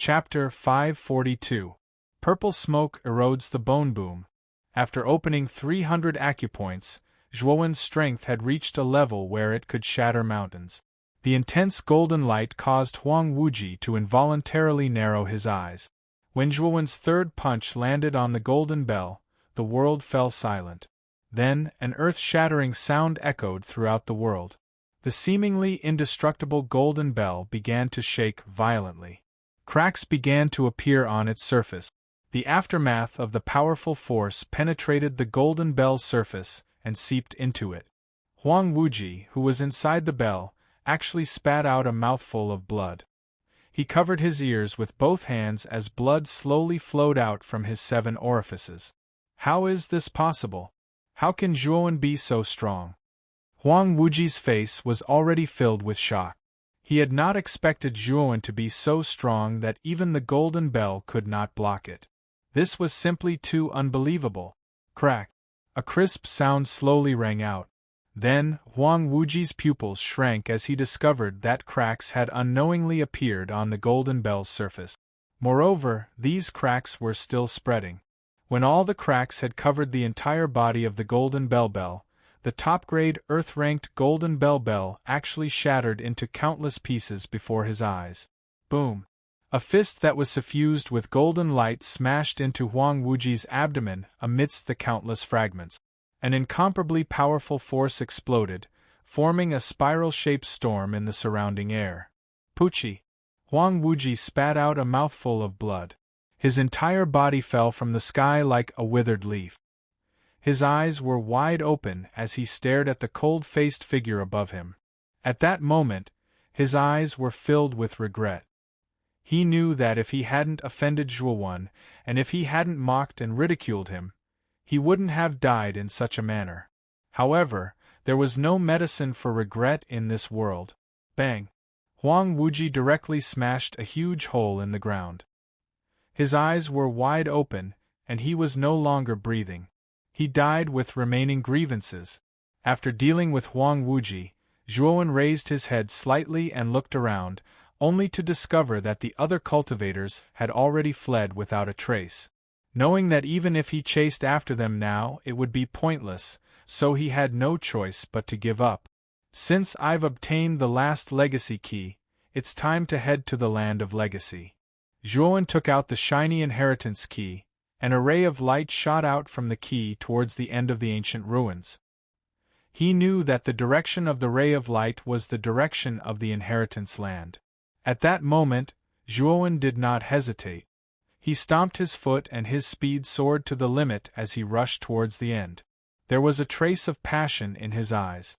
Chapter 542. Purple Smoke Erodes the Bone Boom. After opening 300 acupoints, Zhuowen's strength had reached a level where it could shatter mountains. The intense golden light caused Huang Wuji to involuntarily narrow his eyes. When Zhuowen's third punch landed on the golden bell, the world fell silent. Then, an earth-shattering sound echoed throughout the world. The seemingly indestructible golden bell began to shake violently. Cracks began to appear on its surface. The aftermath of the powerful force penetrated the golden bell's surface and seeped into it. Huang Wuji, who was inside the bell, actually spat out a mouthful of blood. He covered his ears with both hands as blood slowly flowed out from his 7 orifices. How is this possible? How can Zhuowen be so strong? Huang Wuji's face was already filled with shock. He had not expected Zhuowen to be so strong that even the golden bell could not block it. This was simply too unbelievable. Crack! A crisp sound slowly rang out. Then, Huang Wuji's pupils shrank as he discovered that cracks had unknowingly appeared on the golden bell's surface. Moreover, these cracks were still spreading. When all the cracks had covered the entire body of the golden bell, the top-grade Earth-ranked golden bell actually shattered into countless pieces before his eyes. Boom! A fist that was suffused with golden light smashed into Huang Wuji's abdomen amidst the countless fragments. An incomparably powerful force exploded, forming a spiral-shaped storm in the surrounding air. Puchi! Huang Wuji spat out a mouthful of blood. His entire body fell from the sky like a withered leaf. His eyes were wide open as he stared at the cold-faced figure above him. At that moment, his eyes were filled with regret. He knew that if he hadn't offended Zhuowen, and if he hadn't mocked and ridiculed him, he wouldn't have died in such a manner. However, there was no medicine for regret in this world. Bang! Huang Wuji directly smashed a huge hole in the ground. His eyes were wide open, and he was no longer breathing. He died with remaining grievances. After dealing with Huang Wuji, Zhuowen raised his head slightly and looked around, only to discover that the other cultivators had already fled without a trace. Knowing that even if he chased after them now it would be pointless, so he had no choice but to give up. Since I've obtained the last legacy key, it's time to head to the land of legacy. Zhuowen took out the shiny inheritance key. An ray of light shot out from the key towards the end of the ancient ruins. He knew that the direction of the ray of light was the direction of the inheritance land. At that moment, Zhuowen did not hesitate. He stomped his foot and his speed soared to the limit as he rushed towards the end. There was a trace of passion in his eyes.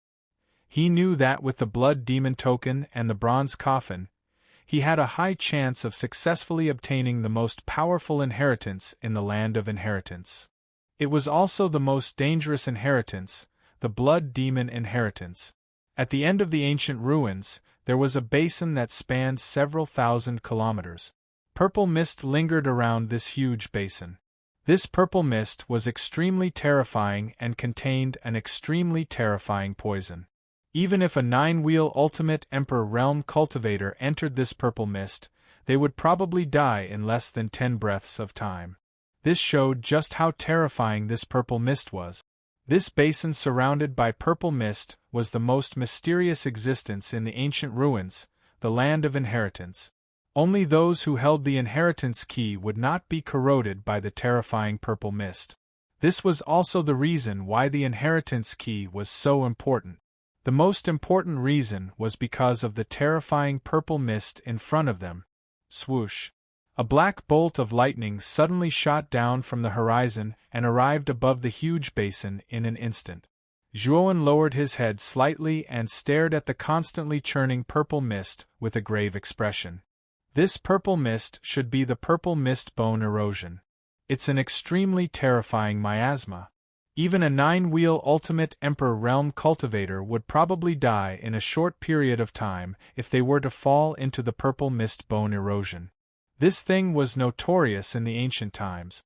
He knew that with the blood demon token and the bronze coffin, he had a high chance of successfully obtaining the most powerful inheritance in the land of inheritance. It was also the most dangerous inheritance, the blood demon inheritance. At the end of the ancient ruins, there was a basin that spanned several thousand kilometers. Purple mist lingered around this huge basin. This purple mist was extremely terrifying and contained an extremely terrifying poison. Even if a 9-wheel Ultimate Emperor Realm cultivator entered this purple mist, they would probably die in less than 10 breaths of time. This showed just how terrifying this purple mist was. This basin surrounded by purple mist was the most mysterious existence in the ancient ruins, the land of inheritance. Only those who held the inheritance key would not be corroded by the terrifying purple mist. This was also the reason why the inheritance key was so important. The most important reason was because of the terrifying purple mist in front of them. Swoosh! A black bolt of lightning suddenly shot down from the horizon and arrived above the huge basin in an instant. Zhuowen lowered his head slightly and stared at the constantly churning purple mist with a grave expression. This purple mist should be the purple mist bone erosion. It's an extremely terrifying miasma. Even a 9-wheel Ultimate Emperor Realm cultivator would probably die in a short period of time if they were to fall into the purple mist bone erosion. This thing was notorious in the ancient times.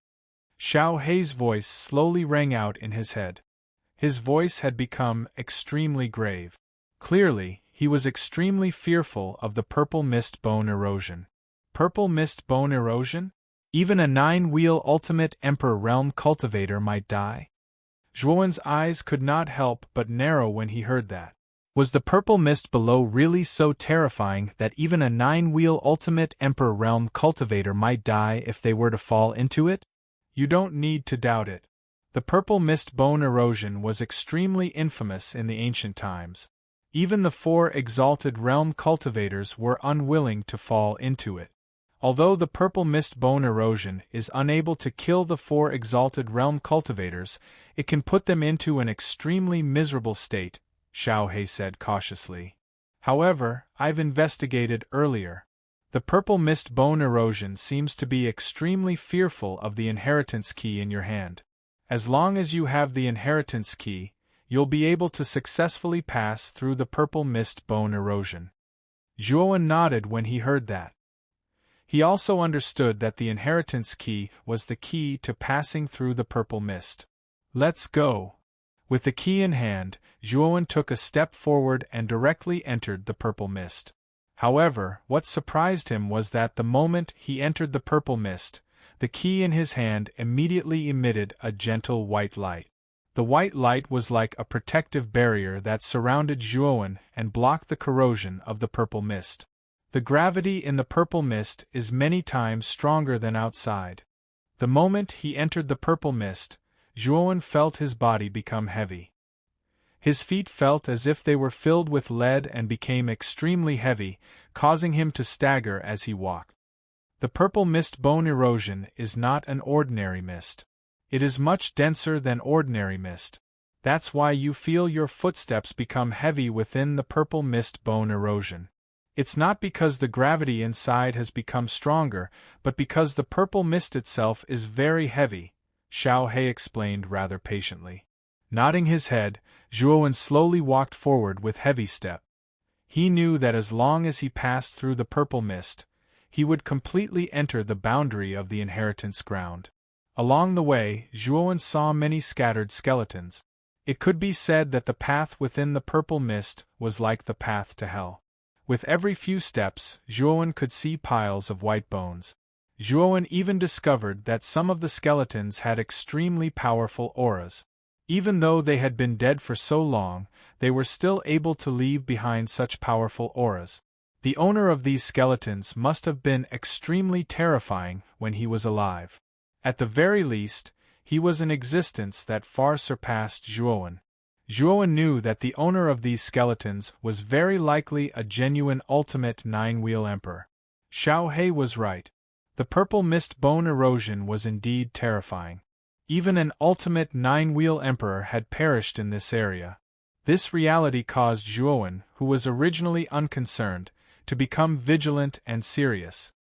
Xiao Hei's voice slowly rang out in his head. His voice had become extremely grave. Clearly, he was extremely fearful of the purple mist bone erosion. Purple mist bone erosion? Even a 9-wheel ultimate Emperor realm cultivator might die? Zhuowen's eyes could not help but narrow when he heard that. Was the purple mist below really so terrifying that even a 9-wheel ultimate Emperor realm cultivator might die if they were to fall into it? You don't need to doubt it. The purple mist bone erosion was extremely infamous in the ancient times. Even the 4 exalted realm cultivators were unwilling to fall into it. Although the purple mist bone erosion is unable to kill the 4 exalted realm cultivators, it can put them into an extremely miserable state, Xiao He said cautiously. However, I've investigated earlier. The purple mist bone erosion seems to be extremely fearful of the inheritance key in your hand. As long as you have the inheritance key, you'll be able to successfully pass through the purple mist bone erosion. Zhuowen nodded when he heard that. He also understood that the inheritance key was the key to passing through the purple mist. Let's go. With the key in hand, Zhuowen took a step forward and directly entered the purple mist. However, what surprised him was that the moment he entered the purple mist, the key in his hand immediately emitted a gentle white light. The white light was like a protective barrier that surrounded Zhuowen and blocked the corrosion of the purple mist. The gravity in the purple mist is many times stronger than outside. The moment he entered the purple mist, Zhuowen felt his body become heavy. His feet felt as if they were filled with lead and became extremely heavy, causing him to stagger as he walked. The purple mist bone erosion is not an ordinary mist. It is much denser than ordinary mist. That's why you feel your footsteps become heavy within the purple mist bone erosion. It's not because the gravity inside has become stronger, but because the purple mist itself is very heavy, Xiao He explained rather patiently. Nodding his head, Zhuowen slowly walked forward with heavy step. He knew that as long as he passed through the purple mist, he would completely enter the boundary of the inheritance ground. Along the way, Zhuowen saw many scattered skeletons. It could be said that the path within the purple mist was like the path to hell. With every few steps, Zhuowen could see piles of white bones. Zhuowen even discovered that some of the skeletons had extremely powerful auras. Even though they had been dead for so long, they were still able to leave behind such powerful auras. The owner of these skeletons must have been extremely terrifying when he was alive. At the very least, he was an existence that far surpassed Zhuowen. Zhuowen knew that the owner of these skeletons was very likely a genuine ultimate 9-wheel emperor. Xiao He was right. The purple mist bone erosion was indeed terrifying. Even an ultimate 9-wheel emperor had perished in this area. This reality caused Zhuowen, who was originally unconcerned, to become vigilant and serious.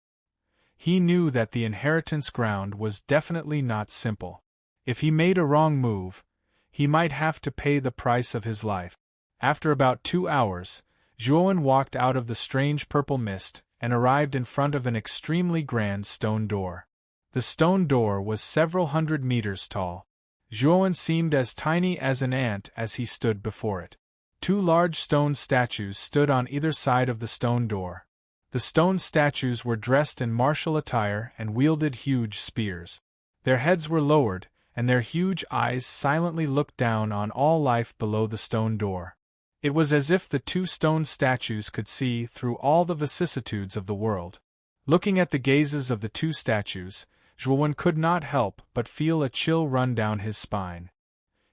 He knew that the inheritance ground was definitely not simple. If he made a wrong move, he might have to pay the price of his life. After about 2 hours, Zhuowen walked out of the strange purple mist and arrived in front of an extremely grand stone door. The stone door was several hundred meters tall. Zhuowen seemed as tiny as an ant as he stood before it. 2 large stone statues stood on either side of the stone door. The stone statues were dressed in martial attire and wielded huge spears. Their heads were lowered, and their huge eyes silently looked down on all life below the stone door. It was as if the 2 stone statues could see through all the vicissitudes of the world. Looking at the gazes of the 2 statues, Zhuowen could not help but feel a chill run down his spine.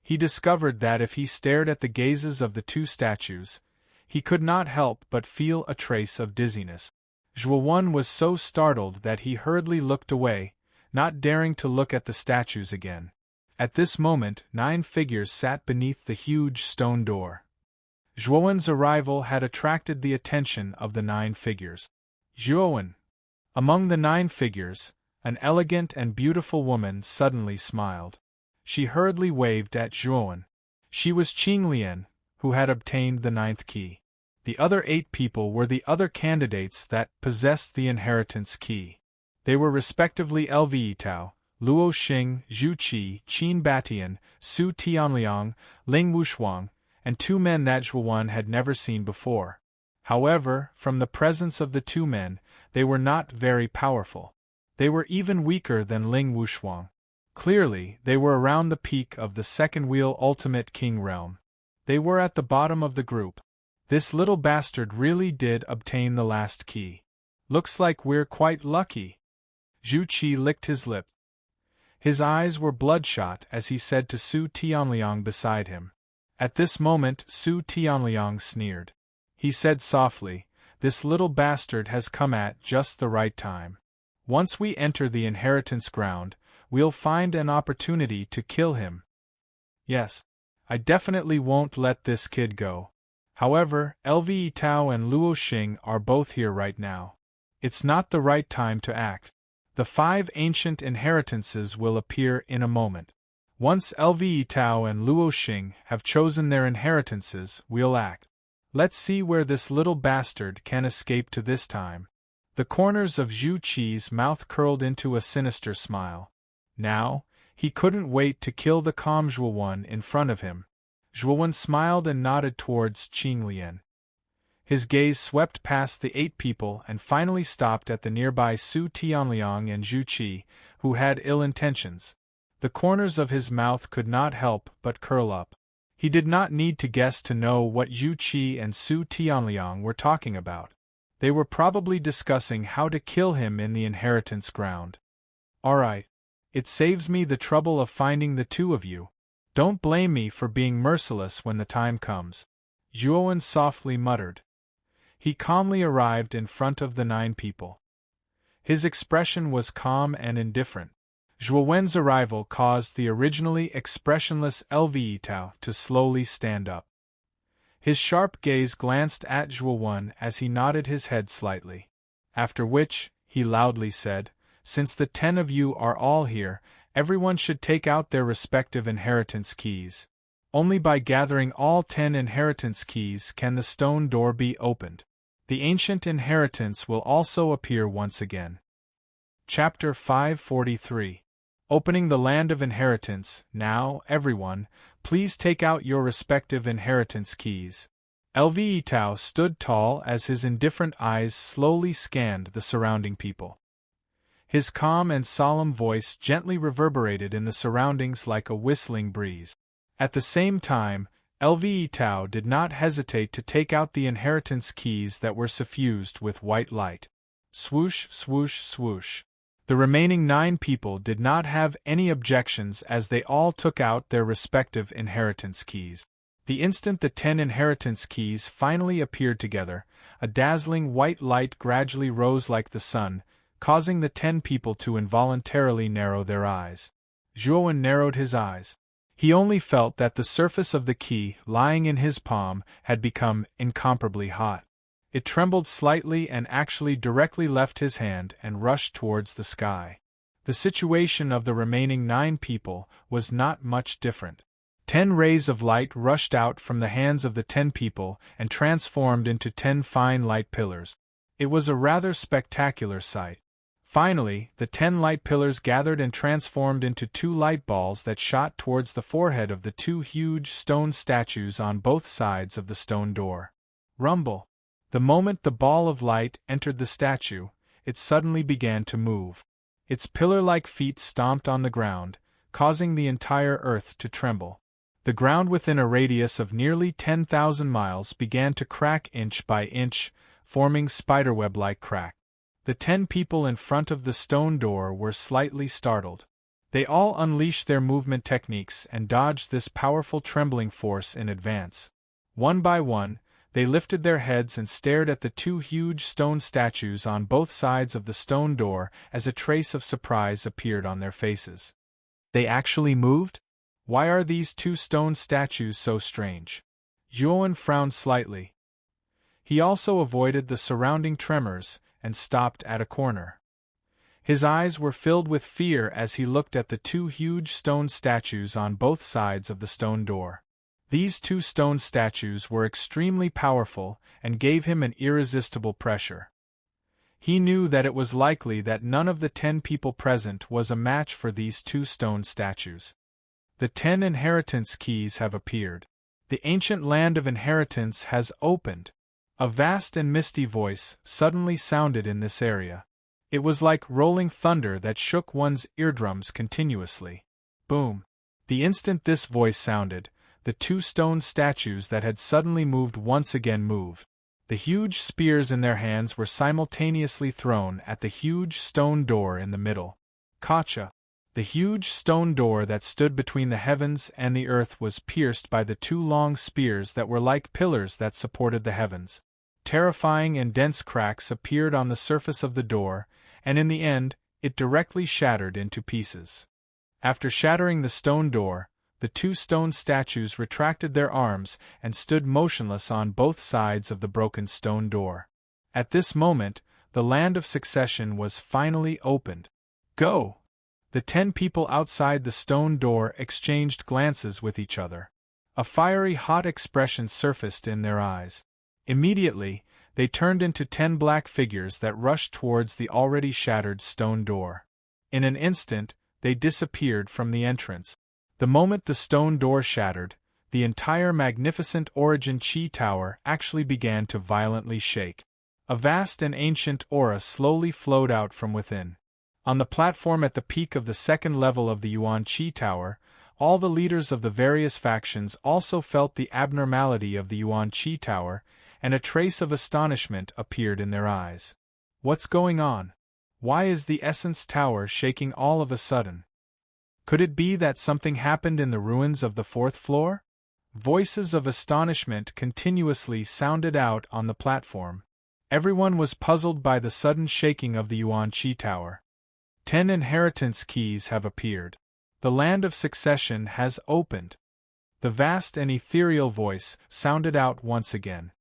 He discovered that if he stared at the gazes of the 2 statues, he could not help but feel a trace of dizziness. Zhuowen was so startled that he hurriedly looked away, not daring to look at the statues again. At this moment, 9 figures sat beneath the huge stone door. Zhuowen's arrival had attracted the attention of the 9 figures. Zhuowen. Among the 9 figures, an elegant and beautiful woman suddenly smiled. She hurriedly waved at Zhuowen. She was Qinglian, who had obtained the 9th key. The other 8 people were the other candidates that possessed the inheritance key. They were respectively Lv Tao, Luo Xing, Zhu Qi, Qin Batian, Su Tianliang, Ling Wushuang, and 2 men that Zhuowen had never seen before. However, from the presence of the two men, they were not very powerful. They were even weaker than Ling Wushuang. Clearly, they were around the peak of the second wheel Ultimate King realm. They were at the bottom of the group. This little bastard really did obtain the last key. Looks like we're quite lucky. Zhu Qi licked his lip. His eyes were bloodshot as he said to Su Tianliang beside him. At this moment Su Tianliang sneered. He said softly, "This little bastard has come at just the right time. Once we enter the inheritance ground, we'll find an opportunity to kill him. Yes, I definitely won't let this kid go. However, Lve Tao and Luo Xing are both here right now. It's not the right time to act. The 5 ancient inheritances will appear in a moment. Once Lve Tao and Luo Xing have chosen their inheritances, we'll act. Let's see where this little bastard can escape to this time." The corners of Zhu Qi's mouth curled into a sinister smile. Now, he couldn't wait to kill the calm Zhuowen in front of him. Zhuowen smiled and nodded towards Qing Lian. His gaze swept past the 8 people and finally stopped at the nearby Su Tianliang and Zhu Qi, who had ill intentions. The corners of his mouth could not help but curl up. He did not need to guess to know what Zhu Qi and Su Tianliang were talking about. They were probably discussing how to kill him in the inheritance ground. "Alright. It saves me the trouble of finding the two of you. Don't blame me for being merciless when the time comes," Zhuowen softly muttered. He calmly arrived in front of the 9 people. His expression was calm and indifferent. Zhuowen's arrival caused the originally expressionless Lve Tao to slowly stand up. His sharp gaze glanced at Zhuowen as he nodded his head slightly. After which, he loudly said, "Since the 10 of you are all here, everyone should take out their respective inheritance keys. Only by gathering all 10 inheritance keys can the stone door be opened. The ancient inheritance will also appear once again." Chapter 543. Opening the Land of Inheritance. Now, everyone, please take out your respective inheritance keys. Lve Tao stood tall as his indifferent eyes slowly scanned the surrounding people. His calm and solemn voice gently reverberated in the surroundings like a whistling breeze. At the same time, Lve Tao did not hesitate to take out the inheritance keys that were suffused with white light. Swoosh, swoosh, swoosh. The remaining 9 people did not have any objections as they all took out their respective inheritance keys. The instant the 10 inheritance keys finally appeared together, a dazzling white light gradually rose like the sun, causing the 10 people to involuntarily narrow their eyes. Zhuowen narrowed his eyes. He only felt that the surface of the key, lying in his palm, had become incomparably hot. It trembled slightly and actually directly left his hand and rushed towards the sky. The situation of the remaining 9 people was not much different. 10 rays of light rushed out from the hands of the 10 people and transformed into 10 fine light pillars. It was a rather spectacular sight. Finally, the 10 light pillars gathered and transformed into 2 light balls that shot towards the forehead of the 2 huge stone statues on both sides of the stone door. Rumble! The moment the ball of light entered the statue, it suddenly began to move. Its pillar-like feet stomped on the ground, causing the entire earth to tremble. The ground within a radius of nearly 10,000 miles began to crack inch by inch, forming spiderweb-like crack. The 10 people in front of the stone door were slightly startled. They all unleashed their movement techniques and dodged this powerful trembling force in advance. One by one, they lifted their heads and stared at the 2 huge stone statues on both sides of the stone door as a trace of surprise appeared on their faces. They actually moved? Why are these 2 stone statues so strange? Zhuowen frowned slightly. He also avoided the surrounding tremors and stopped at a corner. His eyes were filled with fear as he looked at the 2 huge stone statues on both sides of the stone door. These 2 stone statues were extremely powerful and gave him an irresistible pressure. He knew that it was likely that none of the 10 people present was a match for these 2 stone statues. The 10 inheritance keys have appeared. The ancient land of inheritance has opened. A vast and misty voice suddenly sounded in this area. It was like rolling thunder that shook one's eardrums continuously. Boom! The instant this voice sounded, the two stone statues that had suddenly moved once again moved. The huge spears in their hands were simultaneously thrown at the huge stone door in the middle. Gotcha! The huge stone door that stood between the heavens and the earth was pierced by the two long spears that were like pillars that supported the heavens. Terrifying and dense cracks appeared on the surface of the door, and in the end, it directly shattered into pieces. After shattering the stone door, the two stone statues retracted their arms and stood motionless on both sides of the broken stone door. At this moment, the land of succession was finally opened. Go! The 10 people outside the stone door exchanged glances with each other. A fiery hot expression surfaced in their eyes. Immediately, they turned into 10 black figures that rushed towards the already shattered stone door. In an instant, they disappeared from the entrance. The moment the stone door shattered, the entire magnificent Origin Chi Tower actually began to violently shake. A vast and ancient aura slowly flowed out from within. On the platform at the peak of the second level of the Yuan Chi Tower, all the leaders of the various factions also felt the abnormality of the Yuan Chi Tower, and a trace of astonishment appeared in their eyes. What's going on? Why is the Essence Tower shaking all of a sudden? Could it be that something happened in the ruins of the 4th floor? Voices of astonishment continuously sounded out on the platform. Everyone was puzzled by the sudden shaking of the Yuan Chi Tower. 10 inheritance keys have appeared. The land of succession has opened. The vast and ethereal voice sounded out once again.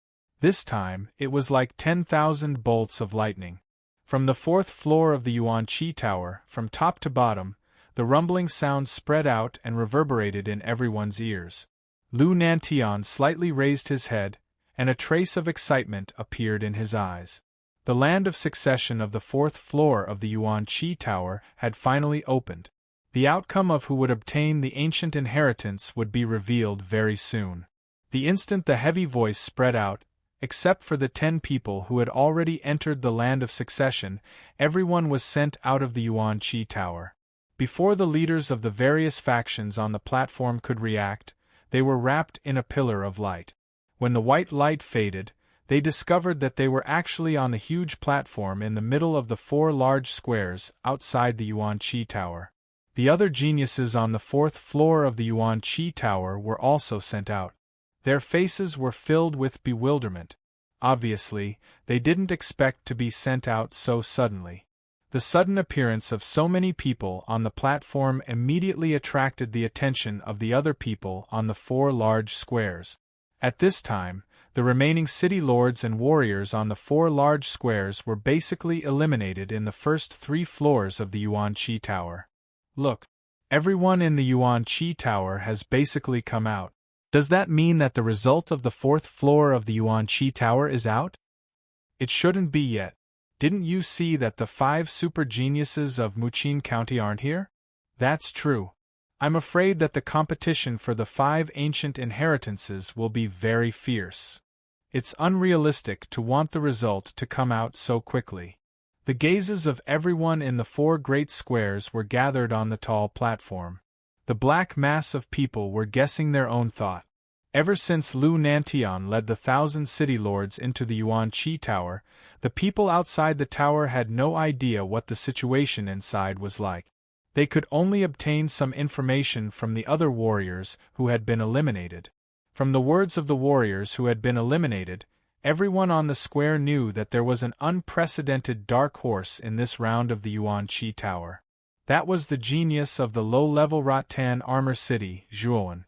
This time, it was like 10,000 bolts of lightning. From the 4th floor of the Yuan Chi Tower, from top to bottom, the rumbling sound spread out and reverberated in everyone's ears. Lu Nantian slightly raised his head, and a trace of excitement appeared in his eyes. The land of succession of the 4th floor of the Yuan Chi Tower had finally opened. The outcome of who would obtain the ancient inheritance would be revealed very soon. The instant the heavy voice spread out, except for the 10 people who had already entered the land of succession, everyone was sent out of the Yuan Chi Tower. Before the leaders of the various factions on the platform could react, they were wrapped in a pillar of light. When the white light faded, they discovered that they were actually on the huge platform in the middle of the 4 large squares outside the Yuan Chi Tower. The other geniuses on the 4th floor of the Yuan Chi Tower were also sent out. Their faces were filled with bewilderment. Obviously, they didn't expect to be sent out so suddenly. The sudden appearance of so many people on the platform immediately attracted the attention of the other people on the 4 large squares. At this time, the remaining city lords and warriors on the 4 large squares were basically eliminated in the first 3 floors of the Yuan Chi Tower. Look, everyone in the Yuan Chi Tower has basically come out. Does that mean that the result of the 4th floor of the Yuan Chi Tower is out? It shouldn't be yet. Didn't you see that the 5 super geniuses of Muqin County aren't here? That's true. I'm afraid that the competition for the 5 ancient inheritances will be very fierce. It's unrealistic to want the result to come out so quickly. The gazes of everyone in the 4 great squares were gathered on the tall platform. The black mass of people were guessing their own thought. Ever since Lu Nantian led the 1,000 city lords into the Yuan Chi Tower, the people outside the tower had no idea what the situation inside was like. They could only obtain some information from the other warriors who had been eliminated. From the words of the warriors who had been eliminated, everyone on the square knew that there was an unprecedented dark horse in this round of the Yuan Chi Tower. That was the genius of the low-level Rattan Armor City, Zhuowen.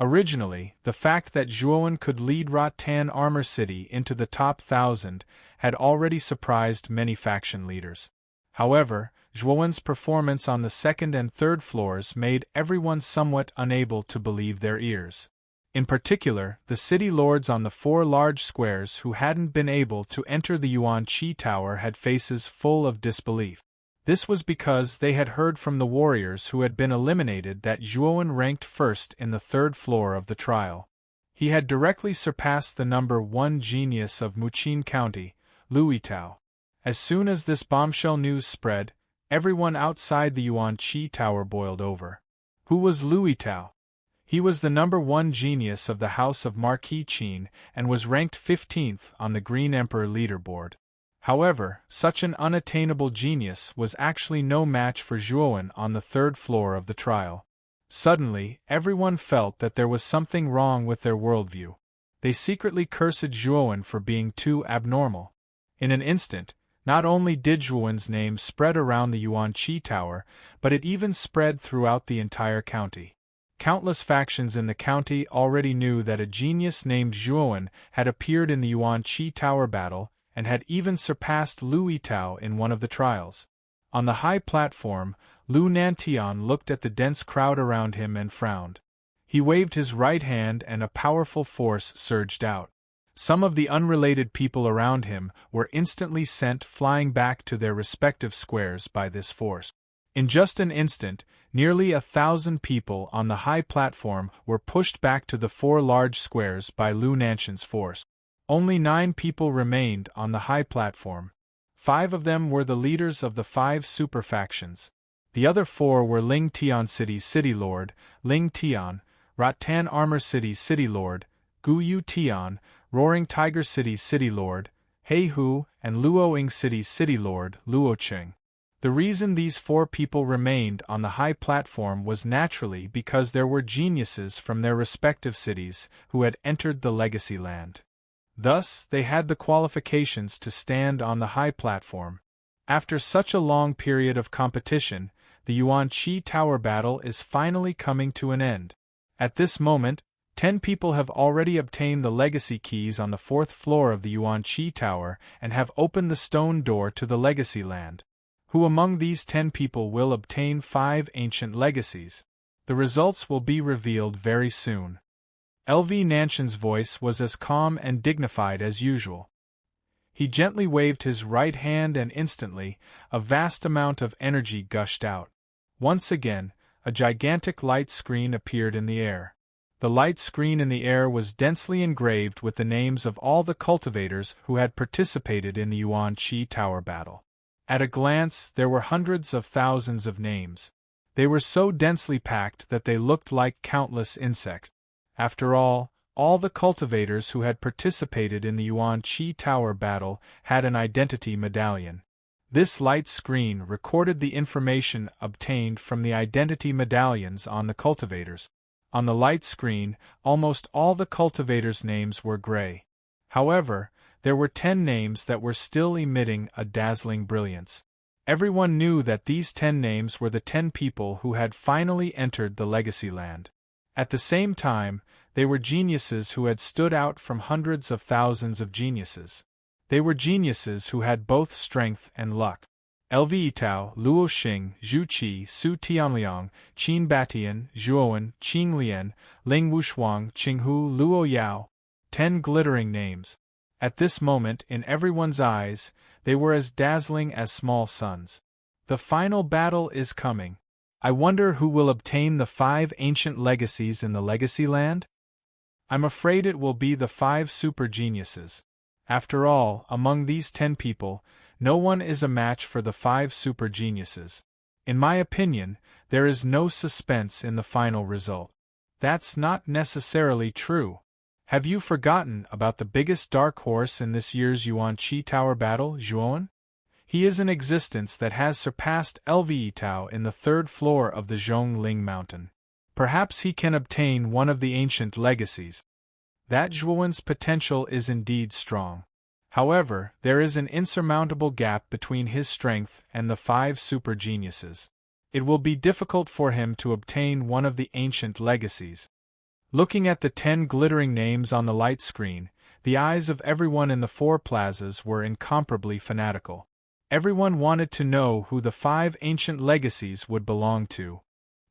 Originally, the fact that Zhuowen could lead Rattan Armor City into the top 1,000 had already surprised many faction leaders. However, Zhuowen's performance on the 2nd and 3rd floors made everyone somewhat unable to believe their ears. In particular, the city lords on the 4 large squares who hadn't been able to enter the Yuan Chi Tower had faces full of disbelief. This was because they had heard from the warriors who had been eliminated that Zhuowen ranked first in the 3rd floor of the trial. He had directly surpassed the number 1 genius of Muqin County, Louis Tao. As soon as this bombshell news spread, everyone outside the Yuan Qi Tower boiled over. Who was Louis Tao? He was the number 1 genius of the House of Marquis Qin and was ranked 15th on the Green Emperor leaderboard. However, such an unattainable genius was actually no match for Zhuowen on the 3rd floor of the trial. Suddenly, everyone felt that there was something wrong with their worldview. They secretly cursed Zhuowen for being too abnormal. In an instant, not only did Zhuowen's name spread around the Yuan Qi Tower, but it even spread throughout the entire county. Countless factions in the county already knew that a genius named Zhuowen had appeared in the Yuan Qi Tower battle and had even surpassed Louis Tao in one of the trials. On the high platform, Lu Nantian looked at the dense crowd around him and frowned. He waved his right hand and a powerful force surged out. Some of the unrelated people around him were instantly sent flying back to their respective squares by this force. In just an instant, nearly 1,000 people on the high platform were pushed back to the 4 large squares by Lu Nantian's force. Only 9 people remained on the high platform. 5 of them were the leaders of the 5 super factions. The other 4 were Ling Tian City's City Lord, Ling Tian, Rattan Armor City's City Lord, Gu Yu Tian, Roaring Tiger City's City Lord, He Hu, and Luoying City's City Lord, Luo Qing. The reason these 4 people remained on the high platform was naturally because there were geniuses from their respective cities who had entered the Legacy Land. Thus, they had the qualifications to stand on the high platform. After such a long period of competition, the Yuan Qi Tower battle is finally coming to an end. At this moment, 10 people have already obtained the legacy keys on the 4th floor of the Yuan Qi Tower and have opened the stone door to the Legacy Land. Who among these 10 people will obtain 5 ancient legacies? The results will be revealed very soon. LV Nanshan's voice was as calm and dignified as usual. He gently waved his right hand and instantly, a vast amount of energy gushed out. Once again, a gigantic light screen appeared in the air. The light screen in the air was densely engraved with the names of all the cultivators who had participated in the Yuan Qi Tower battle. At a glance, there were hundreds of thousands of names. They were so densely packed that they looked like countless insects. After all the cultivators who had participated in the Yuan Qi Tower battle had an identity medallion. This light screen recorded the information obtained from the identity medallions on the cultivators. On the light screen, almost all the cultivators' names were gray. However, there were 10 names that were still emitting a dazzling brilliance. Everyone knew that these 10 names were the 10 people who had finally entered the Legacy Land. At the same time, they were geniuses who had stood out from hundreds of thousands of geniuses. They were geniuses who had both strength and luck. LV Tao, Luo Xing, Zhu Qi, Su Tianliang, Qin Batian, Zhuowen, Qing Lian, Ling Wushuang, Qinghu, Luo Yao. 10 glittering names. At this moment, in everyone's eyes, they were as dazzling as small suns. The final battle is coming. I wonder who will obtain the 5 ancient legacies in the Legacy Land? I'm afraid it will be the 5 super geniuses. After all, among these 10 people, no one is a match for the 5 super geniuses. In my opinion, there is no suspense in the final result. That's not necessarily true. Have you forgotten about the biggest dark horse in this year's Yuan Qi Tower battle, Zhuowen? He is an existence that has surpassed LV Tao in the 3rd floor of the Zhongling Mountain. Perhaps he can obtain one of the ancient legacies. That Zhuowen's potential is indeed strong. However, there is an insurmountable gap between his strength and the 5 super geniuses. It will be difficult for him to obtain one of the ancient legacies. Looking at the 10 glittering names on the light screen, the eyes of everyone in the 4 plazas were incomparably fanatical. Everyone wanted to know who the 5 ancient legacies would belong to.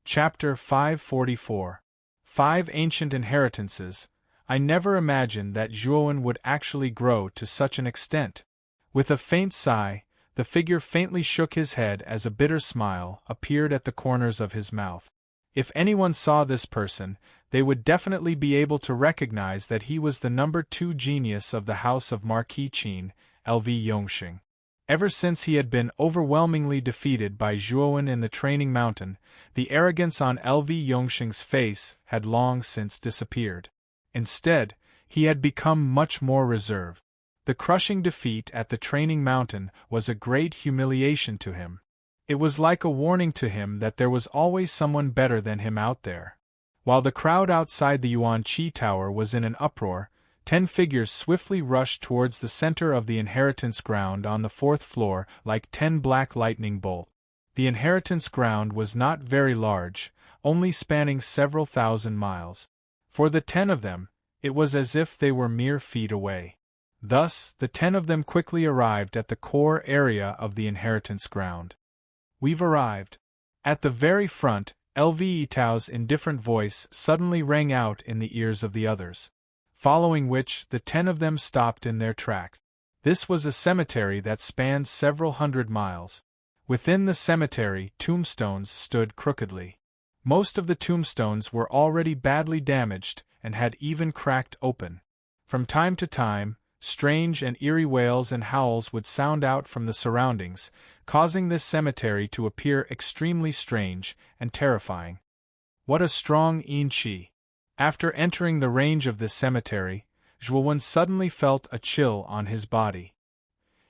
Chapter 544. 5 Ancient Inheritances. I never imagined that Zhuowen would actually grow to such an extent. With a faint sigh, the figure faintly shook his head as a bitter smile appeared at the corners of his mouth. If anyone saw this person, they would definitely be able to recognize that he was the number 2 genius of the house of Marquis Qin, LV Yongxing. Ever since he had been overwhelmingly defeated by Zhuowen in the training mountain, the arrogance on LV Yongxing's face had long since disappeared. Instead, he had become much more reserved. The crushing defeat at the training mountain was a great humiliation to him. It was like a warning to him that there was always someone better than him out there. While the crowd outside the Yuan-Chi Tower was in an uproar, 10 figures swiftly rushed towards the center of the inheritance ground on the 4th floor like 10 black lightning bolts. The inheritance ground was not very large, only spanning several thousand miles. For the 10 of them, it was as if they were mere feet away. Thus, the 10 of them quickly arrived at the core area of the inheritance ground. "We've arrived." At the very front, LV Itao's indifferent voice suddenly rang out in the ears of the others. Following which, the 10 of them stopped in their tracks. This was a cemetery that spanned several hundred miles. Within the cemetery, tombstones stood crookedly. Most of the tombstones were already badly damaged and had even cracked open. From time to time, strange and eerie wails and howls would sound out from the surroundings, causing this cemetery to appear extremely strange and terrifying. What a strong Yin-Chi! After entering the range of this cemetery, Zhuowen suddenly felt a chill on his body.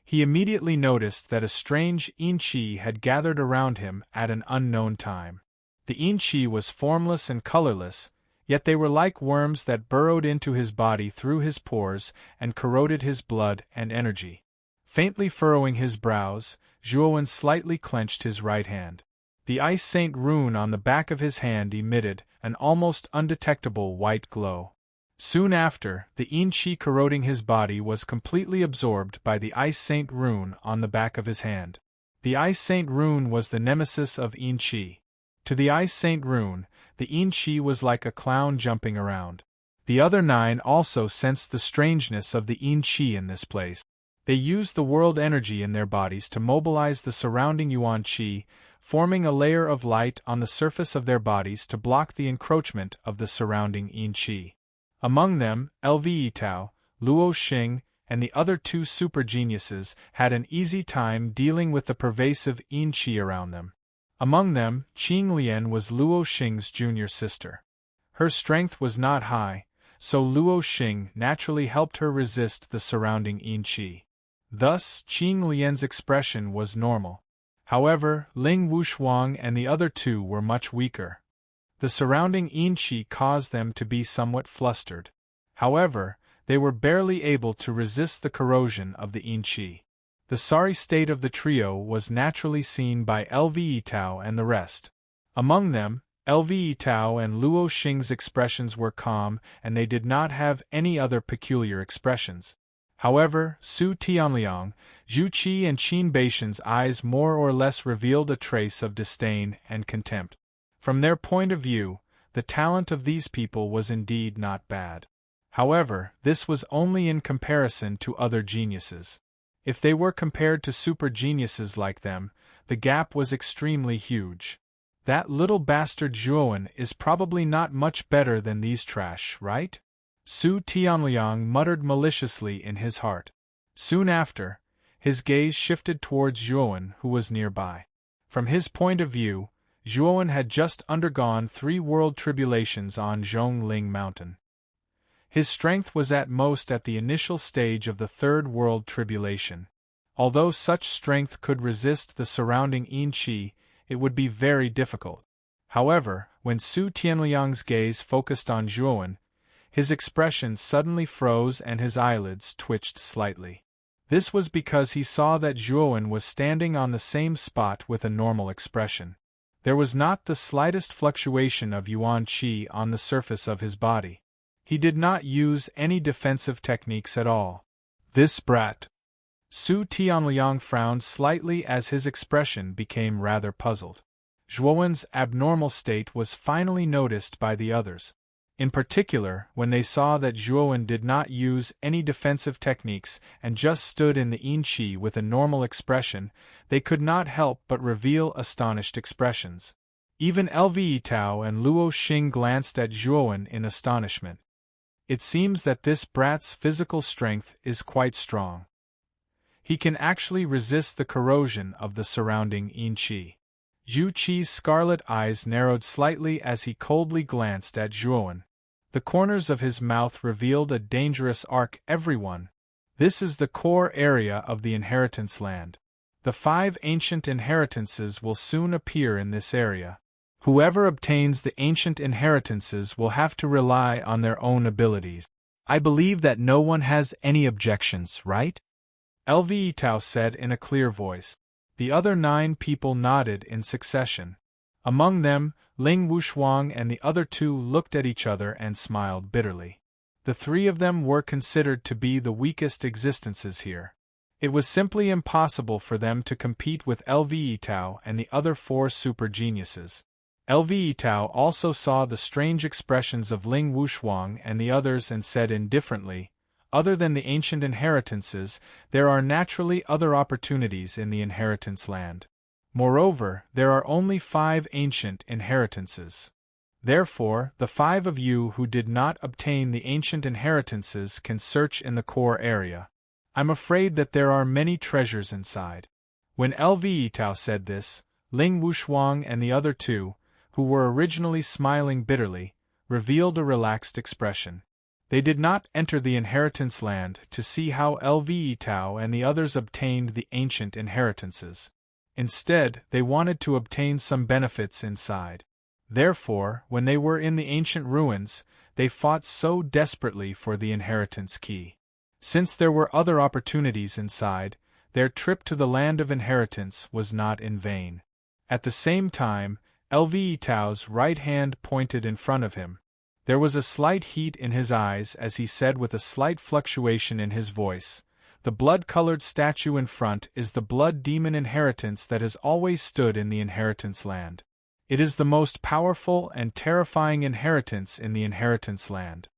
He immediately noticed that a strange Yin-Chi had gathered around him at an unknown time. The Yin-Chi was formless and colorless, yet they were like worms that burrowed into his body through his pores and corroded his blood and energy. Faintly furrowing his brows, Zhuowen slightly clenched his right hand. The Ice Saint rune on the back of his hand emitted an almost undetectable white glow. Soon after, the Yin-Chi corroding his body was completely absorbed by the Ice Saint rune on the back of his hand. The Ice Saint rune was the nemesis of Yin-Chi. To the Ice Saint rune, the Yin-Chi was like a clown jumping around. The other 9 also sensed the strangeness of the Yin-Chi in this place. They used the world energy in their bodies to mobilize the surrounding Yuan-Chi, forming a layer of light on the surface of their bodies to block the encroachment of the surrounding Yin-Chi. Among them, LV Itao, Luo Xing, and the other 2 super geniuses had an easy time dealing with the pervasive Yin-Chi around them. Among them, Qing Lian was Luo Xing's junior sister. Her strength was not high, so Luo Xing naturally helped her resist the surrounding Yin-Chi. Thus, Qing Lian's expression was normal. However, Ling Wushuang and the other 2 were much weaker. The surrounding Yin-Chi caused them to be somewhat flustered. However, they were barely able to resist the corrosion of the Yin-Chi. The sorry state of the trio was naturally seen by LV Itao and the rest. Among them, LV Itao and Luo Xing's expressions were calm and they did not have any other peculiar expressions. However, Su Tianliang, Zhu Qi and Qin Baishan's eyes more or less revealed a trace of disdain and contempt. From their point of view, the talent of these people was indeed not bad. However, this was only in comparison to other geniuses. If they were compared to super geniuses like them, the gap was extremely huge. That little bastard Zhuowen is probably not much better than these trash, right? Su Tianliang muttered maliciously in his heart. Soon after, his gaze shifted towards Zhuowen, who was nearby. From his point of view, Zhuowen had just undergone 3 world tribulations on Zhongling Mountain. His strength was at most at the initial stage of the 3rd world tribulation. Although such strength could resist the surrounding Yin-Chi, it would be very difficult. However, when Su Tianliang's gaze focused on Zhuowen, his expression suddenly froze and his eyelids twitched slightly. This was because he saw that Zhuowen was standing on the same spot with a normal expression. There was not the slightest fluctuation of Yuan-Chi on the surface of his body. He did not use any defensive techniques at all. This brat. Su Tianliang frowned slightly as his expression became rather puzzled. Zhuowen's abnormal state was finally noticed by the others. In particular, when they saw that Zhuowen did not use any defensive techniques and just stood in the Yin-Chi with a normal expression, they could not help but reveal astonished expressions. Even Lve Tao and Luo Xing glanced at Zhuowen in astonishment. It seems that this brat's physical strength is quite strong. He can actually resist the corrosion of the surrounding yin qi. Yu Qi's scarlet eyes narrowed slightly as he coldly glanced at Zhuowen. The corners of his mouth revealed a dangerous arc. Everyone. This is the core area of the inheritance land. The 5 ancient inheritances will soon appear in this area. Whoever obtains the ancient inheritances will have to rely on their own abilities. I believe that no one has any objections, right? Lve Tao said in a clear voice. The other 9 people nodded in succession. Among them, Ling Wushuang and the other 2 looked at each other and smiled bitterly. The 3 of them were considered to be the weakest existences here. It was simply impossible for them to compete with Lve Tao and the other 4 super geniuses. Lve Tao also saw the strange expressions of Ling Wushuang and the others and said indifferently, other than the ancient inheritances, there are naturally other opportunities in the inheritance land. Moreover, there are only 5 ancient inheritances. Therefore, the 5 of you who did not obtain the ancient inheritances can search in the core area. I'm afraid that there are many treasures inside. When Lve Tao said this, Ling Wushuang and the other 2, who were originally smiling bitterly, revealed a relaxed expression. They did not enter the inheritance land to see how Lve Tao and the others obtained the ancient inheritances. Instead, they wanted to obtain some benefits inside. Therefore, when they were in the ancient ruins, they fought so desperately for the inheritance key. Since there were other opportunities inside, their trip to the land of inheritance was not in vain. At the same time, Lve Tao's right hand pointed in front of him. There was a slight heat in his eyes as he said with a slight fluctuation in his voice, "The blood-colored statue in front is the blood demon inheritance that has always stood in the inheritance land. It is the most powerful and terrifying inheritance in the inheritance land.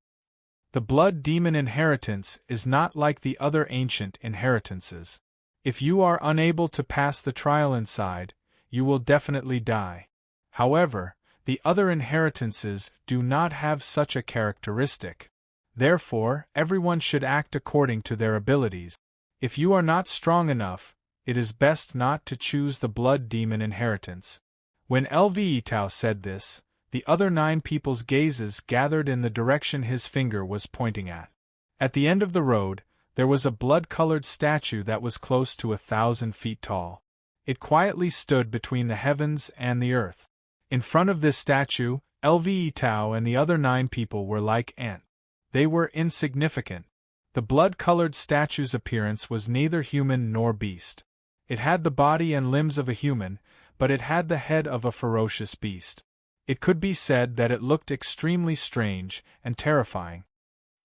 The blood demon inheritance is not like the other ancient inheritances. If you are unable to pass the trial inside, you will definitely die. However, the other inheritances do not have such a characteristic. Therefore, everyone should act according to their abilities. If you are not strong enough, it is best not to choose the blood demon inheritance." When Lve Tao said this, the other 9 people's gazes gathered in the direction his finger was pointing at. At the end of the road, there was a blood-colored statue that was close to 1,000 feet tall. It quietly stood between the heavens and the earth. In front of this statue, Lve Tao and the other 9 people were like ants. They were insignificant. The blood-colored statue's appearance was neither human nor beast. It had the body and limbs of a human, but it had the head of a ferocious beast. It could be said that it looked extremely strange and terrifying.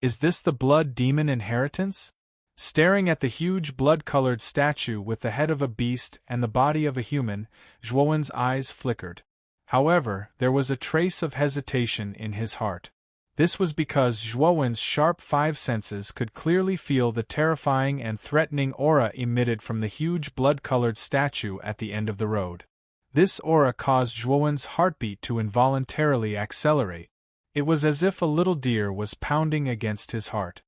Is this the blood demon inheritance? Staring at the huge blood-colored statue with the head of a beast and the body of a human, Zhuowen's eyes flickered. However, there was a trace of hesitation in his heart. This was because Zhuowen's sharp 5 senses could clearly feel the terrifying and threatening aura emitted from the huge blood-colored statue at the end of the road. This aura caused Zhuowen's heartbeat to involuntarily accelerate. It was as if a little deer was pounding against his heart.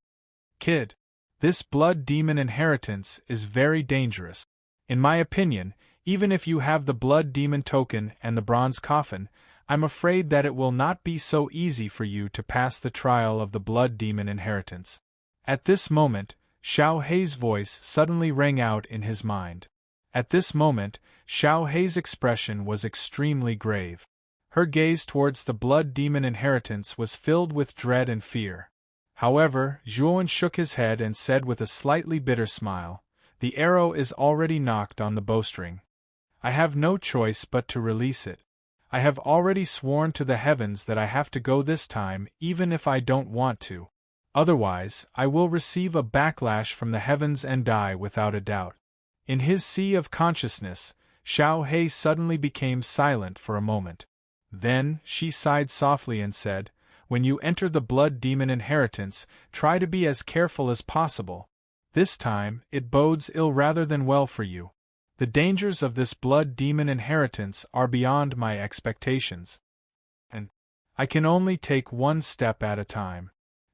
"Kid, this blood demon inheritance is very dangerous. In my opinion, even if you have the blood demon token and the bronze coffin, I'm afraid that it will not be so easy for you to pass the trial of the blood demon inheritance." At this moment, Xiao Hei's voice suddenly rang out in his mind. At this moment, Xiao Hei's expression was extremely grave. Her gaze towards the blood demon inheritance was filled with dread and fear. However, Zhuowen shook his head and said with a slightly bitter smile, "The arrow is already knocked on the bowstring. I have no choice but to release it. I have already sworn to the heavens that I have to go this time even if I don't want to. Otherwise, I will receive a backlash from the heavens and die without a doubt." In his sea of consciousness, Xiao Hei suddenly became silent for a moment. Then, she sighed softly and said, "When you enter the blood demon inheritance, try to be as careful as possible. This time, it bodes ill rather than well for you. The dangers of this blood demon inheritance are beyond my expectations. And I can only take one step at a time.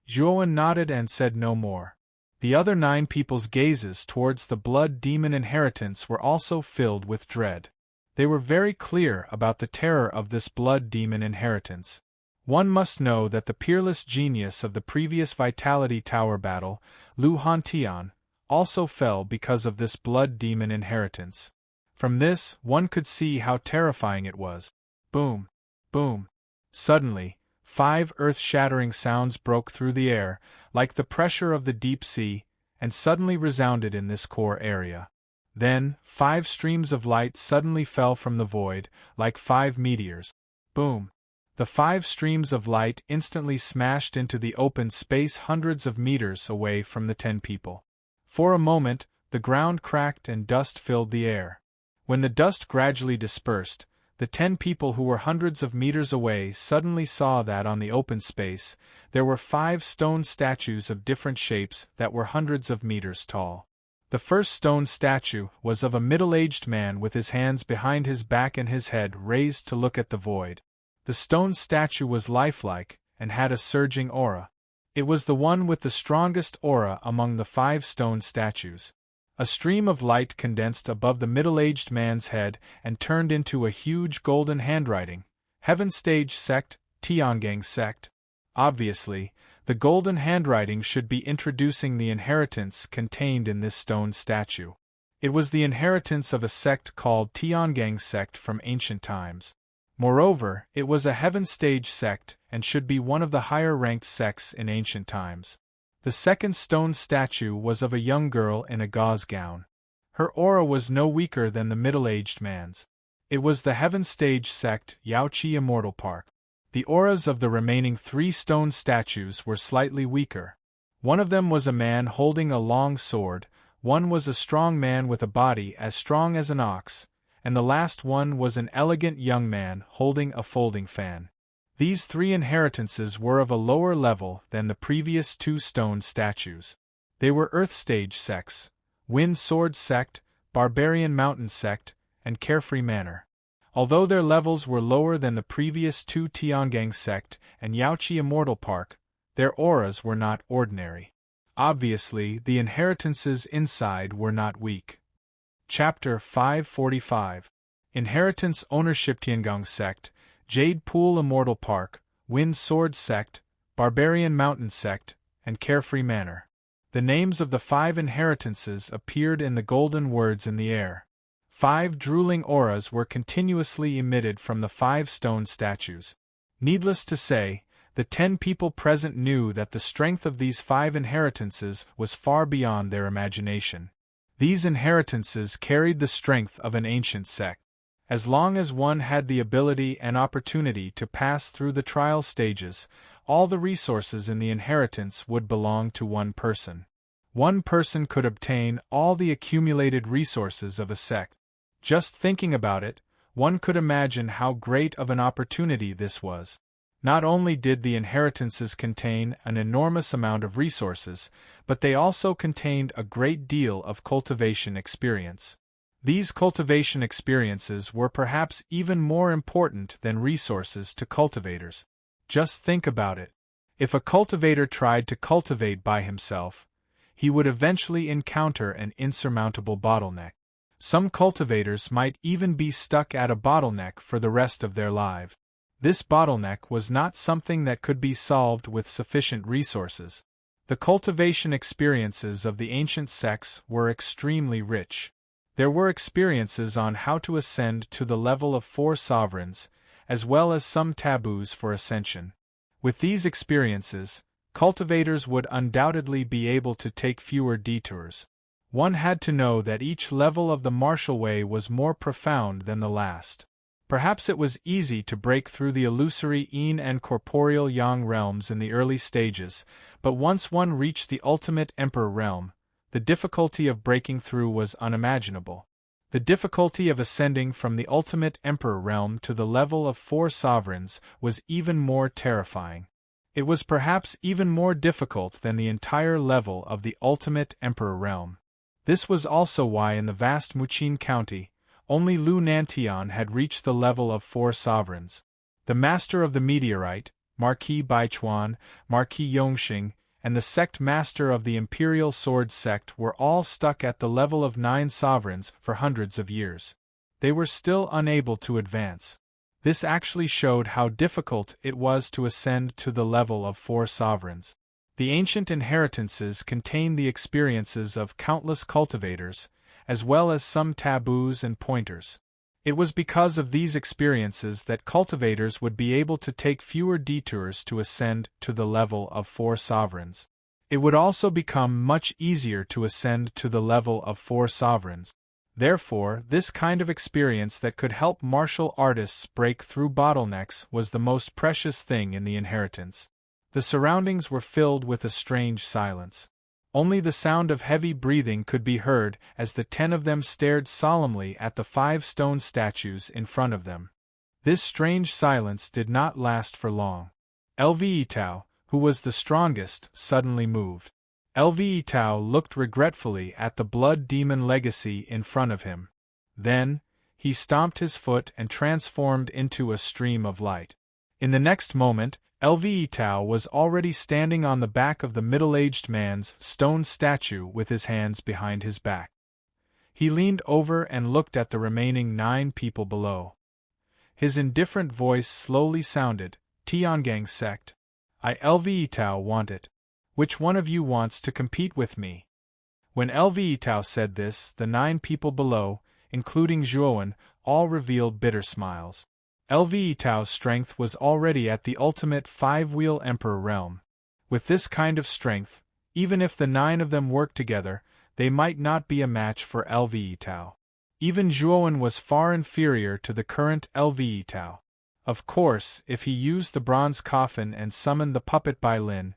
Zhuowen nodded and said no more. The other 9 people's gazes towards the blood demon inheritance were also filled with dread. They were very clear about the terror of this blood demon inheritance. One must know that the peerless genius of the previous Vitality Tower battle, Lu Hantian, also fell because of this blood demon inheritance. From this, one could see how terrifying it was. Boom! Boom! Suddenly, 5 earth-shattering sounds broke through the air, like the pressure of the deep sea, and suddenly resounded in this core area. Then, 5 streams of light suddenly fell from the void, like 5 meteors. Boom! The 5 streams of light instantly smashed into the open space hundreds of meters away from the 10 people. For a moment, the ground cracked and dust filled the air. When the dust gradually dispersed, the 10 people who were hundreds of meters away suddenly saw that on the open space, there were 5 stone statues of different shapes that were hundreds of meters tall. The first stone statue was of a middle-aged man with his hands behind his back and his head raised to look at the void. The stone statue was lifelike and had a surging aura. It was the one with the strongest aura among the 5 stone statues. A stream of light condensed above the middle-aged man's head and turned into a huge golden handwriting, Heaven Stage Sect, Tiangang Sect. Obviously, the golden handwriting should be introducing the inheritance contained in this stone statue. It was the inheritance of a sect called Tiangang Sect from ancient times. Moreover, it was a Heaven Stage Sect and should be one of the higher-ranked sects in ancient times. The second stone statue was of a young girl in a gauze gown. Her aura was no weaker than the middle-aged man's. It was the Heaven Stage Sect, Yaoqi Immortal Park. The auras of the remaining 3 stone statues were slightly weaker. One of them was a man holding a long sword, one was a strong man with a body as strong as an ox, and the last one was an elegant young man holding a folding fan. These 3 inheritances were of a lower level than the previous 2 stone statues. They were Earth Stage sects, Wind Sword Sect, Barbarian Mountain Sect, and Carefree Manor. Although their levels were lower than the previous 2 Tiangang Sect and Yaoqi Immortal Park, their auras were not ordinary. Obviously, the inheritances inside were not weak. Chapter 545. Inheritance Ownership Tiangang Sect, Jade Pool Immortal Park, Wind Sword Sect, Barbarian Mountain Sect, and Carefree Manor. The names of the 5 inheritances appeared in the golden words in the air. 5 drooling auras were continuously emitted from the 5 stone statues. Needless to say, the 10 people present knew that the strength of these 5 inheritances was far beyond their imagination. These inheritances carried the strength of an ancient sect. As long as one had the ability and opportunity to pass through the trial stages, all the resources in the inheritance would belong to one person. One person could obtain all the accumulated resources of a sect. Just thinking about it, one could imagine how great of an opportunity this was. Not only did the inheritances contain an enormous amount of resources, but they also contained a great deal of cultivation experience. These cultivation experiences were perhaps even more important than resources to cultivators. Just think about it. If a cultivator tried to cultivate by himself, he would eventually encounter an insurmountable bottleneck. Some cultivators might even be stuck at a bottleneck for the rest of their life. This bottleneck was not something that could be solved with sufficient resources. The cultivation experiences of the ancient sects were extremely rich. There were experiences on how to ascend to the level of 4 sovereigns, as well as some taboos for ascension. With these experiences, cultivators would undoubtedly be able to take fewer detours. One had to know that each level of the martial way was more profound than the last. Perhaps it was easy to break through the illusory yin and corporeal yang realms in the early stages, but once one reached the ultimate emperor realm, the difficulty of breaking through was unimaginable. The difficulty of ascending from the ultimate emperor realm to the level of 4 sovereigns was even more terrifying. It was perhaps even more difficult than the entire level of the ultimate emperor realm. This was also why in the vast Muqin County, only Lu Nantian had reached the level of 4 sovereigns. The Master of the Meteorite, Marquis Baichuan, Marquis Yongxing, and the sect master of the Imperial Sword sect were all stuck at the level of 9 sovereigns for hundreds of years. They were still unable to advance. This actually showed how difficult it was to ascend to the level of 4 sovereigns. The ancient inheritances contain the experiences of countless cultivators, as well as some taboos and pointers. It was because of these experiences that cultivators would be able to take fewer detours to ascend to the level of 4 sovereigns. It would also become much easier to ascend to the level of 4 sovereigns. Therefore, this kind of experience that could help martial artists break through bottlenecks was the most precious thing in the inheritance. The surroundings were filled with a strange silence. Only the sound of heavy breathing could be heard as the 10 of them stared solemnly at the 5 stone statues in front of them. This strange silence did not last for long. Lve Tao, who was the strongest, suddenly moved. Lve Tao looked regretfully at the blood demon legacy in front of him. Then, he stomped his foot and transformed into a stream of light. In the next moment, Lve Tao was already standing on the back of the middle-aged man's stone statue with his hands behind his back. He leaned over and looked at the remaining 9 people below. His indifferent voice slowly sounded, "Tiangang sect. I Lve Tao want it. Which one of you wants to compete with me?" When Lve Tao said this, the 9 people below, including Zhuowen, all revealed bitter smiles. Lve Tao's strength was already at the ultimate 5-wheel emperor realm. With this kind of strength, even if the 9 of them worked together, they might not be a match for Lve Tao. Even Zhuowen was far inferior to the current Lve Tao. Of course, if he used the bronze coffin and summoned the puppet Bailin,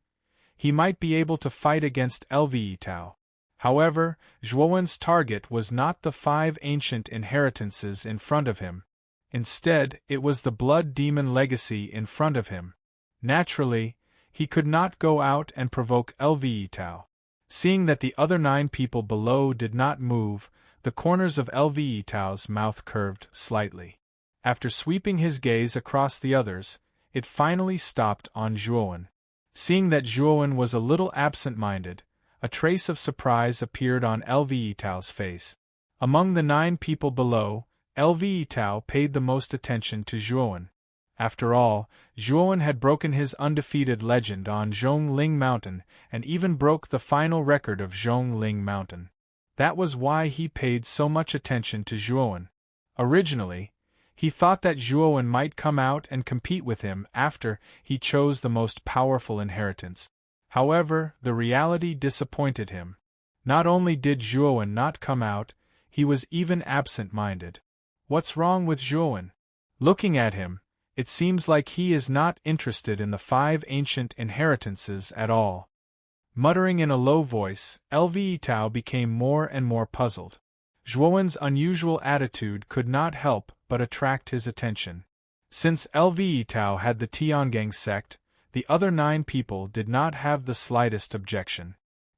he might be able to fight against Lve Tao. However, Zhuowen's target was not the 5 ancient inheritances in front of him. Instead, it was the blood demon legacy in front of him. Naturally, he could not go out and provoke Lve Tao. Seeing that the other 9 people below did not move, the corners of Lve Tao's mouth curved slightly. After sweeping his gaze across the others, it finally stopped on Zhuowen. Seeing that Zhuowen was a little absent-minded, a trace of surprise appeared on Lve Tao's face. Among the 9 people below, Lve Tao paid the most attention to Zhuowen. After all, Zhuowen had broken his undefeated legend on Zhongling Mountain and even broke the final record of Zhongling Mountain. That was why he paid so much attention to Zhuowen. Originally, he thought that Zhuowen might come out and compete with him after he chose the most powerful inheritance. However, the reality disappointed him. Not only did Zhuowen not come out, he was even absent-minded. What's wrong with Zhuowen? Looking at him, it seems like he is not interested in the 5 ancient inheritances at all. Muttering in a low voice, Lve Tao became more and more puzzled. Zhuowen's unusual attitude could not help but attract his attention. Since Lve Tao had the Tiangang sect, the other 9 people did not have the slightest objection.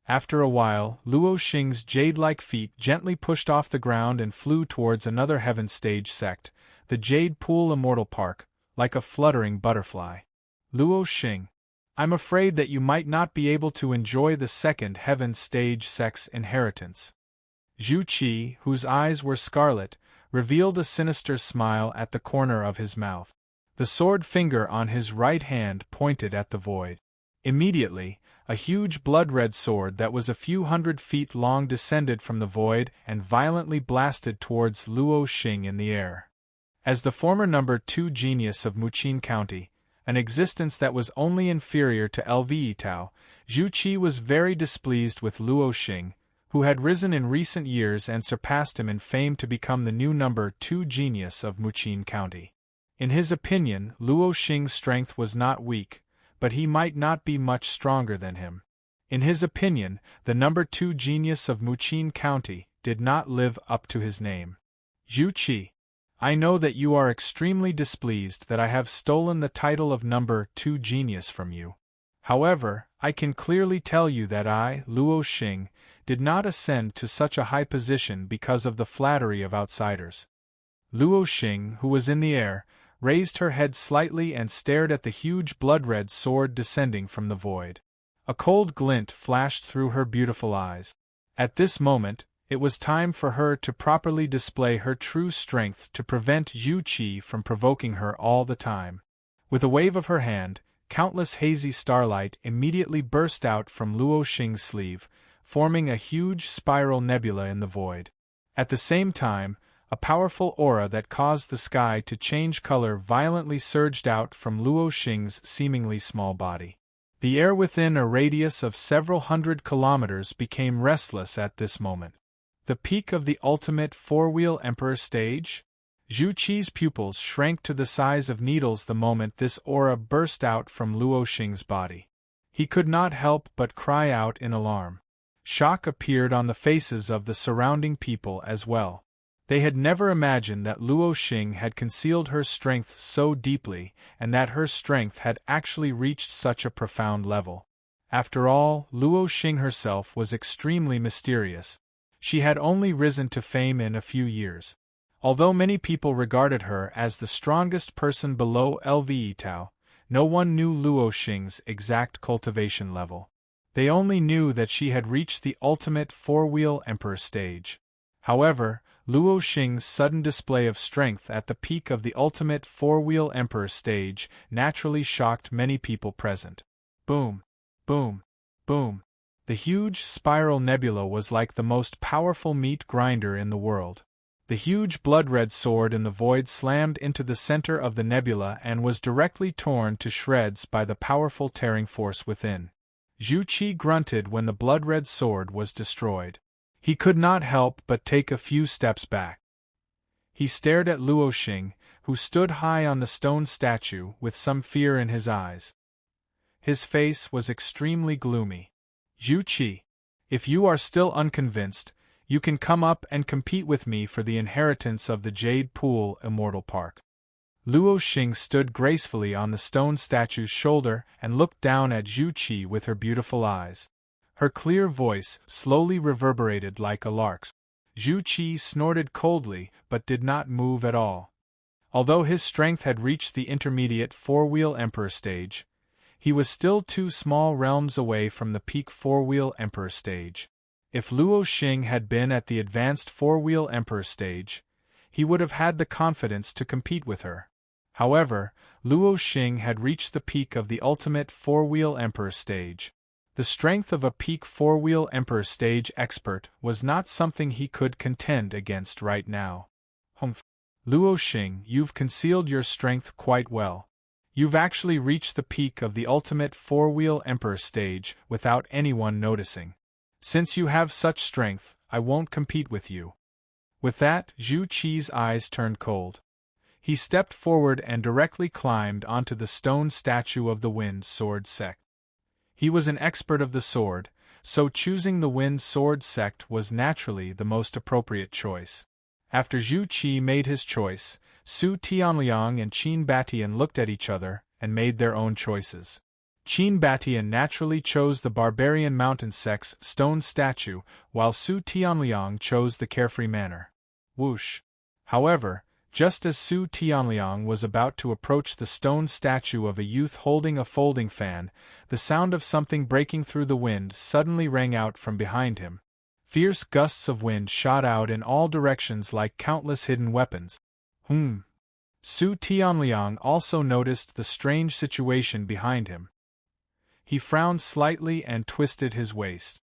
After a while, Luo Xing's jade-like feet gently pushed off the ground and flew towards another heaven stage sect, the Jade Pool Immortal Park, like a fluttering butterfly. Luo Xing, I'm afraid that you might not be able to enjoy the second heaven stage sect's inheritance. Zhu Qi, whose eyes were scarlet, revealed a sinister smile at the corner of his mouth. The sword finger on his right hand pointed at the void. Immediately, a huge blood-red sword that was a few hundred feet long descended from the void and violently blasted towards Luo Xing in the air. As the former number 2 genius of Muqin County, an existence that was only inferior to Lve Tao, Zhu Qi was very displeased with Luo Xing, who had risen in recent years and surpassed him in fame to become the new number 2 genius of Muqin County. In his opinion, Luo Xing's strength was not weak, but he might not be much stronger than him. In his opinion, the number 2 genius of Muqin County did not live up to his name. Zhu Qi, I know that you are extremely displeased that I have stolen the title of number 2 genius from you. However, I can clearly tell you that I, Luo Xing, did not ascend to such a high position because of the flattery of outsiders. Luo Xing, who was in the air, raised her head slightly and stared at the huge blood-red sword descending from the void. A cold glint flashed through her beautiful eyes. At this moment, it was time for her to properly display her true strength to prevent Zhu Qi from provoking her all the time. With a wave of her hand, countless hazy starlight immediately burst out from Luo Xing's sleeve, forming a huge spiral nebula in the void. At the same time, a powerful aura that caused the sky to change color violently surged out from Luo Xing's seemingly small body. The air within a radius of several hundred kilometers became restless at this moment. The peak of the ultimate four-wheel emperor stage? Zhu Qi's pupils shrank to the size of needles the moment this aura burst out from Luo Xing's body. He could not help but cry out in alarm. Shock appeared on the faces of the surrounding people as well. They had never imagined that Luo Xing had concealed her strength so deeply, and that her strength had actually reached such a profound level. After all, Luo Xing herself was extremely mysterious. She had only risen to fame in a few years. Although many people regarded her as the strongest person below Lve Tao, no one knew Luo Xing's exact cultivation level. They only knew that she had reached the ultimate four-wheel emperor stage. However, Luo Xing's sudden display of strength at the peak of the ultimate four-wheel emperor stage naturally shocked many people present. Boom! Boom! Boom! The huge spiral nebula was like the most powerful meat grinder in the world. The huge blood-red sword in the void slammed into the center of the nebula and was directly torn to shreds by the powerful tearing force within. Zhu Qi grunted when the blood-red sword was destroyed. He could not help but take a few steps back. He stared at Luo Xing, who stood high on the stone statue with some fear in his eyes. His face was extremely gloomy. Zhu Qi, if you are still unconvinced, you can come up and compete with me for the inheritance of the Jade Pool Immortal Park. Luo Xing stood gracefully on the stone statue's shoulder and looked down at Zhu Qi with her beautiful eyes. Her clear voice slowly reverberated like a lark's. Zhu Qi snorted coldly but did not move at all. Although his strength had reached the intermediate four-wheel emperor stage, he was still 2 small realms away from the peak four-wheel emperor stage. If Luo Xing had been at the advanced four-wheel emperor stage, he would have had the confidence to compete with her. However, Luo Xing had reached the peak of the ultimate four-wheel emperor stage. The strength of a peak four-wheel emperor stage expert was not something he could contend against right now. Humph. Luo Xing, you've concealed your strength quite well. You've actually reached the peak of the ultimate four-wheel emperor stage without anyone noticing. Since you have such strength, I won't compete with you. With that, Zhu Qi's eyes turned cold. He stepped forward and directly climbed onto the stone statue of the Wind Sword Sect. He was an expert of the sword, so choosing the Wind Sword Sect was naturally the most appropriate choice. After Zhu Qi made his choice, Su Tianliang and Qin Batian looked at each other and made their own choices. Qin Batian naturally chose the Barbarian Mountain Sect's stone statue, while Su Tianliang chose the Carefree Manor. Whoosh! However, just as Su Tianliang was about to approach the stone statue of a youth holding a folding fan, the sound of something breaking through the wind suddenly rang out from behind him. Fierce gusts of wind shot out in all directions like countless hidden weapons. Su Tianliang also noticed the strange situation behind him. He frowned slightly and twisted his waist.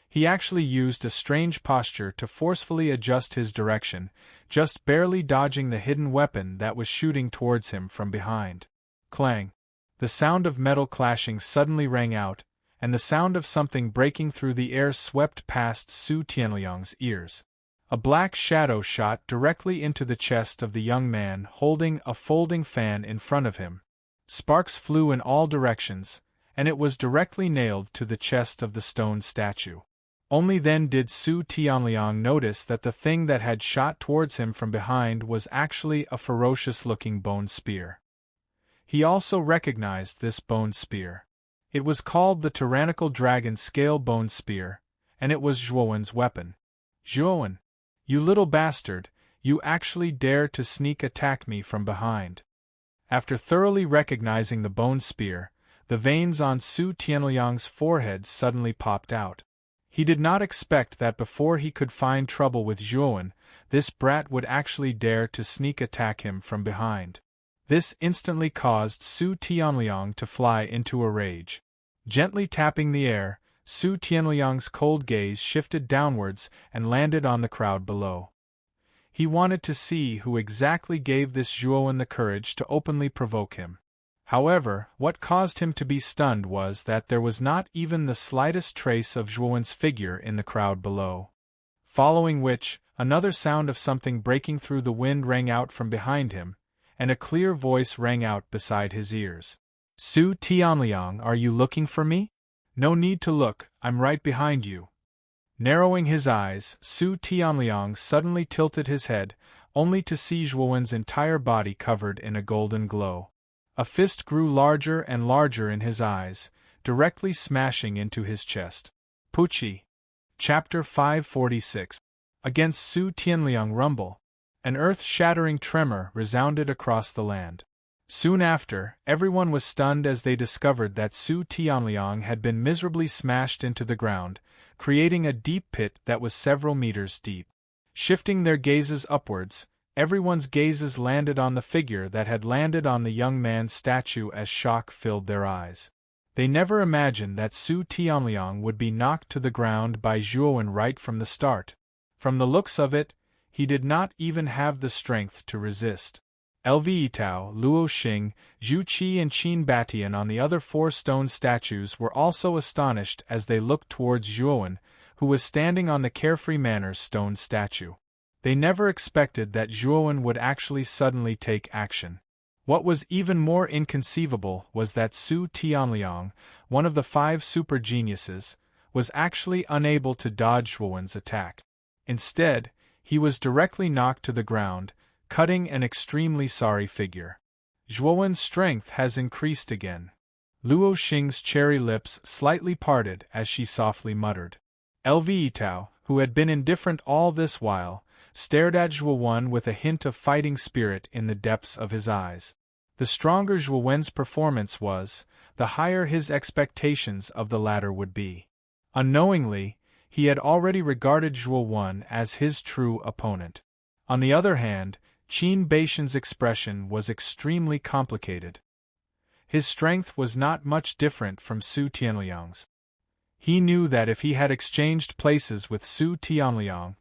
He actually used a strange posture to forcefully adjust his direction, just barely dodging the hidden weapon that was shooting towards him from behind. Clang! The sound of metal clashing suddenly rang out, and the sound of something breaking through the air swept past Su Tianliang's ears. A black shadow shot directly into the chest of the young man holding a folding fan in front of him. Sparks flew in all directions, and it was directly nailed to the chest of the stone statue. Only then did Su Tianliang notice that the thing that had shot towards him from behind was actually a ferocious-looking bone spear. He also recognized this bone spear. It was called the tyrannical dragon scale-bone spear, and it was Zhuowen's weapon. "Zhuowen, you little bastard, you actually dare to sneak attack me from behind." After thoroughly recognizing the bone spear, the veins on Su Tianliang's forehead suddenly popped out. He did not expect that before he could find trouble with Zhuowen, this brat would actually dare to sneak attack him from behind. This instantly caused Su Tianliang to fly into a rage. Gently tapping the air, Su Tianliang's cold gaze shifted downwards and landed on the crowd below. He wanted to see who exactly gave this Zhuowen the courage to openly provoke him. However, what caused him to be stunned was that there was not even the slightest trace of Zhuowen's figure in the crowd below. Following which, another sound of something breaking through the wind rang out from behind him, and a clear voice rang out beside his ears. "Su Tianliang, are you looking for me? No need to look, I'm right behind you." Narrowing his eyes, Su Tianliang suddenly tilted his head, only to see Zhuowen's entire body covered in a golden glow. A fist grew larger and larger in his eyes, directly smashing into his chest. Pucci. Chapter 546. Against Su Tianliang rumble. An earth-shattering tremor resounded across the land. Soon after, everyone was stunned as they discovered that Su Tianliang had been miserably smashed into the ground, creating a deep pit that was several meters deep. Shifting their gazes upwards, everyone's gazes landed on the figure that had landed on the young man's statue as shock filled their eyes. They never imagined that Su Tianliang would be knocked to the ground by Zhuowen right from the start. From the looks of it, he did not even have the strength to resist. Lv Tao, Luo Xing, Zhu Qi and Qin Batian on the other 4 stone statues were also astonished as they looked towards Zhuowen, who was standing on the Carefree Manor's stone statue. They never expected that Zhuowen would actually suddenly take action. What was even more inconceivable was that Su Tianliang, one of the 5 super geniuses, was actually unable to dodge Zhuowen's attack. Instead, he was directly knocked to the ground, cutting an extremely sorry figure. Zhuowen's strength has increased again. Luo Xing's cherry lips slightly parted as she softly muttered. Lv Tao, who had been indifferent all this while, stared at Zhuowen with a hint of fighting spirit in the depths of his eyes. The stronger Zhuowen's performance was, the higher his expectations of the latter would be. Unknowingly, he had already regarded Zhuowen as his true opponent. On the other hand, Qin Batian's expression was extremely complicated. His strength was not much different from Su Tianliang's. He knew that if he had exchanged places with Su Tianliang,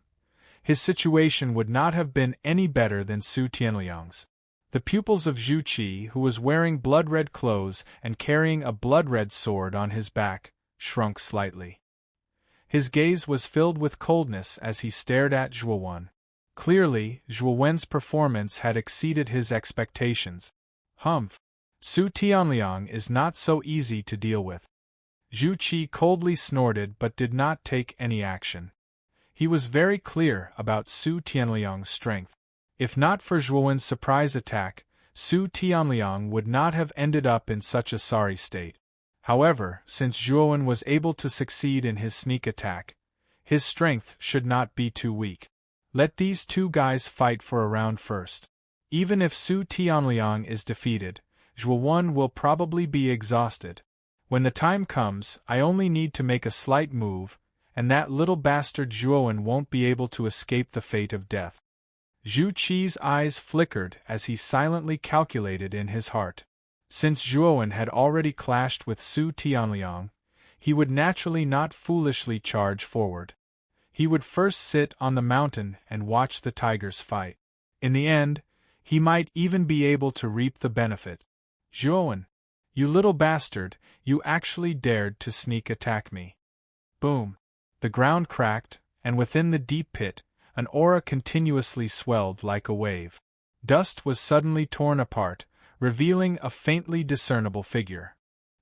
his situation would not have been any better than Su Tianliang's. The pupils of Zhu Qi, who was wearing blood-red clothes and carrying a blood-red sword on his back, shrunk slightly. His gaze was filled with coldness as he stared at Zhuowen. Clearly, Zhuowen's performance had exceeded his expectations. Humph! Su Tianliang is not so easy to deal with. Zhu Qi coldly snorted but did not take any action. He was very clear about Su Tianliang's strength. If not for Zhuowen's surprise attack, Su Tianliang would not have ended up in such a sorry state. However, since Zhuowen was able to succeed in his sneak attack, his strength should not be too weak. Let these 2 guys fight for a round first. Even if Su Tianliang is defeated, Zhuowen will probably be exhausted. When the time comes, I only need to make a slight move, and that little bastard Zhuowen won't be able to escape the fate of death. Zhu Qi's eyes flickered as he silently calculated in his heart. Since Zhuowen had already clashed with Su Tianliang, he would naturally not foolishly charge forward. He would first sit on the mountain and watch the tigers fight. In the end, he might even be able to reap the benefit. "Zhuowen, you little bastard, you actually dared to sneak attack me." Boom! The ground cracked, and within the deep pit, an aura continuously swelled like a wave. Dust was suddenly torn apart, revealing a faintly discernible figure.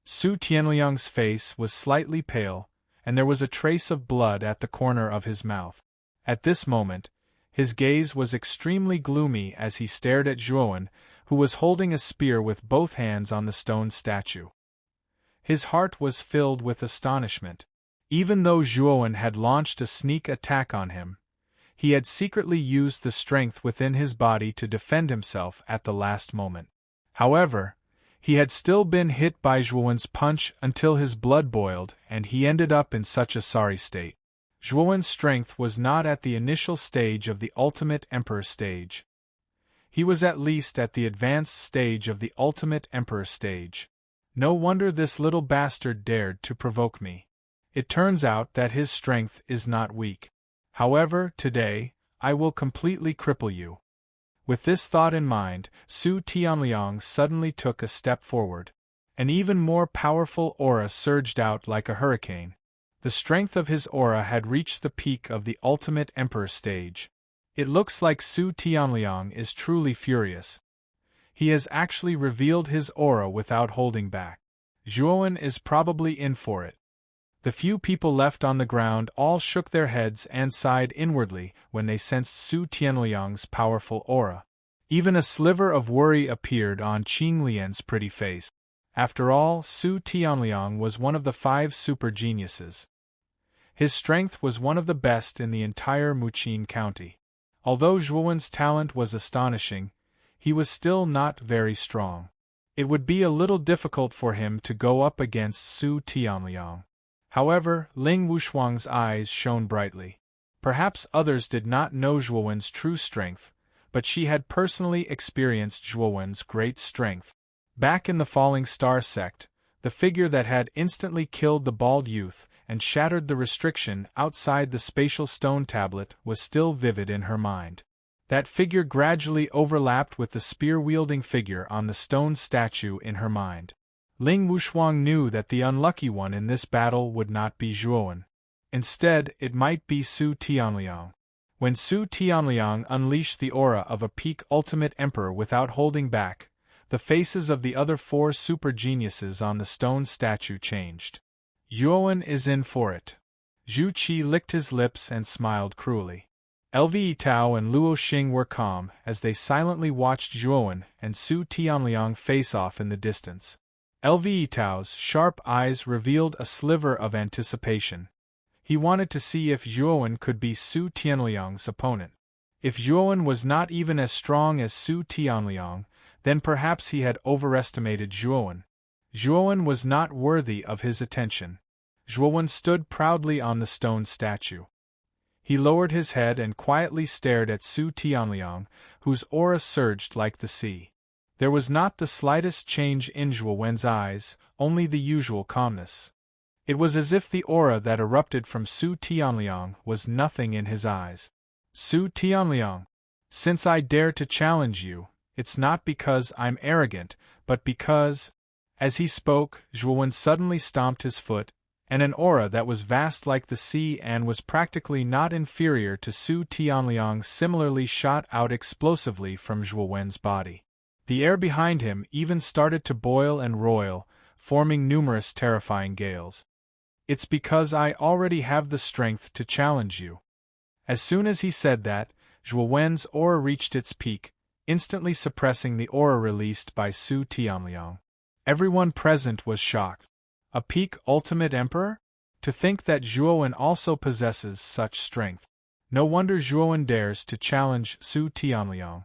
Su Tianliang's face was slightly pale, and there was a trace of blood at the corner of his mouth. At this moment, his gaze was extremely gloomy as he stared at Zhuowen, who was holding a spear with both hands on the stone statue. His heart was filled with astonishment. Even though Zhuowen had launched a sneak attack on him, he had secretly used the strength within his body to defend himself at the last moment. However, he had still been hit by Zhuowen's punch until his blood boiled and he ended up in such a sorry state. Zhuowen's strength was not at the initial stage of the Ultimate Emperor stage. He was at least at the advanced stage of the Ultimate Emperor stage. No wonder this little bastard dared to provoke me. It turns out that his strength is not weak. However, today, I will completely cripple you. With this thought in mind, Su Tianliang suddenly took a step forward. An even more powerful aura surged out like a hurricane. The strength of his aura had reached the peak of the Ultimate Emperor stage. It looks like Su Tianliang is truly furious. He has actually revealed his aura without holding back. Zhuowen is probably in for it. The few people left on the ground all shook their heads and sighed inwardly when they sensed Su Tianliang's powerful aura. Even a sliver of worry appeared on Qing Lian's pretty face. After all, Su Tianliang was one of the 5 super geniuses. His strength was one of the best in the entire Muqin County. Although Zhuowen's talent was astonishing, he was still not very strong. It would be a little difficult for him to go up against Su Tianliang. However, Ling Wushuang's eyes shone brightly. Perhaps others did not know Zhuowen's true strength, but she had personally experienced Zhuowen's great strength. Back in the Falling Star sect, the figure that had instantly killed the bald youth and shattered the restriction outside the spatial stone tablet was still vivid in her mind. That figure gradually overlapped with the spear-wielding figure on the stone statue in her mind. Ling Wushuang knew that the unlucky one in this battle would not be Zhuowen. Instead, it might be Su Tianliang. When Su Tianliang unleashed the aura of a peak Ultimate Emperor without holding back, the faces of the other 4 super geniuses on the stone statue changed. Zhuowen is in for it. Zhu Qi licked his lips and smiled cruelly. Lve Tao and Luo Xing were calm as they silently watched Zhuowen and Su Tianliang face off in the distance. Lve Tao's sharp eyes revealed a sliver of anticipation. He wanted to see if Zhuowen could be Su Tianliang's opponent. If Zhuowen was not even as strong as Su Tianliang, then perhaps he had overestimated Zhuowen. Zhuowen was not worthy of his attention. Zhuowen stood proudly on the stone statue. He lowered his head and quietly stared at Su Tianliang, whose aura surged like the sea. There was not the slightest change in Zhuowen's eyes, only the usual calmness. It was as if the aura that erupted from Su Tianliang was nothing in his eyes. Su Tianliang, since I dare to challenge you, it's not because I'm arrogant, but because... As he spoke, Zhuowen suddenly stomped his foot, and an aura that was vast like the sea and was practically not inferior to Su Tianliang similarly shot out explosively from Zhuowen's body. The air behind him even started to boil and roil, forming numerous terrifying gales. It's because I already have the strength to challenge you. As soon as he said that, Zhuowen's aura reached its peak, instantly suppressing the aura released by Su Tianliang. Everyone present was shocked. A peak Ultimate Emperor? To think that Zhuowen also possesses such strength. No wonder Zhuowen dares to challenge Su Tianliang.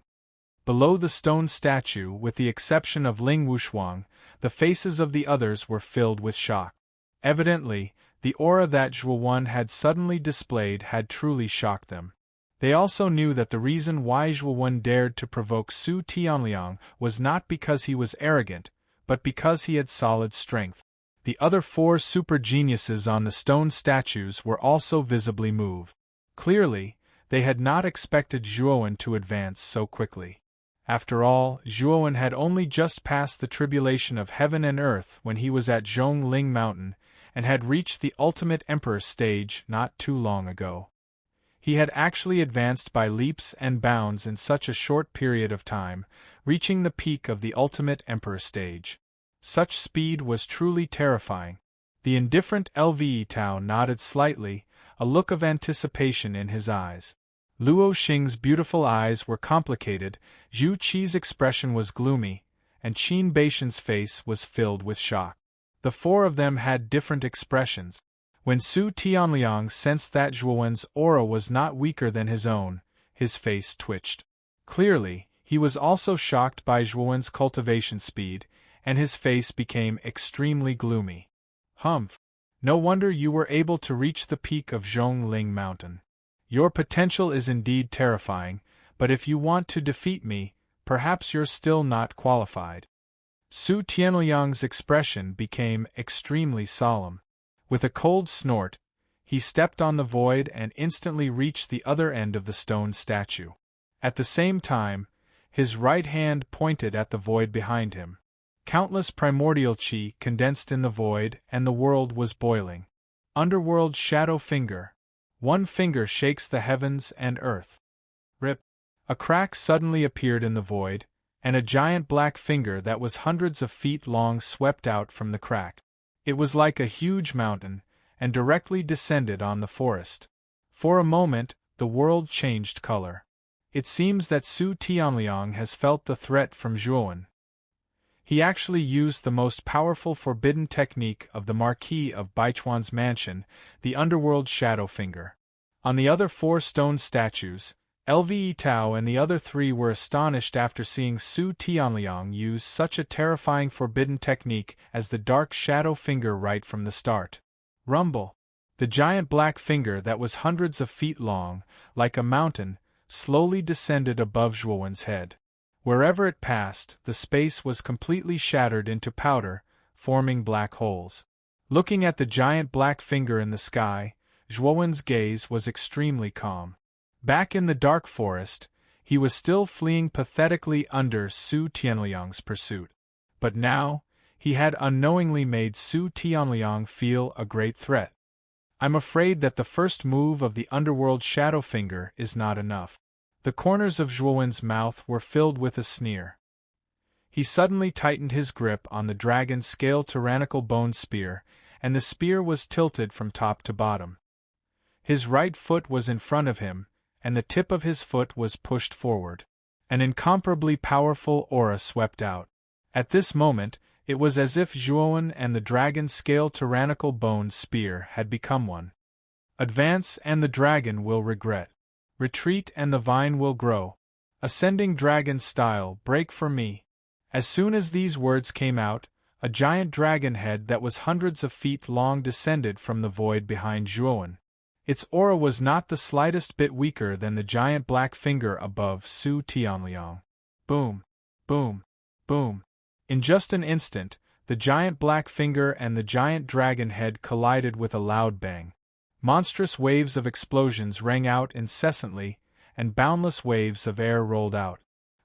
Below the stone statue, with the exception of Ling Wushuang, the faces of the others were filled with shock. Evidently, the aura that Zhuowen had suddenly displayed had truly shocked them. They also knew that the reason why Zhuowen dared to provoke Su Tianliang was not because he was arrogant, but because he had solid strength. The other 4 super geniuses on the stone statues were also visibly moved. Clearly, they had not expected Zhuowen to advance so quickly. After all, Zhuowen had only just passed the tribulation of heaven and earth when he was at Zhongling Mountain, and had reached the Ultimate Emperor stage not too long ago. He had actually advanced by leaps and bounds in such a short period of time, reaching the peak of the Ultimate Emperor stage. Such speed was truly terrifying. The indifferent Lve Tao nodded slightly, a look of anticipation in his eyes. Luo Xing's beautiful eyes were complicated, Zhu Qi's expression was gloomy, and Qin Baishan's face was filled with shock. The four of them had different expressions. When Su Tianliang sensed that Zhuowen's aura was not weaker than his own, his face twitched. Clearly, he was also shocked by Zhuowen's cultivation speed, and his face became extremely gloomy. Humph! No wonder you were able to reach the peak of Zhongling Mountain. Your potential is indeed terrifying, but if you want to defeat me, perhaps you're still not qualified. Su Tianliang's expression became extremely solemn. With a cold snort, he stepped on the void and instantly reached the other end of the stone statue. At the same time, his right hand pointed at the void behind him. Countless primordial chi condensed in the void, and the world was boiling. Underworld Shadow Finger. One finger shakes the heavens and earth. Rip. A crack suddenly appeared in the void, and a giant black finger that was hundreds of feet long swept out from the crack. It was like a huge mountain, and directly descended on the forest. For a moment, the world changed color. It seems that Su Tianliang has felt the threat from Zhuowen. He actually used the most powerful forbidden technique of the Marquis of Baichuan's mansion, the Underworld Shadow Finger. On the other four stone statues, Lve Tao and the other three were astonished after seeing Su Tianliang use such a terrifying forbidden technique as the Dark Shadow Finger right from the start. Rumble! The giant black finger that was hundreds of feet long, like a mountain, slowly descended above Zhuowen's head. Wherever it passed, the space was completely shattered into powder, forming black holes. Looking at the giant black finger in the sky, Zhuowen's gaze was extremely calm. Back in the dark forest, he was still fleeing pathetically under Su Tianliang's pursuit. But now, he had unknowingly made Su Tianliang feel a great threat. I'm afraid that the first move of the Underworld Shadow Finger is not enough. The corners of Zhuowen's mouth were filled with a sneer. He suddenly tightened his grip on the dragon's scale tyrannical bone spear, and the spear was tilted from top to bottom. His right foot was in front of him, and the tip of his foot was pushed forward. An incomparably powerful aura swept out. At this moment, it was as if Zhuowen and the dragon's scale tyrannical bone spear had become one. Advance and the dragon will regret. Retreat and the vine will grow. Ascending dragon style, break for me. As soon as these words came out, a giant dragon head that was hundreds of feet long descended from the void behind Zhuowen. Its aura was not the slightest bit weaker than the giant black finger above Su Tianliang. Boom! Boom! Boom! In just an instant, the giant black finger and the giant dragon head collided with a loud bang. Monstrous waves of explosions rang out incessantly, and boundless waves of air rolled out.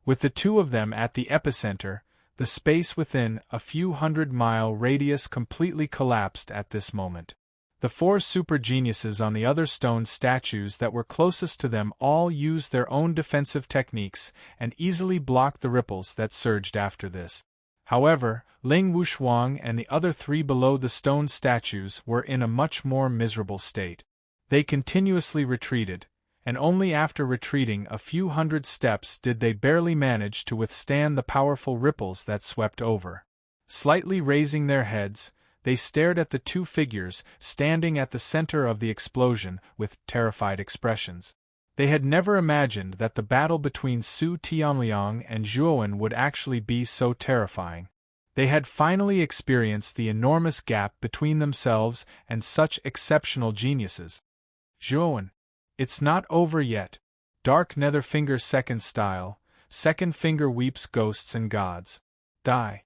With the two of them at the epicenter, the space within a few 100-mile radius completely collapsed at this moment. The four super geniuses on the other stone statues that were closest to them all used their own defensive techniques and easily blocked the ripples that surged after this. However, Ling Wushuang and the other three below the stone statues were in a much more miserable state. They continuously retreated, and only after retreating a few hundred steps did they barely manage to withstand the powerful ripples that swept over. Slightly raising their heads, they stared at the two figures standing at the center of the explosion with terrified expressions. They had never imagined that the battle between Su Tianliang and Zhuowen would actually be so terrifying. They had finally experienced the enormous gap between themselves and such exceptional geniuses. Zhuowen. It's not over yet. Dark Nether Finger Second Style, Second Finger Weeps Ghosts and Gods. Die.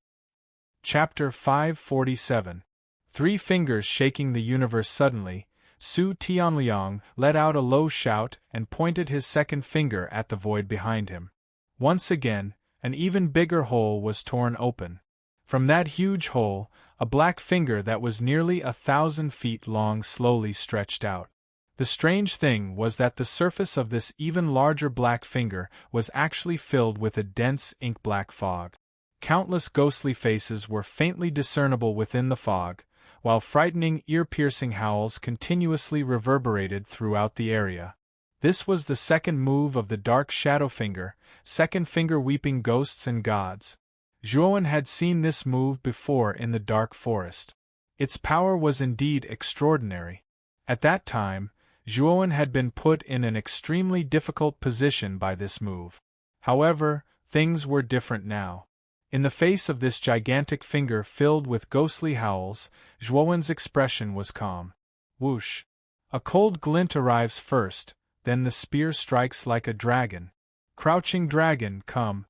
Chapter 547. Three fingers shaking the universe suddenly, Su Tianliang let out a low shout and pointed his second finger at the void behind him. Once again, an even bigger hole was torn open. From that huge hole, a black finger that was nearly 1,000 feet long slowly stretched out. The strange thing was that the surface of this even larger black finger was actually filled with a dense ink-black fog. Countless ghostly faces were faintly discernible within the fog, while frightening, ear-piercing howls continuously reverberated throughout the area. This was the second move of the Dark Shadow Finger, Second Finger Weeping Ghosts and Gods. Zhuowen had seen this move before in the Dark Forest. Its power was indeed extraordinary. At that time, Zhuowen had been put in an extremely difficult position by this move. However, things were different now. In the face of this gigantic finger filled with ghostly howls, Zhuowen's expression was calm. Whoosh! A cold glint arrives first, then the spear strikes like a dragon. Crouching dragon, come!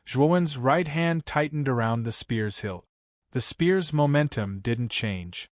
Zhuowen's right hand tightened around the spear's hilt. The spear's momentum didn't change.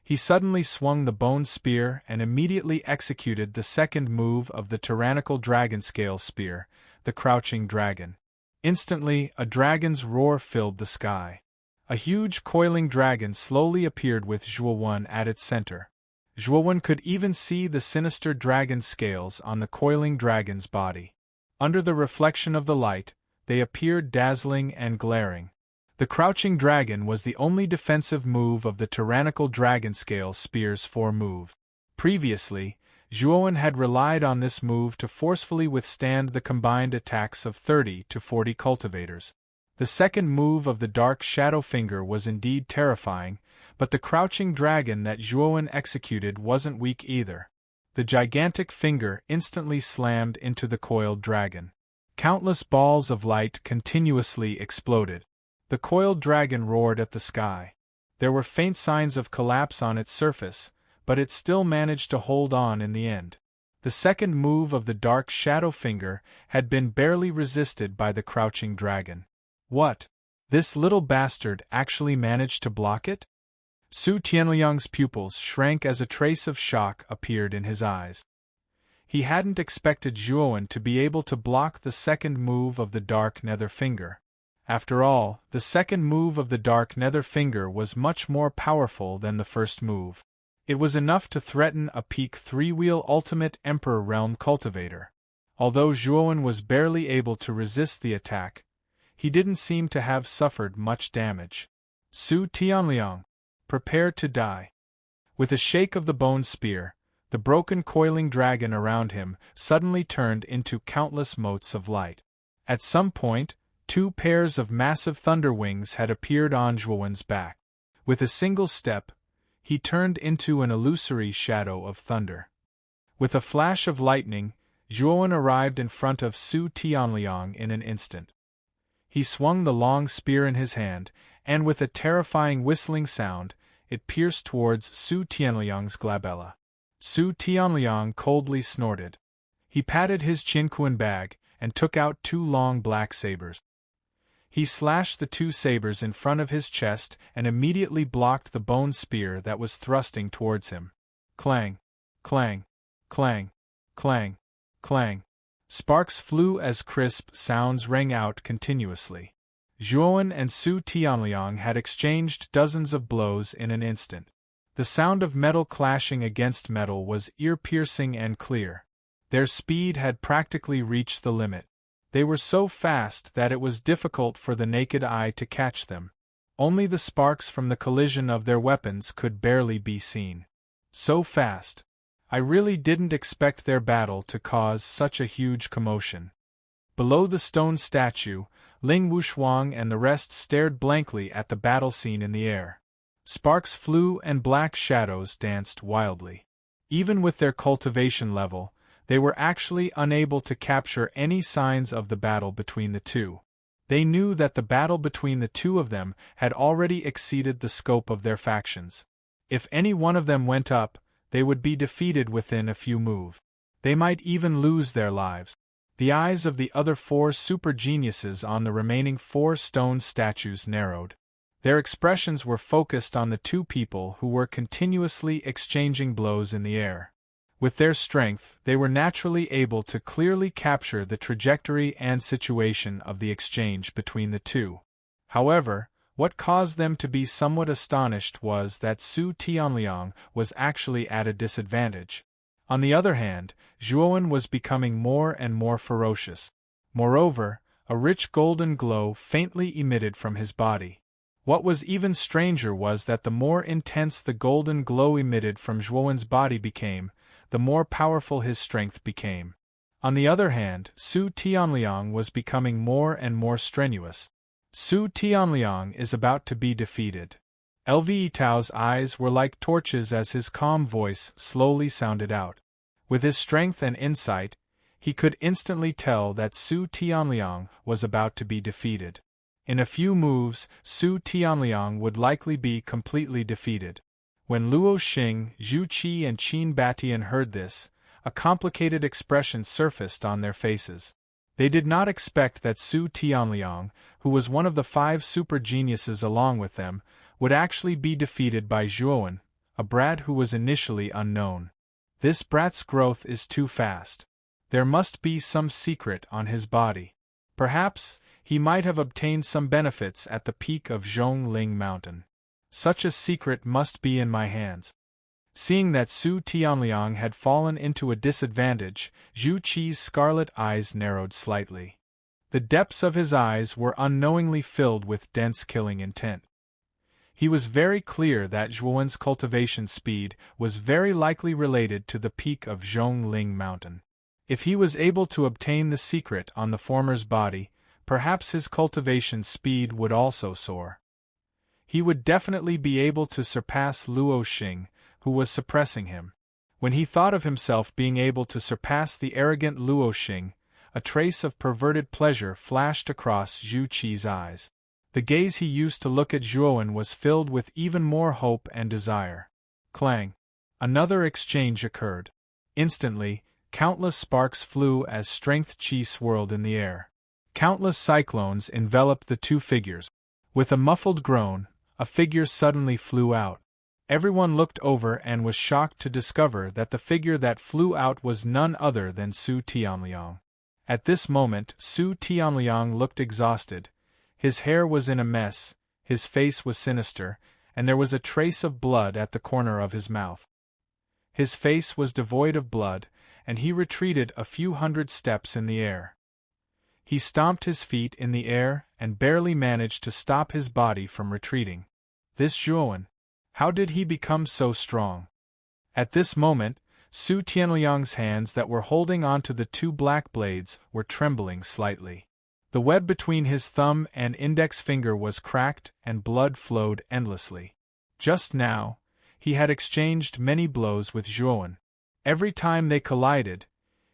He suddenly swung the bone spear and immediately executed the second move of the tyrannical dragon scale spear, the crouching dragon. Instantly, a dragon's roar filled the sky. A huge coiling dragon slowly appeared with Zhuowen at its center. Zhuowen could even see the sinister dragon scales on the coiling dragon's body. Under the reflection of the light, they appeared dazzling and glaring. The crouching dragon was the only defensive move of the tyrannical dragon scale spear's 4 move. Previously, Zhuowen had relied on this move to forcefully withstand the combined attacks of 30 to 40 cultivators. The second move of the dark shadow finger was indeed terrifying, but the crouching dragon that Zhuowen executed wasn't weak either. The gigantic finger instantly slammed into the coiled dragon. Countless balls of light continuously exploded. The coiled dragon roared at the sky. There were faint signs of collapse on its surface, but it still managed to hold on in the end. The second move of the dark shadow finger had been barely resisted by the crouching dragon. What? This little bastard actually managed to block it? Su Tianliang's pupils shrank as a trace of shock appeared in his eyes. He hadn't expected Zhuowen to be able to block the second move of the dark nether finger. After all, the second move of the dark nether finger was much more powerful than the first move. It was enough to threaten a peak 3-wheel ultimate Emperor Realm cultivator. Although Zhuowen was barely able to resist the attack, he didn't seem to have suffered much damage. Su Tianliang, prepare to die. With a shake of the bone spear, the broken coiling dragon around him suddenly turned into countless motes of light. At some point, 2 pairs of massive thunder wings had appeared on Zhuowen's back. With a single step, he turned into an illusory shadow of thunder. With a flash of lightning, Zhuowen arrived in front of Su Tianliang in an instant. He swung the long spear in his hand, and with a terrifying whistling sound, it pierced towards Su Tianliang's glabella. Su Tianliang coldly snorted. He patted his Qinquan bag and took out 2 long black sabers. He slashed the 2 sabers in front of his chest and immediately blocked the bone spear that was thrusting towards him. Clang! Clang! Clang! Clang! Clang! Sparks flew as crisp sounds rang out continuously. Zhuowen and Su Tianliang had exchanged dozens of blows in an instant. The sound of metal clashing against metal was ear-piercing and clear. Their speed had practically reached the limit. They were so fast that it was difficult for the naked eye to catch them. Only the sparks from the collision of their weapons could barely be seen. So fast. I really didn't expect their battle to cause such a huge commotion. Below the stone statue, Ling Wushuang and the rest stared blankly at the battle scene in the air. Sparks flew and black shadows danced wildly. Even with their cultivation level, they were actually unable to capture any signs of the battle between the two. They knew that the battle between the two of them had already exceeded the scope of their factions. If any one of them went up, they would be defeated within a few moves. They might even lose their lives. The eyes of the other 4 super geniuses on the remaining 4 stone statues narrowed. Their expressions were focused on the 2 people who were continuously exchanging blows in the air. With their strength, they were naturally able to clearly capture the trajectory and situation of the exchange between the two. However, what caused them to be somewhat astonished was that Su Tianliang was actually at a disadvantage. On the other hand, Zhuowen was becoming more and more ferocious. Moreover, a rich golden glow faintly emitted from his body. What was even stranger was that the more intense the golden glow emitted from Zhuowen's body became, the more powerful his strength became. On the other hand, Su Tianliang was becoming more and more strenuous. Su Tianliang is about to be defeated. Lv Tao's eyes were like torches as his calm voice slowly sounded out. With his strength and insight, he could instantly tell that Su Tianliang was about to be defeated. In a few moves, Su Tianliang would likely be completely defeated. When Luo Xing, Zhu Qi and Qin Batian heard this, a complicated expression surfaced on their faces. They did not expect that Su Tianliang, who was one of the 5 super geniuses along with them, would actually be defeated by Zhuowen, a brat who was initially unknown. This brat's growth is too fast. There must be some secret on his body. Perhaps, he might have obtained some benefits at the peak of Zhongling Mountain. Such a secret must be in my hands. Seeing that Su Tianliang had fallen into a disadvantage, Zhu Qi's scarlet eyes narrowed slightly. The depths of his eyes were unknowingly filled with dense killing intent. He was very clear that Zhuowen's cultivation speed was very likely related to the peak of Zhongling Mountain. If he was able to obtain the secret on the former's body, perhaps his cultivation speed would also soar. He would definitely be able to surpass Luo Xing, who was suppressing him. When he thought of himself being able to surpass the arrogant Luo Xing, a trace of perverted pleasure flashed across Zhu Qi's eyes. The gaze he used to look at Zhuowen was filled with even more hope and desire. Clang! Another exchange occurred. Instantly, countless sparks flew as strength qi swirled in the air. Countless cyclones enveloped the two figures. With a muffled groan, a figure suddenly flew out. Everyone looked over and was shocked to discover that the figure that flew out was none other than Su Tianliang. At this moment, Su Tianliang looked exhausted. His hair was in a mess, his face was sinister, and there was a trace of blood at the corner of his mouth. His face was devoid of blood, and he retreated a few hundred steps in the air. He stomped his feet in the air and barely managed to stop his body from retreating. This Zhuowen, how did he become so strong? At this moment, Su Tianliang's hands that were holding onto the 2 black blades were trembling slightly. The web between his thumb and index finger was cracked and blood flowed endlessly. Just now, he had exchanged many blows with Zhuowen. Every time they collided,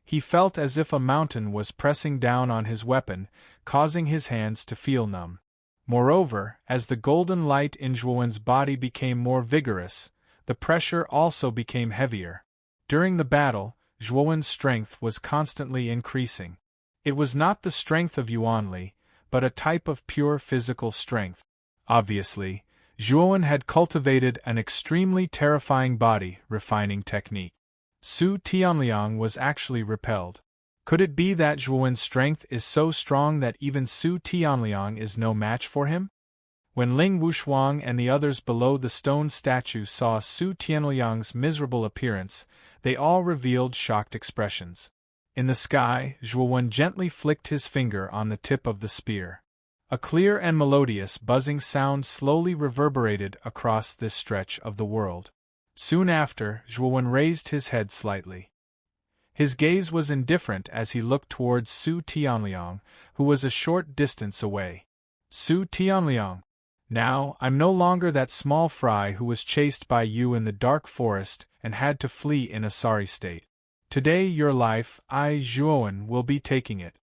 he felt as if a mountain was pressing down on his weapon, causing his hands to feel numb. Moreover, as the golden light in Zhuowen's body became more vigorous, the pressure also became heavier. During the battle, Zhuowen's strength was constantly increasing. It was not the strength of Yuanli, but a type of pure physical strength. Obviously, Zhuowen had cultivated an extremely terrifying body-refining technique. Su Tianliang was actually repelled. Could it be that Zhuowen's strength is so strong that even Su Tianliang is no match for him? When Ling Wushuang and the others below the stone statue saw Su Tianliang's miserable appearance, they all revealed shocked expressions. In the sky, Zhuowen gently flicked his finger on the tip of the spear. A clear and melodious buzzing sound slowly reverberated across this stretch of the world. Soon after, Zhuowen raised his head slightly. His gaze was indifferent as he looked towards Su Tianliang, who was a short distance away. Su Tianliang, now I'm no longer that small fry who was chased by you in the dark forest and had to flee in a sorry state. Today your life, I, Zhuowen, will be taking it.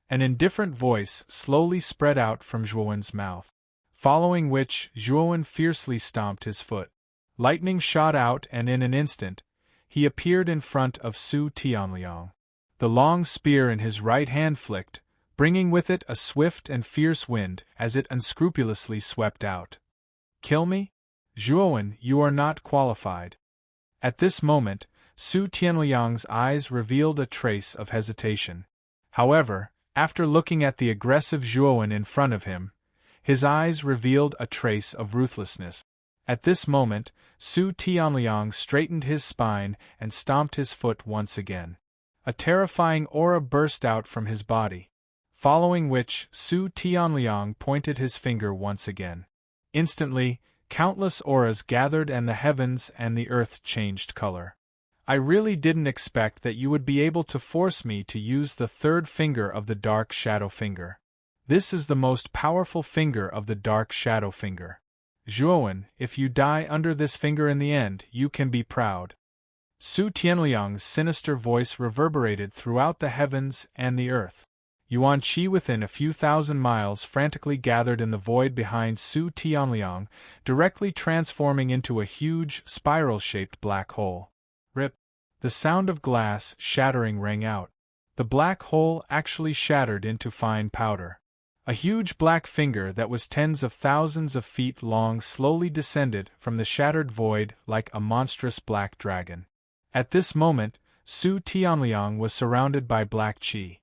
An indifferent voice slowly spread out from Zhuowen's mouth, following which Zhuowen fiercely stomped his foot. Lightning shot out and in an instant, he appeared in front of Su Tianliang. The long spear in his right hand flicked, bringing with it a swift and fierce wind as it unscrupulously swept out. Kill me? Zhuowen, you are not qualified. At this moment, Su Tianliang's eyes revealed a trace of hesitation. However, after looking at the aggressive Zhuowen in front of him, his eyes revealed a trace of ruthlessness. At this moment, Su Tianliang straightened his spine and stomped his foot once again. A terrifying aura burst out from his body, following which Su Tianliang pointed his finger once again. Instantly, countless auras gathered and the heavens and the earth changed color. I really didn't expect that you would be able to force me to use the 3rd finger of the Dark Shadow Finger. This is the most powerful finger of the Dark Shadow Finger. Zhuowen, if you die under this finger in the end, you can be proud. Su Tianliang's sinister voice reverberated throughout the heavens and the earth. Yuan Qi within a few thousand miles frantically gathered in the void behind Su Tianliang, directly transforming into a huge, spiral-shaped black hole. Rip! The sound of glass shattering rang out. The black hole actually shattered into fine powder. A huge black finger that was tens of thousands of feet long slowly descended from the shattered void like a monstrous black dragon. At this moment, Su Tianliang was surrounded by black qi.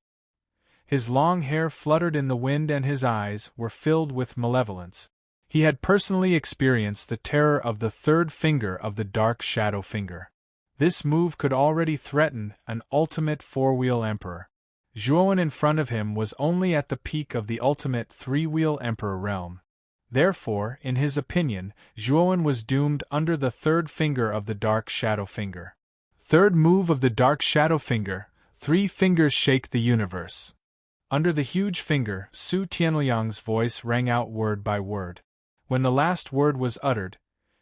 His long hair fluttered in the wind and his eyes were filled with malevolence. He had personally experienced the terror of the third finger of the dark shadow finger. This move could already threaten an ultimate four-wheel emperor. Zhuowen in front of him was only at the peak of the ultimate three-wheel emperor realm. Therefore, in his opinion, Zhuowen was doomed under the third finger of the dark shadow finger. Third move of the dark shadow finger, 3 fingers shake the universe. Under the huge finger, Su Tianliang's voice rang out word by word. When the last word was uttered,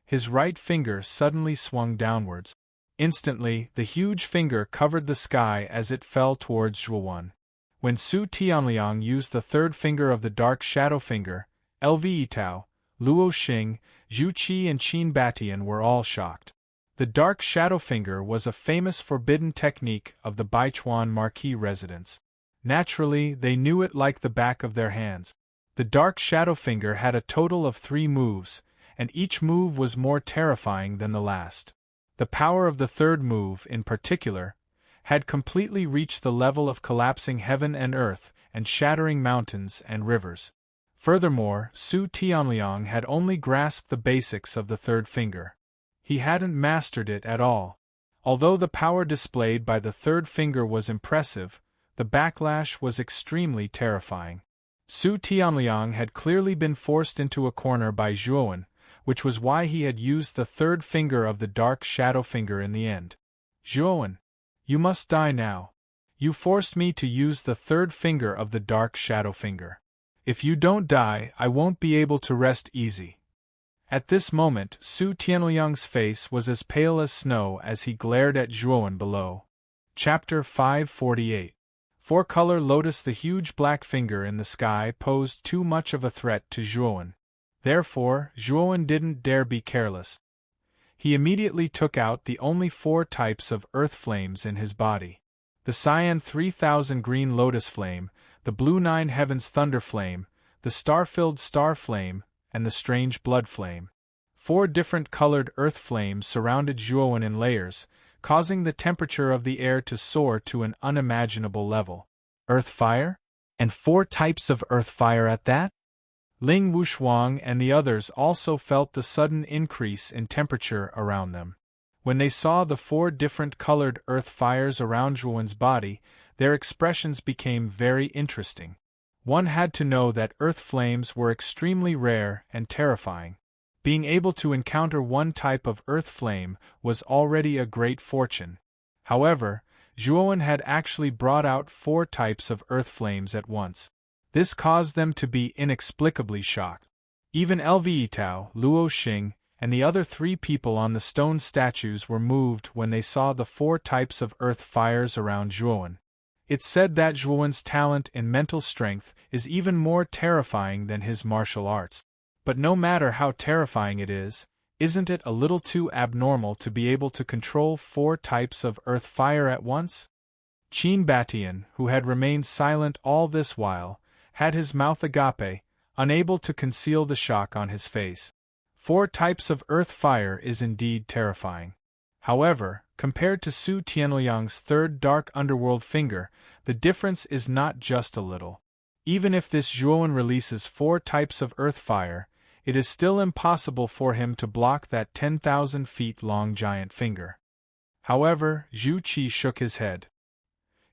his right finger suddenly swung downwards. Instantly, the huge finger covered the sky as it fell towards Zhuowen. When Su Tianliang used the third finger of the dark shadow finger, Lve Tao, Luo Xing, Zhu Qi and Qin Batian were all shocked. The dark shadow finger was a famous forbidden technique of the Baichuan marquis residence. Naturally, they knew it like the back of their hands. The dark shadow finger had a total of 3 moves, and each move was more terrifying than the last. The power of the third move, in particular, had completely reached the level of collapsing heaven and earth and shattering mountains and rivers. Furthermore, Su Tianliang had only grasped the basics of the third finger. He hadn't mastered it at all. Although the power displayed by the third finger was impressive, the backlash was extremely terrifying. Su Tianliang had clearly been forced into a corner by Zhuowen, which was why he had used the third finger of the dark shadow finger in the end. Zhuowen, you must die now. You forced me to use the third finger of the dark shadow finger. If you don't die, I won't be able to rest easy. At this moment, Su Tianliang's face was as pale as snow as he glared at Zhuowen below. Chapter 548. Four-color lotus. The huge black finger in the sky posed too much of a threat to Zhuowen. Therefore, Zhuowen didn't dare be careless. He immediately took out the only 4 types of earth flames in his body. The cyan 3000 green lotus flame, the blue 9 heavens thunder flame, the star-filled star flame, and the strange blood flame. 4 different colored earth flames surrounded Zhuowen in layers, causing the temperature of the air to soar to an unimaginable level. Earth fire? And 4 types of earth fire at that? Ling Wushuang and the others also felt the sudden increase in temperature around them. When they saw the 4 different colored earth fires around Zhuowen's body, their expressions became very interesting. One had to know that earth flames were extremely rare and terrifying. Being able to encounter one type of earth flame was already a great fortune. However, Zhuowen had actually brought out 4 types of earth flames at once. This caused them to be inexplicably shocked. Even Lve Tao, Luo Xing, and the other 3 people on the stone statues were moved when they saw the 4 types of earth fires around Zhuowen. It's said that Zhuowen's talent in mental strength is even more terrifying than his martial arts. But no matter how terrifying it is, isn't it a little too abnormal to be able to control 4 types of earth fire at once? Qin Batian, who had remained silent all this while, had his mouth agape, unable to conceal the shock on his face. 4 types of earth fire is indeed terrifying. However, compared to Su Tianliang's third dark underworld finger, the difference is not just a little. Even if this Zhuowen releases 4 types of earth fire, it is still impossible for him to block that 10,000 feet long giant finger. However, Zhu Qi shook his head.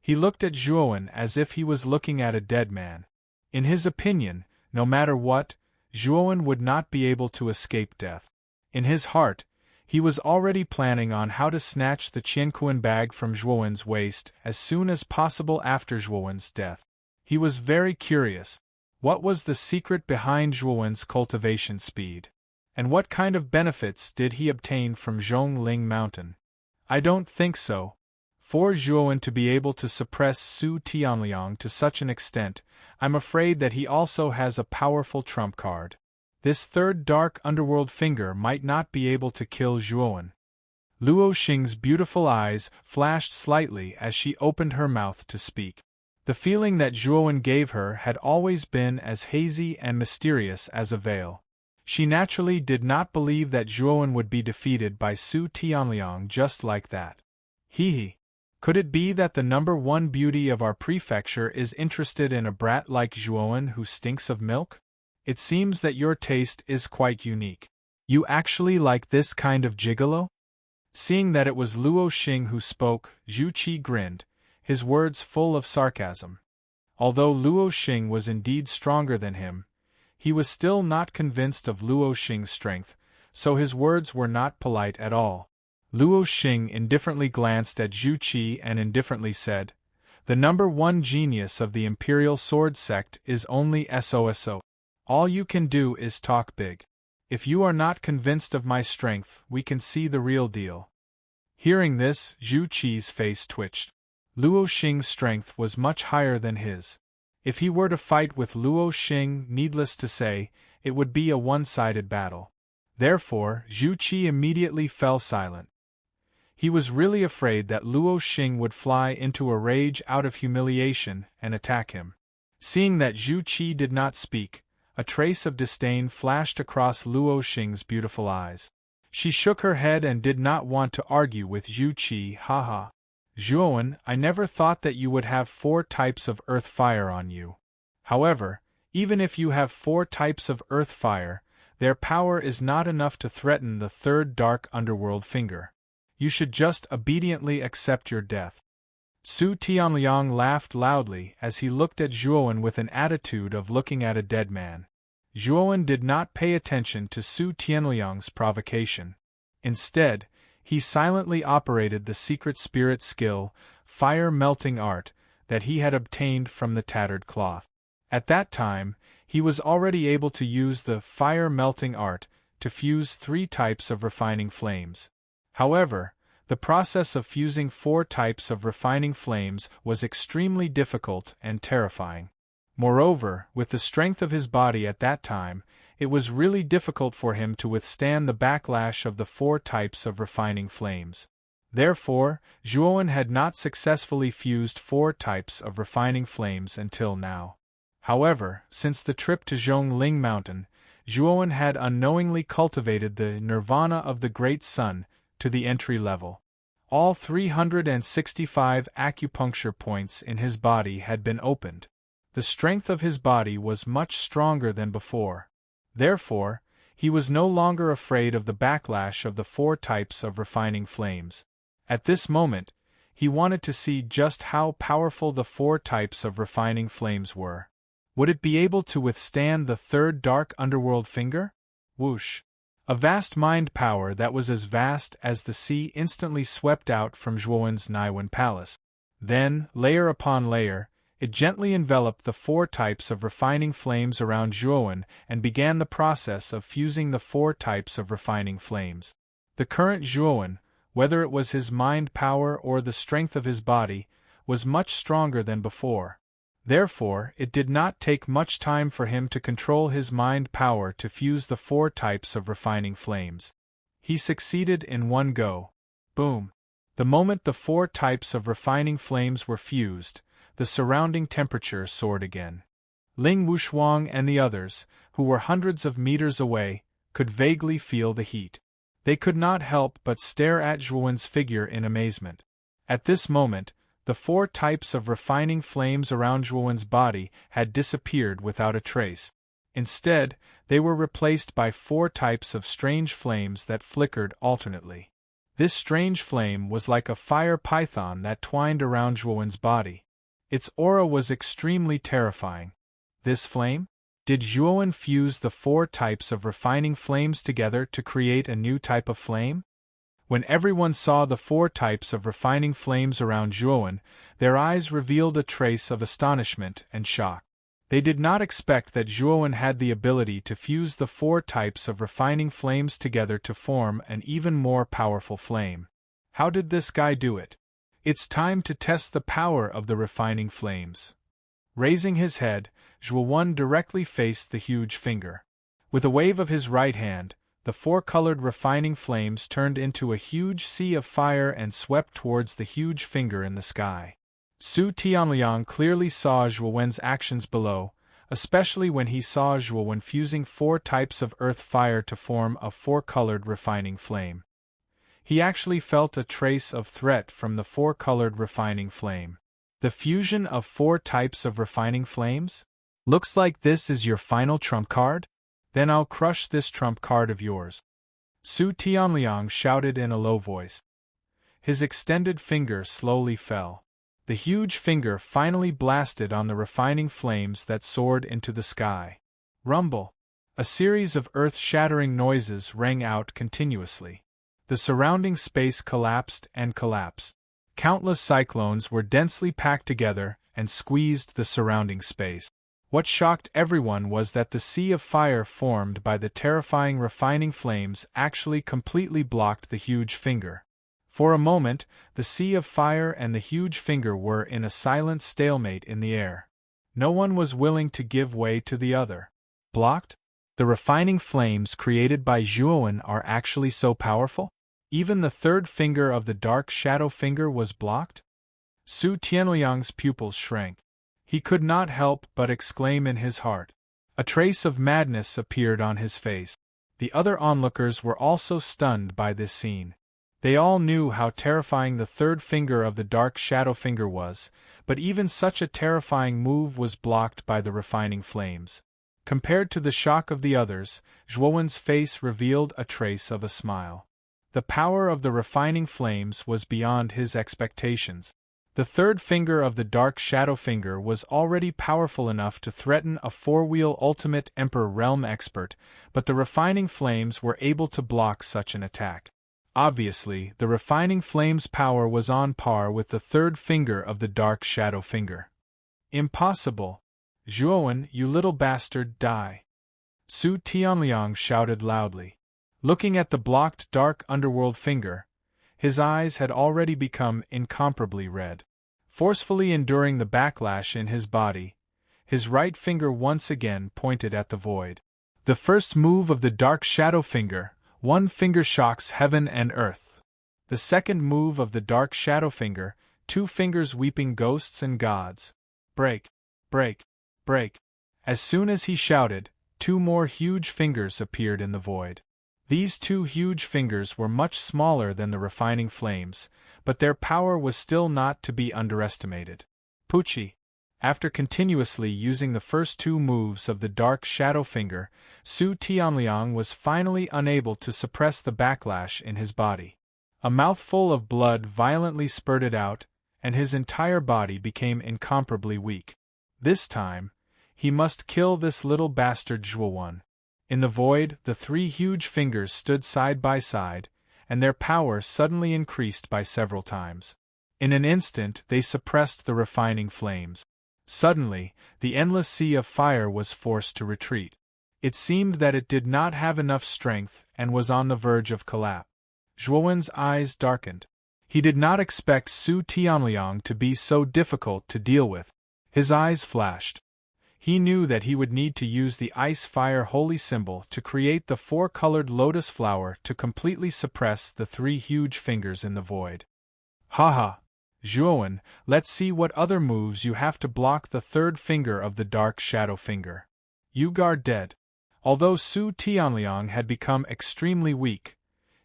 He looked at Zhuowen as if he was looking at a dead man. In his opinion, no matter what, Zhuowen would not be able to escape death. In his heart, he was already planning on how to snatch the Qianquan bag from Zhuowen's waist as soon as possible after Zhuowen's death. He was very curious. What was the secret behind Zhuowen's cultivation speed? And what kind of benefits did he obtain from Zhongling Mountain? I don't think so. For Zhuowen to be able to suppress Su Tianliang to such an extent, I'm afraid that he also has a powerful trump card. This third dark underworld finger might not be able to kill Zhuowen. Luo Xing's beautiful eyes flashed slightly as she opened her mouth to speak. The feeling that Zhuowen gave her had always been as hazy and mysterious as a veil. She naturally did not believe that Zhuowen would be defeated by Su Tianliang just like that. Hee. Could it be that the number one beauty of our prefecture is interested in a brat like Zhuowen who stinks of milk? It seems that your taste is quite unique. You actually like this kind of gigolo? Seeing that it was Luo Xing who spoke, Zhu Qi grinned, his words full of sarcasm. Although Luo Xing was indeed stronger than him, he was still not convinced of Luo Xing's strength, so his words were not polite at all. Luo Xing indifferently glanced at Zhu Qi and indifferently said, "The number one genius of the Imperial Sword Sect is only SOSO. All you can do is talk big. If you are not convinced of my strength, we can see the real deal." Hearing this, Zhu Qi's face twitched. Luo Xing's strength was much higher than his. If he were to fight with Luo Xing, needless to say, it would be a one-sided battle. Therefore, Zhu Qi immediately fell silent. He was really afraid that Luo Xing would fly into a rage out of humiliation and attack him. Seeing that Zhu Qi did not speak, a trace of disdain flashed across Luo Xing's beautiful eyes. She shook her head and did not want to argue with Zhu Qi. Haha. Zhuowen, I never thought that you would have 4 types of earth fire on you. However, even if you have 4 types of earth fire, their power is not enough to threaten the third dark underworld finger. You should just obediently accept your death. Su Tianliang laughed loudly as he looked at Zhuowen with an attitude of looking at a dead man. Zhuowen did not pay attention to Su Tianliang's provocation. Instead, he silently operated the secret spirit skill, fire melting art, that he had obtained from the tattered cloth. At that time, he was already able to use the fire melting art to fuse 3 types of refining flames. However, the process of fusing 4 types of refining flames was extremely difficult and terrifying. Moreover, with the strength of his body at that time, it was really difficult for him to withstand the backlash of the 4 types of refining flames. Therefore, Zhuowen had not successfully fused 4 types of refining flames until now. However, since the trip to Zhongling Mountain, Zhuowen had unknowingly cultivated the nirvana of the Great Sun to the entry level. All 365 acupuncture points in his body had been opened. The strength of his body was much stronger than before. Therefore, he was no longer afraid of the backlash of the 4 types of refining flames. At this moment, he wanted to see just how powerful the 4 types of refining flames were. Would it be able to withstand the third dark underworld finger? Whoosh! A vast mind power that was as vast as the sea instantly swept out from Zhuowen's Naiwen palace. Then, layer upon layer, it gently enveloped the 4 types of refining flames around Zhuowen and began the process of fusing the 4 types of refining flames. The current Zhuowen, whether it was his mind power or the strength of his body, was much stronger than before. Therefore, it did not take much time for him to control his mind power to fuse the 4 types of refining flames. He succeeded in one go. Boom! The moment the 4 types of refining flames were fused, the surrounding temperature soared again. Ling Wushuang and the others, who were hundreds of meters away, could vaguely feel the heat. They could not help but stare at Zhuowen's figure in amazement. At this moment, the 4 types of refining flames around Zhuowen's body had disappeared without a trace. Instead, they were replaced by 4 types of strange flames that flickered alternately. This strange flame was like a fire python that twined around Zhuowen's body. Its aura was extremely terrifying. This flame? Did Zhuowen fuse the 4 types of refining flames together to create a new type of flame? When everyone saw the 4 types of refining flames around Zhuowen, their eyes revealed a trace of astonishment and shock. They did not expect that Zhuowen had the ability to fuse the 4 types of refining flames together to form an even more powerful flame. How did this guy do it? It's time to test the power of the refining flames. Raising his head, Zhuowen directly faced the huge finger. With a wave of his right hand, the 4-colored refining flames turned into a huge sea of fire and swept towards the huge finger in the sky. Su Tianliang clearly saw Zhuowen's actions below, especially when he saw Zhuowen fusing 4 types of earth fire to form a 4-colored refining flame. He actually felt a trace of threat from the 4-colored refining flame. The fusion of 4 types of refining flames? Looks like this is your final trump card? Then I'll crush this trump card of yours. Su Tianliang shouted in a low voice. His extended finger slowly fell. The huge finger finally blasted on the refining flames that soared into the sky. Rumble! A series of earth-shattering noises rang out continuously. The surrounding space collapsed and collapsed. Countless cyclones were densely packed together and squeezed the surrounding space. What shocked everyone was that the sea of fire formed by the terrifying refining flames actually completely blocked the huge finger. For a moment, the sea of fire and the huge finger were in a silent stalemate in the air. No one was willing to give way to the other. Blocked? The refining flames created by Zhuowen are actually so powerful? Even the 3rd finger of the dark shadow finger was blocked? Su Tianliang's pupils shrank. He could not help but exclaim in his heart. A trace of madness appeared on his face. The other onlookers were also stunned by this scene. They all knew how terrifying the 3rd finger of the dark shadow finger was, but even such a terrifying move was blocked by the refining flames. Compared to the shock of the others, Zhuowen's face revealed a trace of a smile. The power of the refining flames was beyond his expectations. The 3rd finger of the dark shadow finger was already powerful enough to threaten a 4-wheel ultimate Emperor realm expert, but the refining flames were able to block such an attack. Obviously, the refining flame's power was on par with the 3rd finger of the dark shadow finger. Impossible! Zhuowen, you little bastard, die! Su Tianliang shouted loudly. Looking at the blocked dark underworld finger, his eyes had already become incomparably red. Forcefully enduring the backlash in his body, his right finger once again pointed at the void. The first move of the dark shadow finger, 1 finger shocks heaven and earth. The second move of the dark shadow finger, 2 fingers weeping ghosts and gods. Break! Break! Break! As soon as he shouted, 2 more huge fingers appeared in the void. These 2 huge fingers were much smaller than the refining flames, but their power was still not to be underestimated. Pucci! After continuously using the first 2 moves of the dark shadow finger, Su Tianliang was finally unable to suppress the backlash in his body. A mouthful of blood violently spurted out, and his entire body became incomparably weak. This time, he must kill this little bastard Zhuowen. In the void, the 3 huge fingers stood side by side, and their power suddenly increased by several times. In an instant, they suppressed the refining flames. Suddenly, the endless sea of fire was forced to retreat. It seemed that it did not have enough strength and was on the verge of collapse. Zhuowen's eyes darkened. He did not expect Su Tianliang to be so difficult to deal with. His eyes flashed. He knew that he would need to use the ice-fire holy symbol to create the 4-colored lotus flower to completely suppress the 3 huge fingers in the void. Haha! Zhuowen, let's see what other moves you have to block the 3rd finger of the dark shadow finger. You are dead. Although Su Tianliang had become extremely weak,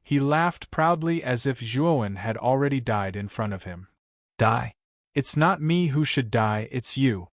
he laughed proudly as if Zhuowen had already died in front of him. Die? It's not me who should die, it's you.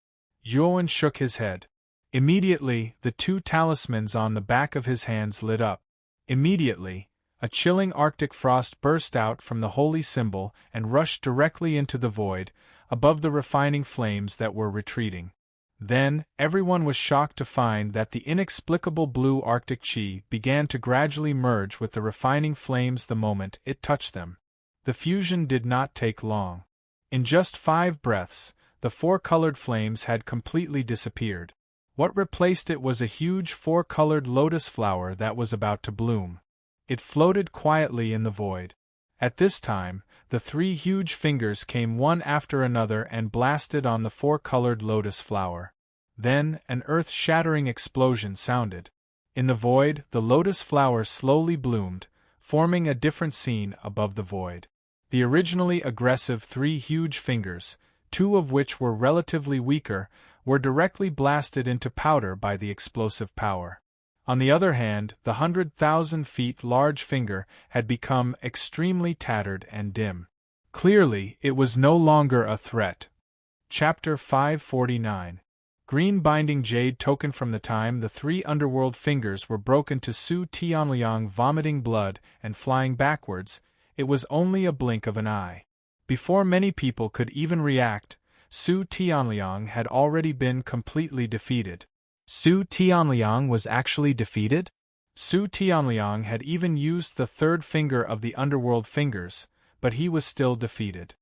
Zhuowen shook his head. Immediately, the 2 talismans on the back of his hands lit up. Immediately, a chilling Arctic frost burst out from the holy symbol and rushed directly into the void, above the refining flames that were retreating. Then, everyone was shocked to find that the inexplicable blue Arctic chi began to gradually merge with the refining flames the moment it touched them. The fusion did not take long. In just 5 breaths, the 4-colored flames had completely disappeared. What replaced it was a huge four-colored lotus flower that was about to bloom. It floated quietly in the void. At this time, the three huge fingers came one after another and blasted on the four-colored lotus flower. Then, an earth-shattering explosion sounded. In the void, the lotus flower slowly bloomed, forming a different scene above the void. The originally aggressive three huge fingers, two of which were relatively weaker, were directly blasted into powder by the explosive power. On the other hand, the 100,000 feet large finger had become extremely tattered and dim. Clearly, it was no longer a threat. Chapter 549. Green binding jade token. From the time the three underworld fingers were broken to Su Tianliang vomiting blood and flying backwards, it was only a blink of an eye. Before many people could even react, Su Tianliang had already been completely defeated. Su Tianliang was actually defeated? Su Tianliang had even used the third finger of the underworld fingers, but he was still defeated.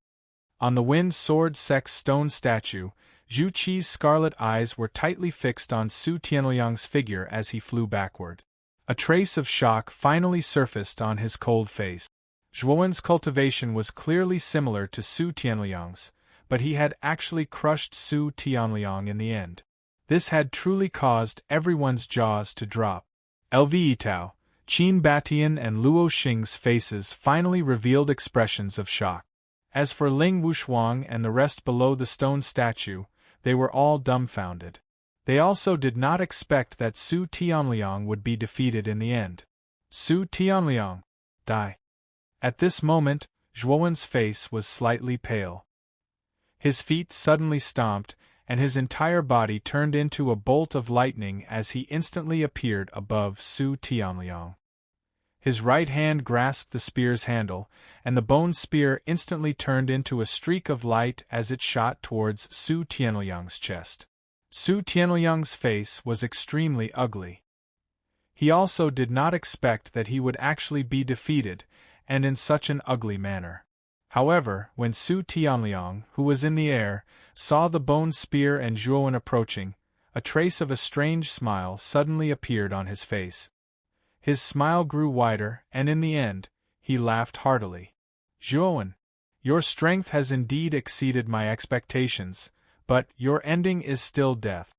On the wind sword sex stone statue, Zhu Qi's scarlet eyes were tightly fixed on Su Tianliang's figure as he flew backward. A trace of shock finally surfaced on his cold face. Zhuowen's cultivation was clearly similar to Su Tianliang's, but he had actually crushed Su Tianliang in the end. This had truly caused everyone's jaws to drop. Lv Tao, Qin Batian and Luo Xing's faces finally revealed expressions of shock. As for Ling Wushuang and the rest below the stone statue, they were all dumbfounded. They also did not expect that Su Tianliang would be defeated in the end. Su Tianliang, die. At this moment, Zhuowen's face was slightly pale. His feet suddenly stomped, and his entire body turned into a bolt of lightning as he instantly appeared above Su Tianliang. His right hand grasped the spear's handle, and the bone spear instantly turned into a streak of light as it shot towards Su Tianliang's chest. Su Tianliang's face was extremely ugly. He also did not expect that he would actually be defeated, and in such an ugly manner. However, when Su Tianliang, who was in the air, saw the bone spear and Zhuowen approaching, a trace of a strange smile suddenly appeared on his face. His smile grew wider, and in the end, he laughed heartily. Zhuowen, your strength has indeed exceeded my expectations, but your ending is still death.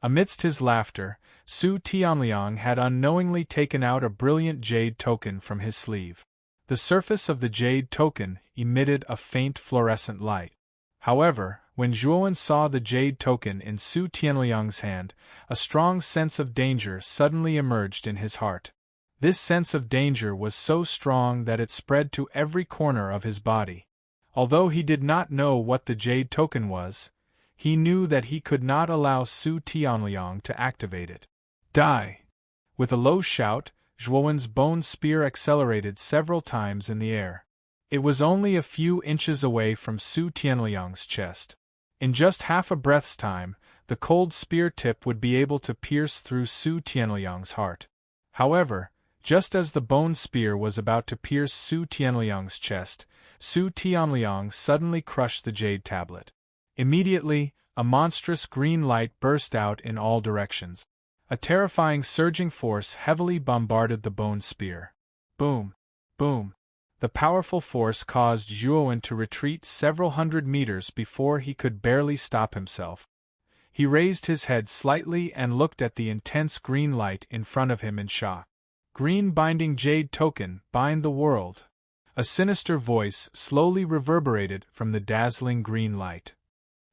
Amidst his laughter, Su Tianliang had unknowingly taken out a brilliant jade token from his sleeve. The surface of the jade token emitted a faint fluorescent light. However, when Zhuowen saw the jade token in Su Tianliang's hand, a strong sense of danger suddenly emerged in his heart. This sense of danger was so strong that it spread to every corner of his body. Although he did not know what the jade token was, he knew that he could not allow Su Tianliang to activate it. Die! With a low shout, Zhuowen's bone spear accelerated several times in the air. It was only a few inches away from Su Tianliang's chest. In just half a breath's time, the cold spear tip would be able to pierce through Su Tianliang's heart. However, just as the bone spear was about to pierce Su Tianliang's chest, Su Tianliang suddenly crushed the jade tablet. Immediately, a monstrous green light burst out in all directions. A terrifying surging force heavily bombarded the bone spear. Boom! Boom! The powerful force caused Zhuowen to retreat several hundred meters before he could barely stop himself. He raised his head slightly and looked at the intense green light in front of him in shock. Green binding jade token, bind the world. A sinister voice slowly reverberated from the dazzling green light.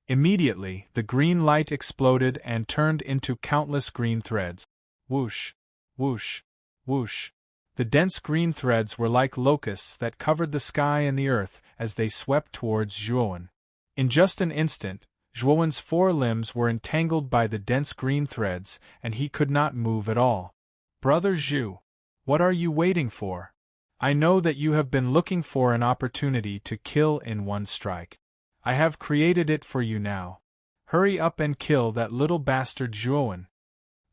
Immediately, the green light exploded and turned into countless green threads. Whoosh! Whoosh! Whoosh! The dense green threads were like locusts that covered the sky and the earth as they swept towards Zhuowen. In just an instant, Zhuowen's four limbs were entangled by the dense green threads, and he could not move at all. Brother Zhu, what are you waiting for? I know that you have been looking for an opportunity to kill in one strike. I have created it for you now. Hurry up and kill that little bastard Zhuowen.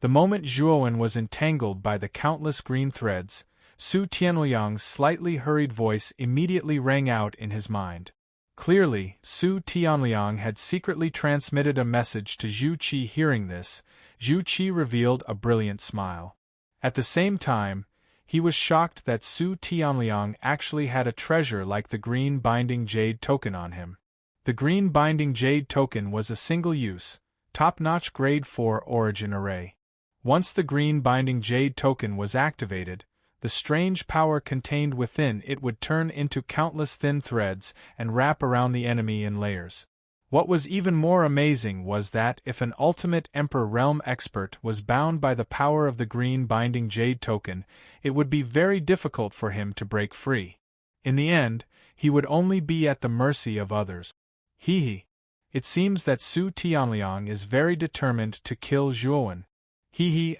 The moment Zhuowen was entangled by the countless green threads, Su Tianliang's slightly hurried voice immediately rang out in his mind. Clearly, Su Tianliang had secretly transmitted a message to Zhu Qi. Hearing this, Zhu Qi revealed a brilliant smile. At the same time, he was shocked that Su Tianliang actually had a treasure like the green binding jade token on him. The green binding jade token was a single-use, top-notch grade 4 origin array. Once the green binding jade token was activated, the strange power contained within it would turn into countless thin threads and wrap around the enemy in layers. What was even more amazing was that if an ultimate Emperor Realm expert was bound by the power of the green binding jade token, it would be very difficult for him to break free. In the end, he would only be at the mercy of others. He. It seems that Su Tianliang is very determined to kill Zhuowen.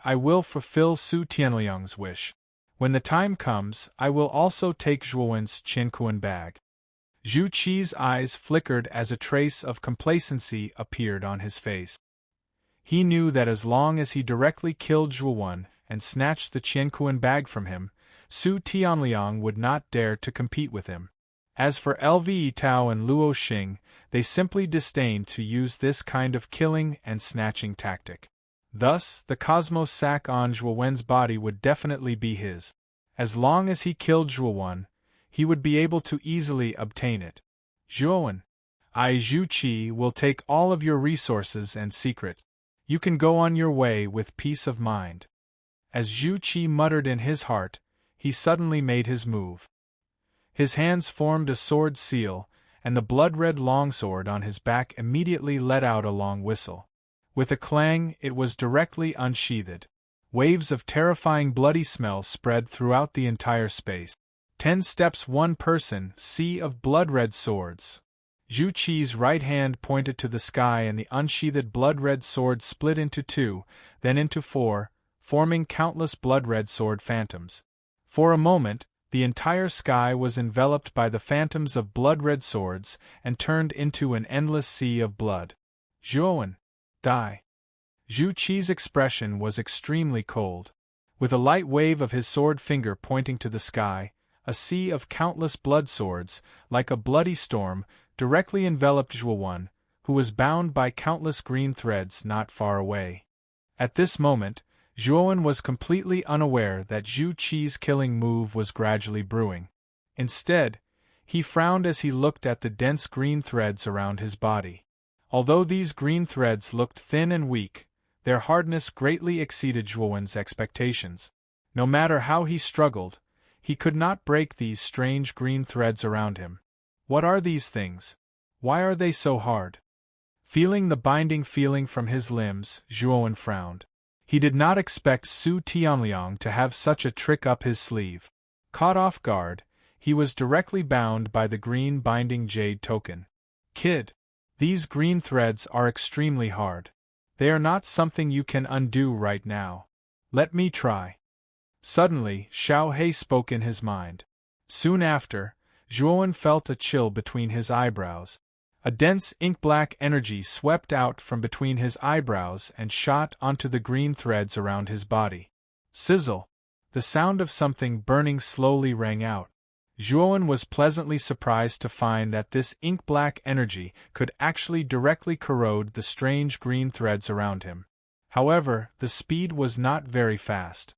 I will fulfill Su Tianliang's wish. When the time comes, I will also take Zhuowen's Qinkuan bag. Zhu Qi's eyes flickered as a trace of complacency appeared on his face. He knew that as long as he directly killed Zhuowen and snatched the Qinkuan bag from him, Su Tianliang would not dare to compete with him. As for Lve Tao and Luo Xing, they simply disdained to use this kind of killing and snatching tactic. Thus, the cosmos sac on Zhuowen's body would definitely be his. As long as he killed Zhuowen, he would be able to easily obtain it. Zhuowen, Zhu Qi will take all of your resources and secret. You can go on your way with peace of mind. As Zhu Qi muttered in his heart, he suddenly made his move. His hands formed a sword seal, and the blood-red longsword on his back immediately let out a long whistle. With a clang, it was directly unsheathed. Waves of terrifying bloody smell spread throughout the entire space. 10 steps 1 person, sea of blood-red swords. Zhu Qi's right hand pointed to the sky and the unsheathed blood-red sword split into 2, then into 4, forming countless blood-red sword phantoms. For a moment, the entire sky was enveloped by the phantoms of blood-red swords and turned into an endless sea of blood. Zhuowen, die. Zhu Qi's expression was extremely cold. With a light wave of his sword finger pointing to the sky, a sea of countless blood swords, like a bloody storm, directly enveloped Zhuowen, who was bound by countless green threads not far away. At this moment, Zhuowen was completely unaware that Zhu Qi's killing move was gradually brewing. Instead, he frowned as he looked at the dense green threads around his body. Although these green threads looked thin and weak, their hardness greatly exceeded Zhuowen's expectations. No matter how he struggled, he could not break these strange green threads around him. What are these things? Why are they so hard? Feeling the binding feeling from his limbs, Zhuowen frowned. He did not expect Su Tianliang to have such a trick up his sleeve. Caught off guard, he was directly bound by the green binding jade token. Kid, these green threads are extremely hard. They are not something you can undo right now. Let me try. Suddenly, Xiao He spoke in his mind. Soon after, Zhuowen felt a chill between his eyebrows. A dense ink-black energy swept out from between his eyebrows and shot onto the green threads around his body. Sizzle! The sound of something burning slowly rang out. Zhuowen was pleasantly surprised to find that this ink-black energy could actually directly corrode the strange green threads around him. However, the speed was not very fast.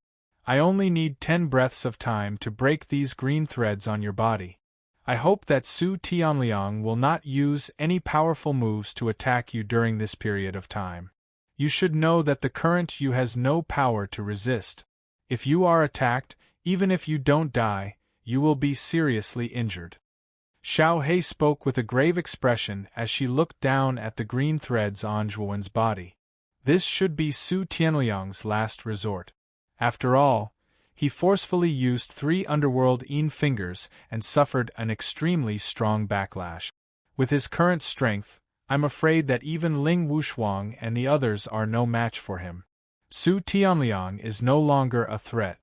I only need 10 breaths of time to break these green threads on your body. I hope that Su Tianliang will not use any powerful moves to attack you during this period of time. You should know that the current you has no power to resist. If you are attacked, even if you don't die, you will be seriously injured. Xiao He spoke with a grave expression as she looked down at the green threads on Zhuowen's body. This should be Su Tianliang's last resort. After all, he forcefully used 3 underworld Yin fingers and suffered an extremely strong backlash. With his current strength, I'm afraid that even Ling Wushuang and the others are no match for him. Su Tianliang is no longer a threat.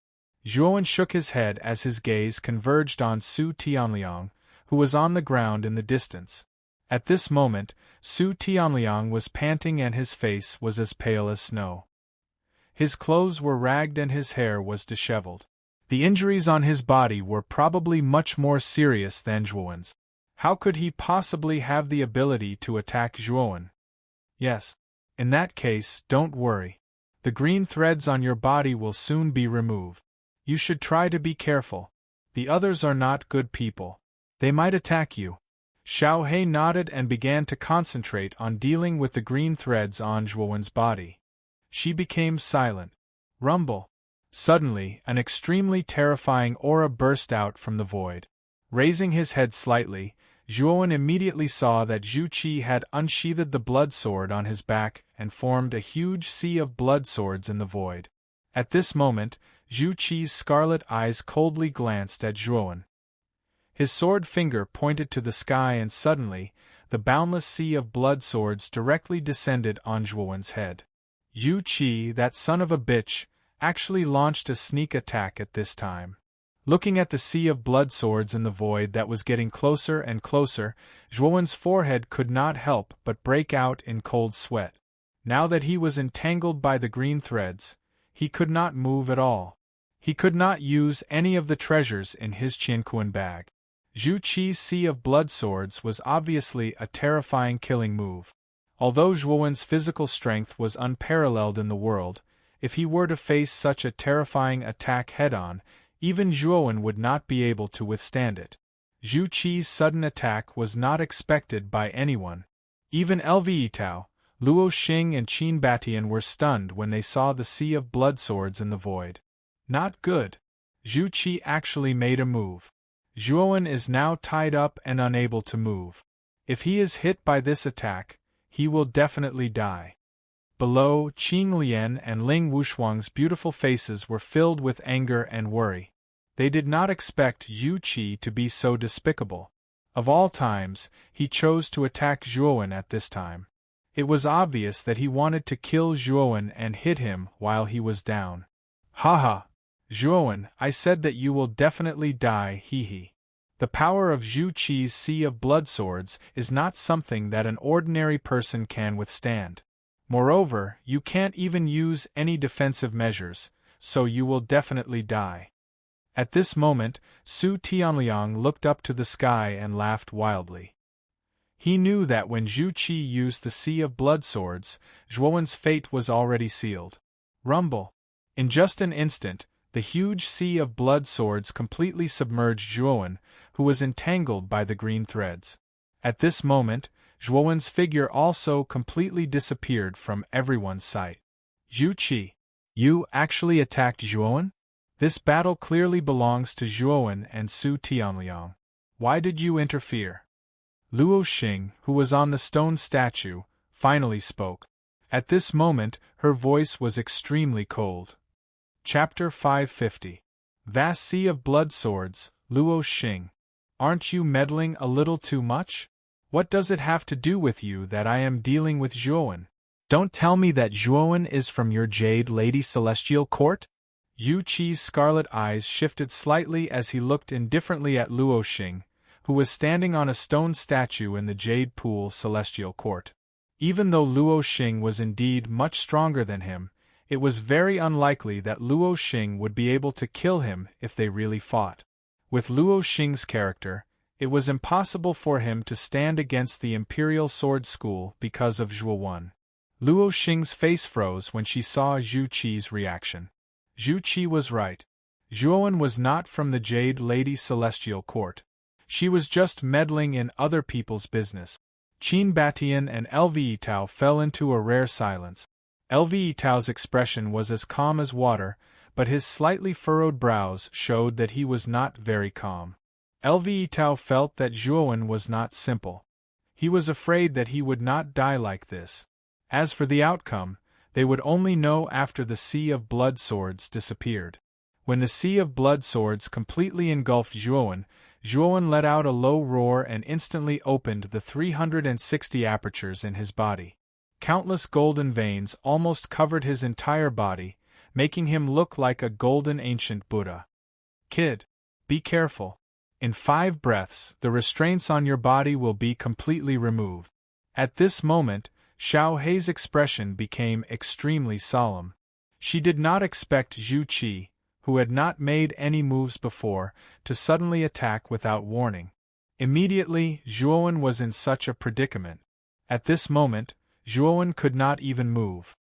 Zhuowen shook his head as his gaze converged on Su Tianliang, who was on the ground in the distance. At this moment, Su Tianliang was panting and his face was as pale as snow. His clothes were ragged and his hair was disheveled. The injuries on his body were probably much more serious than Zhuowen's. How could he possibly have the ability to attack Zhuowen? Yes. In that case, don't worry. The green threads on your body will soon be removed. You should try to be careful. The others are not good people. They might attack you. Xiao He nodded and began to concentrate on dealing with the green threads on Zhuowen's body. She became silent. Rumble. Suddenly, an extremely terrifying aura burst out from the void. Raising his head slightly, Zhuowen immediately saw that Zhu Qi had unsheathed the blood sword on his back and formed a huge sea of blood swords in the void. At this moment, Zhu Qi's scarlet eyes coldly glanced at Zhuowen. His sword finger pointed to the sky and suddenly, the boundless sea of blood swords directly descended on Zhuowen's head. Zhu Qi, that son of a bitch, actually launched a sneak attack at this time. Looking at the sea of blood swords in the void that was getting closer and closer, Zhuowen's forehead could not help but break out in cold sweat. Now that he was entangled by the green threads, he could not move at all. He could not use any of the treasures in his Qianquan bag. Zhu Qi's sea of blood swords was obviously a terrifying killing move. Although Zhuowen's physical strength was unparalleled in the world, if he were to face such a terrifying attack head-on, even Zhuowen would not be able to withstand it. Zhu Qi's sudden attack was not expected by anyone. Even Elviitao, Luo Xing and Qin Batian were stunned when they saw the sea of blood swords in the void. Not good. Zhu Qi actually made a move. Zhuowen is now tied up and unable to move. If he is hit by this attack, he will definitely die. Below, Qing Lian and Ling Wushuang's beautiful faces were filled with anger and worry. They did not expect Zhu Qi to be so despicable. Of all times, he chose to attack Zhuowen at this time. It was obvious that he wanted to kill Zhuowen and hit him while he was down. Haha! Zhuowen, I said that you will definitely die, hee. The power of Zhu Qi's sea of blood swords is not something that an ordinary person can withstand. Moreover, you can't even use any defensive measures, so you will definitely die. At this moment, Su Tianliang looked up to the sky and laughed wildly. He knew that when Zhu Qi used the sea of blood swords, Zhuowen's fate was already sealed. Rumble. In just an instant, the huge sea of blood swords completely submerged Zhuowen, who was entangled by the green threads. At this moment, Zhuowen's figure also completely disappeared from everyone's sight. Zhu Qi, you actually attacked Zhuowen? This battle clearly belongs to Zhuowen and Su Tianliang. Why did you interfere? Luo Xing, who was on the stone statue, finally spoke. At this moment, her voice was extremely cold. Chapter 550. Vast Sea of Blood Swords, Luo Xing. Aren't you meddling a little too much? What does it have to do with you that I am dealing with Zhuowen? Don't tell me that Zhuowen is from your Jade Lady Celestial Court? Zhu Qi's scarlet eyes shifted slightly as he looked indifferently at Luo Xing, who was standing on a stone statue in the Jade Pool Celestial Court. Even though Luo Xing was indeed much stronger than him, it was very unlikely that Luo Xing would be able to kill him if they really fought. With Luo Xing's character, it was impossible for him to stand against the Imperial Sword School because of Zhuowen. Luo Xing's face froze when she saw Zhu Qi's reaction. Zhu Qi was right. Zhuowen was not from the Jade Lady Celestial Court. She was just meddling in other people's business. Qin Batian and Elviitao fell into a rare silence. Elviitao's expression was as calm as water, but his slightly furrowed brows showed that he was not very calm. Elviitao felt that Zhuowen was not simple. He was afraid that he would not die like this. As for the outcome, they would only know after the sea of blood swords disappeared. When the sea of blood swords completely engulfed Zhuowen, Zhuowen let out a low roar and instantly opened the 360 apertures in his body. Countless golden veins almost covered his entire body, making him look like a golden ancient Buddha. Kid, be careful. In 5 breaths, the restraints on your body will be completely removed. At this moment, Xiao Hei's expression became extremely solemn. She did not expect Zhu Qi, who had not made any moves before, to suddenly attack without warning. Immediately, Zhuowen was in such a predicament. At this moment, Zhuowen could not even move.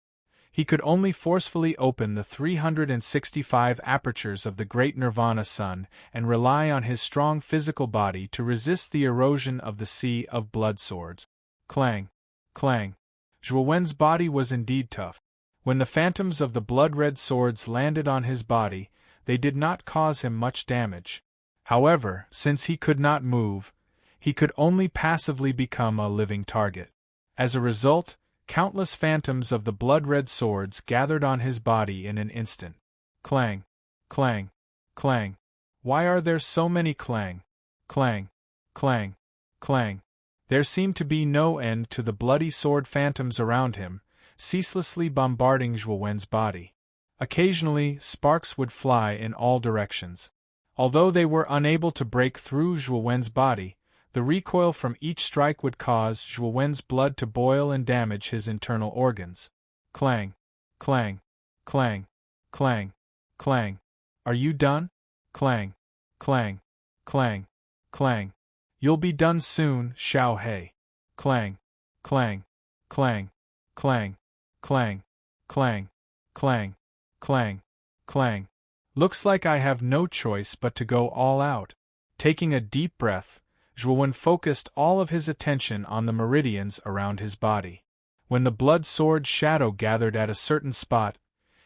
He could only forcefully open the 365 apertures of the great Nirvana sun and rely on his strong physical body to resist the erosion of the sea of blood swords. Clang! Clang! Zhuowen's body was indeed tough. When the phantoms of the blood-red swords landed on his body, they did not cause him much damage. However, since he could not move, he could only passively become a living target. As a result, countless phantoms of the blood-red swords gathered on his body in an instant. Clang! Clang! Clang! Why are there so many clang? Clang! Clang! Clang! There seemed to be no end to the bloody sword phantoms around him, ceaselessly bombarding Zhuowen's body. Occasionally, sparks would fly in all directions. Although they were unable to break through Zhuowen's body, the recoil from each strike would cause Zhuowen's blood to boil and damage his internal organs. Clang! Clang! Clang! Clang! Clang! Are you done? Clang! Clang! Clang! Clang! You'll be done soon, Xiao He. Clang! Clang! Clang! Clang! Clang! Clang! Clang! Clang! Clang! Looks like I have no choice but to go all out. Taking a deep breath, Zhuowen focused all of his attention on the meridians around his body. When the blood sword shadow gathered at a certain spot,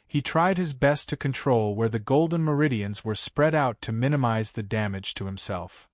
he tried his best to control where the golden meridians were spread out to minimize the damage to himself.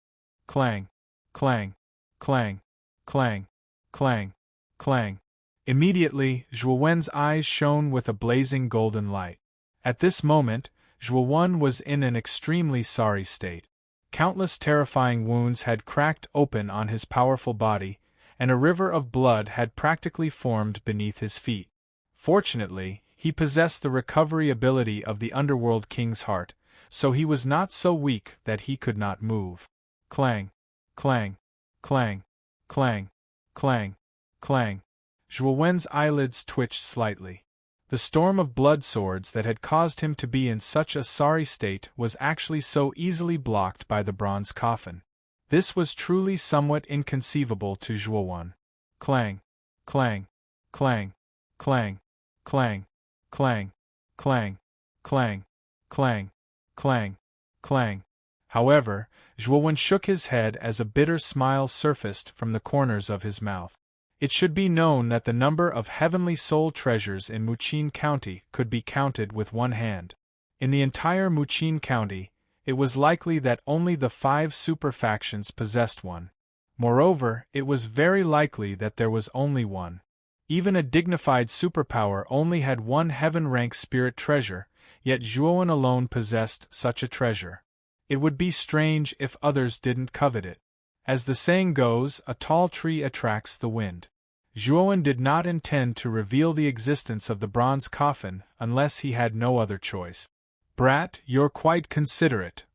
Clang! Clang! Clang! Clang! Clang! Clang! Immediately, Zhuowen's eyes shone with a blazing golden light. At this moment, Zhuowen was in an extremely sorry state. Countless terrifying wounds had cracked open on his powerful body, and a river of blood had practically formed beneath his feet. Fortunately, he possessed the recovery ability of the Underworld King's heart, so he was not so weak that he could not move. Clang! Clang! Clang! Clang! Clang! Clang! Zhuowen's eyelids twitched slightly. The storm of blood swords that had caused him to be in such a sorry state was actually so easily blocked by the bronze coffin. This was truly somewhat inconceivable to Zhuowen. Clang! Clang! Clang! Clang! Clang! Clang! Clang! Clang! Clang! Clang! Clang! However, Zhuowen shook his head as a bitter smile surfaced from the corners of his mouth. It should be known that the number of heavenly soul treasures in Muqin County could be counted with one hand. In the entire Muqin County, it was likely that only the 5 super factions possessed one. Moreover, it was very likely that there was only one. Even a dignified superpower only had one heaven-rank spirit treasure, yet Zhuowen alone possessed such a treasure. It would be strange if others didn't covet it. As the saying goes, a tall tree attracts the wind. Zhuowen did not intend to reveal the existence of the bronze coffin unless he had no other choice. Brat, you're quite considerate.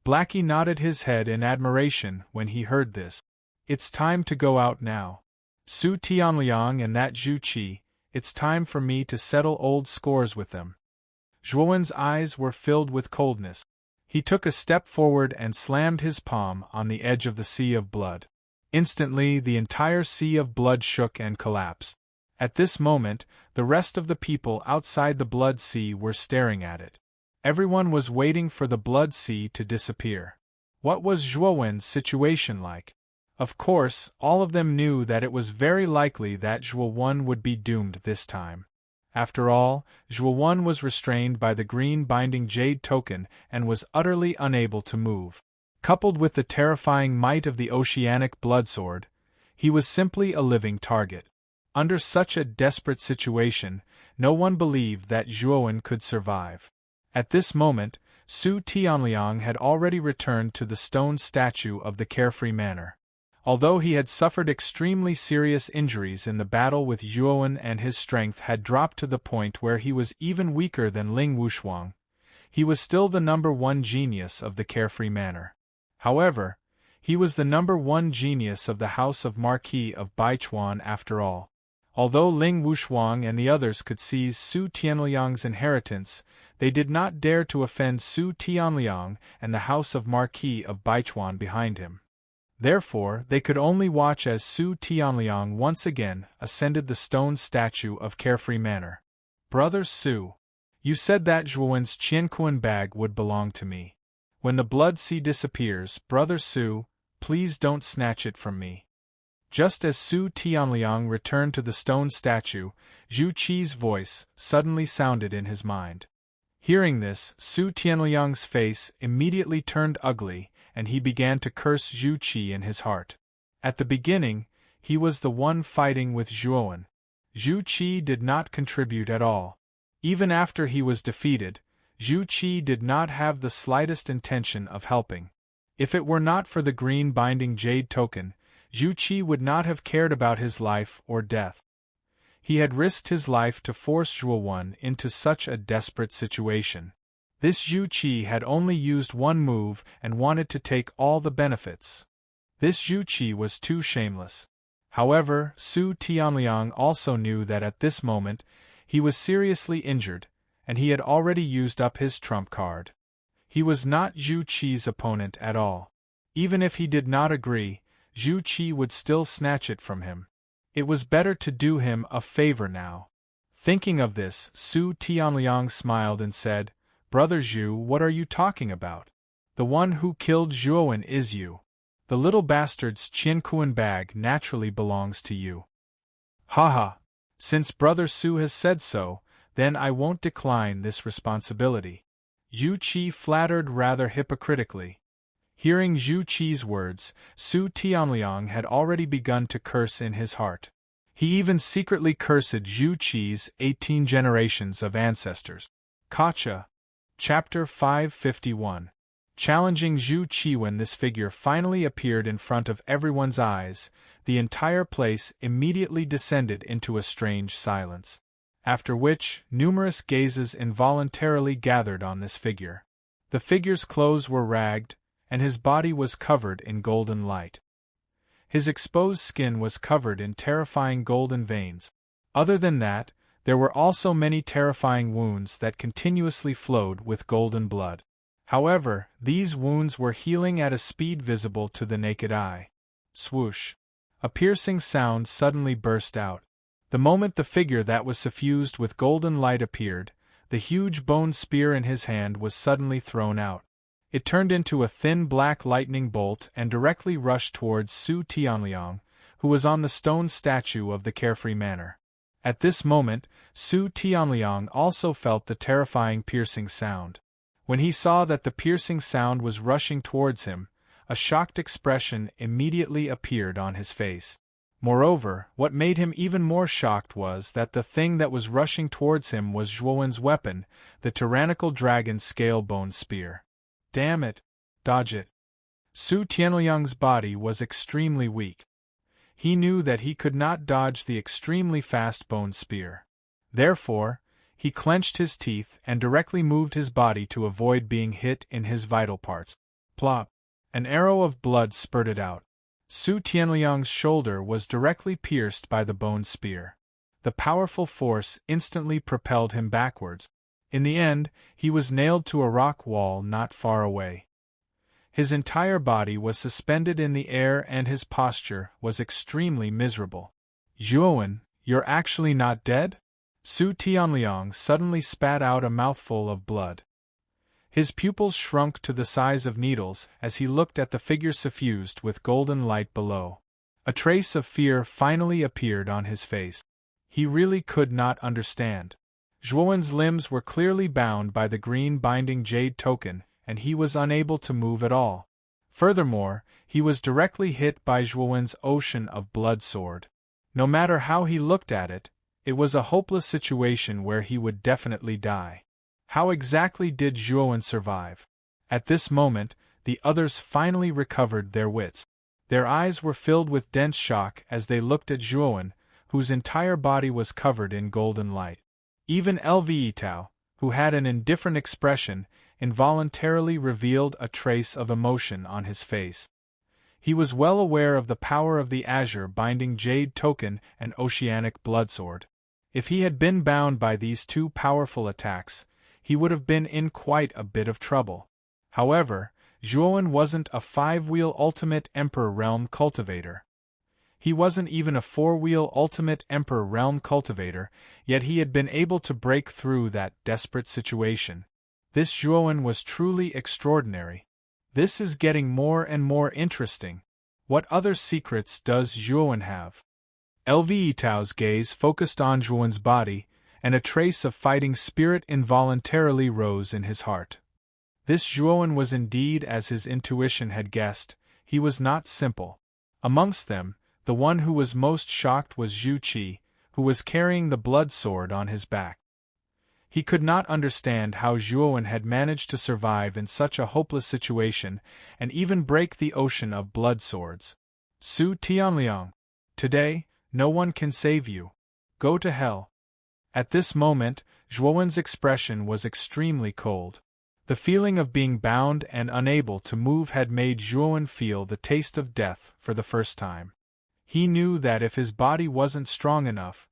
Blackie nodded his head in admiration when he heard this. It's time to go out now. Su Tianliang and that Zhu Qi, it's time for me to settle old scores with them. Zhuowen's eyes were filled with coldness. He took a step forward and slammed his palm on the edge of the sea of blood. Instantly, the entire sea of blood shook and collapsed. At this moment, the rest of the people outside the blood sea were staring at it. Everyone was waiting for the blood sea to disappear. What was Zhuowen's situation like? Of course, all of them knew that it was very likely that Zhuowen would be doomed this time. After all, Zhuowen was restrained by the green binding jade token and was utterly unable to move. Coupled with the terrifying might of the oceanic bloodsword, he was simply a living target. Under such a desperate situation, no one believed that Zhuowen could survive. At this moment, Su Tianliang had already returned to the stone statue of the Carefree Manor. Although he had suffered extremely serious injuries in the battle with Zhuowen and his strength had dropped to the point where he was even weaker than Ling Wushuang, he was still the #1 genius of the Carefree Manor. However, he was the #1 genius of the House of Marquis of Baichuan after all. Although Ling Wushuang and the others could seize Su Tianliang's inheritance, they did not dare to offend Su Tianliang and the House of Marquis of Baichuan behind him. Therefore, they could only watch as Su Tianliang once again ascended the stone statue of Carefree Manor. Brother Su, you said that Zhuowen's Qianquan bag would belong to me. When the blood sea disappears, Brother Su, please don't snatch it from me. Just as Su Tianliang returned to the stone statue, Zhu Qi's voice suddenly sounded in his mind. Hearing this, Su Tianliang's face immediately turned ugly, and he began to curse Zhu Qi in his heart. At the beginning, he was the one fighting with Zhuowen. Zhu Qi did not contribute at all. Even after he was defeated, Zhu Qi did not have the slightest intention of helping. If it were not for the green binding jade token, Zhu Qi would not have cared about his life or death. He had risked his life to force Zhuowen into such a desperate situation. This Zhu Qi had only used one move and wanted to take all the benefits. This Zhu Qi was too shameless. However, Su Tianliang also knew that at this moment, he was seriously injured, and he had already used up his trump card. He was not Zhu Qi's opponent at all. Even if he did not agree, Zhu Qi would still snatch it from him. It was better to do him a favor now. Thinking of this, Su Tianliang smiled and said, Brother Zhu, what are you talking about? The one who killed Zhuowen is you. The little bastard's Qianquan bag naturally belongs to you. Haha. Since Brother Su has said so, then I won't decline this responsibility. Zhu Qi flattered rather hypocritically. Hearing Zhu Qi's words, Su Tianliang had already begun to curse in his heart. He even secretly cursed Zhu Qi's 18 generations of ancestors. Kacha. Chapter 551. Challenging Zhu Qi. When this figure finally appeared in front of everyone's eyes, the entire place immediately descended into a strange silence. After which, numerous gazes involuntarily gathered on this figure. The figure's clothes were ragged, and his body was covered in golden light. His exposed skin was covered in terrifying golden veins. Other than that, there were also many terrifying wounds that continuously flowed with golden blood. However, these wounds were healing at a speed visible to the naked eye. Swoosh! A piercing sound suddenly burst out. The moment the figure that was suffused with golden light appeared, the huge bone spear in his hand was suddenly thrown out. It turned into a thin black lightning bolt and directly rushed towards Su Tianliang, who was on the stone statue of the Carefree Manor. At this moment, Su Tianliang also felt the terrifying piercing sound. When he saw that the piercing sound was rushing towards him, a shocked expression immediately appeared on his face. Moreover, what made him even more shocked was that the thing that was rushing towards him was Zhuowen's weapon, the tyrannical dragon scale bone spear. Damn it! Dodge it! Su Tianliang's body was extremely weak. He knew that he could not dodge the extremely fast bone spear. Therefore, he clenched his teeth and directly moved his body to avoid being hit in his vital parts. Plop! An arrow of blood spurted out. Su Tianliang's shoulder was directly pierced by the bone spear. The powerful force instantly propelled him backwards. In the end, he was nailed to a rock wall not far away. His entire body was suspended in the air and his posture was extremely miserable. Zhuowen, you're actually not dead? Su Tianliang suddenly spat out a mouthful of blood. His pupils shrunk to the size of needles as he looked at the figure suffused with golden light below. A trace of fear finally appeared on his face. He really could not understand. Zhuowen's limbs were clearly bound by the green binding jade token, and he was unable to move at all. Furthermore, he was directly hit by Zhuowen's ocean of blood sword. No matter how he looked at it, it was a hopeless situation where he would definitely die. How exactly did Zhuowen survive? At this moment, the others finally recovered their wits. Their eyes were filled with dense shock as they looked at Zhuowen, whose entire body was covered in golden light. Even Lvetao, who had an indifferent expression, involuntarily revealed a trace of emotion on his face. He was well aware of the power of the azure binding jade token and oceanic bloodsword. If he had been bound by these two powerful attacks, he would have been in quite a bit of trouble. However, Zhuowen wasn't a 5-wheel Ultimate Emperor Realm cultivator. He wasn't even a 4-wheel Ultimate Emperor Realm cultivator, yet he had been able to break through that desperate situation. This Zhuowen was truly extraordinary. This is getting more and more interesting. What other secrets does Zhuowen have? LV Tao's gaze focused on Zhuowen's body, and a trace of fighting spirit involuntarily rose in his heart. This Zhuowen was indeed as his intuition had guessed, he was not simple. Amongst them, the one who was most shocked was Zhu Qi, who was carrying the blood sword on his back. He could not understand how Zhuowen had managed to survive in such a hopeless situation and even break the ocean of blood swords. Su Tianliang, today, no one can save you. Go to hell. At this moment, Zhuowen's expression was extremely cold. The feeling of being bound and unable to move had made Zhuowen feel the taste of death for the first time. He knew that if his body wasn't strong enough,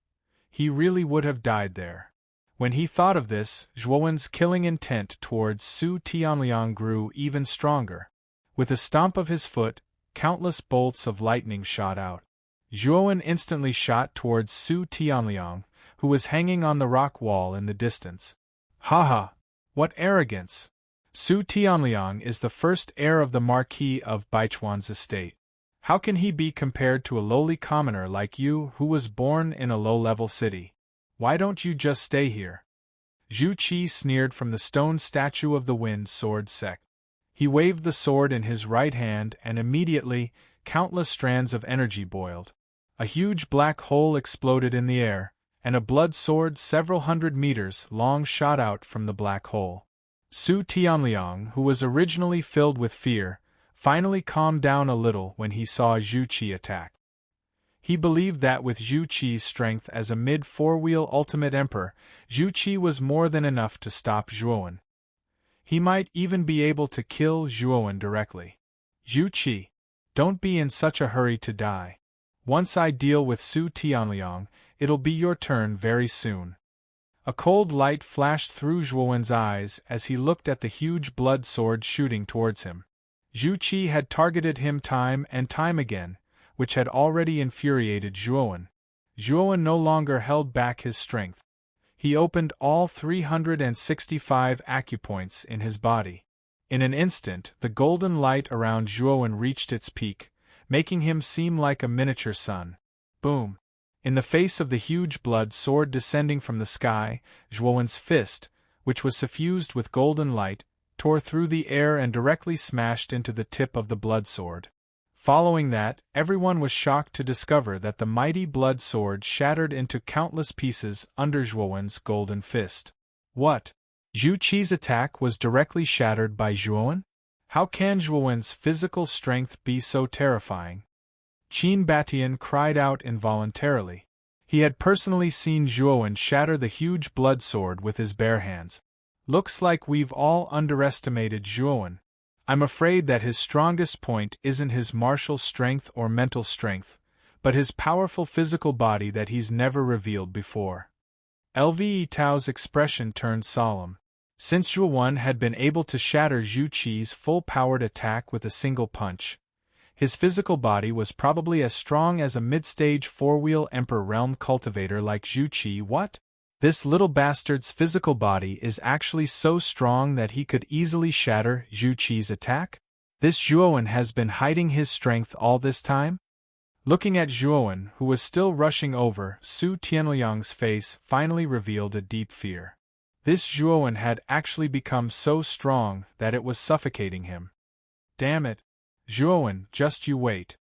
he really would have died there. When he thought of this, Zhuowen's killing intent towards Su Tianliang grew even stronger. With a stomp of his foot, countless bolts of lightning shot out. Zhuowen instantly shot towards Su Tianliang, who was hanging on the rock wall in the distance. Haha! What arrogance! Su Tianliang is the first heir of the Marquis of Baichuan's estate. How can he be compared to a lowly commoner like you who was born in a low-level city? Why don't you just stay here? Zhu Qi sneered from the stone statue of the wind sword sect. He waved the sword in his right hand and immediately, countless strands of energy boiled. A huge black hole exploded in the air, and a blood sword several hundred meters long shot out from the black hole. Su Tianliang, who was originally filled with fear, finally calmed down a little when he saw Zhu Qi attack. He believed that with Zhu Qi's strength as a mid-4-wheel Ultimate Emperor, Zhu Qi was more than enough to stop Zhuowen. He might even be able to kill Zhuowen directly. Zhu Qi, don't be in such a hurry to die. Once I deal with Su Tianliang, it'll be your turn very soon. A cold light flashed through Zhuowen's eyes as he looked at the huge blood sword shooting towards him. Zhu Qi had targeted him time and time again, which had already infuriated Zhuowen. Zhuowen no longer held back his strength. He opened all 365 acupoints in his body. In an instant, the golden light around Zhuowen reached its peak, making him seem like a miniature sun. Boom! In the face of the huge blood sword descending from the sky, Zhuowen's fist, which was suffused with golden light, tore through the air and directly smashed into the tip of the blood sword. Following that, everyone was shocked to discover that the mighty blood sword shattered into countless pieces under Zhuowen's golden fist. What? Zhu Qi's attack was directly shattered by Zhuowen? How can Zhuowen's physical strength be so terrifying? Qin Batian cried out involuntarily. He had personally seen Zhuowen shatter the huge blood sword with his bare hands. Looks like we've all underestimated Zhuowen. I'm afraid that his strongest point isn't his martial strength or mental strength, but his powerful physical body that he's never revealed before. LV Tao's expression turned solemn. Since Zhuowen had been able to shatter Zhu Qi's full-powered attack with a single punch, his physical body was probably as strong as a mid-stage 4-wheel Emperor Realm cultivator like Zhu Qi. What? This little bastard's physical body is actually so strong that he could easily shatter Zhu Qi's attack? This Zhuowen has been hiding his strength all this time? Looking at Zhuowen, who was still rushing over, Su Tianliang's face finally revealed a deep fear. This Zhuowen had actually become so strong that it was suffocating him. Damn it! Zhuowen, just you wait.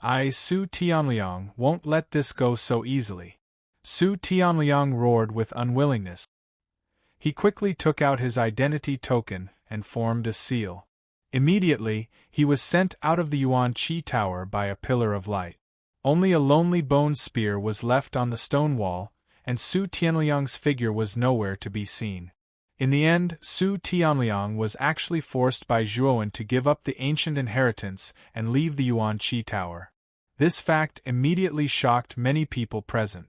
Su Tianliang won't let this go so easily. Su Tianliang roared with unwillingness. He quickly took out his identity token and formed a seal. Immediately, he was sent out of the Yuan Qi Tower by a pillar of light. Only a lonely bone spear was left on the stone wall, and Su Tianliang's figure was nowhere to be seen. In the end, Su Tianliang was actually forced by Zhuowen to give up the ancient inheritance and leave the Yuan Qi Tower. This fact immediately shocked many people present.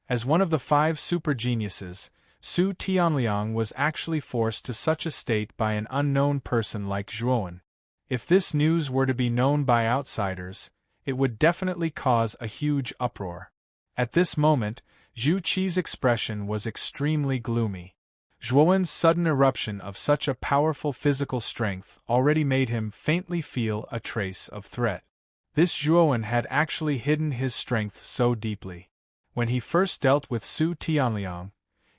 As one of the 5 super geniuses, Su Tianliang was actually forced to such a state by an unknown person like Zhuowen. If this news were to be known by outsiders, it would definitely cause a huge uproar. At this moment, Zhu Qi's expression was extremely gloomy. Zhuowen's sudden eruption of such a powerful physical strength already made him faintly feel a trace of threat. This Zhuowen had actually hidden his strength so deeply. When he first dealt with Su Tianliang,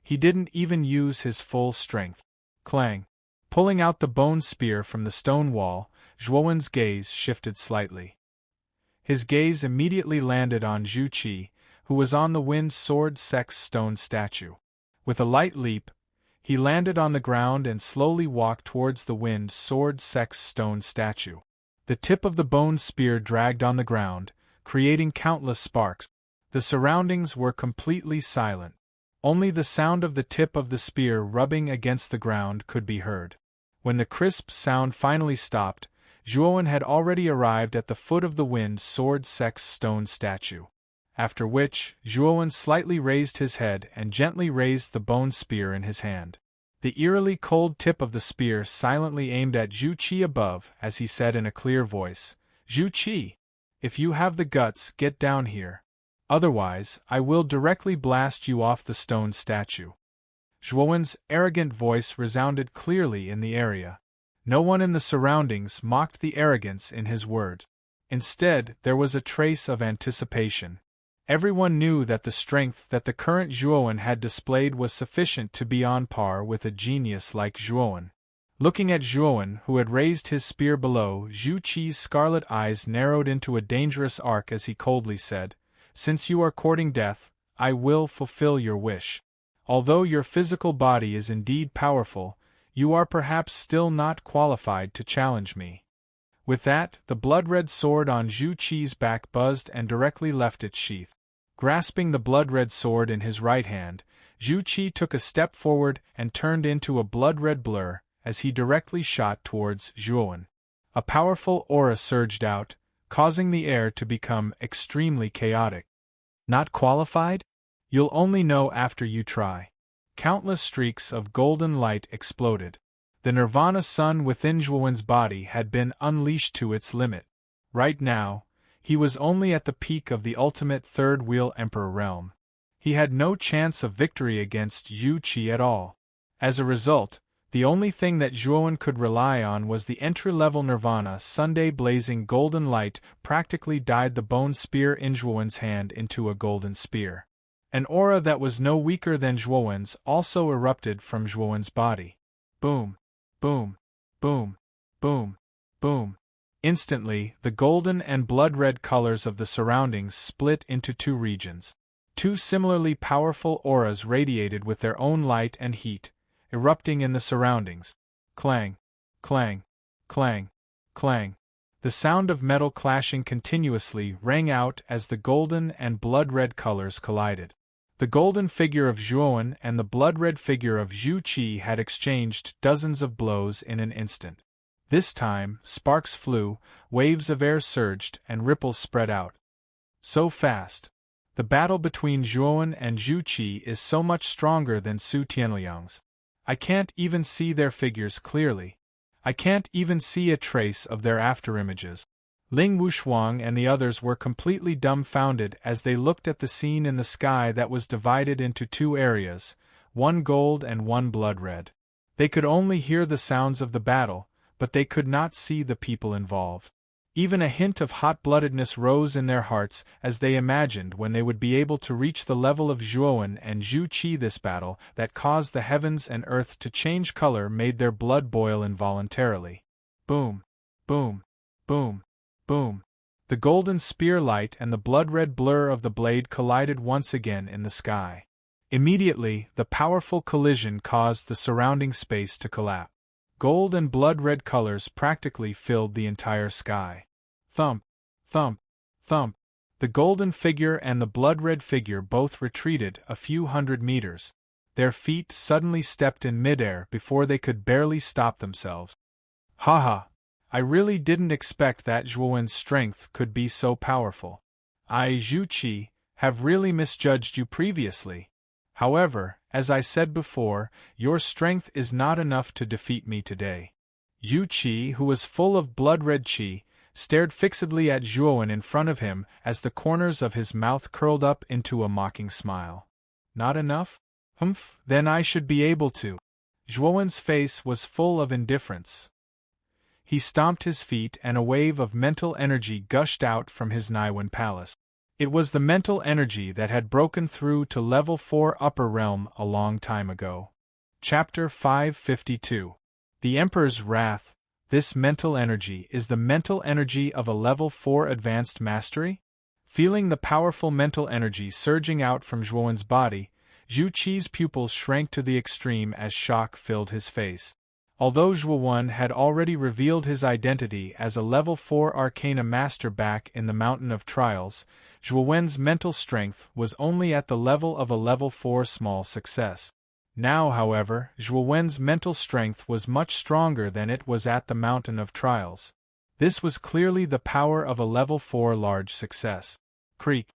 he didn't even use his full strength. Clang! Pulling out the bone spear from the stone wall, Zhuowen's gaze shifted slightly. His gaze immediately landed on Zhu Qi, who was on the wind sword sex stone statue. With a light leap, he landed on the ground and slowly walked towards the wind sword sex stone statue. The tip of the bone spear dragged on the ground, creating countless sparks. The surroundings were completely silent. Only the sound of the tip of the spear rubbing against the ground could be heard. When the crisp sound finally stopped, Zhuowen had already arrived at the foot of the wind sword sex stone statue. After which, Zhuowen slightly raised his head and gently raised the bone spear in his hand. The eerily cold tip of the spear silently aimed at Zhu Qi above as he said in a clear voice, "Zhu Qi, if you have the guts, get down here. Otherwise, I will directly blast you off the stone statue." Zhuowen's arrogant voice resounded clearly in the area. No one in the surroundings mocked the arrogance in his words. Instead, there was a trace of anticipation. Everyone knew that the strength that the current Zhuowen had displayed was sufficient to be on par with a genius like Zhuowen. Looking at Zhuowen, who had raised his spear below, Zhu Qi's scarlet eyes narrowed into a dangerous arc as he coldly said, "Since you are courting death, I will fulfill your wish. Although your physical body is indeed powerful, you are perhaps still not qualified to challenge me." With that, the blood-red sword on Zhu Qi's back buzzed and directly left its sheath. Grasping the blood-red sword in his right hand, Zhu Qi took a step forward and turned into a blood-red blur as he directly shot towards Zhuowen. A powerful aura surged out, causing the air to become extremely chaotic. Not qualified? You'll only know after you try. Countless streaks of golden light exploded. The Nirvana sun within Zhuowen's body had been unleashed to its limit. Right now, he was only at the peak of the ultimate third-wheel Emperor realm. He had no chance of victory against Zhu Qi at all. As a result, the only thing that Zhuowen could rely on was the entry-level Nirvana Sunday blazing golden light practically dyed the bone spear in Zhuowen's hand into a golden spear. An aura that was no weaker than Zhuowen's also erupted from Zhuowen's body. Boom. Boom. Boom. Boom. Boom. Instantly, the golden and blood-red colors of the surroundings split into two regions. Two similarly powerful auras radiated with their own light and heat, erupting in the surroundings. Clang. Clang. Clang. Clang. The sound of metal clashing continuously rang out as the golden and blood-red colors collided. The golden figure of Zhuowen and the blood-red figure of Zhu Qi had exchanged dozens of blows in an instant. This time, sparks flew, waves of air surged, and ripples spread out. So fast. The battle between Zhuowen and Zhu Qi is so much stronger than Su Tianliang's. I can't even see their figures clearly. I can't even see a trace of their afterimages. Ling Wushuang and the others were completely dumbfounded as they looked at the scene in the sky that was divided into two areas, one gold and one blood-red. They could only hear the sounds of the battle, but they could not see the people involved. Even a hint of hot-bloodedness rose in their hearts as they imagined when they would be able to reach the level of Zhuowen and Zhu Qi. This battle that caused the heavens and earth to change color made their blood boil involuntarily. Boom. Boom. Boom. Boom. The golden spear light and the blood-red blur of the blade collided once again in the sky. Immediately, the powerful collision caused the surrounding space to collapse. Gold and blood-red colors practically filled the entire sky. Thump, thump, thump. The golden figure and the blood-red figure both retreated a few hundred meters. Their feet suddenly stepped in midair before they could barely stop themselves. Haha! I really didn't expect that Zhuowen's strength could be so powerful. I, Zhu Qi, have really misjudged you previously. However, as I said before, your strength is not enough to defeat me today. Yu Qi, who was full of blood-red qi, stared fixedly at Zhuowen in front of him as the corners of his mouth curled up into a mocking smile. Not enough? Humph, then I should be able to. Zhuowen's face was full of indifference. He stomped his feet and a wave of mental energy gushed out from his Naiwen palace. It was the mental energy that had broken through to level 4 upper realm a long time ago. Chapter 552. The Emperor's Wrath. This mental energy is the mental energy of a level 4 advanced mastery? Feeling the powerful mental energy surging out from Zhuowen's body, Zhu Qi's pupils shrank to the extreme as shock filled his face. Although Zhuowen had already revealed his identity as a level 4 arcana master back in the Mountain of Trials, Zhuowen's mental strength was only at the level of a level 4 small success. Now, however, Zhuowen's mental strength was much stronger than it was at the Mountain of Trials. This was clearly the power of a level 4 large success. Creak.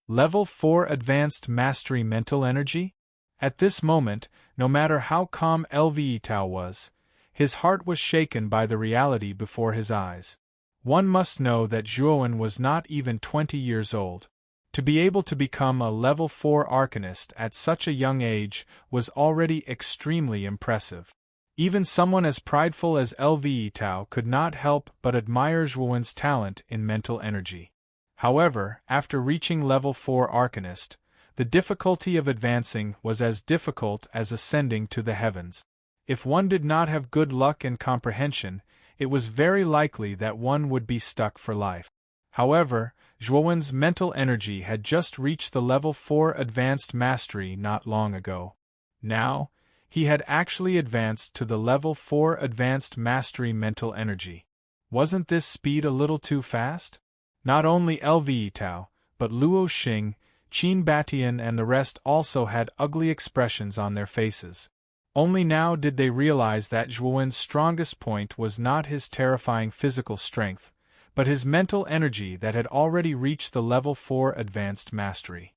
Level 4 advanced mastery mental energy? At this moment, no matter how calm Lve Tao was, his heart was shaken by the reality before his eyes. One must know that Zhuowen was not even 20 years old. To be able to become a level 4 arcanist at such a young age was already extremely impressive. Even someone as prideful as Lve Tao could not help but admire Zhuowen's talent in mental energy. However, after reaching level 4 arcanist, the difficulty of advancing was as difficult as ascending to the heavens. If one did not have good luck and comprehension, it was very likely that one would be stuck for life. However, Zhuowen's mental energy had just reached the level 4 advanced mastery not long ago. Now, he had actually advanced to the level 4 advanced mastery mental energy. Wasn't this speed a little too fast? Not only Lve Tao, but Luo Xing, Qin Batian and the rest also had ugly expressions on their faces. Only now did they realize that Zhuowen's strongest point was not his terrifying physical strength, but his mental energy that had already reached the level 4 advanced mastery.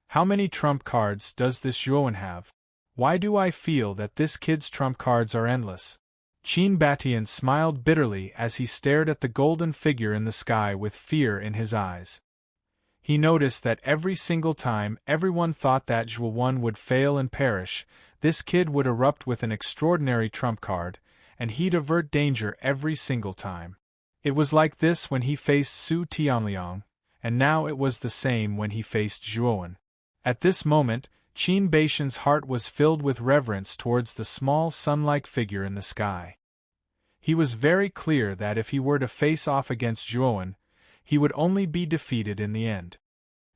How many trump cards does this Zhuowen have? Why do I feel that this kid's trump cards are endless? Qin Batian smiled bitterly as he stared at the golden figure in the sky with fear in his eyes. He noticed that every single time everyone thought that Zhuowen would fail and perish, this kid would erupt with an extraordinary trump card, and he'd avert danger every single time. It was like this when he faced Su Tianliang, and now it was the same when he faced Zhuowen. At this moment, Qin Batian's heart was filled with reverence towards the small sun-like figure in the sky. He was very clear that if he were to face off against Zhuowen, he would only be defeated in the end.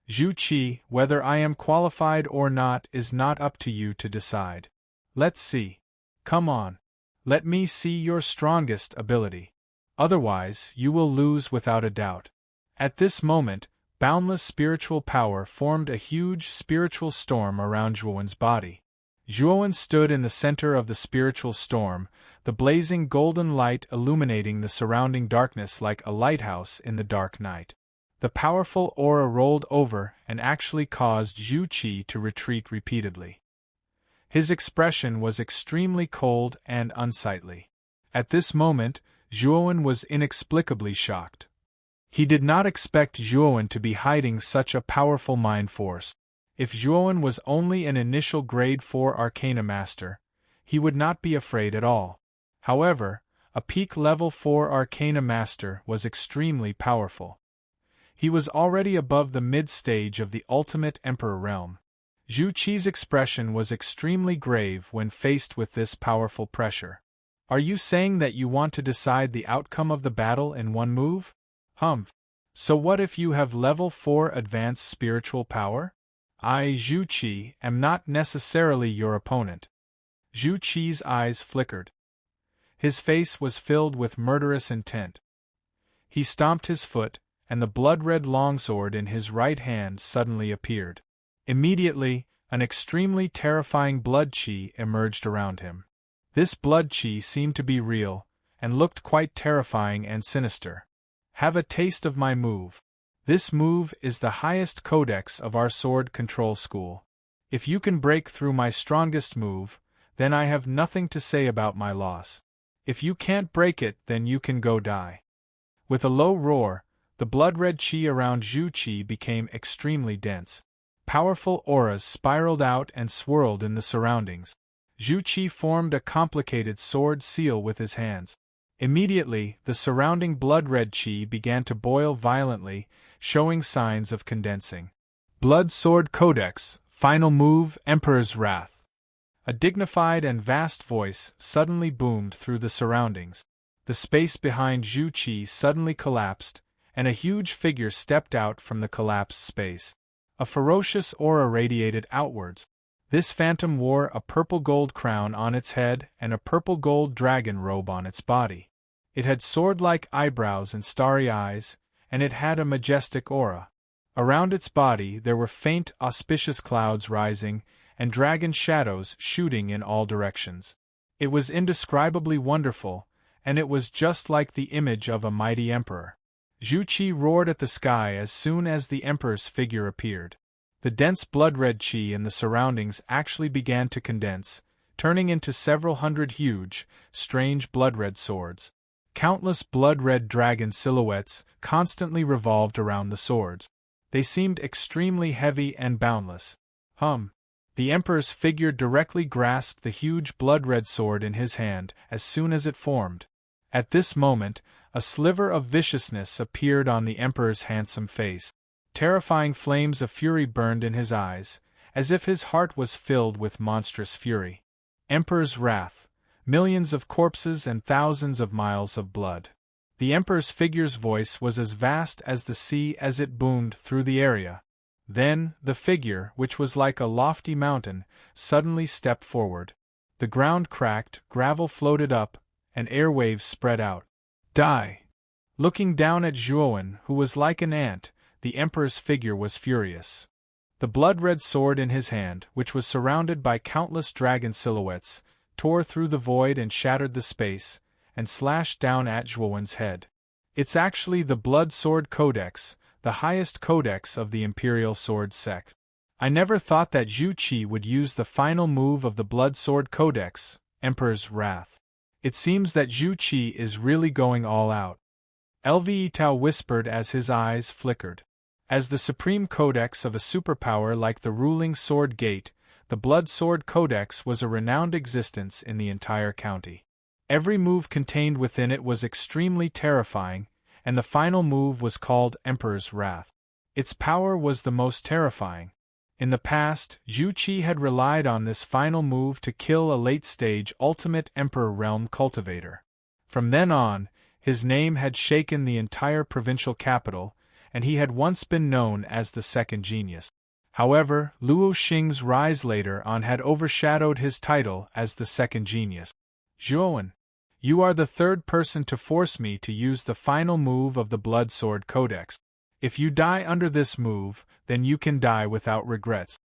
Zhu Qi, whether I am qualified or not is not up to you to decide. Let's see. Come on. Let me see your strongest ability. Otherwise, you will lose without a doubt. At this moment, boundless spiritual power formed a huge spiritual storm around Zhuowen's body. Zhuowen stood in the center of the spiritual storm, the blazing golden light illuminating the surrounding darkness like a lighthouse in the dark night. The powerful aura rolled over and actually caused Zhu Qi to retreat repeatedly. His expression was extremely cold and unsightly. At this moment, Zhuowen was inexplicably shocked. He did not expect Zhuowen to be hiding such a powerful mind force. If Zhuowen was only an initial grade 4 arcana master, he would not be afraid at all. However, a peak level 4 arcana master was extremely powerful. He was already above the mid-stage of the ultimate emperor realm. Zhu Qi's expression was extremely grave when faced with this powerful pressure. Are you saying that you want to decide the outcome of the battle in one move? Humph. So what if you have level 4 advanced spiritual power? I, Zhu Qi, am not necessarily your opponent. Zhu Qi's eyes flickered. His face was filled with murderous intent. He stomped his foot, and the blood-red longsword in his right hand suddenly appeared. Immediately, an extremely terrifying blood qi emerged around him. This blood qi seemed to be real, and looked quite terrifying and sinister. Have a taste of my move. This move is the highest codex of our sword control school. If you can break through my strongest move, then I have nothing to say about my loss. If you can't break it, then you can go die. With a low roar, the blood-red qi around Zhu Qi became extremely dense. Powerful auras spiraled out and swirled in the surroundings. Zhu Qi formed a complicated sword seal with his hands. Immediately, the surrounding blood-red qi began to boil violently, showing signs of condensing. Blood Sword Codex, final move, Emperor's Wrath. A dignified and vast voice suddenly boomed through the surroundings. The space behind Zhu Qi suddenly collapsed, and a huge figure stepped out from the collapsed space. A ferocious aura radiated outwards. This phantom wore a purple-gold crown on its head and a purple-gold dragon robe on its body. It had sword-like eyebrows and starry eyes, and it had a majestic aura. Around its body there were faint, auspicious clouds rising, and dragon shadows shooting in all directions. It was indescribably wonderful, and it was just like the image of a mighty emperor. Zhu Qi roared at the sky as soon as the emperor's figure appeared. The dense blood-red qi in the surroundings actually began to condense, turning into several hundred huge, strange blood-red swords. Countless blood-red dragon silhouettes constantly revolved around the swords. They seemed extremely heavy and boundless. The emperor's figure directly grasped the huge blood-red sword in his hand as soon as it formed. At this moment, a sliver of viciousness appeared on the emperor's handsome face. Terrifying flames of fury burned in his eyes, as if his heart was filled with monstrous fury. Emperor's Wrath. Millions of corpses and thousands of miles of blood. The emperor's figure's voice was as vast as the sea as it boomed through the area. Then, the figure, which was like a lofty mountain, suddenly stepped forward. The ground cracked, gravel floated up, and airwaves spread out. Die! Looking down at Zhuowen, who was like an ant, the emperor's figure was furious. The blood-red sword in his hand, which was surrounded by countless dragon silhouettes, tore through the void and shattered the space, and slashed down at Zhuowen's head. It's actually the Blood Sword Codex, the highest codex of the Imperial Sword Sect. I never thought that Zhu Qi would use the final move of the Blood Sword Codex, Emperor's Wrath. It seems that Zhu Qi is really going all out. Lv Tao whispered as his eyes flickered. As the supreme codex of a superpower like the ruling Sword Gate, the Blood Sword Codex was a renowned existence in the entire county. Every move contained within it was extremely terrifying, and the final move was called Emperor's Wrath. Its power was the most terrifying. In the past, Zhu Qi had relied on this final move to kill a late-stage Ultimate Emperor Realm cultivator. From then on, his name had shaken the entire provincial capital, and he had once been known as the Second Genius. However, Luo Xing's rise later on had overshadowed his title as the Second Genius. Zhuowen, you are the third person to force me to use the final move of the Blood Sword Codex. If you die under this move, then you can die without regrets.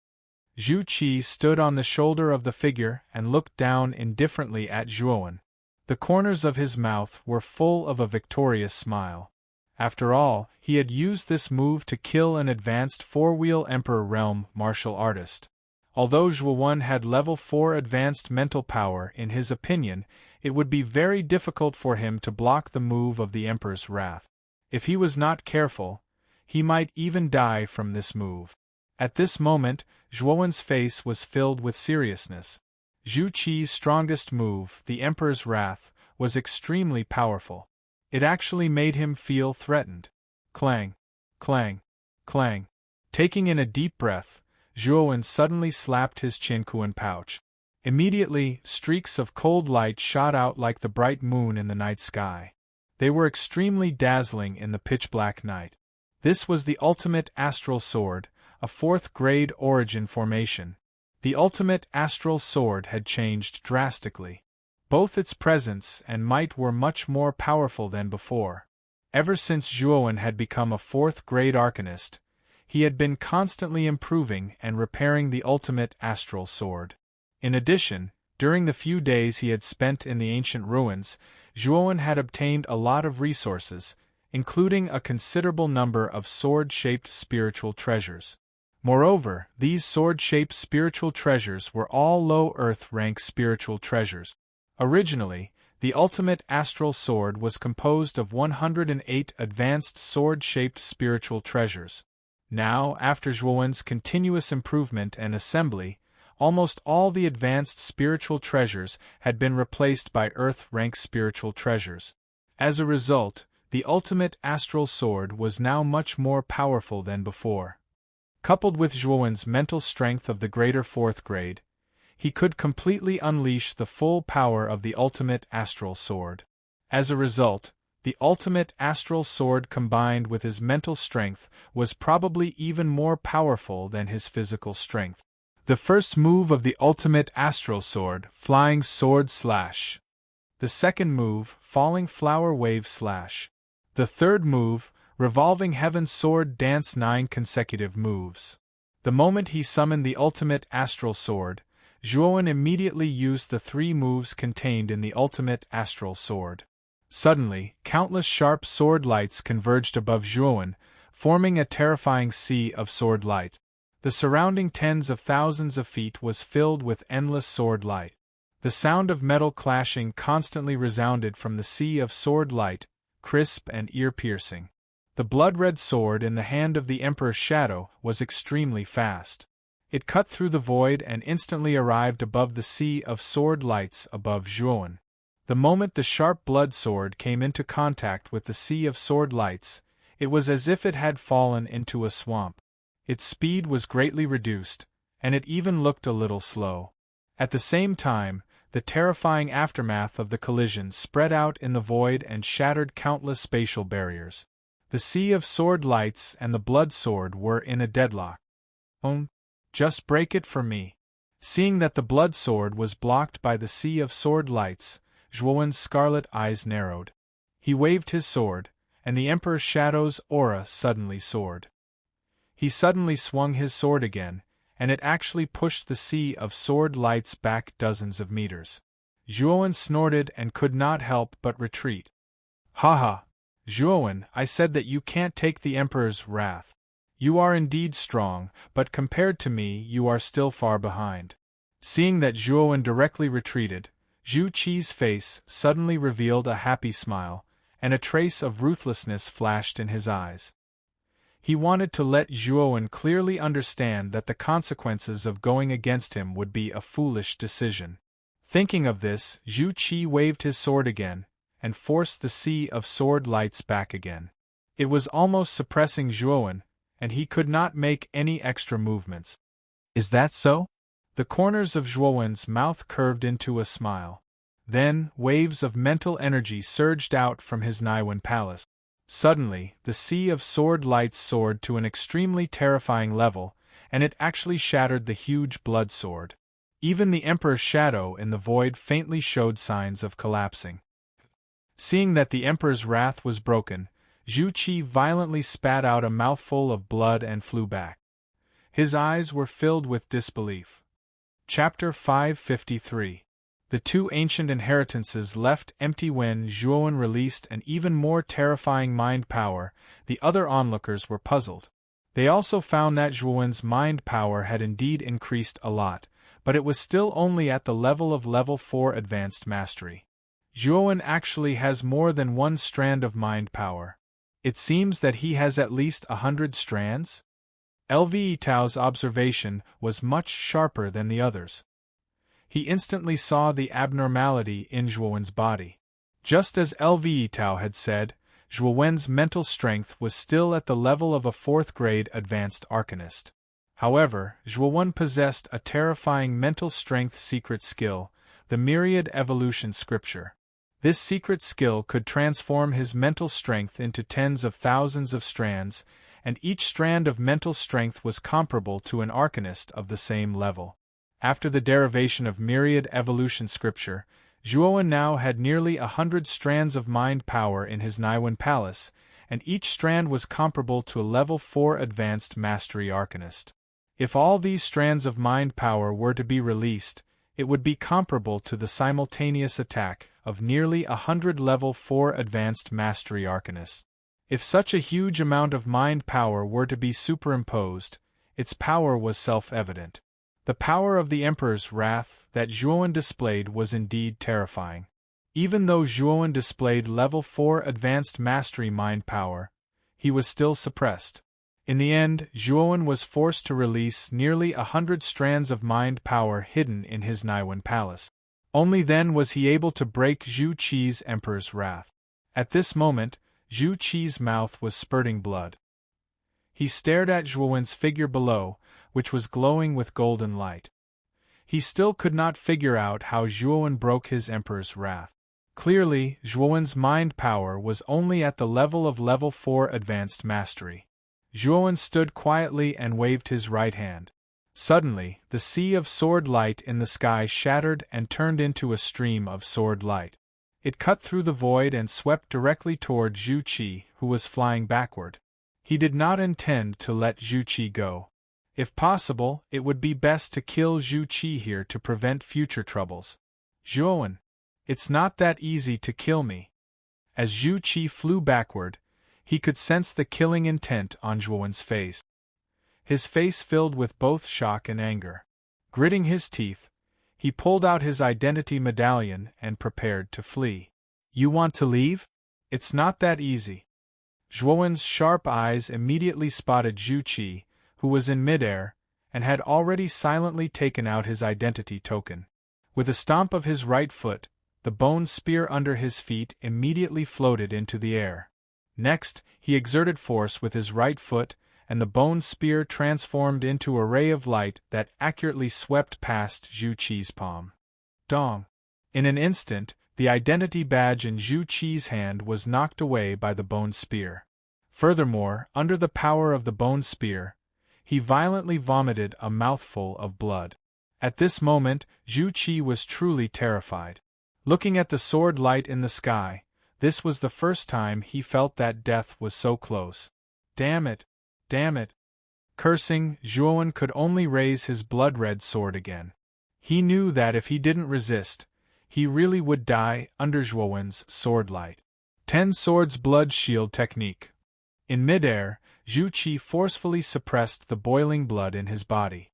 Zhu Qi stood on the shoulder of the figure and looked down indifferently at Zhuowen. The corners of his mouth were full of a victorious smile. After all, he had used this move to kill an advanced four-wheel Emperor Realm martial artist. Although Zhuowen had level 4 advanced mental power, in his opinion, it would be very difficult for him to block the move of the Emperor's Wrath. If he was not careful, he might even die from this move. At this moment, Zhuowen's face was filled with seriousness. Zhu Qi's strongest move, the Emperor's Wrath, was extremely powerful. It actually made him feel threatened. Clang, clang, clang. Taking in a deep breath, Zhuowen suddenly slapped his Qinquan pouch. Immediately, streaks of cold light shot out like the bright moon in the night sky. They were extremely dazzling in the pitch-black night. This was the Ultimate Astral Sword, a 4th-grade origin formation. The Ultimate Astral Sword had changed drastically. Both its presence and might were much more powerful than before. Ever since Zhuowen had become a 4th-grade arcanist, he had been constantly improving and repairing the Ultimate Astral Sword. In addition, during the few days he had spent in the ancient ruins, Zhuowen had obtained a lot of resources, including a considerable number of sword-shaped spiritual treasures. Moreover, these sword-shaped spiritual treasures were all low-earth rank spiritual treasures. Originally, The ultimate astral sword was composed of 108 advanced sword-shaped spiritual treasures. Now, after Zhuowen's continuous improvement and assembly, almost all the advanced spiritual treasures had been replaced by earth-rank spiritual treasures. As a result, the ultimate astral sword was now much more powerful than before. Coupled with Zhuowen's mental strength of the greater fourth grade, he could completely unleash the full power of the ultimate astral sword. As a result, the ultimate astral sword combined with his mental strength was probably even more powerful than his physical strength. The first move of the ultimate astral sword, Flying Sword Slash. The second move, Falling Flower Wave Slash. The third move, Revolving Heaven Sword Dance. 9 consecutive moves. The moment he summoned the ultimate astral sword, Zhuowen immediately used the 3 moves contained in the ultimate astral sword. Suddenly, countless sharp sword lights converged above Zhuowen, forming a terrifying sea of sword light. The surrounding tens of thousands of feet was filled with endless sword light. The sound of metal clashing constantly resounded from the sea of sword light, crisp and ear-piercing. The blood-red sword in the hand of the Emperor's shadow was extremely fast. It cut through the void and instantly arrived above the sea of sword lights above Zhuowen. The moment the sharp blood sword came into contact with the sea of sword lights, it was as if it had fallen into a swamp. Its speed was greatly reduced, and it even looked a little slow. At the same time, the terrifying aftermath of the collision spread out in the void and shattered countless spatial barriers. The sea of sword lights and the blood sword were in a deadlock. Just break it for me. Seeing that the blood sword was blocked by the sea of sword lights, Zhuowen's scarlet eyes narrowed. He waved his sword, and the Emperor's shadow's aura suddenly soared. He suddenly swung his sword again, and it actually pushed the sea of sword lights back dozens of meters. Zhuowen snorted and could not help but retreat. "Haha! Zhuowen, I said that you can't take the Emperor's wrath. You are indeed strong, but compared to me you are still far behind." Seeing that Zhuowen directly retreated, Zhu Qi's face suddenly revealed a happy smile, and a trace of ruthlessness flashed in his eyes. He wanted to let Zhuowen clearly understand that the consequences of going against him would be a foolish decision. Thinking of this, Zhu Qi waved his sword again, and forced the sea of sword lights back again. It was almost suppressing Zhuowen, and he could not make any extra movements. "Is that so?" The corners of Zhuowen's mouth curved into a smile. Then, waves of mental energy surged out from his Naiwen palace. Suddenly, the sea of sword lights soared to an extremely terrifying level, and it actually shattered the huge blood sword. Even the Emperor's shadow in the void faintly showed signs of collapsing. Seeing that the Emperor's wrath was broken, Zhu Qi violently spat out a mouthful of blood and flew back. His eyes were filled with disbelief. Chapter 553. The 2 ancient inheritances left empty when Zhuowen released an even more terrifying mind power. The other onlookers were puzzled. They also found that Zhuowen's mind power had indeed increased a lot, but it was still only at the level of level 4 advanced mastery. Zhuowen actually has more than 1 strand of mind power. It seems that he has at least 100 strands? LV Tao's observation was much sharper than the others. He instantly saw the abnormality in Zhuowen's body. Just as LV Tao had said, Zhuowen's mental strength was still at the level of a 4th grade advanced arcanist. However, Zhuowen possessed a terrifying mental strength secret skill, the Myriad Evolution Scripture. This secret skill could transform his mental strength into tens of thousands of strands, and each strand of mental strength was comparable to an arcanist of the same level. After the derivation of Myriad Evolution Scripture, Zhuowen now had nearly 100 strands of mind power in his Naiwen Palace, and each strand was comparable to a level 4 advanced mastery arcanist. If all these strands of mind power were to be released, it would be comparable to the simultaneous attack of nearly 100 level 4 advanced mastery arcanists. If such a huge amount of mind power were to be superimposed, its power was self-evident. The power of the Emperor's wrath that Zhuowen displayed was indeed terrifying. Even though Zhuowen displayed level 4 advanced mastery mind power, he was still suppressed. In the end, Zhuowen was forced to release nearly 100 strands of mind power hidden in his Naiwen palace. Only then was he able to break Zhu Qi's emperor's wrath. At this moment, Zhu Qi's mouth was spurting blood. He stared at Zhuowen's figure below, which was glowing with golden light. He still could not figure out how Zhuowen broke his emperor's wrath. Clearly, Zhuowen's mind power was only at the level of level 4 advanced mastery. Zhuowen stood quietly and waved his right hand. Suddenly, the sea of sword light in the sky shattered and turned into a stream of sword light. It cut through the void and swept directly toward Zhu Qi, who was flying backward. He did not intend to let Zhu Qi go. If possible, it would be best to kill Zhu Qi here to prevent future troubles. Zhuowen, it's not that easy to kill me. As Zhu Qi flew backward, he could sense the killing intent on Zhuowen's face. His face filled with both shock and anger. Gritting his teeth, he pulled out his identity medallion and prepared to flee. You want to leave? It's not that easy. Zhuowen's sharp eyes immediately spotted Zhu Qi, who was in midair, and had already silently taken out his identity token. With a stomp of his right foot, the bone spear under his feet immediately floated into the air. Next, he exerted force with his right foot, and the bone spear transformed into a ray of light that accurately swept past Zhu Qi's palm. Dong! In an instant, the identity badge in Zhu Qi's hand was knocked away by the bone spear. Furthermore, under the power of the bone spear, he violently vomited a mouthful of blood. At this moment, Zhu Qi was truly terrified. Looking at the sword light in the sky, this was the first time he felt that death was so close. Damn it! Damn it! Cursing, Zhuowen could only raise his blood-red sword again. He knew that if he didn't resist, he really would die under Zhuowen's sword light. 10 Swords Blood Shield Technique. In midair, Zhu Qi forcefully suppressed the boiling blood in his body.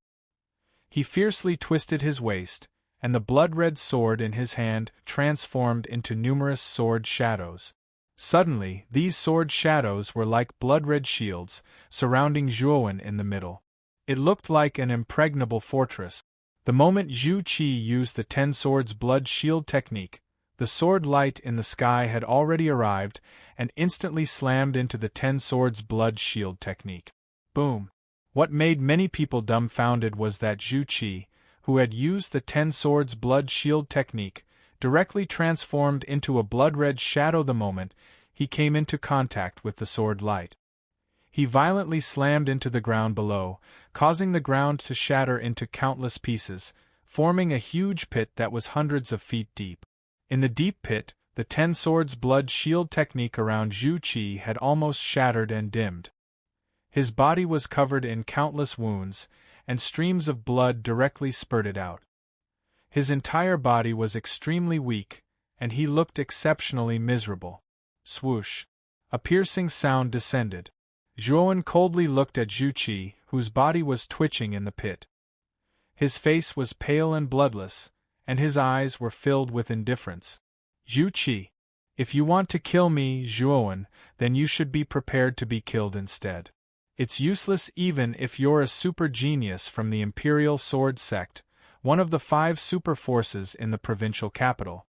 He fiercely twisted his waist, and the blood-red sword in his hand transformed into numerous sword shadows. Suddenly, these sword shadows were like blood-red shields, surrounding Zhuowen in the middle. It looked like an impregnable fortress. The moment Zhu Qi used the 10 Swords Blood Shield technique, the sword light in the sky had already arrived and instantly slammed into the 10 Swords Blood Shield technique. Boom! What made many people dumbfounded was that Zhu Qi, who had used the 10 Swords Blood Shield technique, directly transformed into a blood-red shadow the moment he came into contact with the sword light. He violently slammed into the ground below, causing the ground to shatter into countless pieces, forming a huge pit that was hundreds of feet deep. In the deep pit, the 10 Swords Blood Shield technique around Zhu Qi had almost shattered and dimmed. His body was covered in countless wounds, and streams of blood directly spurted out. His entire body was extremely weak, and he looked exceptionally miserable. Swoosh! A piercing sound descended. Zhuowen coldly looked at Zhu Qi, whose body was twitching in the pit. His face was pale and bloodless, and his eyes were filled with indifference. Zhu Qi, if you want to kill me, Zhuowen, then you should be prepared to be killed instead. It's useless even if you're a super genius from the Imperial Sword Sect, one of the 5 super forces in the provincial capital.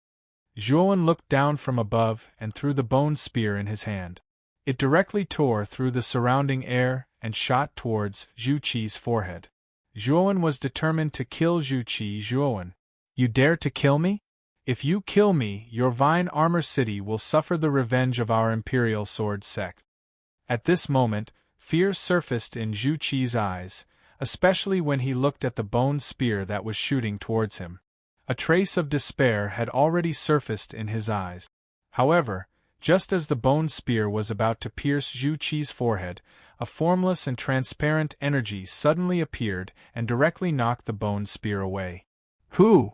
Zhuowen looked down from above and threw the bone spear in his hand. It directly tore through the surrounding air and shot towards Zhu Qi's forehead. Zhuowen was determined to kill Zhu Qi. Zhuowen, you dare to kill me? If you kill me, your Vine Armor City will suffer the revenge of our Imperial Sword Sect. At this moment, fear surfaced in Zhu Qi's eyes, especially when he looked at the bone spear that was shooting towards him. A trace of despair had already surfaced in his eyes. However, just as the bone spear was about to pierce Zhu Qi's forehead, a formless and transparent energy suddenly appeared and directly knocked the bone spear away. Who?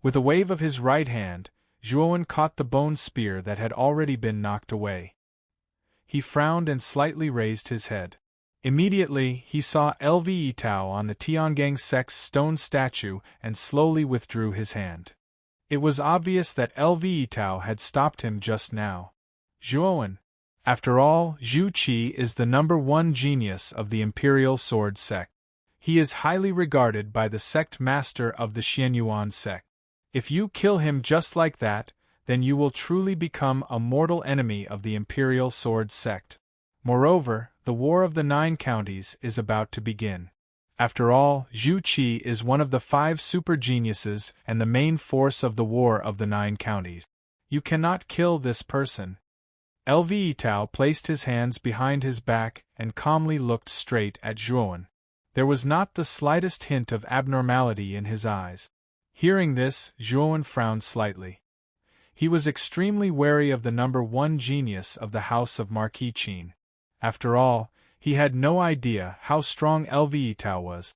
With a wave of his right hand, Zhuowen caught the bone spear that had already been knocked away. He frowned and slightly raised his head. Immediately, he saw Lve Tao on the Tiangang sect's stone statue and slowly withdrew his hand. It was obvious that Lv Tao had stopped him just now. Zhuowen. After all, Zhu Qi is the #1 genius of the Imperial Sword sect. He is highly regarded by the sect master of the Xianyuan sect. If you kill him just like that, then you will truly become a mortal enemy of the Imperial Sword sect. Moreover, the War of the 9 Counties is about to begin. After all, Zhu Qi is one of the 5 super geniuses and the main force of the War of the 9 Counties. You cannot kill this person. Lv Tao placed his hands behind his back and calmly looked straight at Zhuowen. There was not the slightest hint of abnormality in his eyes. Hearing this, Zhuowen frowned slightly. He was extremely wary of the #1 genius of the House of Marquis Qin. After all, he had no idea how strong Lv Tao was.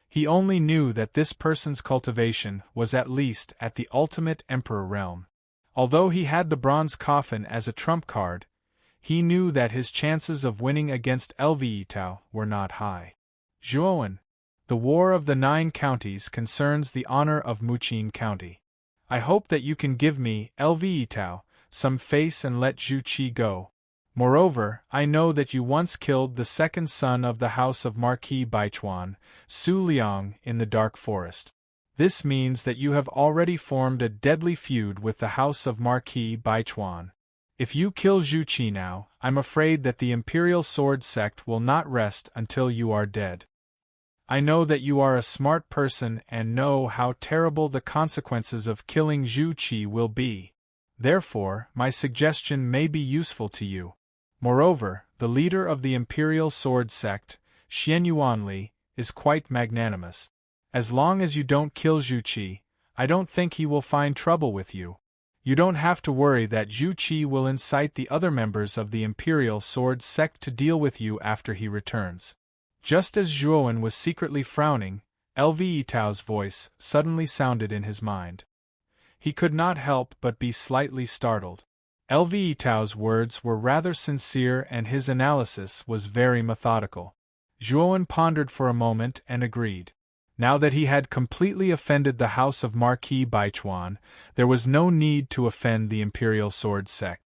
He only knew that this person's cultivation was at least at the ultimate emperor realm. Although he had the bronze coffin as a trump card, he knew that his chances of winning against Lv Tao were not high. Zhuowen, the War of the 9 Counties concerns the honor of Muqin County. I hope that you can give me, Lv Tao, some face and let Zhu Qi go. Moreover, I know that you once killed the second son of the House of Marquis Baichuan, Su Liang, in the Dark Forest. This means that you have already formed a deadly feud with the House of Marquis Baichuan. If you kill Zhu Qi now, I'm afraid that the Imperial Sword sect will not rest until you are dead. I know that you are a smart person and know how terrible the consequences of killing Zhu Qi will be. Therefore, my suggestion may be useful to you. Moreover, the leader of the Imperial Sword sect, Xianyuan Li, is quite magnanimous. As long as you don't kill Zhu Qi, I don't think he will find trouble with you. You don't have to worry that Zhu Qi will incite the other members of the Imperial Sword sect to deal with you after he returns. Just as Zhuowen was secretly frowning, Lv Tao's voice suddenly sounded in his mind. He could not help but be slightly startled. Lv Tao's words were rather sincere and his analysis was very methodical. Zhuowen pondered for a moment and agreed. Now that he had completely offended the House of Marquis Baichuan, there was no need to offend the Imperial Sword sect.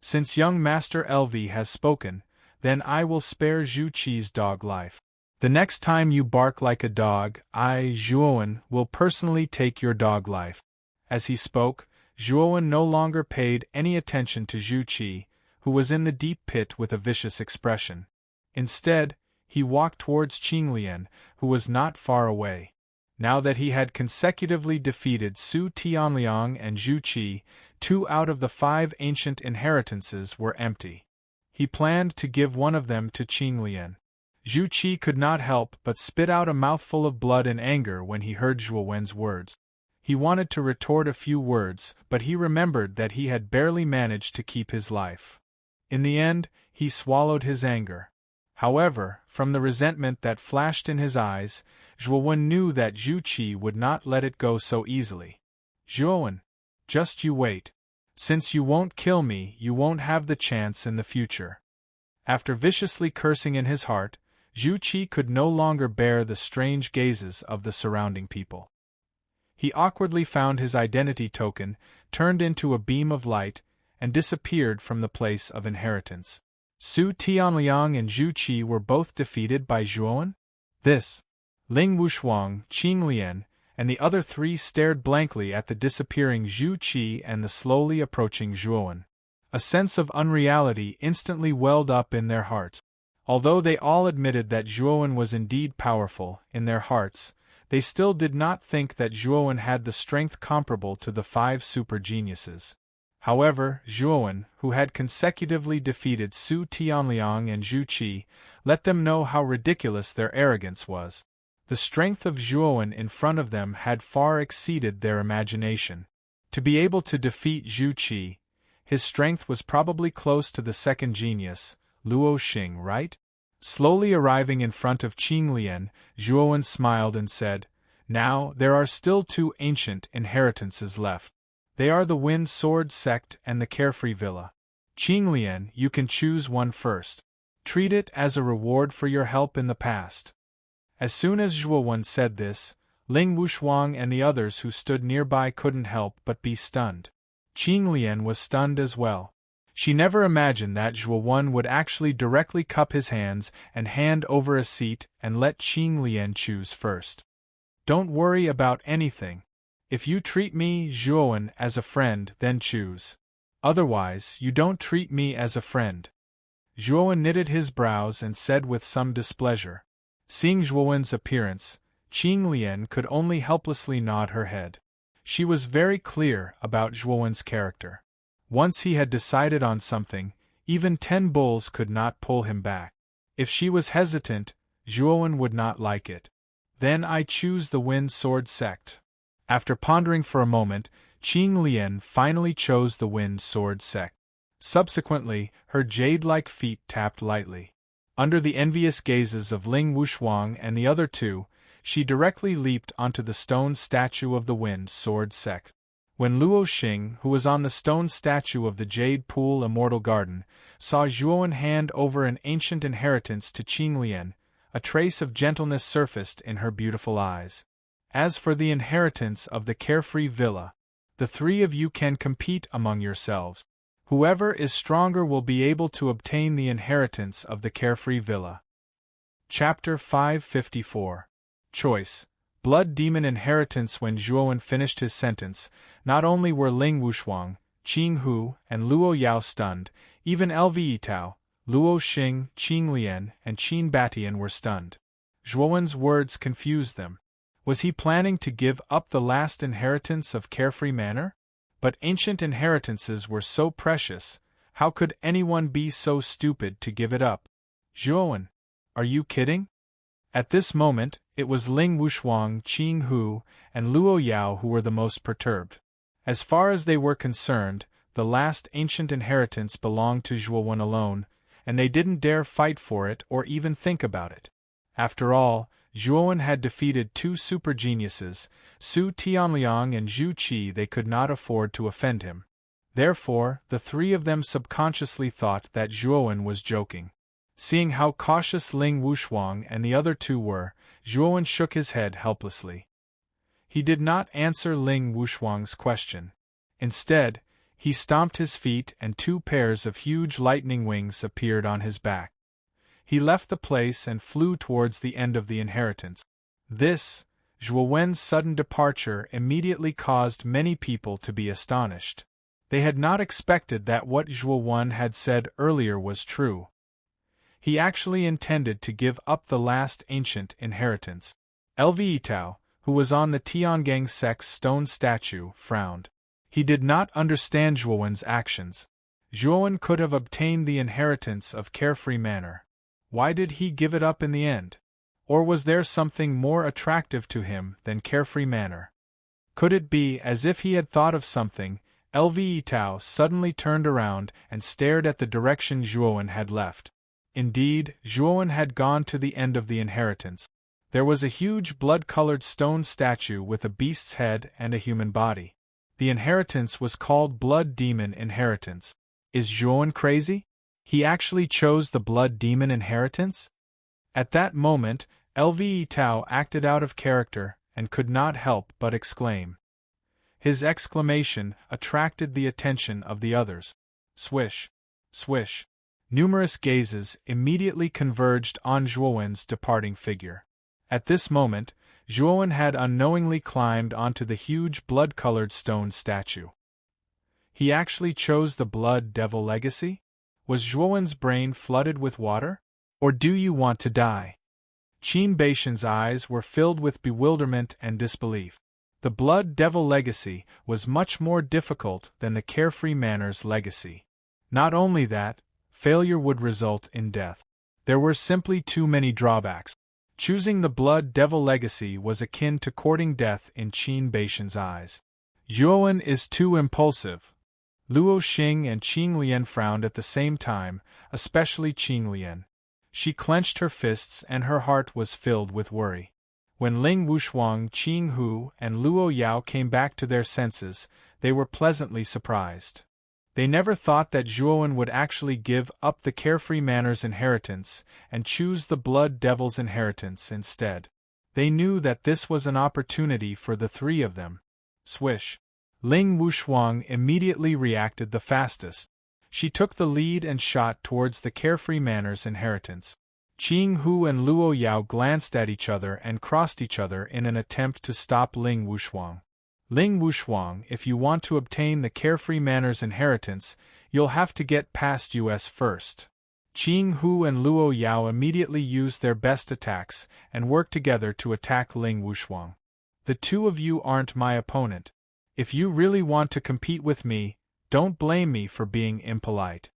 Since young Master Lv has spoken, then I will spare Zhu Qi's dog life. The next time you bark like a dog, I, Zhuowen, will personally take your dog life. As he spoke, Zhuowen no longer paid any attention to Zhu Qi, who was in the deep pit with a vicious expression. Instead, he walked towards Qinglian, who was not far away. Now that he had consecutively defeated Su Tianliang and Zhu Qi, 2 out of the 5 ancient inheritances were empty. He planned to give one of them to Qinglian. Zhu Qi could not help but spit out a mouthful of blood in anger when he heard Zhuowen's words. He wanted to retort a few words, but he remembered that he had barely managed to keep his life. In the end, he swallowed his anger. However, from the resentment that flashed in his eyes, Zhuowen knew that Zhu Qi would not let it go so easily. Zhuowen, just you wait. Since you won't kill me, you won't have the chance in the future. After viciously cursing in his heart, Zhu Qi could no longer bear the strange gazes of the surrounding people. He awkwardly found his identity token, turned into a beam of light, and disappeared from the place of inheritance. Su Tianliang and Zhu Qi were both defeated by Zhuowen? This. Ling Wushuang, Qinglian, and the other 3 stared blankly at the disappearing Zhu Qi and the slowly approaching Zhuowen. A sense of unreality instantly welled up in their hearts. Although they all admitted that Zhuowen was indeed powerful, in their hearts, they still did not think that Zhuowen had the strength comparable to the 5 super geniuses. However, Zhuowen, who had consecutively defeated Su Tianliang and Zhu Qi, let them know how ridiculous their arrogance was. The strength of Zhuowen in front of them had far exceeded their imagination. To be able to defeat Zhu Qi, his strength was probably close to the second genius, Luo Xing, right? Slowly arriving in front of Qinglian, Zhuowen smiled and said, "Now, there are still 2 ancient inheritances left. They are the Wind Sword sect and the Carefree Villa. Qinglian, you can choose one first. Treat it as a reward for your help in the past." As soon as Zhuowen said this, Ling Wushuang and the others who stood nearby couldn't help but be stunned. Qing Lian was stunned as well. She never imagined that Zhuo Wen would actually directly cup his hands and hand over a seat and let Qing Lian choose first. Don't worry about anything. If you treat me, Zhuo Wen, as a friend, then choose. Otherwise, you don't treat me as a friend. Zhuo Wen knitted his brows and said with some displeasure. Seeing Zhuo Wen's appearance, Qing Lian could only helplessly nod her head. She was very clear about Zhuo Wen's character. Once he had decided on something, even 10 bulls could not pull him back. If she was hesitant, Zhuo Wen would not like it. Then I choose the Wind Sword sect. After pondering for a moment, Qing Lian finally chose the Wind Sword sect. Subsequently, her jade-like feet tapped lightly. Under the envious gazes of Ling Wushuang and the other two, she directly leaped onto the stone statue of the Wind Sword sect. When Luo Xing, who was on the stone statue of the Jade Pool Immortal Garden, saw Zhuo Wen hand over an ancient inheritance to Qing Lian, a trace of gentleness surfaced in her beautiful eyes. As for the inheritance of the Carefree Villa, the 3 of you can compete among yourselves. Whoever is stronger will be able to obtain the inheritance of the Carefree Villa. Chapter 554. Choice. Blood Demon Inheritance. When Zhuo Wen finished his sentence, not only were Ling Wushuang, Qing Hu, and Luo Yao stunned, even Lv Yitao, Luo Xing, Qing Lian, and Qin Batian were stunned. Zhuo Wen's words confused them. Was he planning to give up the last inheritance of Carefree Manor? But ancient inheritances were so precious, how could anyone be so stupid to give it up? Zhuo Wen, are you kidding? At this moment, it was Ling Wushuang, Qing Hu, and Luo Yao who were the most perturbed. As far as they were concerned, the last ancient inheritance belonged to Zhuo Wen alone, and they didn't dare fight for it or even think about it. After all, Zhuo Wen had defeated 2 super geniuses, Su Tianliang and Zhu Qi. They could not afford to offend him. Therefore, the 3 of them subconsciously thought that Zhuo Wen was joking. Seeing how cautious Ling Wushuang and the other 2 were, Zhuo Wen shook his head helplessly. He did not answer Ling Wushuang's question. Instead, he stomped his feet and 2 pairs of huge lightning wings appeared on his back. He left the place and flew towards the end of the inheritance. This, Zhuo Wen's sudden departure immediately caused many people to be astonished. They had not expected that what Zhuo Wen had said earlier was true. He actually intended to give up the last ancient inheritance. Lv Yitao, who was on the Tiangang sect's stone statue, frowned. He did not understand Zhuo Wen's actions. Zhuo Wen could have obtained the inheritance of Carefree Manor. Why did he give it up in the end? Or was there something more attractive to him than Carefree Manor? Could it be as if he had thought of something? Lv Yitao suddenly turned around and stared at the direction Zhuo Wen had left. Indeed, Zhuo Wen had gone to the end of the inheritance. There was a huge blood-colored stone statue with a beast's head and a human body. The inheritance was called Blood Demon Inheritance. Is Zhuo Wen crazy? He actually chose the Blood Demon Inheritance? At that moment, Lv Yitao acted out of character and could not help but exclaim. His exclamation attracted the attention of the others. Swish! Swish! Numerous gazes immediately converged on Zhuo Wen's departing figure. At this moment, Zhuo Wen had unknowingly climbed onto the huge blood-colored stone statue. He actually chose the Blood Devil Legacy? Was Zhuo Wen's brain flooded with water? Or do you want to die? Qin Baishan's eyes were filled with bewilderment and disbelief. The Blood Devil Legacy was much more difficult than the Carefree Manor's legacy. Not only that, failure would result in death. There were simply too many drawbacks. Choosing the Blood Devil Legacy was akin to courting death in Qin Baishan's eyes. Zhuo Wen is too impulsive. Luo Xing and Qing Lian frowned at the same time, especially Qing Lian. She clenched her fists and her heart was filled with worry. When Ling Wushuang, Qing Hu, and Luo Yao came back to their senses, they were pleasantly surprised. They never thought that Zhuo Wen would actually give up the Carefree Manor's inheritance and choose the Blood Devil's inheritance instead. They knew that this was an opportunity for the three of them. Swish. Ling Wushuang immediately reacted the fastest. She took the lead and shot towards the Carefree Manor's inheritance. Qing Hu and Luo Yao glanced at each other and crossed each other in an attempt to stop Ling Wushuang. Ling Wushuang, if you want to obtain the Carefree Manor's inheritance, you'll have to get past us first. Qing Hu and Luo Yao immediately used their best attacks and worked together to attack Ling Wushuang. The two of you aren't my opponent. If you really want to compete with me, don't blame me for being impolite.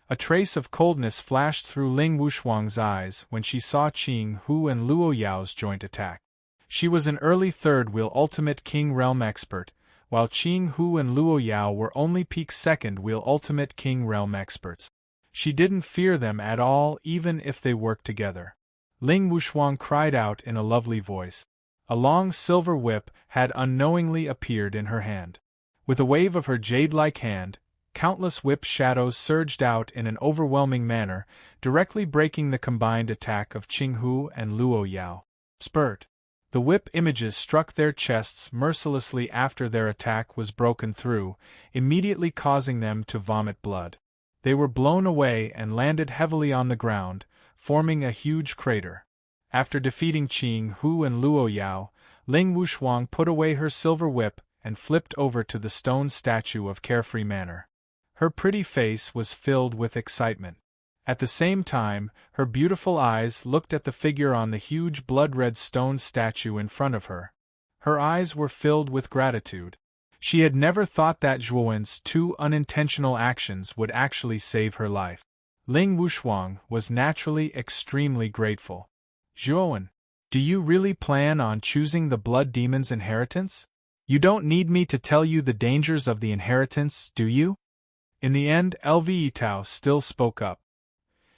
A trace of coldness flashed through Ling Wushuang's eyes when she saw Qing Hu and Luo Yao's joint attack. She was an early third-wheel Ultimate King Realm expert, while Qing Hu and Luo Yao were only peak second-wheel Ultimate King Realm experts. She didn't fear them at all, even if they worked together. Ling Wushuang cried out in a lovely voice. A long silver whip had unknowingly appeared in her hand. With a wave of her jade-like hand, countless whip shadows surged out in an overwhelming manner, directly breaking the combined attack of Qing Hu and Luo Yao. Spurt. The whip images struck their chests mercilessly after their attack was broken through, immediately causing them to vomit blood. They were blown away and landed heavily on the ground, forming a huge crater. After defeating Qing Hu and Luo Yao, Ling Wushuang put away her silver whip and flipped over to the stone statue of Carefree Manor. Her pretty face was filled with excitement. At the same time, her beautiful eyes looked at the figure on the huge blood-red stone statue in front of her. Her eyes were filled with gratitude. She had never thought that Zhuowen's two unintentional actions would actually save her life. Ling Wushuang was naturally extremely grateful. Zhuowen, do you really plan on choosing the Blood Demon's inheritance? You don't need me to tell you the dangers of the inheritance, do you? In the end, Lvetao still spoke up.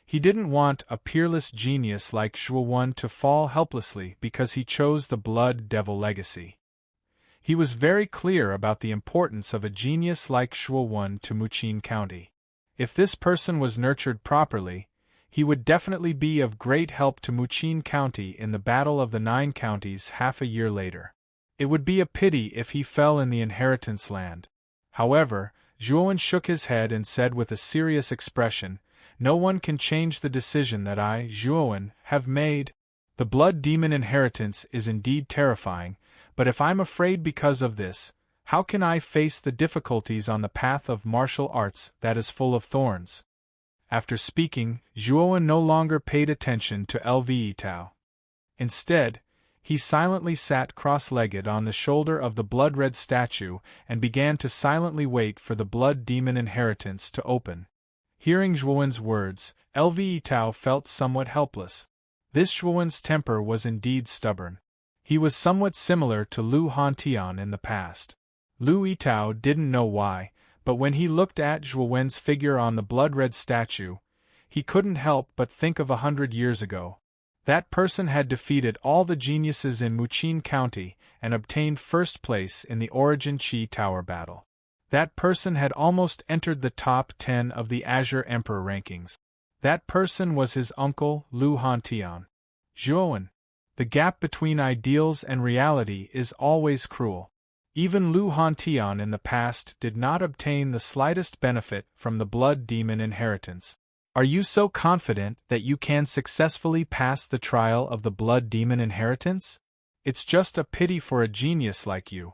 He didn't want a peerless genius like Zhuowen to fall helplessly because he chose the Blood Devil legacy. He was very clear about the importance of a genius like Zhuowen to Muqin County. If this person was nurtured properly, he would definitely be of great help to Muqin County in the Battle of the Nine Counties half a year later. It would be a pity if he fell in the inheritance land. However, Zhuowen shook his head and said with a serious expression, "No one can change the decision that I, Zhuowen, have made. The Blood Demon inheritance is indeed terrifying, but if I'm afraid because of this, how can I face the difficulties on the path of martial arts that is full of thorns?" After speaking, Zhuowen no longer paid attention to Lvetao. Instead, he silently sat cross-legged on the shoulder of the blood-red statue and began to silently wait for the Blood Demon inheritance to open. Hearing Zhuowen's words, Lvetao felt somewhat helpless. This Zhuowen's temper was indeed stubborn. He was somewhat similar to Lu Hantian in the past. Lu Yitao didn't know why, but when he looked at Zhuowen's figure on the blood-red statue, he couldn't help but think of 100 years ago. That person had defeated all the geniuses in Muqin County and obtained first place in the Origin Qi Tower battle. That person had almost entered the top 10 of the Azure Emperor rankings. That person was his uncle, Lu Hantian. Zhuowen. The gap between ideals and reality is always cruel. Even Lu Hantian in the past did not obtain the slightest benefit from the Blood Demon inheritance. Are you so confident that you can successfully pass the trial of the Blood Demon inheritance? It's just a pity for a genius like you.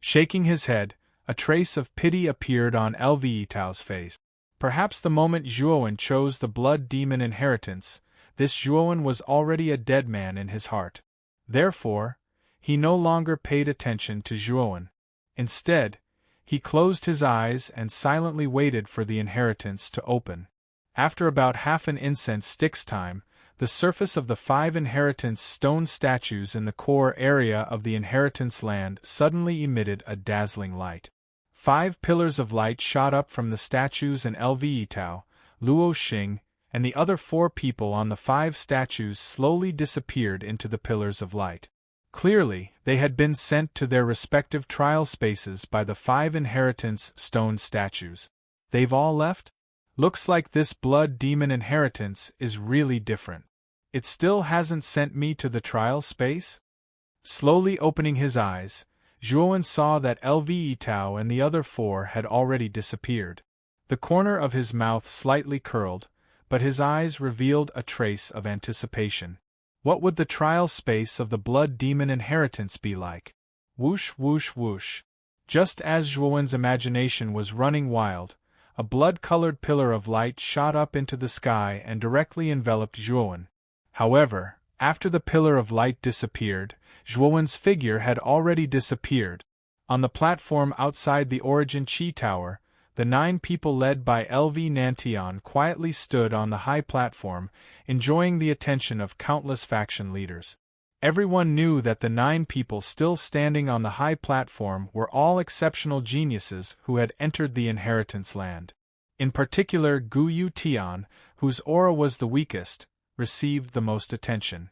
Shaking his head, a trace of pity appeared on Lvetao's face. Perhaps the moment Zhuowen chose the Blood Demon inheritance, this Zhuowen was already a dead man in his heart. Therefore, he no longer paid attention to Zhuowen. Instead, he closed his eyes and silently waited for the inheritance to open. After about half an incense stick's time, the surface of the 5 inheritance stone statues in the core area of the inheritance land suddenly emitted a dazzling light. 5 pillars of light shot up from the statues, and Lvetao, Luo Xing, and the other 4 people on the 5 statues slowly disappeared into the pillars of light. Clearly, they had been sent to their respective trial spaces by the 5 inheritance stone statues. They've all left? Looks like this Blood Demon inheritance is really different. It still hasn't sent me to the trial space? Slowly opening his eyes, Zhuowen saw that Lv Tao and the other 4 had already disappeared. The corner of his mouth slightly curled, but his eyes revealed a trace of anticipation. What would the trial space of the blood demon inheritance be like? Whoosh whoosh whoosh. Just as Zhuowen's imagination was running wild, a blood-colored pillar of light shot up into the sky and directly enveloped Zhuowen. However, after the pillar of light disappeared, Zhuowen's figure had already disappeared. On the platform outside the Origin Chi Tower, the 9 people led by Lv Nantian quietly stood on the high platform, enjoying the attention of countless faction leaders. Everyone knew that the 9 people still standing on the high platform were all exceptional geniuses who had entered the inheritance land. In particular, Gu Yu Tian, whose aura was the weakest, received the most attention.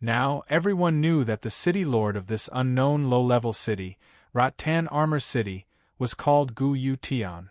Now, everyone knew that the city lord of this unknown low-level city, Rattan Armor City, was called Gu Yu Tian.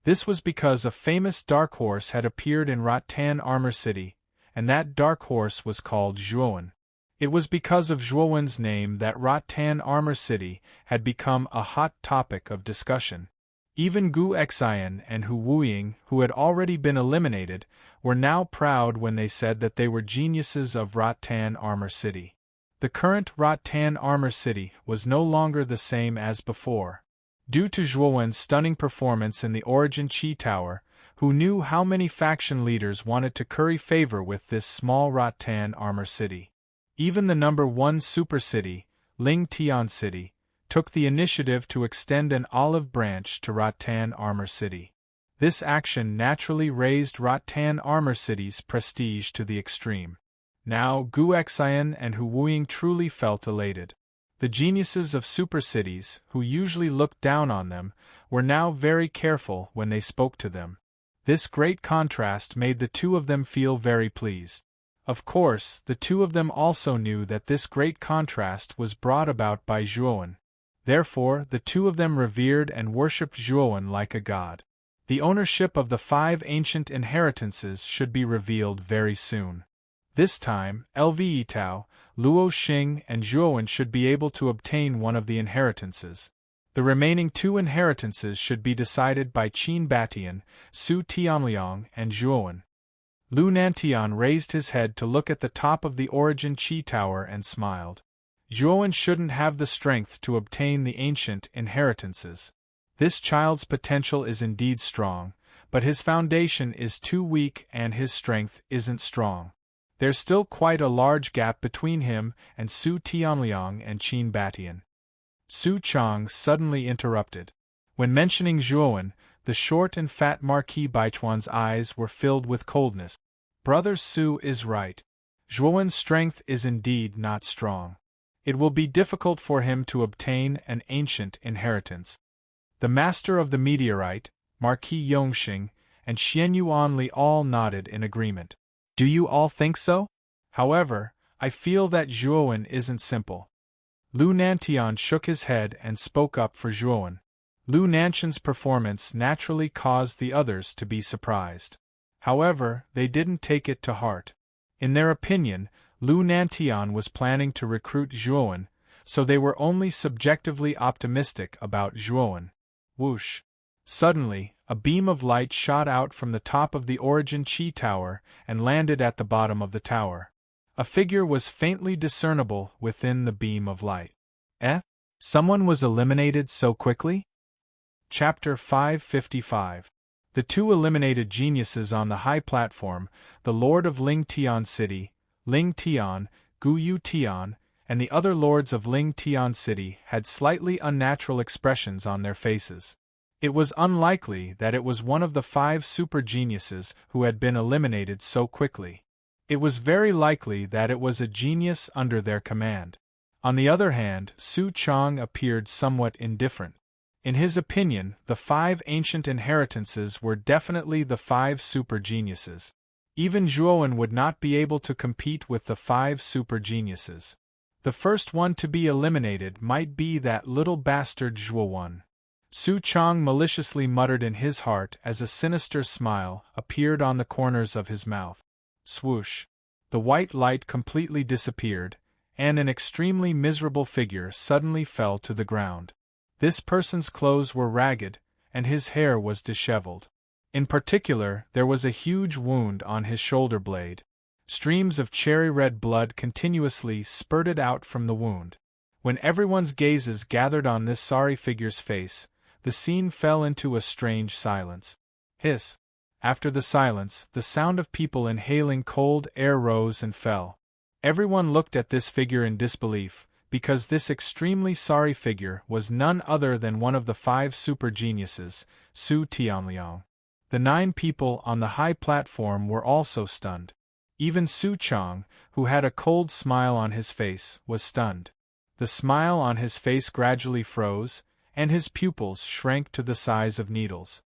This was because a famous dark horse had appeared in Rattan Armor City, and that dark horse was called Zhuowen. It was because of Zhuowen's name that Rattan Armor City had become a hot topic of discussion. Even Gu Xian and Hu Wuying, who had already been eliminated, were now proud when they said that they were geniuses of Rattan Armor City. The current Rattan Armor City was no longer the same as before. Due to Zhuowen's stunning performance in the Origin Chi Tower, who knew how many faction leaders wanted to curry favor with this small Rattan Armor City. Even the number 1 super city, Ling Tian City, took the initiative to extend an olive branch to Rattan Armor City. This action naturally raised Rattan Armor City's prestige to the extreme. Now Gu Xian and Hu Wuying truly felt elated. The geniuses of super cities, who usually looked down on them, were now very careful when they spoke to them. This great contrast made the 2 of them feel very pleased. Of course, the 2 of them also knew that this great contrast was brought about by Zhuowen. Therefore, the 2 of them revered and worshipped Zhuowen like a god. The ownership of the 5 ancient inheritances should be revealed very soon. This time, Lv Tao, Luo Xing and Zhuowen should be able to obtain one of the inheritances. The remaining 2 inheritances should be decided by Qin Batian, Su Tianliang and Zhuowen. Lu Nantian raised his head to look at the top of the Origin Chi Tower and smiled. Zhuowen shouldn't have the strength to obtain the ancient inheritances. This child's potential is indeed strong, but his foundation is too weak and his strength isn't strong. There's still quite a large gap between him and Su Tianliang and Qin Batian. Su Chang suddenly interrupted. When mentioning Zhuowen, the short and fat Marquis Baichuan's eyes were filled with coldness. Brother Su is right. Zhuowen's strength is indeed not strong. It will be difficult for him to obtain an ancient inheritance. The master of the meteorite, Marquis Yongxing, and Xian Yuanli all nodded in agreement. Do you all think so? However, I feel that Zhuowen isn't simple. Lu Nantian shook his head and spoke up for Zhuowen. Lu Nantian's performance naturally caused the others to be surprised. However, they didn't take it to heart. In their opinion, Lu Nantian was planning to recruit Zhuowen, so they were only subjectively optimistic about Zhuowen. Whoosh! Suddenly, a beam of light shot out from the top of the Origin Chi Tower and landed at the bottom of the tower. A figure was faintly discernible within the beam of light. Someone was eliminated so quickly? Chapter 555. The 2 eliminated geniuses on the high platform, the Lord of Ling Tian City, Ling Tian, Gu Yu Tian, and the other lords of Ling Tian City had slightly unnatural expressions on their faces. It was unlikely that it was one of the 5 super geniuses who had been eliminated so quickly. It was very likely that it was a genius under their command. On the other hand, Su Chang appeared somewhat indifferent. In his opinion, the 5 ancient inheritances were definitely the 5 super geniuses. Even Zhuowen would not be able to compete with the 5 super geniuses. The first one to be eliminated might be that little bastard Zhuowen. Su Chang maliciously muttered in his heart as a sinister smile appeared on the corners of his mouth. Swoosh! The white light completely disappeared, and an extremely miserable figure suddenly fell to the ground. This person's clothes were ragged, and his hair was disheveled. In particular, there was a huge wound on his shoulder blade. Streams of cherry-red blood continuously spurted out from the wound. When everyone's gazes gathered on this sorry figure's face, the scene fell into a strange silence. Hiss! After the silence, the sound of people inhaling cold air rose and fell. Everyone looked at this figure in disbelief, because this extremely sorry figure was none other than one of the 5 super geniuses, Su Tianliang. The 9 people on the high platform were also stunned. Even Su Chang, who had a cold smile on his face, was stunned. The smile on his face gradually froze, and his pupils shrank to the size of needles.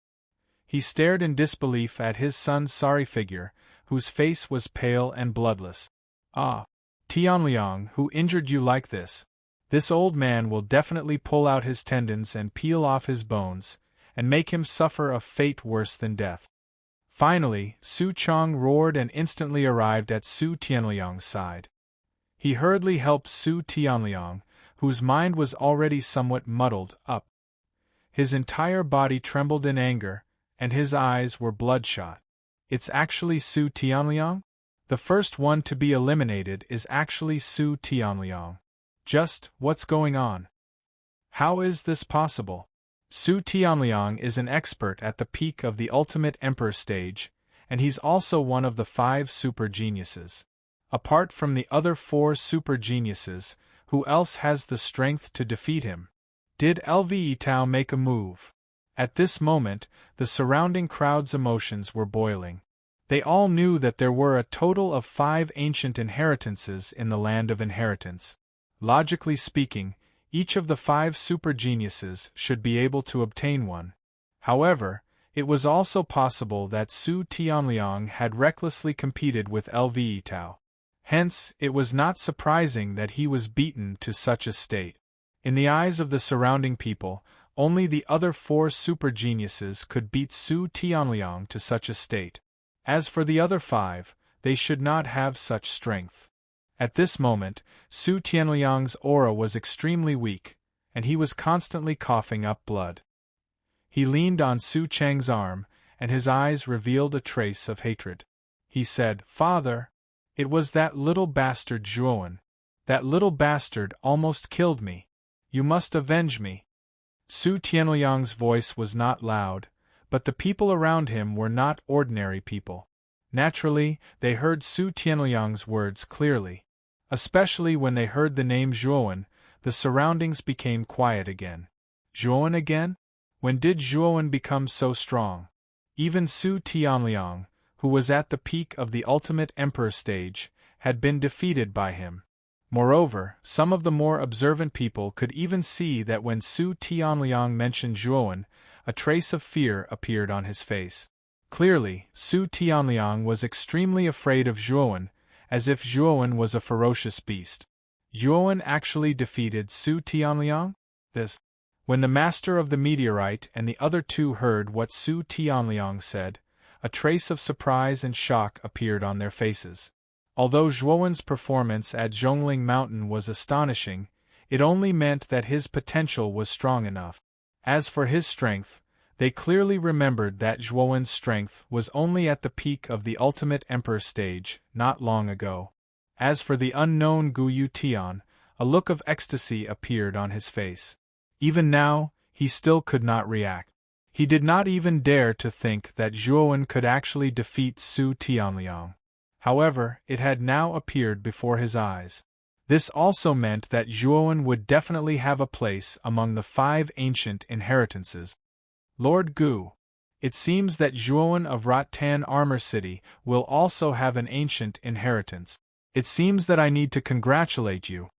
He stared in disbelief at his son's sorry figure, whose face was pale and bloodless. Ah! Tianliang, who injured you like this? This old man will definitely pull out his tendons and peel off his bones, and make him suffer a fate worse than death. Finally, Su Chang roared and instantly arrived at Su Tianliang's side. He hurriedly helped Su Tianliang, whose mind was already somewhat muddled up. His entire body trembled in anger, and his eyes were bloodshot. It's actually Su Tianliang? The first one to be eliminated is actually Su Tianliang. Just, what's going on? How is this possible? Su Tianliang is an expert at the peak of the ultimate emperor stage, and he's also one of the 5 super geniuses. Apart from the other 4 super geniuses, who else has the strength to defeat him? Did Lv Tao make a move? At this moment, the surrounding crowd's emotions were boiling. They all knew that there were a total of 5 ancient inheritances in the land of inheritance. Logically speaking, each of the 5 super geniuses should be able to obtain one. However, it was also possible that Su Tianliang had recklessly competed with Lv Tao. Hence, it was not surprising that he was beaten to such a state. In the eyes of the surrounding people, only the other 4 super geniuses could beat Su Tianliang to such a state. As for the other 5, they should not have such strength. At this moment, Su Tianliang's aura was extremely weak, and he was constantly coughing up blood. He leaned on Su Chang's arm, and his eyes revealed a trace of hatred. He said, "Father, it was that little bastard Zhuowen. That little bastard almost killed me. You must avenge me." Su Tianliang's voice was not loud, but the people around him were not ordinary people. Naturally, they heard Su Tianliang's words clearly. Especially when they heard the name Zhuowen, the surroundings became quiet again. Zhuowen again? When did Zhuowen become so strong? Even Su Tianliang, who was at the peak of the ultimate emperor stage, had been defeated by him. Moreover, some of the more observant people could even see that when Su Tianliang mentioned Zhuowen, a trace of fear appeared on his face. Clearly, Su Tianliang was extremely afraid of Zhuowen, as if Zhuowen was a ferocious beast. Zhuowen actually defeated Su Tianliang? When the master of the meteorite and the other 2 heard what Su Tianliang said, a trace of surprise and shock appeared on their faces. Although Zhuowen's performance at Zhongling Mountain was astonishing, it only meant that his potential was strong enough. As for his strength, they clearly remembered that Zhuowen's strength was only at the peak of the ultimate emperor stage, not long ago. As for the unknown Guyu Tian, a look of ecstasy appeared on his face. Even now, he still could not react. He did not even dare to think that Zhuowen could actually defeat Su Tianliang. However, it had now appeared before his eyes. This also meant that Zhuowen would definitely have a place among the 5 ancient inheritances. Lord Gu, it seems that Zhuowen of Rattan Armor City will also have an ancient inheritance. It seems that I need to congratulate you.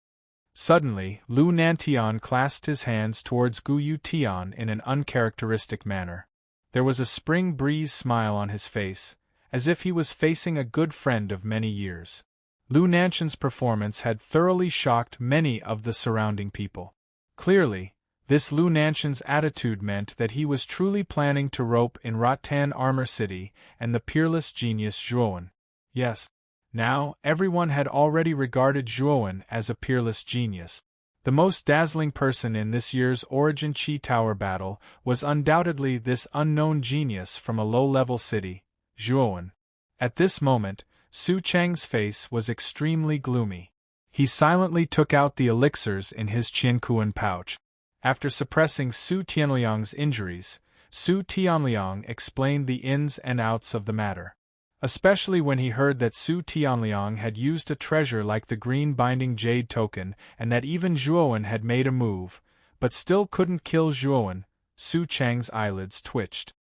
Suddenly, Lu Nantian clasped his hands towards Guyu Tian in an uncharacteristic manner. There was a spring breeze smile on his face, as if he was facing a good friend of many years. Lu Nantian's performance had thoroughly shocked many of the surrounding people. Clearly, this Lu Nantian's attitude meant that he was truly planning to rope in Rattan Armor City and the peerless genius Zhuowen. Yes, Now, everyone had already regarded Zhuowen as a peerless genius. The most dazzling person in this year's Origin Chi Tower battle was undoubtedly this unknown genius from a low-level city, Zhuowen. At this moment, Su Chang's face was extremely gloomy. He silently took out the elixirs in his Qiankuan pouch. After suppressing Su Tianliang's injuries, Su Tianliang explained the ins and outs of the matter. Especially when he heard that Su Tianliang had used a treasure like the green binding jade token and that even Zhuowen had made a move, but still couldn't kill Zhuowen, Su Chang's eyelids twitched.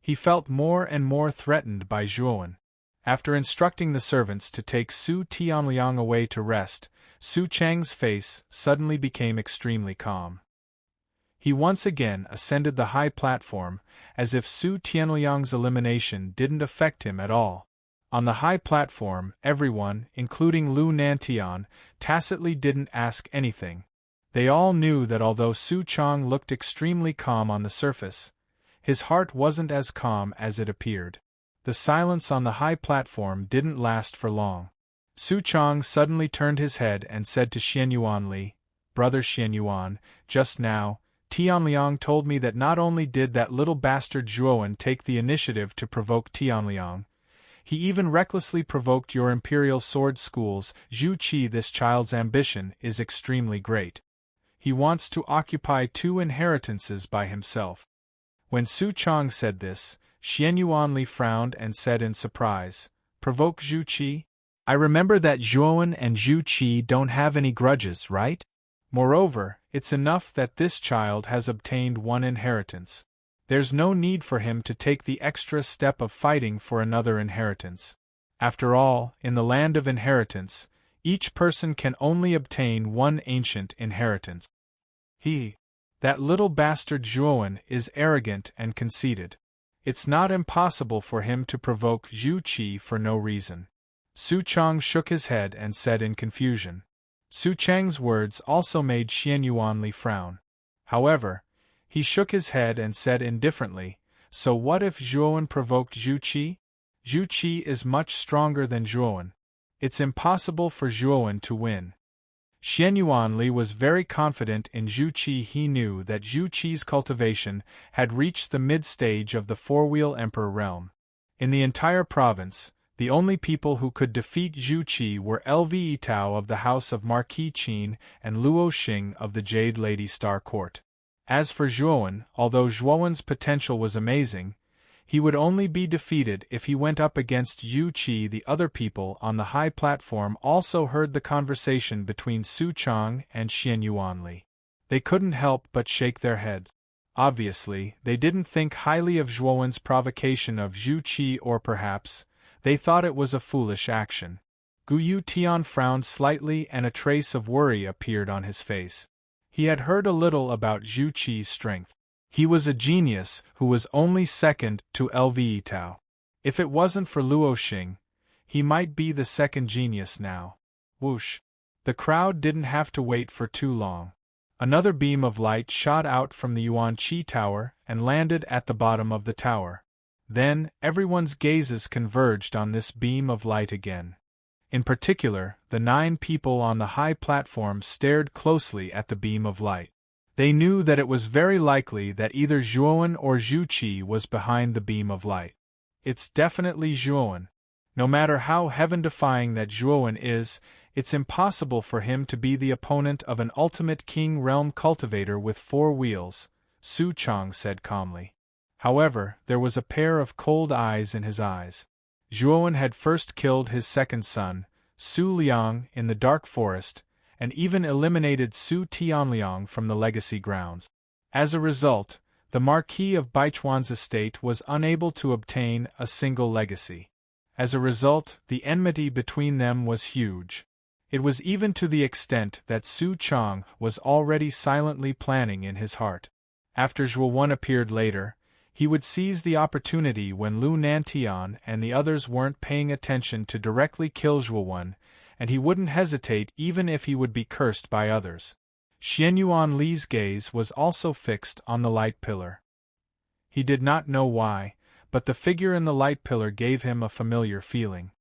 He felt more and more threatened by Zhuowen. After instructing the servants to take Su Tianliang away to rest, Su Chang's face suddenly became extremely calm. He once again ascended the high platform, as if Su Tianliang's elimination didn't affect him at all. On the high platform, everyone, including Lu Nantian, tacitly didn't ask anything. They all knew that although Su Chang looked extremely calm on the surface, his heart wasn't as calm as it appeared. The silence on the high platform didn't last for long. Su Chang suddenly turned his head and said to Xianyuan Li, "Brother Xianyuan, just now, Tianliang told me that not only did that little bastard Zhuowen take the initiative to provoke Tianliang, he even recklessly provoked your imperial sword schools. Zhu Qi, this child's ambition is extremely great. He wants to occupy 2 inheritances by himself." When Su Chang said this, Xianyuan Li frowned and said in surprise, "Provoke Zhu Qi? I remember that Zhuowen and Zhu Qi don't have any grudges, right? Moreover, it's enough that this child has obtained 1 inheritance. There's no need for him to take the extra step of fighting for another inheritance. After all, in the land of inheritance, each person can only obtain 1 ancient inheritance. That little bastard Zhuowen is arrogant and conceited. It's not impossible for him to provoke Zhu Qi for no reason." Su Chang shook his head and said in confusion. Su Chang's words also made Xianyuan Li frown. However, he shook his head and said indifferently, "So what if Zhuowen provoked Zhu Qi? Zhu Qi is much stronger than Zhuowen. It's impossible for Zhuowen to win." Xianyuan Li was very confident in Zhu Qi. He knew that Zhu Qi's cultivation had reached the mid-stage of the 4-wheel emperor realm. In the entire province, the only people who could defeat Zhu Qi were Lve Tao of the house of Marquis Qin and Luo Xing of the Jade Lady Star Court. As for Zhuowen, although Zhuowen's potential was amazing, he would only be defeated if he went up against Zhu Qi. The other people on the high platform also heard the conversation between Su Chang and Xianyuan Li. They couldn't help but shake their heads. Obviously, they didn't think highly of Zhuowen's provocation of Zhu Qi, or perhaps they thought it was a foolish action. Guyu Tian frowned slightly and a trace of worry appeared on his face. He had heard a little about Zhu Qi's strength. He was a genius who was only second to Lve Tao. If it wasn't for Luo Xing, he might be the second genius now. Whoosh! The crowd didn't have to wait for too long. Another beam of light shot out from the Yuan Qi Tower and landed at the bottom of the tower. Then, everyone's gazes converged on this beam of light again. In particular, the 9 people on the high platform stared closely at the beam of light. They knew that it was very likely that either Zhuowen or Zhu Qi was behind the beam of light. It's definitely Zhuowen. No matter how heaven-defying that Zhuowen is, it's impossible for him to be the opponent of an ultimate king realm cultivator with 4 wheels, Su Chang said calmly. However, there was a pair of cold eyes in his eyes. Zhuowen had first killed his second son, Su Liang, in the dark forest, and even eliminated Su Tianliang from the legacy grounds. As a result, the Marquis of Baichuan's estate was unable to obtain a single legacy. As a result, the enmity between them was huge. It was even to the extent that Su Chang was already silently planning in his heart. After Zhuowen appeared later, he would seize the opportunity when Lu Nantian and the others weren't paying attention to directly kill Zhuowen, and he wouldn't hesitate even if he would be cursed by others. Xianyuan Li's gaze was also fixed on the light pillar. He did not know why, but the figure in the light pillar gave him a familiar feeling.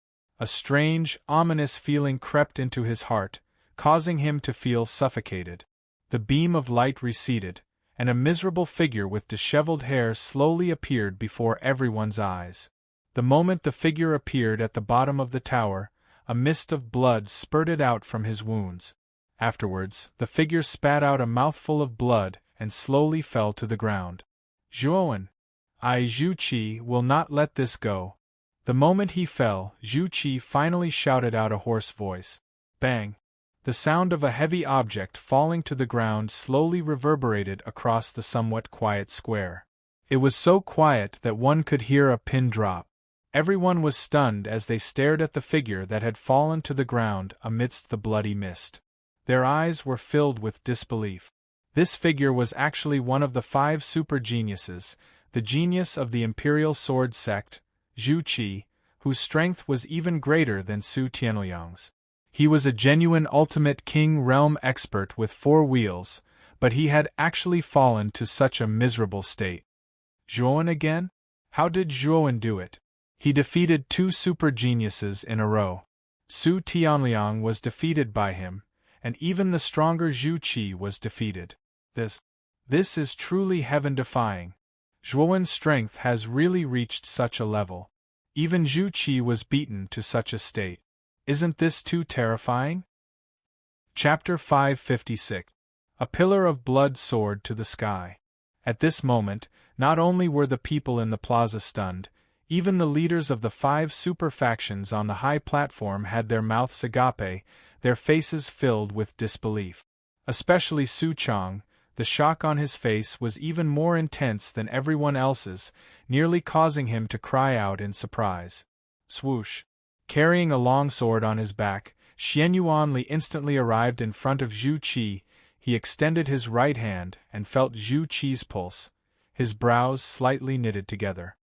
A strange, ominous feeling crept into his heart, causing him to feel suffocated. The beam of light receded, and a miserable figure with disheveled hair slowly appeared before everyone's eyes. The moment the figure appeared at the bottom of the tower, a mist of blood spurted out from his wounds. Afterwards, the figure spat out a mouthful of blood and slowly fell to the ground. Zhuowen, Zhu Qi will not let this go. The moment he fell, Zhu Qi finally shouted out a hoarse voice. Bang! The sound of a heavy object falling to the ground slowly reverberated across the somewhat quiet square. It was so quiet that one could hear a pin drop. Everyone was stunned as they stared at the figure that had fallen to the ground amidst the bloody mist. Their eyes were filled with disbelief. This figure was actually one of the 5 super geniuses, the genius of the Imperial Sword Sect, Zhu Qi, whose strength was even greater than Su Tianliang's. He was a genuine ultimate king realm expert with 4 wheels, but he had actually fallen to such a miserable state. Zhuowen again? How did Zhuowen do it? He defeated 2 super geniuses in a row. Su Tianliang was defeated by him, and even the stronger Zhu Qi was defeated. This is truly heaven-defying. Zhuowen's strength has really reached such a level. Even Zhu Qi was beaten to such a state. Isn't this too terrifying? Chapter 556. A pillar of blood soared to the sky. At this moment, not only were the people in the plaza stunned, even the leaders of the 5 super factions on the high platform had their mouths agape, their faces filled with disbelief. Especially Su Chong, the shock on his face was even more intense than everyone else's, nearly causing him to cry out in surprise. Swoosh! Carrying a long sword on his back, Xian Yuanli instantly arrived in front of Zhu Qi. He extended his right hand and felt Zhu Qi's pulse, his brows slightly knitted together.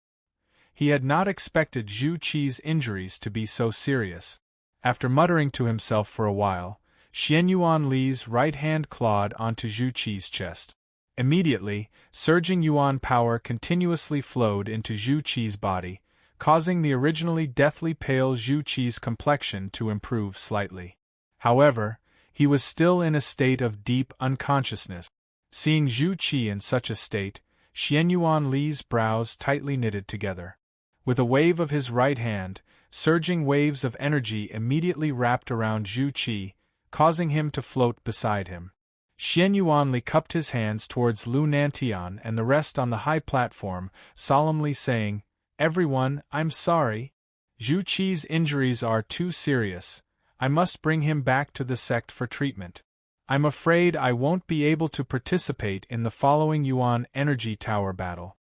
He had not expected Zhu Qi's injuries to be so serious. After muttering to himself for a while, Xian Yuanli's right hand clawed onto Zhu Qi's chest. Immediately, surging yuan power continuously flowed into Zhu Qi's body, causing the originally deathly pale Zhu Qi's complexion to improve slightly. However, he was still in a state of deep unconsciousness. Seeing Zhu Qi in such a state, Xian Yuanli's brows tightly knitted together. With a wave of his right hand, surging waves of energy immediately wrapped around Zhu Qi, causing him to float beside him. Xian Yuanli cupped his hands towards Lu Nantian and the rest on the high platform, solemnly saying, "Everyone, I'm sorry. Zhu Qi's injuries are too serious. I must bring him back to the sect for treatment. I'm afraid I won't be able to participate in the following Yuan Energy Tower battle."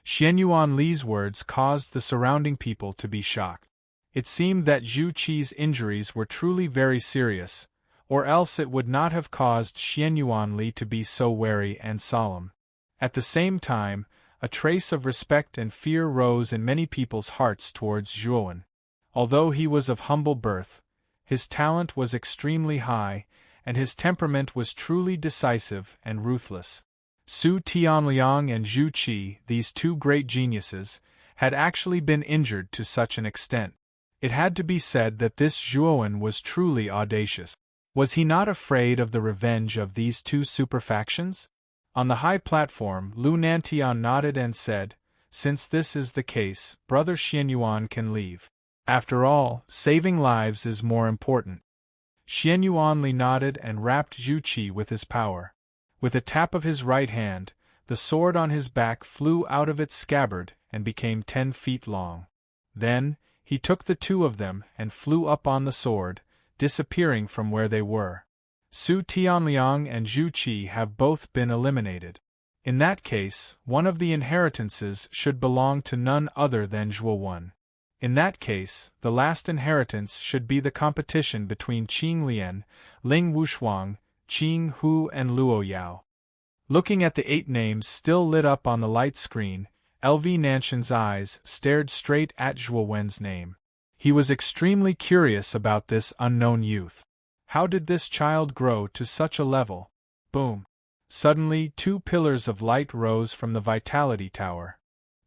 Xian Yuanli's words caused the surrounding people to be shocked. It seemed that Zhu Qi's injuries were truly very serious, or else it would not have caused Xian Yuanli to be so wary and solemn. At the same time, a trace of respect and fear rose in many people's hearts towards Zhuowen. Although he was of humble birth, his talent was extremely high, and his temperament was truly decisive and ruthless. Su Tianliang and Zhu Qi, these 2 great geniuses, had actually been injured to such an extent. It had to be said that this Zhuowen was truly audacious. Was he not afraid of the revenge of these 2 super factions? On the high platform, Lu Nantian nodded and said, "Since this is the case, Brother Xianyuan can leave. After all, saving lives is more important." Xian Yuanli nodded and wrapped Zhu Qi with his power. With a tap of his right hand, the sword on his back flew out of its scabbard and became 10 feet long. Then, he took the 2 of them and flew up on the sword, disappearing from where they were. Su Tianliang and Zhu Qi have both been eliminated. In that case, one of the inheritances should belong to none other than Zhuowen. In that case, the last inheritance should be the competition between Qing Lian, Ling Wushuang, Qing Hu and Luo Yao. Looking at the 8 names still lit up on the light screen, LV Nanshan's eyes stared straight at Zhuowen's name. He was extremely curious about this unknown youth. How did this child grow to such a level? Boom! Suddenly 2 pillars of light rose from the Vitality Tower.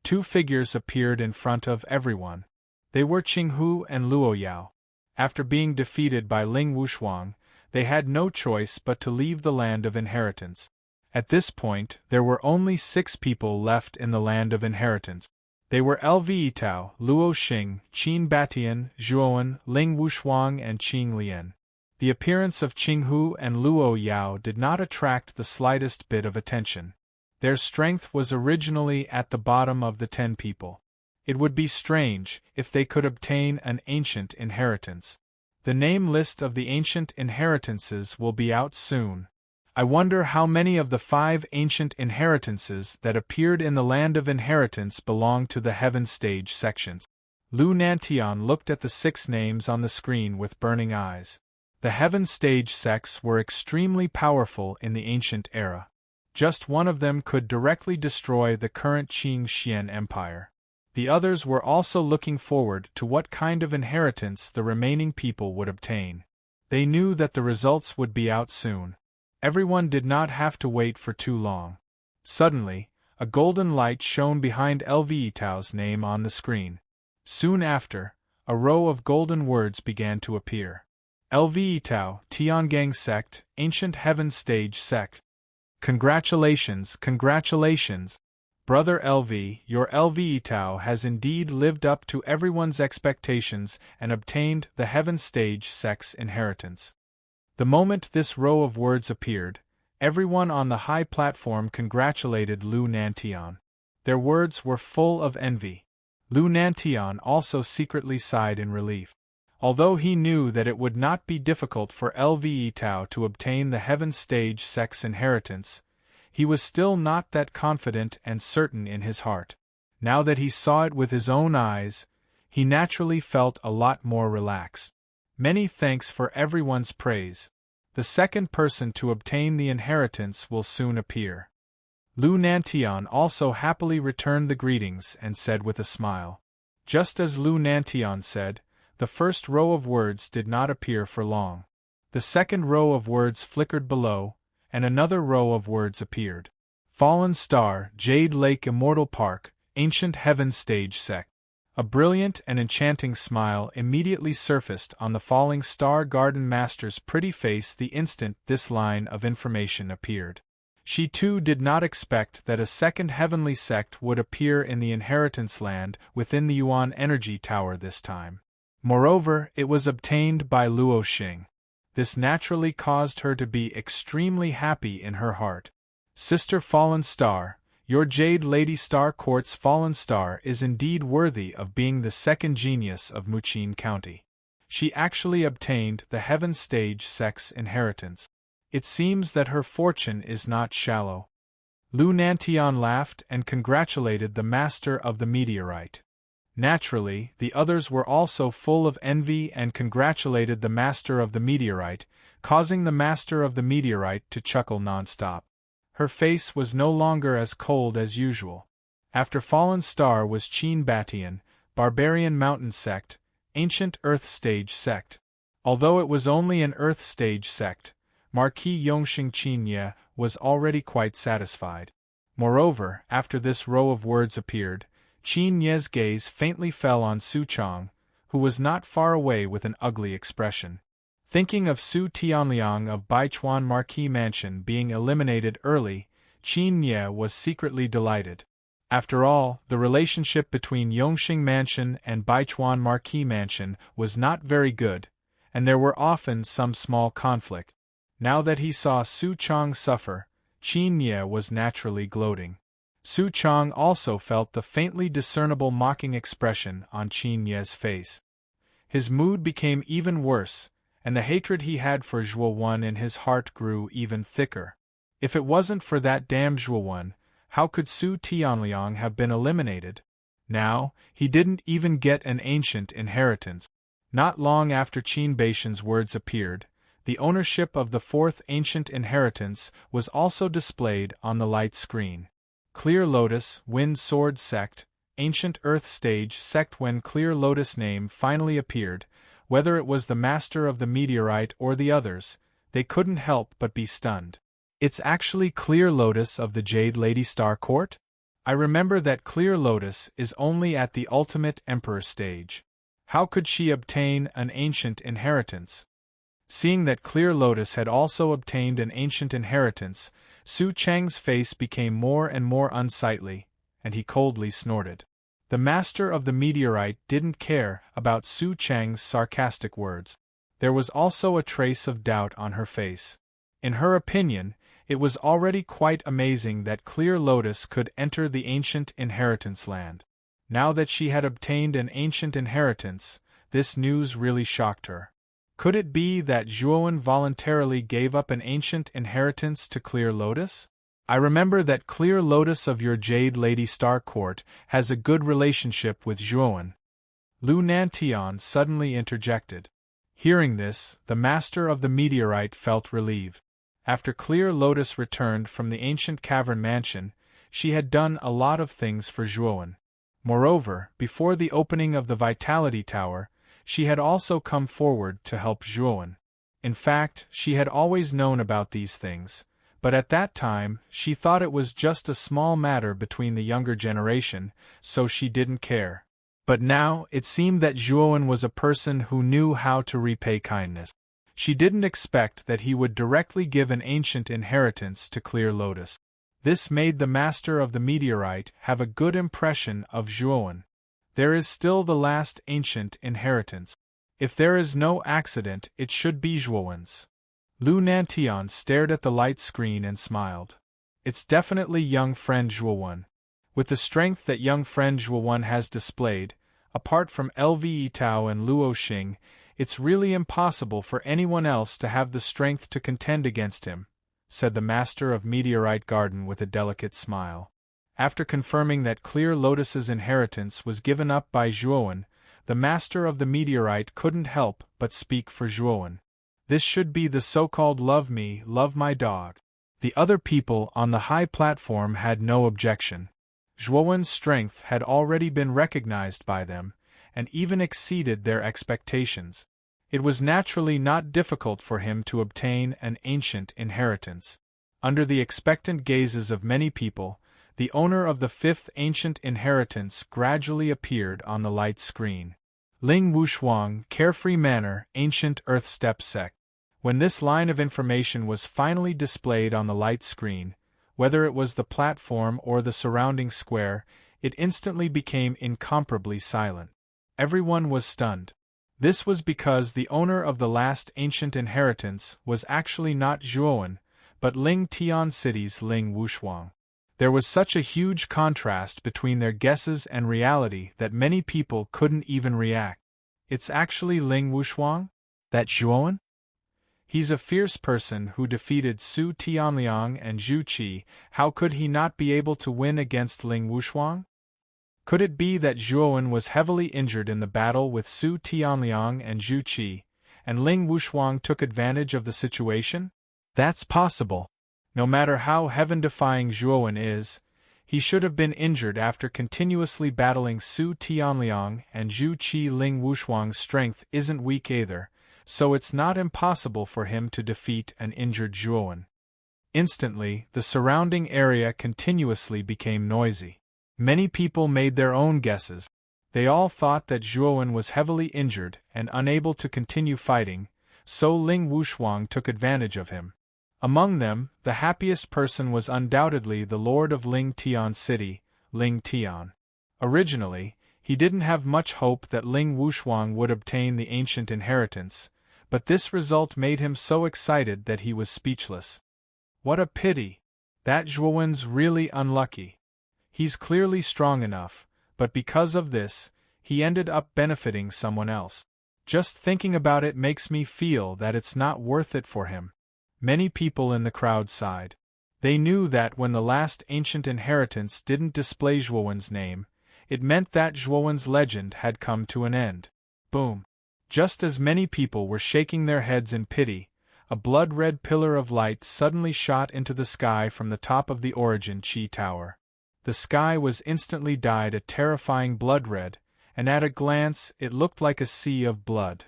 2 figures appeared in front of everyone. They were Qinghu and Luo Yao. After being defeated by Ling Wushuang, they had no choice but to leave the land of inheritance. At this point, there were only 6 people left in the land of inheritance. They were Lv Yitao, Luo Xing, Qin Batian, Zhuowen, Ling Wushuang and Qing Lian. The appearance of Qinghu and Luo Yao did not attract the slightest bit of attention. Their strength was originally at the bottom of the 10 people. It would be strange if they could obtain an ancient inheritance. The name list of the ancient inheritances will be out soon. I wonder how many of the 5 ancient inheritances that appeared in the Land of Inheritance belong to the Heaven Stage sections. Lu Nantian looked at the 6 names on the screen with burning eyes. The Heaven Stage sects were extremely powerful in the ancient era. Just one of them could directly destroy the current Qing Xian Empire. The others were also looking forward to what kind of inheritance the remaining people would obtain. They knew that the results would be out soon. Everyone did not have to wait for too long. Suddenly, a golden light shone behind Lv Yitao's name on the screen. Soon after, a row of golden words began to appear. Lv Yitao, Tiangang Sect, Ancient Heaven Stage Sect. Congratulations, congratulations! Brother LV, your Lv Yitao has indeed lived up to everyone's expectations and obtained the Heaven Stage Sect's inheritance. The moment this row of words appeared, everyone on the high platform congratulated Lu Nantian. Their words were full of envy. Lu Nantian also secretly sighed in relief. Although he knew that it would not be difficult for Lv Yitao to obtain the Heaven Stage Sect's inheritance, he was still not that confident and certain in his heart. Now that he saw it with his own eyes, he naturally felt a lot more relaxed. Many thanks for everyone's praise. The second person to obtain the inheritance will soon appear. Lu Nantian also happily returned the greetings and said with a smile. Just as Lu Nantian said, the first row of words did not appear for long. The second row of words flickered below, and another row of words appeared. Fallen Star, Jade Lake Immortal Park, Ancient Heaven Stage Sect. A brilliant and enchanting smile immediately surfaced on the Falling Star Garden Master's pretty face the instant this line of information appeared. She too did not expect that a second heavenly sect would appear in the inheritance land within the Yuan Energy Tower this time. Moreover, it was obtained by Luo Xing. This naturally caused her to be extremely happy in her heart. Sister Fallen Star, your Jade Lady Star Quartz Fallen Star is indeed worthy of being the second genius of Muqin County. She actually obtained the Heaven Stage Sect's inheritance. It seems that her fortune is not shallow. Lu Nantian laughed and congratulated the master of the meteorite. Naturally, the others were also full of envy and congratulated the master of the meteorite, causing the master of the meteorite to chuckle non-stop. Her face was no longer as cold as usual. After Fallen Star was Qin Batian, Barbarian Mountain Sect, Ancient Earth Stage Sect. Although it was only an Earth Stage Sect, Marquis Yongxing Qinye was already quite satisfied. Moreover, after this row of words appeared, Qin Ye's gaze faintly fell on Su Chang, who was not far away with an ugly expression. Thinking of Su Tianliang of Baichuan Marquis Mansion being eliminated early, Qin Ye was secretly delighted. After all, the relationship between Yongxing Mansion and Baichuan Marquis Mansion was not very good, and there were often some small conflict. Now that he saw Su Chang suffer, Qin Ye was naturally gloating. Su Chang also felt the faintly discernible mocking expression on Qin Ye's face. His mood became even worse, and the hatred he had for Zhuowen in his heart grew even thicker. If it wasn't for that damn Zhuowen, how could Su Tianliang have been eliminated? Now, he didn't even get an ancient inheritance. Not long after Qin Baishan's words appeared, the ownership of the fourth ancient inheritance was also displayed on the light screen. Clear Lotus, Wind Sword Sect, Ancient Earth Stage Sect. When Clear Lotus' name finally appeared, whether it was the master of the meteorite or the others, they couldn't help but be stunned. It's actually Clear Lotus of the Jade Lady Star Court? I remember that Clear Lotus is only at the Ultimate Emperor stage. How could she obtain an ancient inheritance? Seeing that Clear Lotus had also obtained an ancient inheritance, Su Cheng's face became more and more unsightly, and he coldly snorted. The master of the meteorite didn't care about Su Cheng's sarcastic words. There was also a trace of doubt on her face. In her opinion, it was already quite amazing that Clear Lotus could enter the ancient inheritance land. Now that she had obtained an ancient inheritance, this news really shocked her. Could it be that Zhuowen voluntarily gave up an ancient inheritance to Clear Lotus? I remember that Clear Lotus of your Jade Lady Star Court has a good relationship with Zhuowen. Lu Nantian suddenly interjected. Hearing this, the master of the meteorite felt relieved. After Clear Lotus returned from the ancient cavern mansion, she had done a lot of things for Zhuowen. Moreover, before the opening of the Vitality Tower, she had also come forward to help Zhuowen. In fact, she had always known about these things, but at that time, she thought it was just a small matter between the younger generation, so she didn't care. But now, it seemed that Zhuowen was a person who knew how to repay kindness. She didn't expect that he would directly give an ancient inheritance to Clear Lotus. This made the master of the meteorite have a good impression of Zhuowen. There is still the last ancient inheritance. If there is no accident, it should be Zhuowen's. Lu Nantian stared at the light screen and smiled. It's definitely young friend Zhuowen. With the strength that young friend Zhuowen has displayed, apart from LVE Tao and Luo Xing, it's really impossible for anyone else to have the strength to contend against him, said the master of Meteorite Garden with a delicate smile. After confirming that Clear Lotus's inheritance was given up by Zhuowen, the master of the meteorite couldn't help but speak for Zhuowen. This should be the so-called love me, love my dog. The other people on the high platform had no objection. Zhuowen's strength had already been recognized by them, and even exceeded their expectations. It was naturally not difficult for him to obtain an ancient inheritance. Under the expectant gazes of many people, the owner of the fifth ancient inheritance gradually appeared on the light screen. Ling Wushuang, Carefree Manor, Ancient Earth Step Sect. When this line of information was finally displayed on the light screen, whether it was the platform or the surrounding square, it instantly became incomparably silent. Everyone was stunned. This was because the owner of the last ancient inheritance was actually not Zhuowen, but Ling Tian City's Ling Wushuang. There was such a huge contrast between their guesses and reality that many people couldn't even react. It's actually Ling Wushuang? That Zhuowen? He's a fierce person who defeated Su Tianliang and Zhu Qi. How could he not be able to win against Ling Wushuang? Could it be that Zhuowen was heavily injured in the battle with Su Tianliang and Zhu Qi, and Ling Wushuang took advantage of the situation? That's possible. No matter how heaven-defying Zhuowen is, he should have been injured after continuously battling Su Tianliang and Zhu Qi. Ling Wushuang's strength isn't weak either, so it's not impossible for him to defeat an injured Zhuowen. Instantly, the surrounding area continuously became noisy. Many people made their own guesses. They all thought that Zhuowen was heavily injured and unable to continue fighting, so Ling Wushuang took advantage of him. Among them, the happiest person was undoubtedly the Lord of Ling Tian City, Ling Tian. Originally, he didn't have much hope that Ling Wushuang would obtain the ancient inheritance, but this result made him so excited that he was speechless. What a pity! That Zhuowen's really unlucky. He's clearly strong enough, but because of this, he ended up benefiting someone else. Just thinking about it makes me feel that it's not worth it for him. Many people in the crowd sighed. They knew that when the last ancient inheritance didn't display Zhuowen's name, it meant that Zhuowen's legend had come to an end. Boom! Just as many people were shaking their heads in pity, a blood-red pillar of light suddenly shot into the sky from the top of the Origin Qi Tower. The sky was instantly dyed a terrifying blood red, and at a glance it looked like a sea of blood.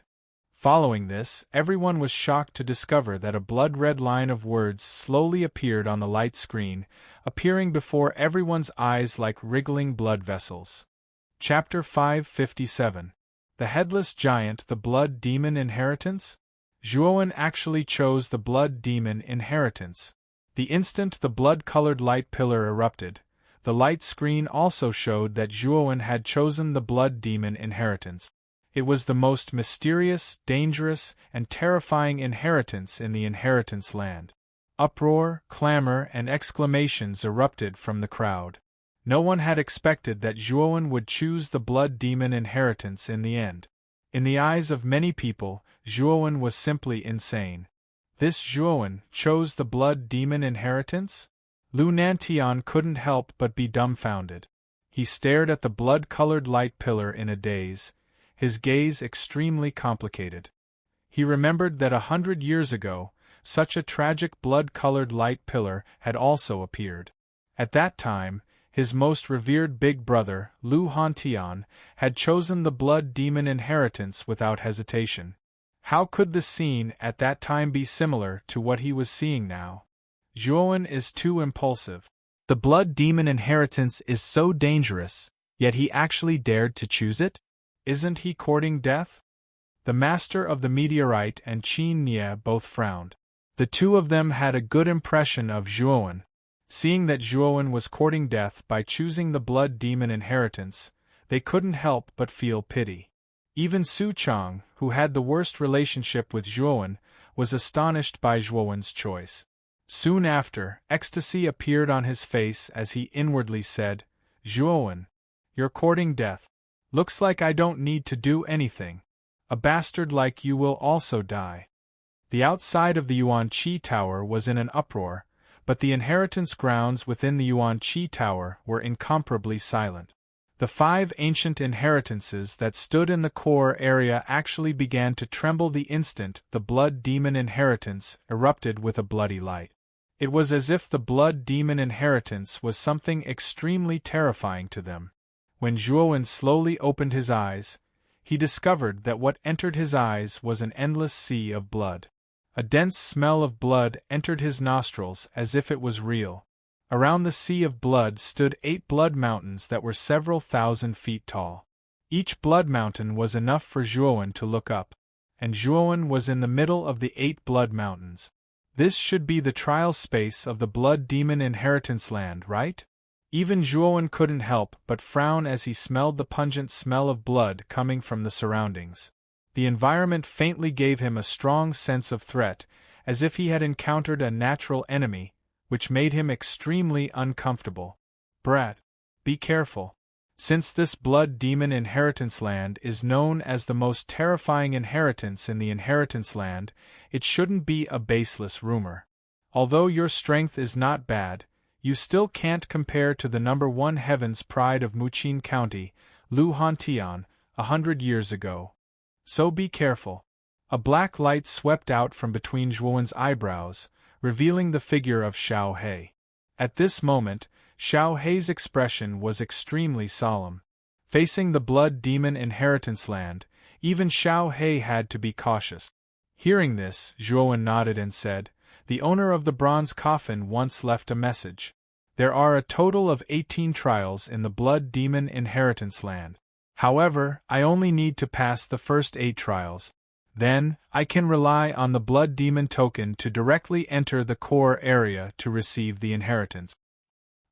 Following this, everyone was shocked to discover that a blood-red line of words slowly appeared on the light screen, appearing before everyone's eyes like wriggling blood vessels. Chapter 557. The headless giant, the blood demon inheritance? Zhuowen actually chose the blood demon inheritance. The instant the blood-colored light pillar erupted, the light screen also showed that Zhuowen had chosen the blood demon inheritance. It was the most mysterious, dangerous, and terrifying inheritance in the inheritance land. Uproar, clamor, and exclamations erupted from the crowd. No one had expected that Zhuowen would choose the blood demon inheritance in the end. In the eyes of many people, Zhuowen was simply insane. This Zhuowen chose the blood demon inheritance? Lu Nantian couldn't help but be dumbfounded. He stared at the blood-colored light pillar in a daze, his gaze extremely complicated. He remembered that 100 years ago, such a tragic blood-colored light pillar had also appeared. At that time, his most revered big brother, Lu Hantian, had chosen the blood demon inheritance without hesitation. How could the scene at that time be similar to what he was seeing now? Zhuowen is too impulsive. The blood demon inheritance is so dangerous, yet he actually dared to choose it? Isn't he courting death? The master of the meteorite and Qin Nie both frowned. The two of them had a good impression of Zhuowen. Seeing that Zhuowen was courting death by choosing the blood demon inheritance, they couldn't help but feel pity. Even Su Chang, who had the worst relationship with Zhuowen, was astonished by Zhuowen's choice. Soon after, ecstasy appeared on his face as he inwardly said, "Zhuowen, you're courting death. Looks like I don't need to do anything. A bastard like you will also die." The outside of the Yuan Qi Tower was in an uproar, but the inheritance grounds within the Yuan Qi Tower were incomparably silent. The 5 ancient inheritances that stood in the core area actually began to tremble the instant the blood demon inheritance erupted with a bloody light. It was as if the blood demon inheritance was something extremely terrifying to them. When Zhuowen slowly opened his eyes, he discovered that what entered his eyes was an endless sea of blood. A dense smell of blood entered his nostrils as if it was real. Around the sea of blood stood 8 blood mountains that were several thousand feet tall. Each blood mountain was enough for Zhuowen to look up, and Zhuowen was in the middle of the 8 blood mountains. This should be the trial space of the blood demon inheritance land, right? Even Zhuowen couldn't help but frown as he smelled the pungent smell of blood coming from the surroundings. The environment faintly gave him a strong sense of threat, as if he had encountered a natural enemy, which made him extremely uncomfortable. "Brat, be careful. Since this blood demon inheritance land is known as the most terrifying inheritance in the inheritance land, it shouldn't be a baseless rumor. Although your strength is not bad, you still can't compare to the #1 heaven's pride of Muqin County, Lu Hantian, 100 years ago. So be careful." A black light swept out from between Zhuowen's eyebrows, revealing the figure of Xiao He. At this moment, Xiao He's expression was extremely solemn. Facing the blood demon inheritance land, even Xiao He had to be cautious. Hearing this, Zhuowen nodded and said, "The owner of the bronze coffin once left a message. There are a total of 18 trials in the blood demon inheritance land. However, I only need to pass the first 8 trials. Then, I can rely on the blood demon token to directly enter the core area to receive the inheritance.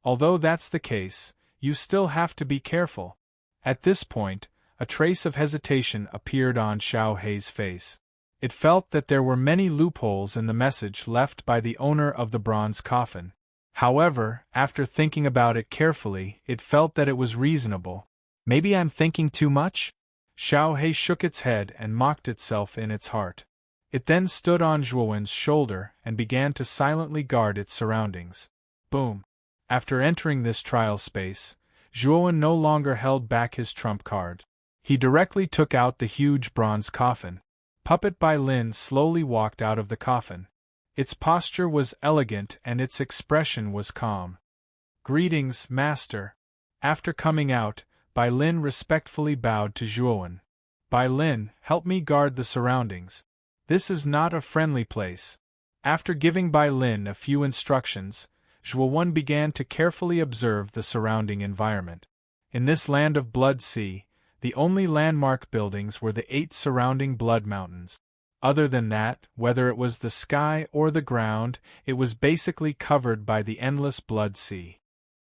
Although that's the case, you still have to be careful." At this point, a trace of hesitation appeared on Xiao He's face. It felt that there were many loopholes in the message left by the owner of the bronze coffin. However, after thinking about it carefully, it felt that it was reasonable. "Maybe I'm thinking too much?" Xiao He shook its head and mocked itself in its heart. It then stood on Zhuowen's shoulder and began to silently guard its surroundings. Boom! After entering this trial space, Zhuowen no longer held back his trump card. He directly took out the huge bronze coffin. Puppet Bai Lin slowly walked out of the coffin. Its posture was elegant and its expression was calm. "Greetings, master." After coming out, Bai Lin respectfully bowed to Zhuowen. "Bai Lin, help me guard the surroundings. This is not a friendly place." After giving Bai Lin a few instructions, Zhuowen began to carefully observe the surrounding environment. In this land of blood sea, The only landmark buildings were the 8 surrounding blood mountains. Other than that, whether it was the sky or the ground, it was basically covered by the endless blood sea.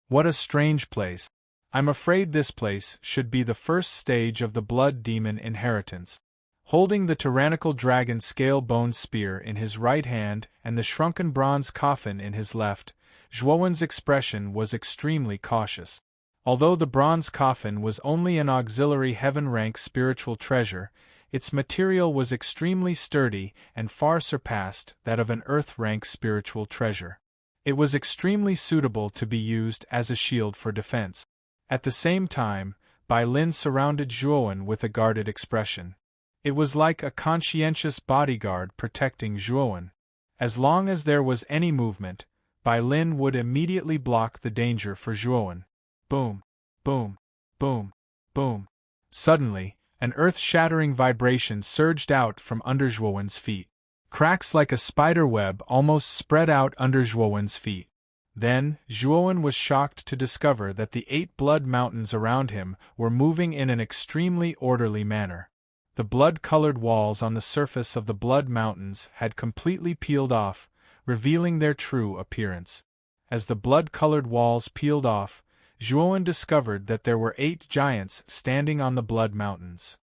What a strange place. I'm afraid this place should be the first stage of the blood demon inheritance. Holding the tyrannical dragon scale bone spear in his right hand and the shrunken bronze coffin in his left, Zhuowen's expression was extremely cautious. Although the bronze coffin was only an auxiliary heaven-rank spiritual treasure, its material was extremely sturdy and far surpassed that of an earth-rank spiritual treasure. It was extremely suitable to be used as a shield for defense. At the same time, Bai Lin surrounded Zhuowen with a guarded expression. It was like a conscientious bodyguard protecting Zhuowen. As long as there was any movement, Bai Lin would immediately block the danger for Zhuowen. Boom, boom, boom, boom. Suddenly, an earth-shattering vibration surged out from under Zhuowen's feet. Cracks like a spider web almost spread out under Zhuowen's feet. Then, Zhuowen was shocked to discover that the 8 blood mountains around him were moving in an extremely orderly manner. The blood-colored walls on the surface of the blood mountains had completely peeled off, revealing their true appearance. As the blood-colored walls peeled off, Zhuowen discovered that there were 8 giants standing on the blood mountains.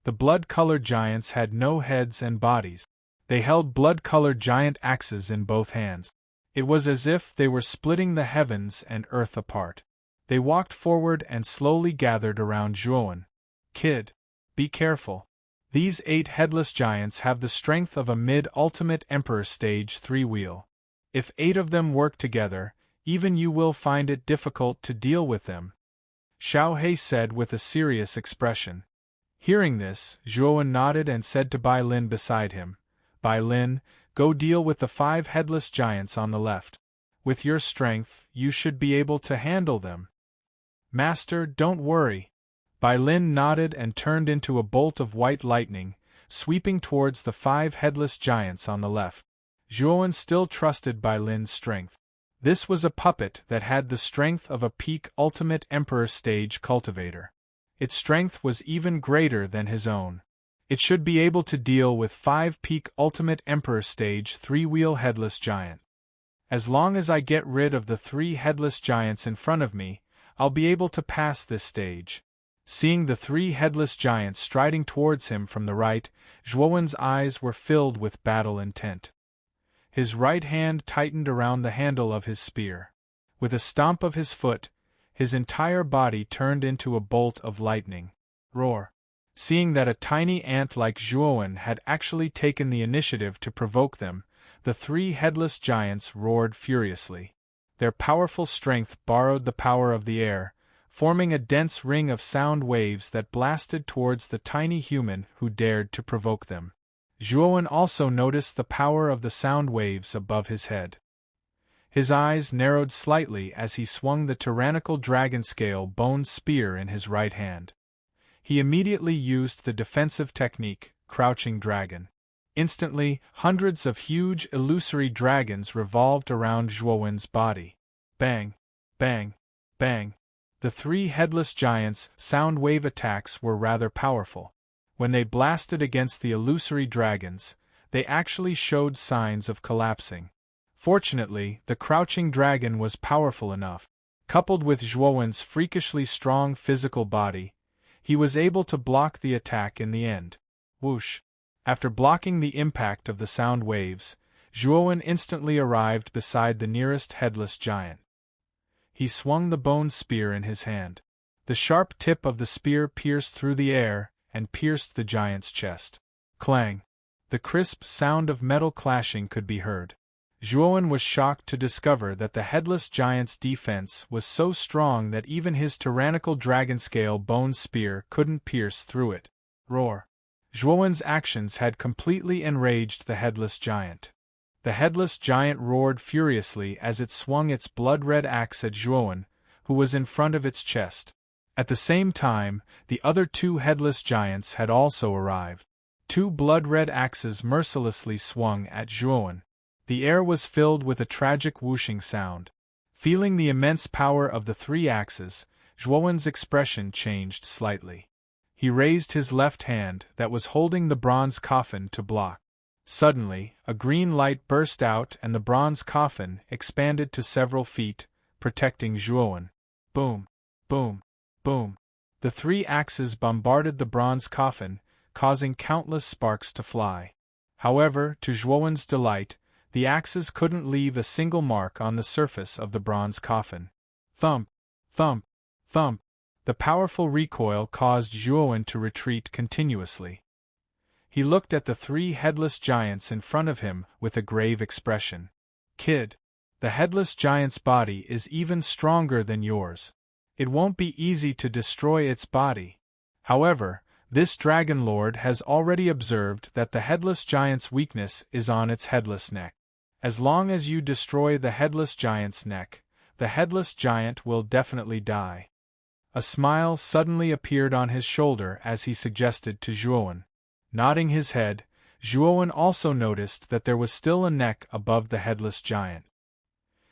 The blood-colored giants had no heads and bodies. They held blood-colored giant axes in both hands. It was as if they were splitting the heavens and earth apart. They walked forward and slowly gathered around Zhuowen. "Kid, be careful. These 8 headless giants have the strength of a mid-ultimate Emperor Stage 3 wheel. If 8 of them work together, even you will find it difficult to deal with them," Xiao He said with a serious expression. Hearing this, Zhuowen nodded and said to Bai Lin beside him, "Bai Lin, go deal with the 5 headless giants on the left. With your strength, you should be able to handle them." "Master, don't worry." Bai Lin nodded and turned into a bolt of white lightning, sweeping towards the 5 headless giants on the left. Zhuowen still trusted Bai Lin's strength. This was a puppet that had the strength of a peak ultimate Emperor Stage cultivator. Its strength was even greater than his own. It should be able to deal with 5 peak ultimate Emperor Stage 3-wheel headless giant. As long as I get rid of the 3 headless giants in front of me, I'll be able to pass this stage. Seeing the 3 headless giants striding towards him from the right, Zhuowen's eyes were filled with battle intent. His right hand tightened around the handle of his spear. With a stomp of his foot, his entire body turned into a bolt of lightning. Roar! Seeing that a tiny ant like Zhuowen had actually taken the initiative to provoke them, the 3 headless giants roared furiously. Their powerful strength borrowed the power of the air, forming a dense ring of sound waves that blasted towards the tiny human who dared to provoke them. Zhuowen also noticed the power of the sound waves above his head. His eyes narrowed slightly as he swung the tyrannical dragon scale bone spear in his right hand. He immediately used the defensive technique, Crouching Dragon. Instantly, hundreds of huge illusory dragons revolved around Zhuowen's body. Bang! Bang! Bang! The 3 headless giants' sound wave attacks were rather powerful. When they blasted against the illusory dragons, they actually showed signs of collapsing. Fortunately, the crouching dragon was powerful enough. Coupled with Zhuowen's freakishly strong physical body, he was able to block the attack in the end. Whoosh! After blocking the impact of the sound waves, Zhuowen instantly arrived beside the nearest headless giant. He swung the bone spear in his hand. The sharp tip of the spear pierced through the air and pierced the giant's chest. Clang! The crisp sound of metal clashing could be heard. Zhuowen was shocked to discover that the headless giant's defense was so strong that even his tyrannical dragon-scale bone spear couldn't pierce through it. Roar! Zhuowen's actions had completely enraged the headless giant. The headless giant roared furiously as it swung its blood-red axe at Zhuowen, who was in front of its chest. At the same time, the other 2 headless giants had also arrived. 2 blood-red axes mercilessly swung at Zhuowen. The air was filled with a tragic whooshing sound. Feeling the immense power of the 3 axes, Zhuowen's expression changed slightly. He raised his left hand that was holding the bronze coffin to block. Suddenly, a green light burst out and the bronze coffin expanded to several feet, protecting Zhuowen. Boom! Boom! Boom! The 3 axes bombarded the bronze coffin, causing countless sparks to fly. However, to Zhuowen's delight, the axes couldn't leave a single mark on the surface of the bronze coffin. Thump! Thump! Thump! The powerful recoil caused Zhuowen to retreat continuously. He looked at the 3 headless giants in front of him with a grave expression. Kid, the headless giant's body is even stronger than yours. It won't be easy to destroy its body. However, this Dragon Lord has already observed that the headless giant's weakness is on its headless neck. As long as you destroy the headless giant's neck, the headless giant will definitely die. A smile suddenly appeared on his shoulder as he suggested to Zhuowen. Nodding his head, Zhuowen also noticed that there was still a neck above the headless giant.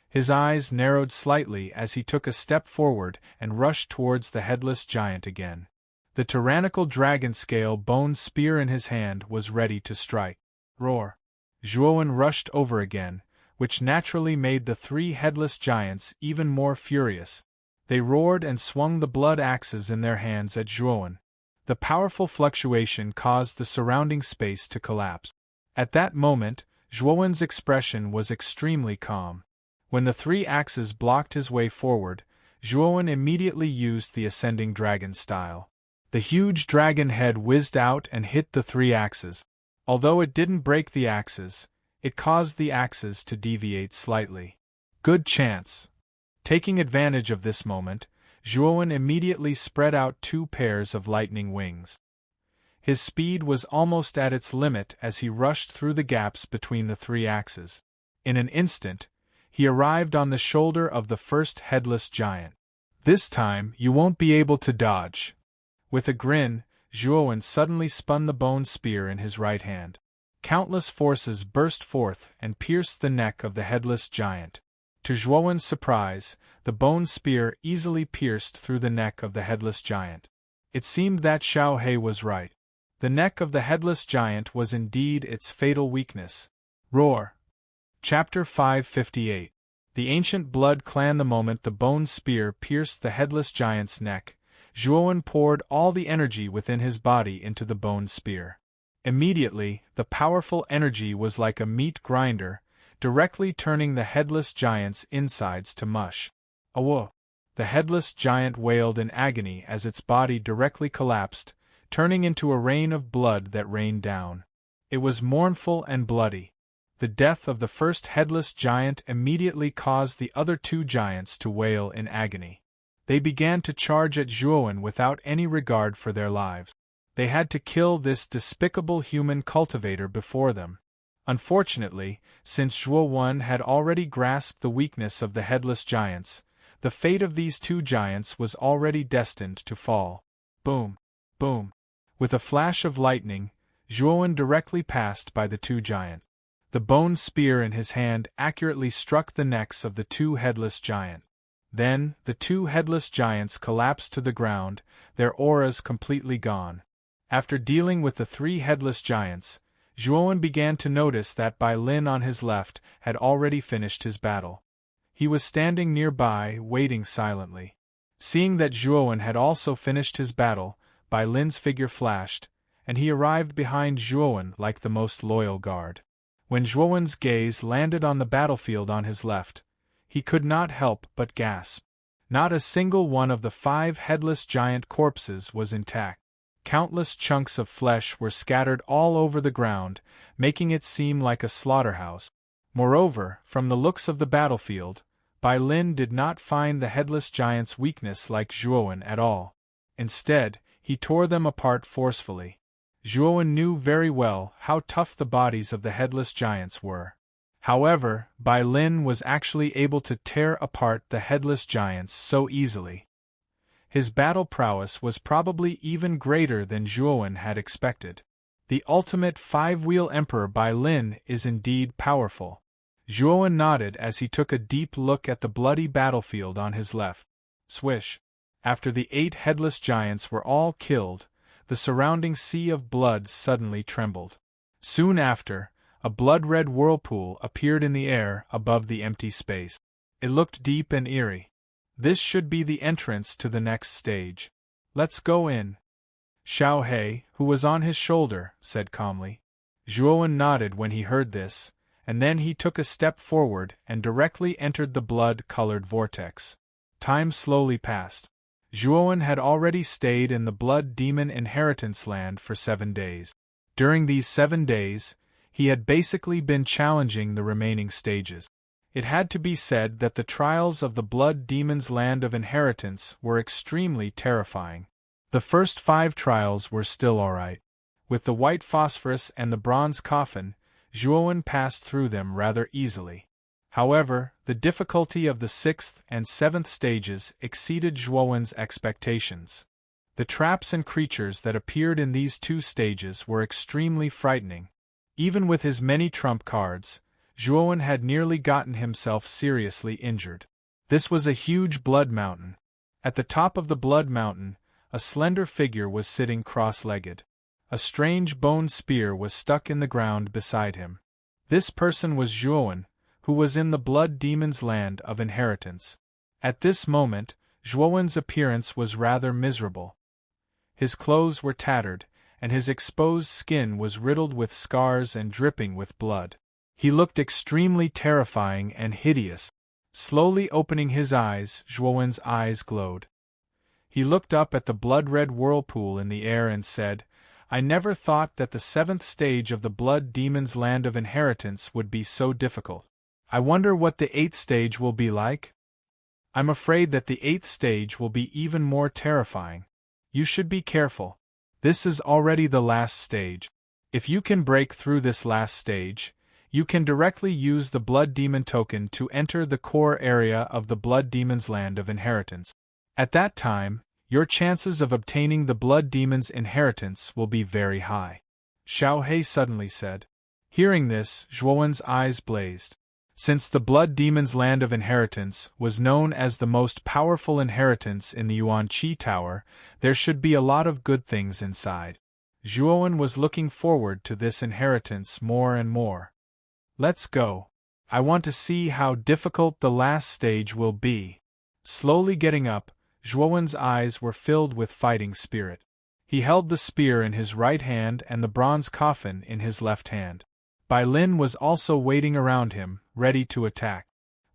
His eyes narrowed slightly as he took a step forward and rushed towards the headless giant again. The tyrannical dragon-scale bone spear in his hand was ready to strike. Roar! Zhuowen rushed over again, which naturally made the 3 headless giants even more furious. They roared and swung the blood axes in their hands at Zhuowen. The powerful fluctuation caused the surrounding space to collapse. At that moment, Zhuowen's expression was extremely calm. When the 3 axes blocked his way forward, Zhuowen immediately used the ascending dragon style. The huge dragon head whizzed out and hit the 3 axes. Although it didn't break the axes, it caused the axes to deviate slightly. Good chance! Taking advantage of this moment, Zhuowen immediately spread out 2 pairs of lightning wings. His speed was almost at its limit as he rushed through the gaps between the 3 axes. In an instant, he arrived on the shoulder of the first headless giant. This time, you won't be able to dodge. With a grin, Zhuowen suddenly spun the bone spear in his right hand. Countless forces burst forth and pierced the neck of the headless giant. To Zhuowen's surprise, the bone spear easily pierced through the neck of the headless giant. It seemed that Xiao He was right. The neck of the headless giant was indeed its fatal weakness. Roar! Chapter 558. The ancient blood clan. The moment the bone spear pierced the headless giant's neck, Zhuowen poured all the energy within his body into the bone spear. Immediately, the powerful energy was like a meat grinder, directly turning the headless giant's insides to mush. Awo! The headless giant wailed in agony as its body directly collapsed, turning into a rain of blood that rained down. It was mournful and bloody. The death of the first headless giant immediately caused the other 2 giants to wail in agony. They began to charge at Zhuowen without any regard for their lives. They had to kill this despicable human cultivator before them. Unfortunately, since Zhuowen had already grasped the weakness of the headless giants, the fate of these 2 giants was already destined to fall. Boom! Boom! With a flash of lightning, Zhuowen directly passed by the 2 giants. The bone spear in his hand accurately struck the necks of the 2 headless giants. Then, the 2 headless giants collapsed to the ground, their auras completely gone. After dealing with the 3 headless giants, Zhuowen began to notice that Bai Lin on his left had already finished his battle. He was standing nearby, waiting silently. Seeing that Zhuowen had also finished his battle, Bai Lin's figure flashed, and he arrived behind Zhuowen like the most loyal guard. When Zhuowen's gaze landed on the battlefield on his left, he could not help but gasp. Not a single one of the 5 headless giant corpses was intact. Countless chunks of flesh were scattered all over the ground, making it seem like a slaughterhouse. Moreover, from the looks of the battlefield, Bai Lin did not find the headless giant's weakness like Zhuowen at all. Instead, he tore them apart forcefully. Zhuowen knew very well how tough the bodies of the headless giants were. However, Bai Lin was actually able to tear apart the headless giants so easily. His battle prowess was probably even greater than Zhuowen had expected. The ultimate 5-wheel emperor Bai Lin is indeed powerful. Zhuowen nodded as he took a deep look at the bloody battlefield on his left. Swish! After the 8 headless giants were all killed, the surrounding sea of blood suddenly trembled. Soon after, a blood-red whirlpool appeared in the air above the empty space. It looked deep and eerie. This should be the entrance to the next stage. Let's go in. Xiao He, who was on his shoulder, said calmly. Zhuowen nodded when he heard this, and then he took a step forward and directly entered the blood-colored vortex. Time slowly passed. Zhuowen had already stayed in the Blood Demon Inheritance Land for 7 days. During these 7 days, he had basically been challenging the remaining stages. It had to be said that the trials of the Blood Demon's Land of Inheritance were extremely terrifying. The first 5 trials were still alright. With the white phosphorus and the bronze coffin, Zhuowen passed through them rather easily. However, the difficulty of the 6th and 7th stages exceeded Zhuowen's expectations. The traps and creatures that appeared in these 2 stages were extremely frightening. Even with his many trump cards, Zhuowen had nearly gotten himself seriously injured. This was a huge blood mountain. At the top of the blood mountain, a slender figure was sitting cross-legged. A strange bone spear was stuck in the ground beside him. This person was Zhuowen, who was in the Blood Demon's Land of Inheritance. At this moment, Zhuowen's appearance was rather miserable. His clothes were tattered, and his exposed skin was riddled with scars and dripping with blood. He looked extremely terrifying and hideous. Slowly opening his eyes, Zhuowen's eyes glowed. He looked up at the blood-red whirlpool in the air and said, "I never thought that the 7th stage of the Blood Demon's Land of Inheritance would be so difficult. I wonder what the 8th stage will be like? I'm afraid that the 8th stage will be even more terrifying. You should be careful. This is already the last stage. If you can break through this last stage, you can directly use the Blood Demon token to enter the core area of the Blood Demon's Land of Inheritance. At that time, your chances of obtaining the Blood Demon's inheritance will be very high," Xiao He suddenly said. Hearing this, Zhuowen's eyes blazed. Since the Blood Demon's Land of Inheritance was known as the most powerful inheritance in the Yuan-Chi Tower, there should be a lot of good things inside. Zhuowen was looking forward to this inheritance more and more. "Let's go. I want to see how difficult the last stage will be." Slowly getting up, Zhuowen's eyes were filled with fighting spirit. He held the spear in his right hand and the bronze coffin in his left hand. Bai Lin was also waiting around him, ready to attack.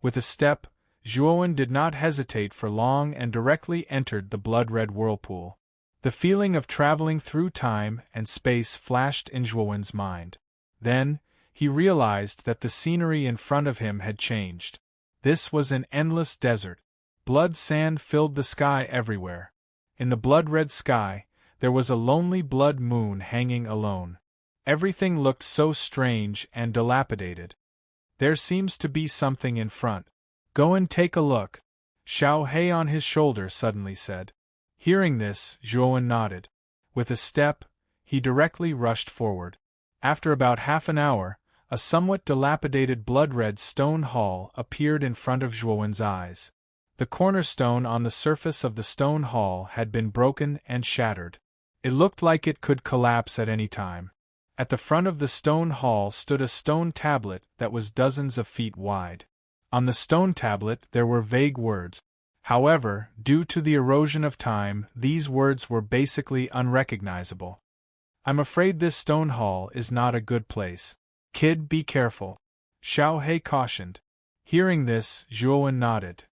With a step, Zhuowen did not hesitate for long and directly entered the blood-red whirlpool. The feeling of traveling through time and space flashed in Zhuowen's mind. Then, he realized that the scenery in front of him had changed. This was an endless desert. Blood sand filled the sky everywhere. In the blood-red sky, there was a lonely blood moon hanging alone. Everything looked so strange and dilapidated. "There seems to be something in front. Go and take a look," Xiao He on his shoulder suddenly said. Hearing this, Zhuowen nodded. With a step, he directly rushed forward. After about half an hour, a somewhat dilapidated blood-red stone hall appeared in front of Zhuowen's eyes. The cornerstone on the surface of the stone hall had been broken and shattered. It looked like it could collapse at any time. At the front of the stone hall stood a stone tablet that was dozens of feet wide. On the stone tablet there were vague words. However, due to the erosion of time, these words were basically unrecognizable. "I'm afraid this stone hall is not a good place. Kid, be careful," Xiao He cautioned. Hearing this, Zhuowen nodded.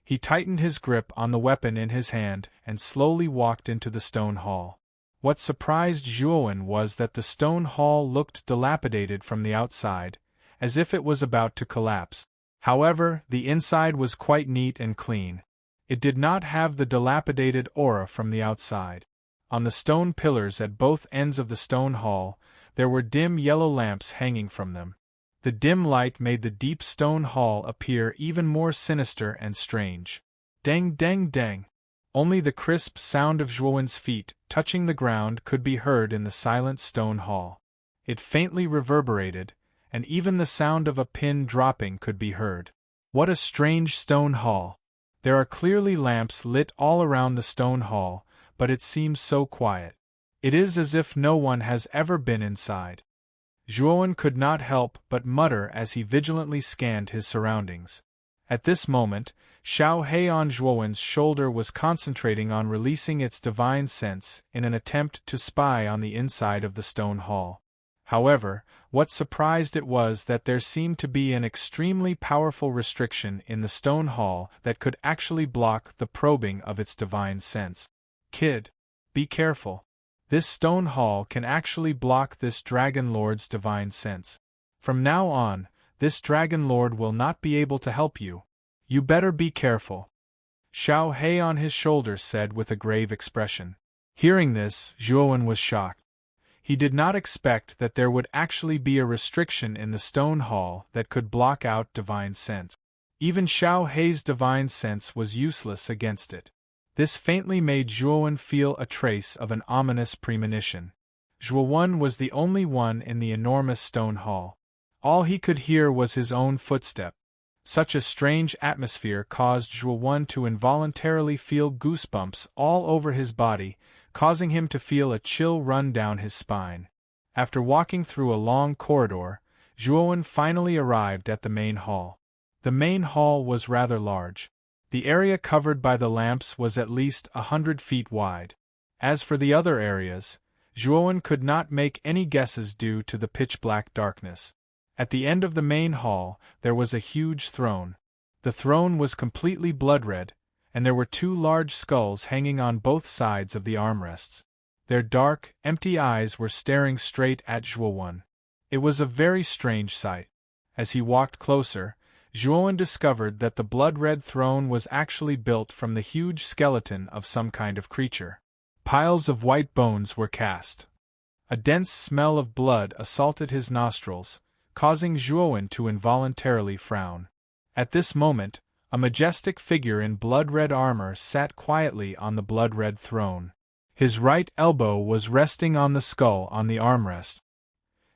He tightened his grip on the weapon in his hand and slowly walked into the stone hall. What surprised Zhuowen was that the stone hall looked dilapidated from the outside, as if it was about to collapse. However, the inside was quite neat and clean. It did not have the dilapidated aura from the outside. On the stone pillars at both ends of the stone hall, there were dim yellow lamps hanging from them. The dim light made the deep stone hall appear even more sinister and strange. Dang dang dang! Only the crisp sound of Zhuowen's feet touching the ground could be heard in the silent stone hall. It faintly reverberated, and even the sound of a pin dropping could be heard. What a strange stone hall! There are clearly lamps lit all around the stone hall, but it seems so quiet. It is as if no one has ever been inside. Zhuowen could not help but mutter as he vigilantly scanned his surroundings. At this moment, Xiao He on Zhuowen's shoulder was concentrating on releasing its divine sense in an attempt to spy on the inside of the stone hall. However, what surprised it was that there seemed to be an extremely powerful restriction in the stone hall that could actually block the probing of its divine sense. Kid, be careful. This stone hall can actually block this Dragon Lord's divine sense. From now on, this Dragon Lord will not be able to help you. You better be careful. Xiao He on his shoulder said with a grave expression. Hearing this, Zhuowen was shocked. He did not expect that there would actually be a restriction in the stone hall that could block out divine sense. Even Xiao He's divine sense was useless against it. This faintly made Zhuowen feel a trace of an ominous premonition. Zhuowen was the only one in the enormous stone hall. All he could hear was his own footstep. Such a strange atmosphere caused Zhuowen to involuntarily feel goosebumps all over his body, causing him to feel a chill run down his spine. After walking through a long corridor, Zhuowen finally arrived at the main hall. The main hall was rather large. The area covered by the lamps was at least 100 feet wide. As for the other areas, Zhuowen could not make any guesses due to the pitch-black darkness. At the end of the main hall, there was a huge throne. The throne was completely blood-red, and there were 2 large skulls hanging on both sides of the armrests. Their dark, empty eyes were staring straight at Zhuowen. It was a very strange sight. As he walked closer, Zhuowen discovered that the blood-red throne was actually built from the huge skeleton of some kind of creature. Piles of white bones were cast. A dense smell of blood assaulted his nostrils, causing Zhuowen to involuntarily frown. At this moment, a majestic figure in blood-red armor sat quietly on the blood-red throne. His right elbow was resting on the skull on the armrest.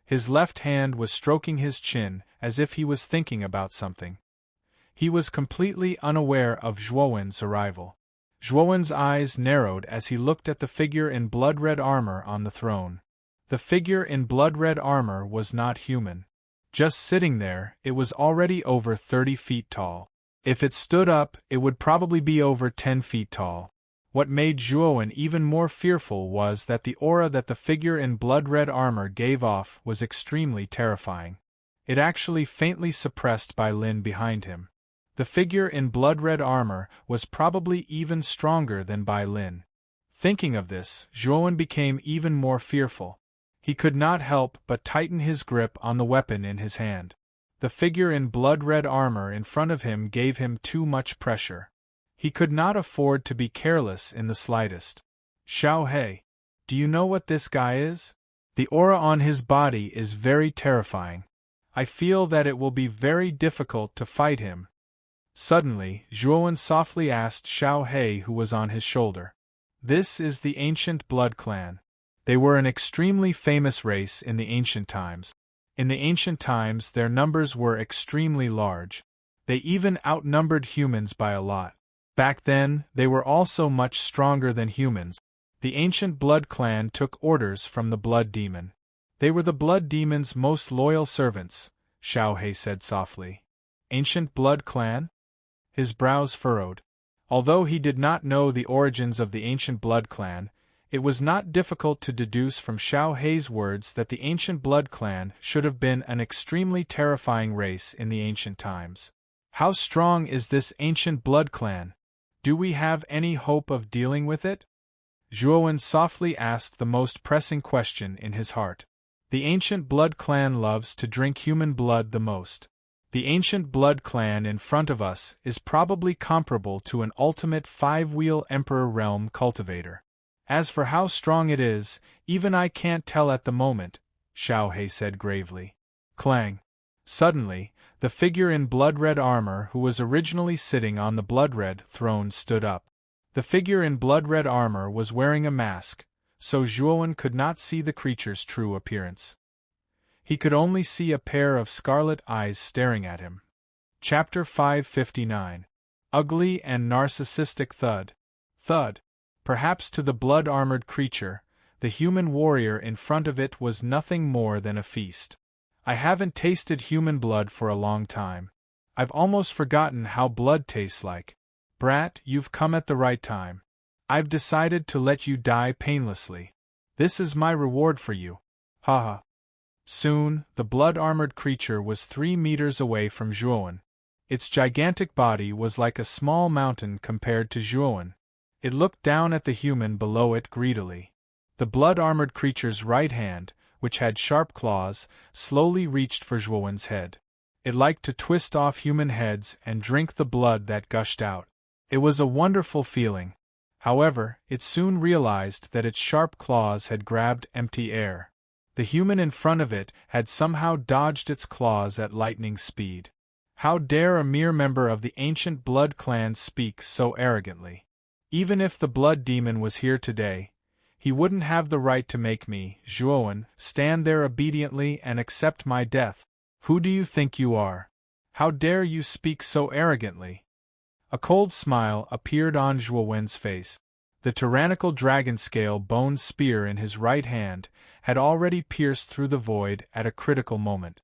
His left hand was stroking his chin as if he was thinking about something. He was completely unaware of Zhuowen's arrival. Zhuowen's eyes narrowed as he looked at the figure in blood-red armor on the throne. The figure in blood-red armor was not human. Just sitting there, it was already over 30 feet tall. If it stood up, it would probably be over 10 feet tall. What made Zhuowen even more fearful was that the aura that the figure in blood-red armor gave off was extremely terrifying. It actually faintly suppressed Bai Lin behind him. The figure in blood-red armor was probably even stronger than Bai Lin. Thinking of this, Zhuowen became even more fearful. He could not help but tighten his grip on the weapon in his hand. The figure in blood-red armor in front of him gave him too much pressure. He could not afford to be careless in the slightest. Xiao He, do you know what this guy is? The aura on his body is very terrifying. I feel that it will be very difficult to fight him. Suddenly, Zhuowen softly asked Xiao He, who was on his shoulder. This is the ancient blood clan. They were an extremely famous race in the ancient times. In the ancient times, their numbers were extremely large. They even outnumbered humans by a lot. Back then, they were also much stronger than humans. The ancient blood clan took orders from the blood demon. They were the blood demon's most loyal servants, Xiao He said softly. Ancient blood clan? His brows furrowed. Although he did not know the origins of the ancient blood clan, it was not difficult to deduce from Xiao He's words that the ancient blood clan should have been an extremely terrifying race in the ancient times. How strong is this ancient blood clan? Do we have any hope of dealing with it? Zhuowen softly asked the most pressing question in his heart. The ancient blood clan loves to drink human blood the most. The ancient blood clan in front of us is probably comparable to an ultimate 5-wheel Emperor realm cultivator. As for how strong it is, even I can't tell at the moment, Xiao He said gravely. Clang. Suddenly, the figure in blood-red armor who was originally sitting on the blood-red throne stood up. The figure in blood-red armor was wearing a mask, so Zhuowen could not see the creature's true appearance. He could only see a pair of scarlet eyes staring at him. Chapter 559. Ugly and Narcissistic Thud. Thud. Perhaps to the blood-armored creature, the human warrior in front of it was nothing more than a feast. I haven't tasted human blood for a long time. I've almost forgotten how blood tastes like. Brat, you've come at the right time. I've decided to let you die painlessly. This is my reward for you. Haha. Soon, the blood-armored creature was 3 meters away from Zhuowen. Its gigantic body was like a small mountain compared to Zhuowen. It looked down at the human below it greedily. The blood-armored creature's right hand, which had sharp claws, slowly reached for Zhuowen's head. It liked to twist off human heads and drink the blood that gushed out. It was a wonderful feeling. However, it soon realized that its sharp claws had grabbed empty air. The human in front of it had somehow dodged its claws at lightning speed. How dare a mere member of the ancient blood clan speak so arrogantly? Even if the blood demon was here today, he wouldn't have the right to make me, Zhuowen, stand there obediently and accept my death. Who do you think you are? How dare you speak so arrogantly? A cold smile appeared on Zhuowen's face. The tyrannical dragon-scale bone spear in his right hand had already pierced through the void at a critical moment.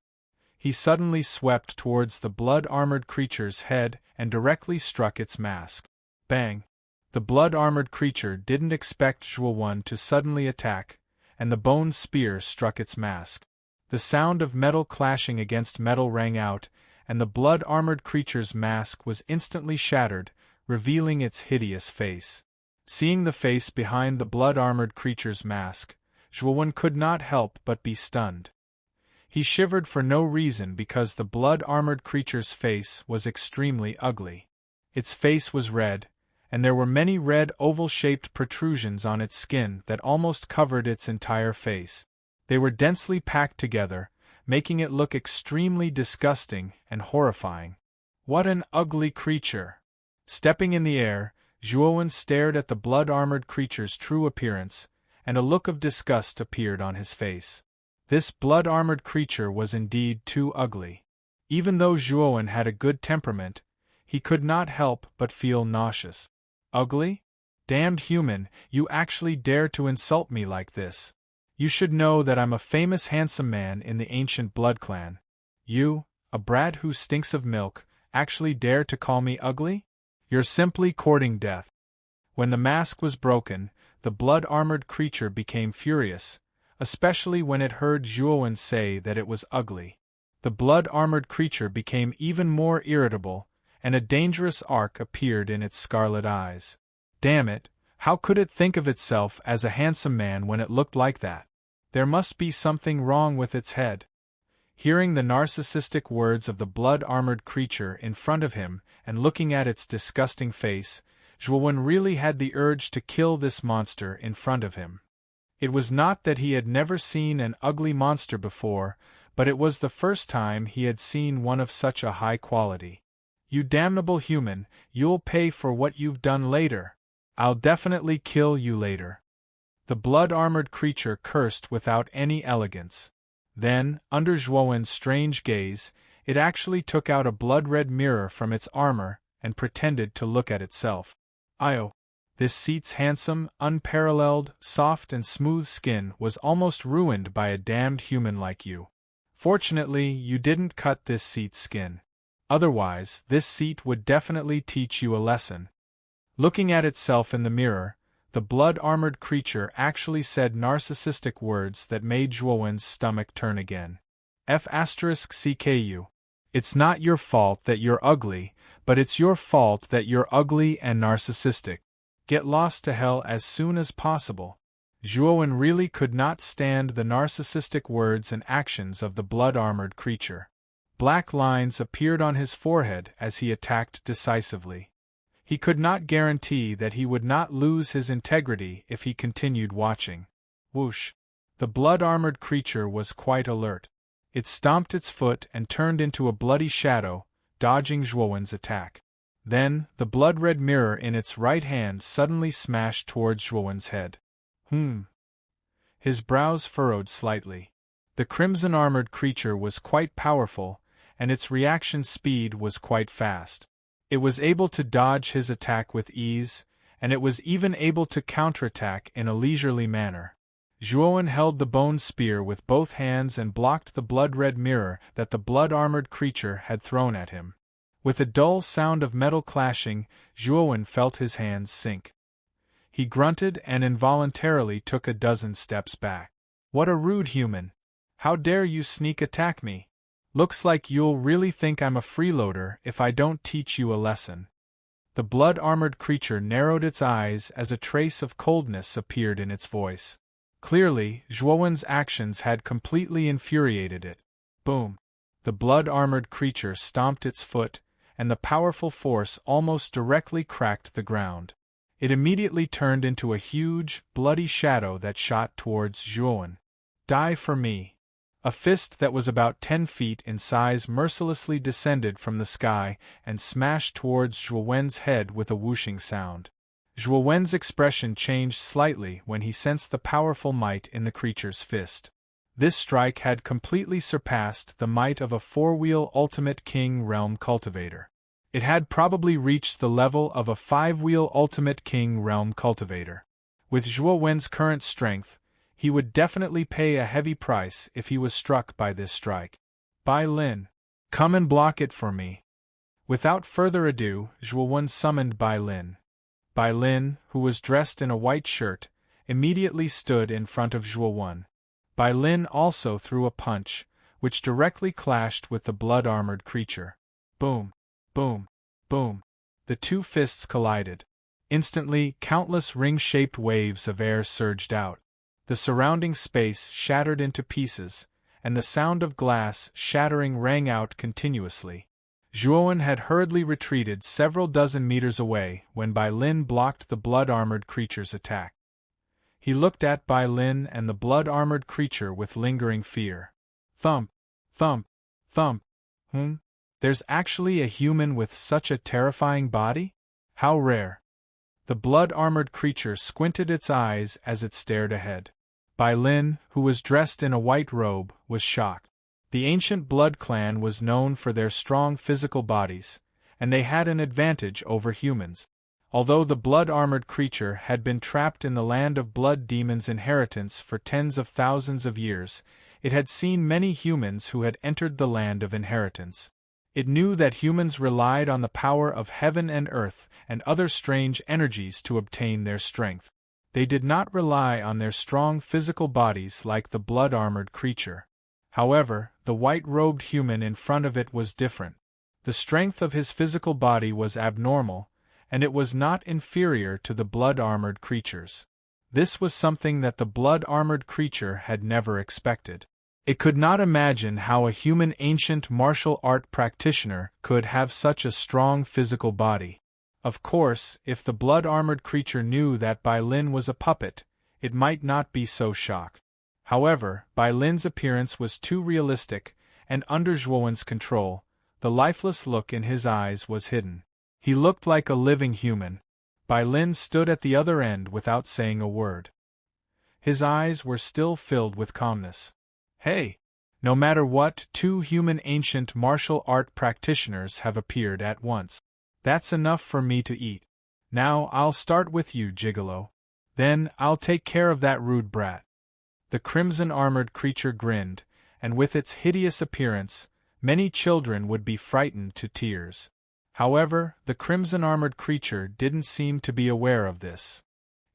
He suddenly swept towards the blood-armored creature's head and directly struck its mask. Bang! The blood-armored creature didn't expect Zhuowen to suddenly attack, and the bone spear struck its mask. The sound of metal clashing against metal rang out, and the blood-armored creature's mask was instantly shattered, revealing its hideous face. Seeing the face behind the blood-armored creature's mask, Zhuowen could not help but be stunned. He shivered for no reason because the blood-armored creature's face was extremely ugly. Its face was red, and there were many red oval-shaped protrusions on its skin that almost covered its entire face. They were densely packed together, making it look extremely disgusting and horrifying. What an ugly creature! Stepping in the air, Zhuowen stared at the blood-armored creature's true appearance, and a look of disgust appeared on his face. This blood-armored creature was indeed too ugly. Even though Zhuowen had a good temperament, he could not help but feel nauseous. Ugly? Damned human, you actually dare to insult me like this. You should know that I'm a famous handsome man in the ancient blood clan. You, a brat who stinks of milk, actually dare to call me ugly? You're simply courting death. When the mask was broken, the blood-armored creature became furious, especially when it heard Zhuowen say that it was ugly. The blood-armored creature became even more irritable, and a dangerous arc appeared in its scarlet eyes. Damn it, how could it think of itself as a handsome man when it looked like that? There must be something wrong with its head. Hearing the narcissistic words of the blood-armored creature in front of him and looking at its disgusting face, Zhuowen really had the urge to kill this monster in front of him. It was not that he had never seen an ugly monster before, but it was the first time he had seen one of such a high quality. You damnable human, you'll pay for what you've done later. I'll definitely kill you later. The blood-armored creature cursed without any elegance. Then, under Zhuowen's strange gaze, it actually took out a blood-red mirror from its armor and pretended to look at itself. Io! This seat's handsome, unparalleled, soft and smooth skin was almost ruined by a damned human like you. Fortunately, you didn't cut this seat's skin. Otherwise, this seat would definitely teach you a lesson. Looking at itself in the mirror, the blood-armored creature actually said narcissistic words that made Zhuowen's stomach turn again. F*CKU. It's not your fault that you're ugly, but it's your fault that you're ugly and narcissistic. Get lost to hell as soon as possible. Zhuowen really could not stand the narcissistic words and actions of the blood-armored creature. Black lines appeared on his forehead as he attacked decisively. He could not guarantee that he would not lose his integrity if he continued watching. Whoosh! The blood-armored creature was quite alert. It stomped its foot and turned into a bloody shadow, dodging Zhuowen's attack. Then, the blood-red mirror in its right hand suddenly smashed towards Zhuowen's head. His brows furrowed slightly. The crimson-armored creature was quite powerful, and its reaction speed was quite fast. It was able to dodge his attack with ease, and it was even able to counterattack in a leisurely manner. Zhuowen held the bone spear with both hands and blocked the blood-red mirror that the blood-armored creature had thrown at him. With a dull sound of metal clashing, Zhuowen felt his hands sink. He grunted and involuntarily took a dozen steps back. "What a rude human! How dare you sneak attack me? Looks like you'll really think I'm a freeloader if I don't teach you a lesson." The blood-armored creature narrowed its eyes as a trace of coldness appeared in its voice. Clearly, Zhuowen's actions had completely infuriated it. Boom! The blood-armored creature stomped its foot, and the powerful force almost directly cracked the ground. It immediately turned into a huge, bloody shadow that shot towards Zhuowen. "Die for me!" A fist that was about 10 feet in size mercilessly descended from the sky and smashed towards Zhuowen's head with a whooshing sound. Zhuowen's expression changed slightly when he sensed the powerful might in the creature's fist. This strike had completely surpassed the might of a four-wheel Ultimate King Realm cultivator. It had probably reached the level of a five-wheel Ultimate King Realm cultivator. With Zhuowen's current strength, he would definitely pay a heavy price if he was struck by this strike. "Bai Lin, come and block it for me." Without further ado, Zhuowen summoned Bai Lin. Bai Lin, who was dressed in a white shirt, immediately stood in front of Zhuowen. Bai Lin also threw a punch, which directly clashed with the blood-armored creature. Boom! Boom! Boom! The two fists collided. Instantly, countless ring-shaped waves of air surged out. The surrounding space shattered into pieces, and the sound of glass shattering rang out continuously. Zhuowen had hurriedly retreated several dozen meters away when Bai Lin blocked the blood-armored creature's attack. He looked at Bai Lin and the blood-armored creature with lingering fear. Thump! Thump! Thump! There's actually a human with such a terrifying body? How rare! The blood-armored creature squinted its eyes as it stared ahead. Bai Lin, who was dressed in a white robe, was shocked. The ancient Blood Clan was known for their strong physical bodies, and they had an advantage over humans. Although the blood-armored creature had been trapped in the land of blood demons' inheritance for tens of thousands of years, it had seen many humans who had entered the land of inheritance. It knew that humans relied on the power of heaven and earth and other strange energies to obtain their strength. They did not rely on their strong physical bodies like the blood-armored creature. However, the white-robed human in front of it was different. The strength of his physical body was abnormal, and it was not inferior to the blood-armored creature's. This was something that the blood-armored creature had never expected. It could not imagine how a human ancient martial art practitioner could have such a strong physical body. Of course, if the blood-armored creature knew that Bai Lin was a puppet, it might not be so shocked. However, Bai Lin's appearance was too realistic, and under Zhuowen's control, the lifeless look in his eyes was hidden. He looked like a living human. Bai Lin stood at the other end without saying a word. His eyes were still filled with calmness. Hey! No matter what, two human ancient martial art practitioners have appeared at once. That's enough for me to eat. Now I'll start with you, Gigolo. Then I'll take care of that rude brat. The crimson-armored creature grinned, and with its hideous appearance, many children would be frightened to tears. However, the crimson-armored creature didn't seem to be aware of this.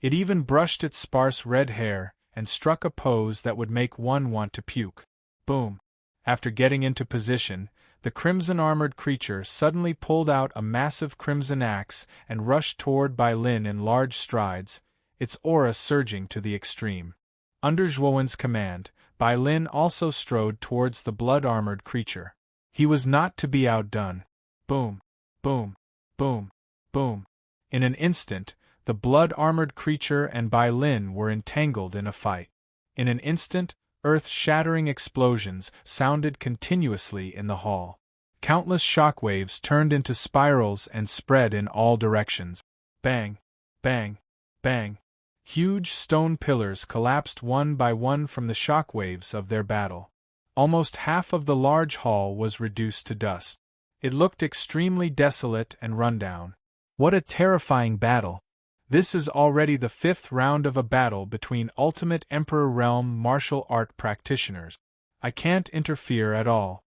It even brushed its sparse red hair and struck a pose that would make one want to puke. Boom! After getting into position, the crimson-armored creature suddenly pulled out a massive crimson axe and rushed toward Bai Lin in large strides, its aura surging to the extreme. Under Zhuowen's command, Bai Lin also strode towards the blood-armored creature. He was not to be outdone. Boom! Boom! Boom! Boom! In an instant, the blood-armored creature and Bai Lin were entangled in a fight. In an instant, earth-shattering explosions sounded continuously in the hall. Countless shockwaves turned into spirals and spread in all directions. Bang! Bang! Bang! Huge stone pillars collapsed one by one from the shockwaves of their battle. Almost half of the large hall was reduced to dust. It looked extremely desolate and rundown. What a terrifying battle! This is already the 5th round of a battle between Ultimate Emperor Realm martial art practitioners. I can't interfere at all.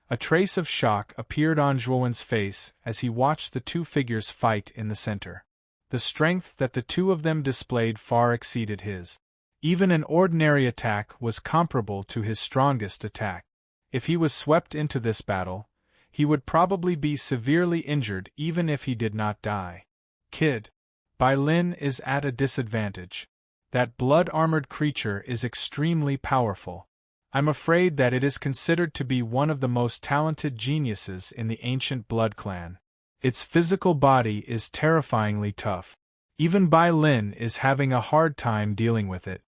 A trace of shock appeared on Zhuowen's face as he watched the two figures fight in the center. The strength that the two of them displayed far exceeded his. Even an ordinary attack was comparable to his strongest attack. If he was swept into this battle, he would probably be severely injured even if he did not die. Kid, Bai Lin is at a disadvantage. That blood-armored creature is extremely powerful. I'm afraid that it is considered to be one of the most talented geniuses in the ancient blood clan. Its physical body is terrifyingly tough. Even Bai Lin is having a hard time dealing with it.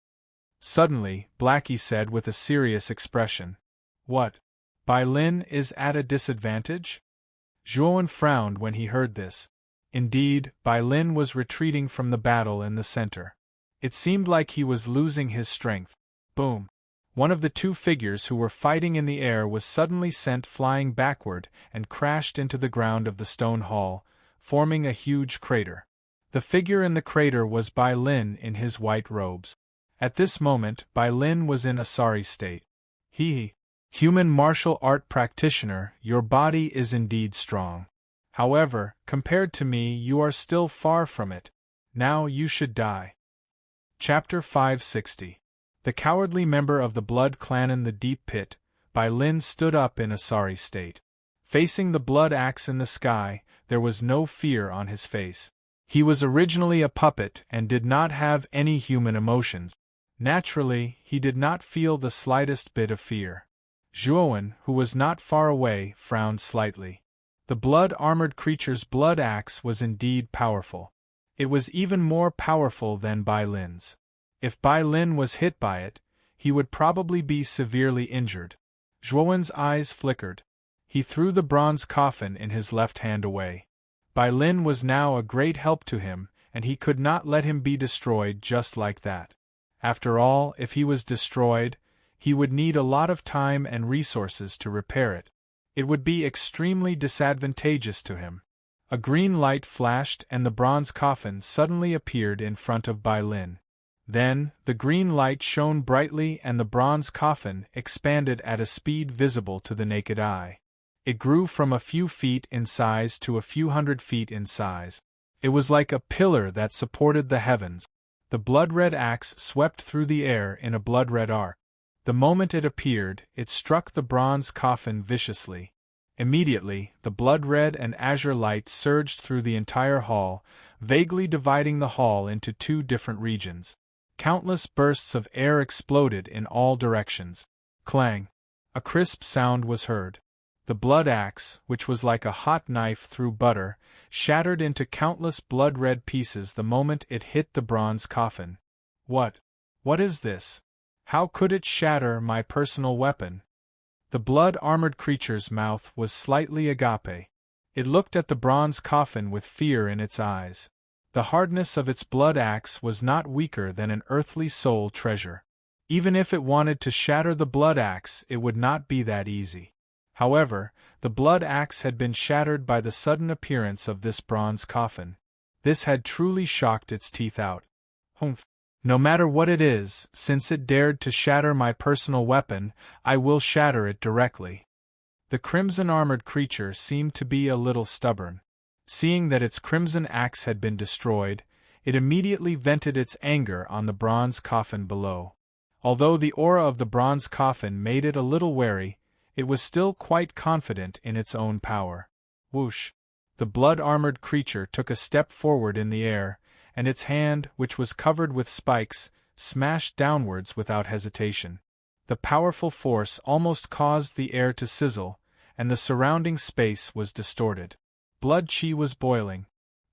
Suddenly, Blackie said with a serious expression. What? Bai Lin is at a disadvantage? Zhuowen frowned when he heard this. Indeed, Bai Lin was retreating from the battle in the center. It seemed like he was losing his strength. Boom! One of the two figures who were fighting in the air was suddenly sent flying backward and crashed into the ground of the stone hall, forming a huge crater. The figure in the crater was Bai Lin in his white robes. At this moment, Bai Lin was in a sorry state. Human martial art practitioner, your body is indeed strong. However, compared to me, you are still far from it. Now you should die. Chapter 560. The cowardly member of the blood clan in the deep pit, Bai Lin stood up in a sorry state. Facing the blood axe in the sky, there was no fear on his face. He was originally a puppet and did not have any human emotions. Naturally, he did not feel the slightest bit of fear. Zhuowen, who was not far away, frowned slightly. The blood-armored creature's blood axe was indeed powerful. It was even more powerful than Bai Lin's. If Bai Lin was hit by it, he would probably be severely injured. Zhuowen's eyes flickered. He threw the bronze coffin in his left hand away. Bai Lin was now a great help to him, and he could not let him be destroyed just like that. After all, if he was destroyed, he would need a lot of time and resources to repair it. It would be extremely disadvantageous to him. A green light flashed and the bronze coffin suddenly appeared in front of Bai Lin. Then, the green light shone brightly and the bronze coffin expanded at a speed visible to the naked eye. It grew from a few feet in size to a few hundred feet in size. It was like a pillar that supported the heavens. The blood-red axe swept through the air in a blood-red arc. The moment it appeared, it struck the bronze coffin viciously. Immediately, the blood-red and azure light surged through the entire hall, vaguely dividing the hall into two different regions. Countless bursts of air exploded in all directions. Clang! A crisp sound was heard. The blood axe, which was like a hot knife through butter, shattered into countless blood-red pieces the moment it hit the bronze coffin. What is this? How could it shatter my personal weapon? The blood-armored creature's mouth was slightly agape. It looked at the bronze coffin with fear in its eyes. The hardness of its blood axe was not weaker than an earthly soul treasure. Even if it wanted to shatter the blood axe, it would not be that easy. However, the blood axe had been shattered by the sudden appearance of this bronze coffin. This had truly shocked its teeth out. Humph! No matter what it is, since it dared to shatter my personal weapon, I will shatter it directly. The crimson-armored creature seemed to be a little stubborn. Seeing that its crimson axe had been destroyed, it immediately vented its anger on the bronze coffin below. Although the aura of the bronze coffin made it a little wary, it was still quite confident in its own power. Whoosh! The blood-armored creature took a step forward in the air, and its hand, which was covered with spikes, smashed downwards without hesitation. The powerful force almost caused the air to sizzle, and the surrounding space was distorted. Blood chi was boiling.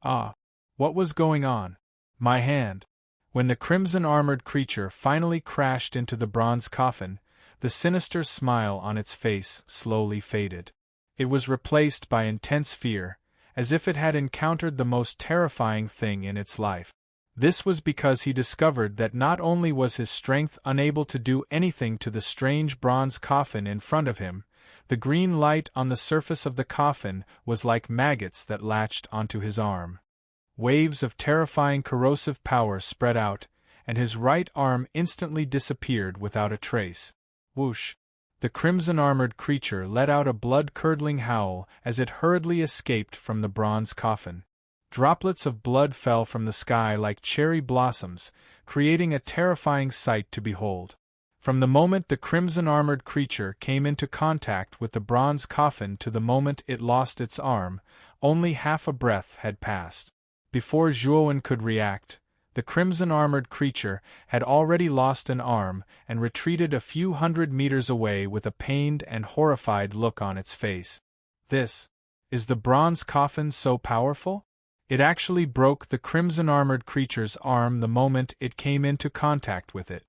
Ah! What was going on? My hand! When the crimson-armored creature finally crashed into the bronze coffin, the sinister smile on its face slowly faded. It was replaced by intense fear, as if it had encountered the most terrifying thing in its life. This was because he discovered that not only was his strength unable to do anything to the strange bronze coffin in front of him, the green light on the surface of the coffin was like maggots that latched onto his arm. waves of terrifying corrosive power spread out, and his right arm instantly disappeared without a trace. Whoosh! The crimson-armored creature let out a blood-curdling howl as it hurriedly escaped from the bronze coffin. Droplets of blood fell from the sky like cherry blossoms, creating a terrifying sight to behold. From the moment the crimson-armored creature came into contact with the bronze coffin to the moment it lost its arm, only half a breath had passed. Before Zhuowen could react, the crimson-armored creature had already lost an arm and retreated a few hundred meters away with a pained and horrified look on its face. Is the bronze coffin so powerful? It actually broke the crimson-armored creature's arm the moment it came into contact with it.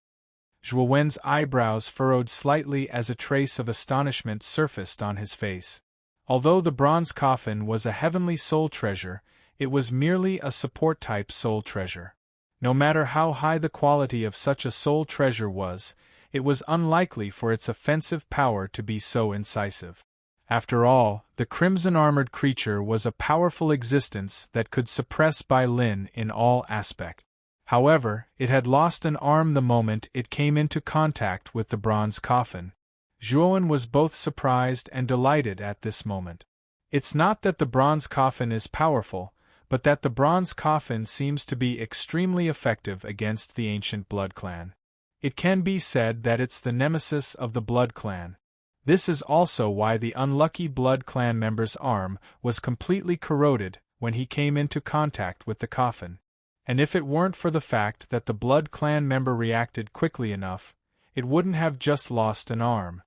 Zhuowen's eyebrows furrowed slightly as a trace of astonishment surfaced on his face. Although the bronze coffin was a heavenly soul treasure, it was merely a support-type soul treasure. No matter how high the quality of such a soul treasure was, it was unlikely for its offensive power to be so incisive. After all, the crimson-armored creature was a powerful existence that could suppress Bai Lin in all aspects. However, it had lost an arm the moment it came into contact with the bronze coffin. Zhuowen was both surprised and delighted at this moment. It's not that the bronze coffin is powerful, but that the bronze coffin seems to be extremely effective against the ancient Blood Clan. It can be said that it's the nemesis of the Blood Clan. This is also why the unlucky Blood Clan member's arm was completely corroded when he came into contact with the coffin. And if it weren't for the fact that the Blood Clan member reacted quickly enough, it wouldn't have just lost an arm.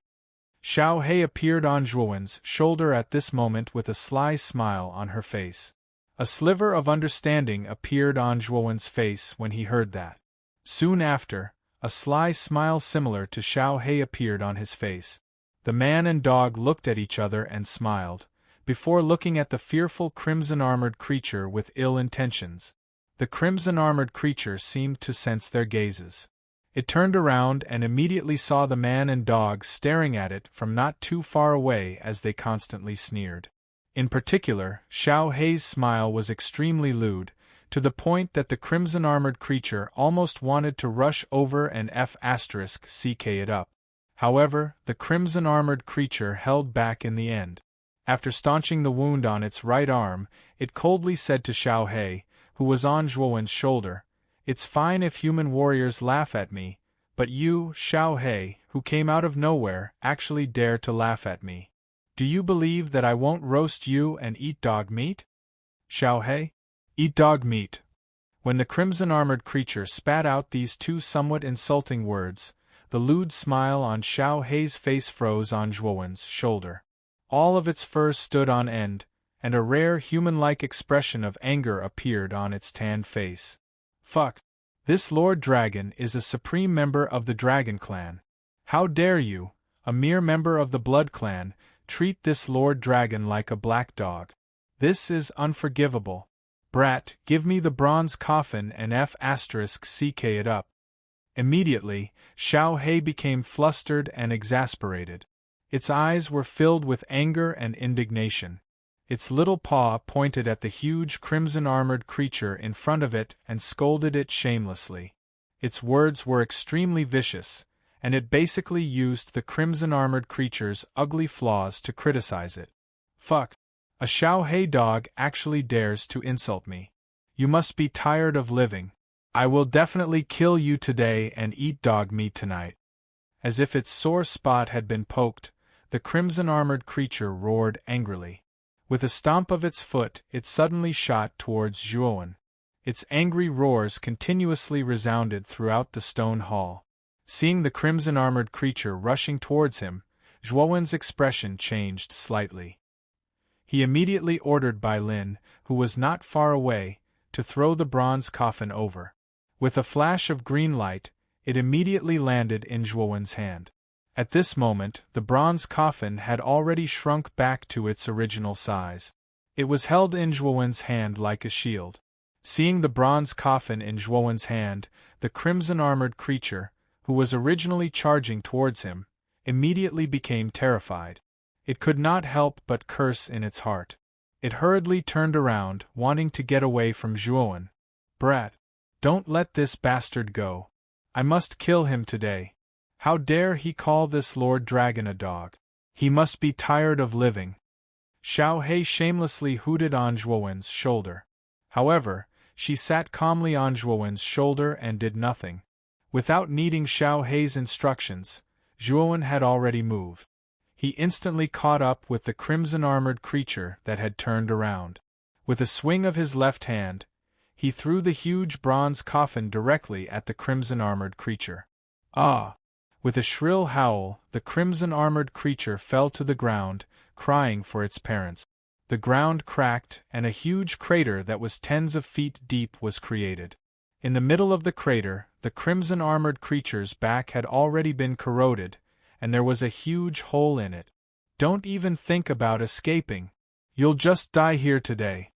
Xiao He appeared on Zhuowen's shoulder at this moment with a sly smile on her face. A sliver of understanding appeared on Zhuowen's face when he heard that. Soon after, a sly smile similar to Xiao He appeared on his face. The man and dog looked at each other and smiled, before looking at the fearful crimson-armored creature with ill intentions. The crimson-armored creature seemed to sense their gazes. It turned around and immediately saw the man and dog staring at it from not too far away as they constantly sneered. In particular, Xiao He's smile was extremely lewd, to the point that the crimson-armored creature almost wanted to rush over and *CK it up. However, the crimson-armored creature held back in the end. After staunching the wound on its right arm, it coldly said to Xiao He, who was on Zhuowen's shoulder, "It's fine if human warriors laugh at me, but you, Xiao He, who came out of nowhere, actually dare to laugh at me. Do you believe that I won't roast you and eat dog meat?" Xiao He? Eat dog meat. When the crimson-armored creature spat out these two somewhat insulting words, the lewd smile on Xiao He's face froze on Zhuowen's shoulder. All of its fur stood on end, and a rare human-like expression of anger appeared on its tanned face. Fuck! This Lord Dragon is a supreme member of the Dragon Clan. How dare you, a mere member of the Blood Clan, treat this Lord Dragon like a black dog? This is unforgivable. Brat, give me the bronze coffin and *CK it up. Immediately, Xiao He became flustered and exasperated. Its eyes were filled with anger and indignation. Its little paw pointed at the huge crimson-armored creature in front of it and scolded it shamelessly. Its words were extremely vicious, and it basically used the crimson-armored creature's ugly flaws to criticize it. Fuck! A Xiao He dog actually dares to insult me. You must be tired of living. I will definitely kill you today and eat dog meat tonight. As if its sore spot had been poked, the crimson-armored creature roared angrily. With a stomp of its foot, it suddenly shot towards Zhuowen. Its angry roars continuously resounded throughout the stone hall. Seeing the crimson-armored creature rushing towards him, Zhuowen's expression changed slightly. He immediately ordered Bai Lin, who was not far away, to throw the bronze coffin over. With a flash of green light, it immediately landed in Zhuowen's hand. At this moment, the bronze coffin had already shrunk back to its original size. It was held in Zhuowen's hand like a shield. Seeing the bronze coffin in Zhuowen's hand, the crimson-armored creature, who was originally charging towards him, immediately became terrified. It could not help but curse in its heart. It hurriedly turned around, wanting to get away from Zhuowen. Brat! Don't let this bastard go. I must kill him today. How dare he call this Lord Dragon a dog? He must be tired of living. Xiao Hei shamelessly hooted on Zhuowen's shoulder. However, she sat calmly on Zhuowen's shoulder and did nothing. Without needing Xiao Hei's instructions, Zhuowen had already moved. He instantly caught up with the crimson-armored creature that had turned around. With a swing of his left hand, he threw the huge bronze coffin directly at the crimson-armored creature. Ah! With a shrill howl, the crimson-armored creature fell to the ground, crying for its parents. The ground cracked, and a huge crater that was tens of feet deep was created. In the middle of the crater, the crimson-armored creature's back had already been corroded, and there was a huge hole in it. Don't even think about escaping. You'll just die here today.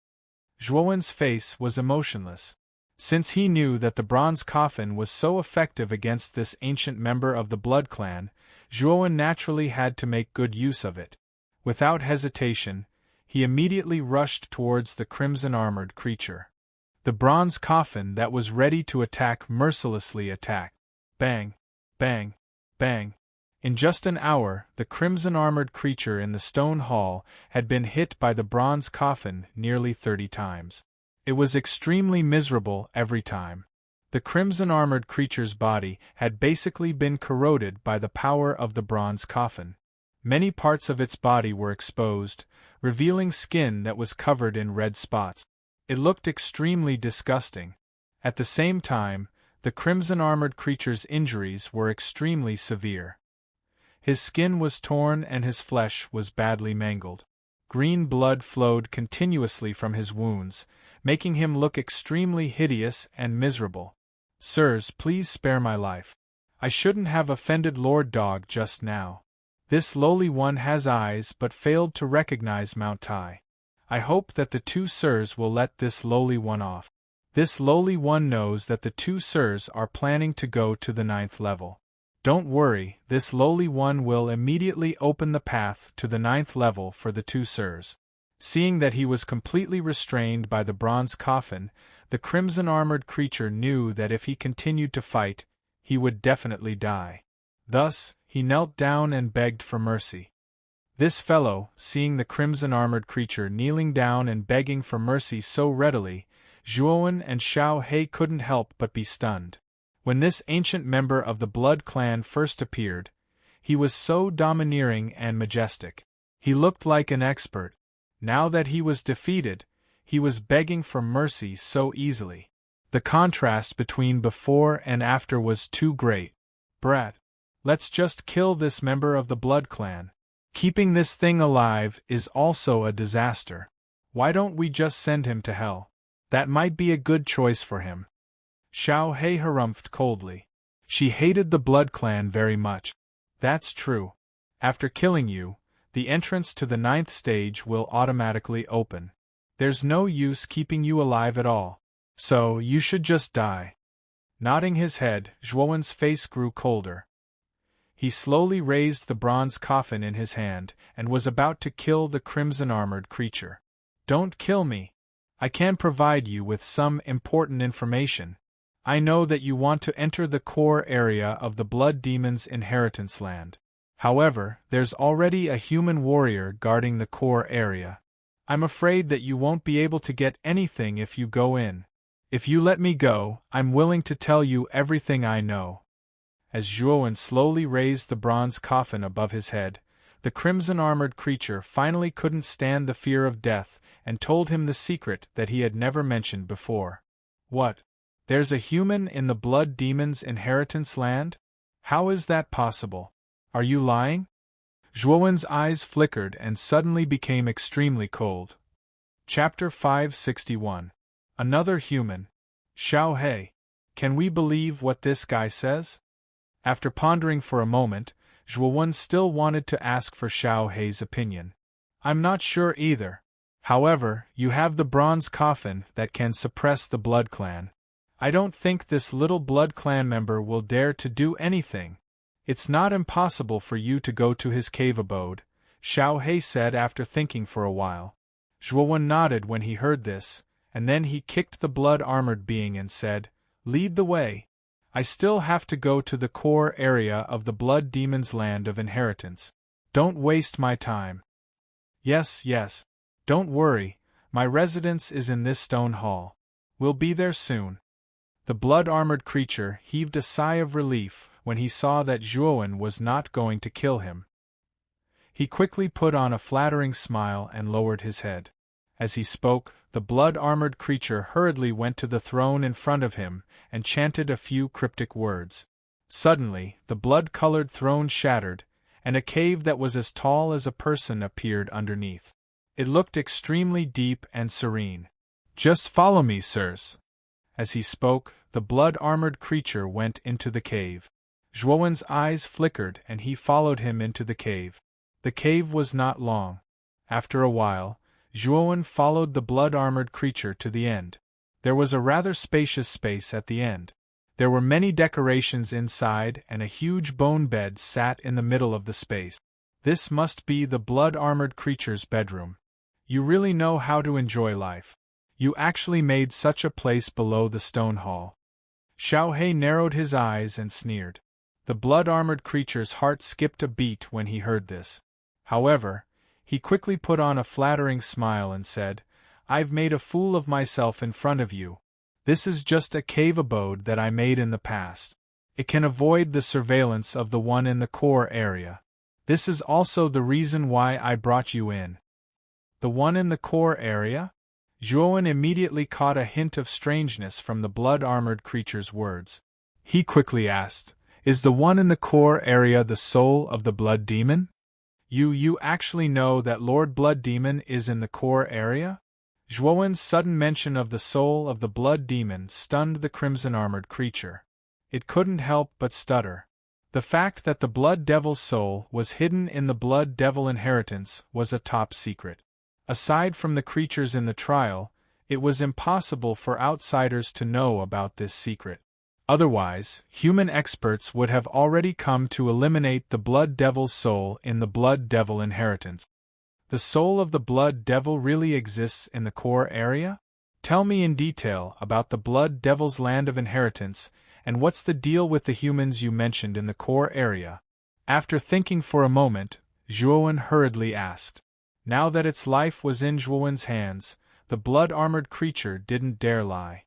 Zhuowen's face was emotionless. Since he knew that the bronze coffin was so effective against this ancient member of the Blood Clan, Zhuowen naturally had to make good use of it. Without hesitation, he immediately rushed towards the crimson-armored creature. The bronze coffin that was ready to attack mercilessly attacked. Bang! Bang! Bang! In just an hour, the crimson-armored creature in the stone hall had been hit by the bronze coffin nearly 30 times. It was extremely miserable every time. The crimson-armored creature's body had basically been corroded by the power of the bronze coffin. Many parts of its body were exposed, revealing skin that was covered in red spots. It looked extremely disgusting. At the same time, the crimson-armored creature's injuries were extremely severe. His skin was torn and his flesh was badly mangled. Green blood flowed continuously from his wounds, making him look extremely hideous and miserable. Sirs, please spare my life. I shouldn't have offended Lord Dog just now. This lowly one has eyes but failed to recognize Mount Tai. I hope that the two sirs will let this lowly one off. This lowly one knows that the two sirs are planning to go to the 9th level. Don't worry, this lowly one will immediately open the path to the 9th level for the two sirs. Seeing that he was completely restrained by the bronze coffin, the crimson-armored creature knew that if he continued to fight, he would definitely die. Thus, he knelt down and begged for mercy. This fellow, seeing the crimson-armored creature kneeling down and begging for mercy so readily, Zhuowen and Xiao Hei couldn't help but be stunned. When this ancient member of the Blood Clan first appeared, he was so domineering and majestic. He looked like an expert. Now that he was defeated, he was begging for mercy so easily. The contrast between before and after was too great. Brat! Let's just kill this member of the Blood Clan. Keeping this thing alive is also a disaster. Why don't we just send him to hell? That might be a good choice for him. Xiao Hei harumphed coldly. She hated the Blood Clan very much. That's true. After killing you, the entrance to the 9th stage will automatically open. There's no use keeping you alive at all. So, you should just die. Nodding his head, Zhuowen's face grew colder. He slowly raised the bronze coffin in his hand, and was about to kill the crimson-armored creature. Don't kill me. I can provide you with some important information. I know that you want to enter the core area of the Blood Demon's inheritance land. However, there's already a human warrior guarding the core area. I'm afraid that you won't be able to get anything if you go in. If you let me go, I'm willing to tell you everything I know. As Zhuowen slowly raised the bronze coffin above his head, the crimson-armored creature finally couldn't stand the fear of death and told him the secret that he had never mentioned before. What? There's a human in the Blood Demon's inheritance land? How is that possible? Are you lying? Zhuowen's eyes flickered and suddenly became extremely cold. Chapter 561. Another human. Xiao Hei. Can we believe what this guy says? After pondering for a moment, Zhuowen still wanted to ask for Xiao Hei's opinion. I'm not sure either. However, you have the bronze coffin that can suppress the Blood Clan. I don't think this little Blood Clan member will dare to do anything. It's not impossible for you to go to his cave abode, Xiao Hei said after thinking for a while. Zhuowen nodded when he heard this, and then he kicked the blood-armored being and said, "Lead the way. I still have to go to the core area of the Blood Demon's land of inheritance. Don't waste my time." Yes. Don't worry, my residence is in this stone hall. We'll be there soon." The blood-armored creature heaved a sigh of relief when he saw that Zhuowen was not going to kill him. He quickly put on a flattering smile and lowered his head. As he spoke, the blood-armored creature hurriedly went to the throne in front of him and chanted a few cryptic words. Suddenly, the blood-colored throne shattered, and a cave that was as tall as a person appeared underneath. It looked extremely deep and serene. "Just follow me, sirs." As he spoke, the blood-armored creature went into the cave. Zhuowen's eyes flickered and he followed him into the cave. The cave was not long. After a while, Zhuowen followed the blood-armored creature to the end. There was a rather spacious space at the end. There were many decorations inside and a huge bone bed sat in the middle of the space. This must be the blood-armored creature's bedroom. You really know how to enjoy life. You actually made such a place below the stone hall. Xiao He narrowed his eyes and sneered. The blood-armored creature's heart skipped a beat when he heard this. However, he quickly put on a flattering smile and said, "I've made a fool of myself in front of you. This is just a cave abode that I made in the past. It can avoid the surveillance of the one in the core area. This is also the reason why I brought you in." "The one in the core area?" Zhuowen immediately caught a hint of strangeness from the blood-armored creature's words. He quickly asked, "Is the one in the core area the soul of the Blood Demon?" You actually know that Lord Blood Demon is in the core area?" Zhuowen's sudden mention of the soul of the Blood Demon stunned the crimson-armored creature. It couldn't help but stutter. The fact that the Blood Devil's soul was hidden in the Blood Devil inheritance was a top secret. Aside from the creatures in the trial, it was impossible for outsiders to know about this secret. Otherwise, human experts would have already come to eliminate the Blood Devil's soul in the Blood Devil inheritance. The soul of the Blood Devil really exists in the core area? Tell me in detail about the Blood Devil's land of inheritance, and what's the deal with the humans you mentioned in the core area? After thinking for a moment, Zhuowen hurriedly asked. Now that its life was in Zhuowen's hands, the blood-armored creature didn't dare lie.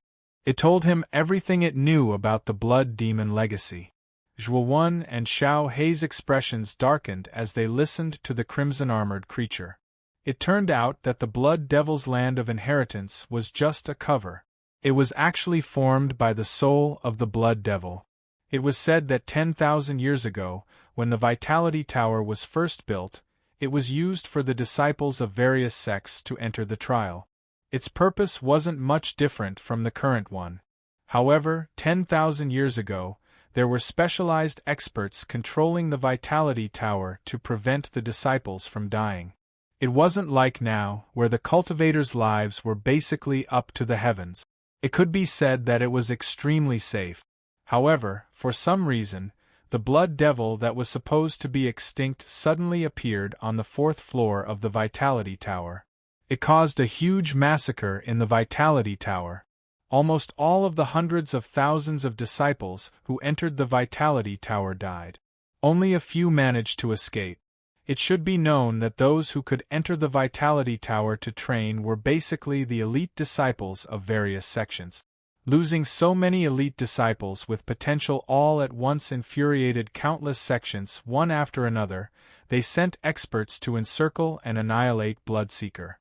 It told him everything it knew about the Blood Demon legacy. Zhuowen and Xiao He's expressions darkened as they listened to the crimson-armored creature. It turned out that the Blood Devil's land of inheritance was just a cover. It was actually formed by the soul of the Blood Devil. It was said that 10,000 years ago, when the Vitality Tower was first built, it was used for the disciples of various sects to enter the trial. Its purpose wasn't much different from the current one. However, 10,000 years ago, there were specialized experts controlling the Vitality Tower to prevent the disciples from dying. It wasn't like now, where the cultivators' lives were basically up to the heavens. It could be said that it was extremely safe. However, for some reason, the Blood Devil that was supposed to be extinct suddenly appeared on the 4th floor of the Vitality Tower. It caused a huge massacre in the Vitality Tower. Almost all of the hundreds of thousands of disciples who entered the Vitality Tower died. Only a few managed to escape. It should be known that those who could enter the Vitality Tower to train were basically the elite disciples of various sections. Losing so many elite disciples with potential all at once infuriated countless sections one after another. They sent experts to encircle and annihilate Bloodseeker.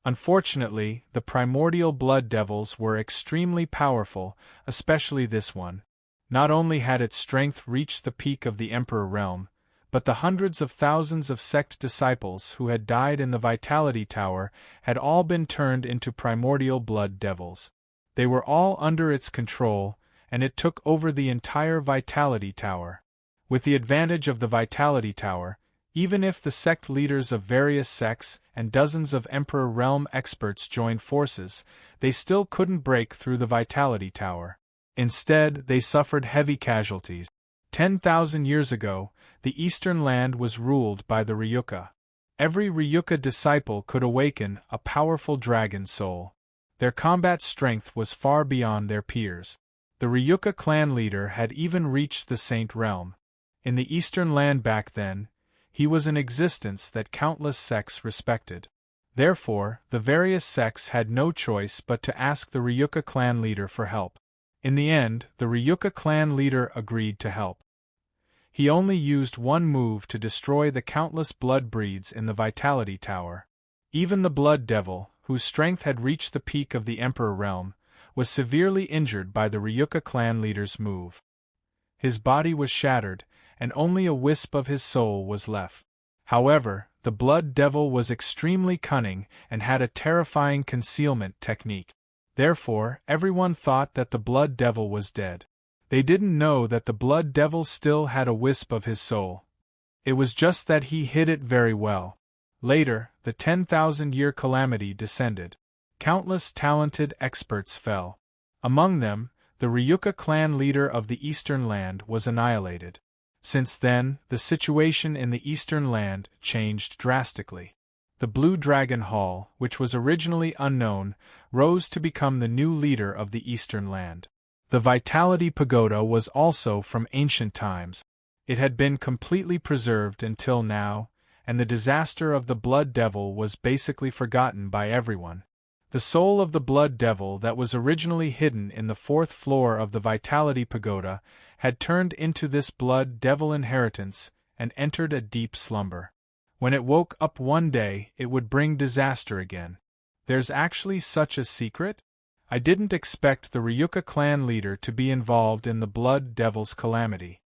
Unfortunately, the primordial Blood Devils were extremely powerful, especially this one. Not only had its strength reached the peak of the Emperor realm, but the hundreds of thousands of sect disciples who had died in the Vitality Tower had all been turned into primordial Blood Devils. They were all under its control, and it took over the entire Vitality Tower. With the advantage of the Vitality Tower, even if the sect leaders of various sects and dozens of Emperor Realm experts joined forces, they still couldn't break through the Vitality Tower. Instead, they suffered heavy casualties. 10,000 years ago, the eastern land was ruled by the Ryuka. Every Ryuka disciple could awaken a powerful dragon soul. Their combat strength was far beyond their peers. The Ryuka clan leader had even reached the Saint Realm. In the Eastern Land back then, he was an existence that countless sects respected. Therefore, the various sects had no choice but to ask the Ryuka clan leader for help. In the end, the Ryuka clan leader agreed to help. He only used one move to destroy the countless blood breeds in the Vitality Tower. Even the Blood Devil, whose strength had reached the peak of the Emperor Realm, was severely injured by the Ryuka clan leader's move. His body was shattered, and only a wisp of his soul was left. However, the Blood Devil was extremely cunning and had a terrifying concealment technique. Therefore, everyone thought that the Blood Devil was dead. They didn't know that the Blood Devil still had a wisp of his soul. It was just that he hid it very well. Later, the 10,000-year calamity descended. Countless talented experts fell. Among them, the Ryuka clan leader of the Eastern Land was annihilated. Since then, the situation in the Eastern Land changed drastically. The Blue Dragon Hall, which was originally unknown, rose to become the new leader of the Eastern Land. The Vitality Pagoda was also from ancient times. It had been completely preserved until now, and the disaster of the Blood Devil was basically forgotten by everyone. The soul of the Blood Devil that was originally hidden in the fourth floor of the Vitality Pagoda had turned into this Blood Devil inheritance and entered a deep slumber. When it woke up one day, it would bring disaster again. There's actually such a secret? I didn't expect the Ryuka clan leader to be involved in the Blood Devil's calamity.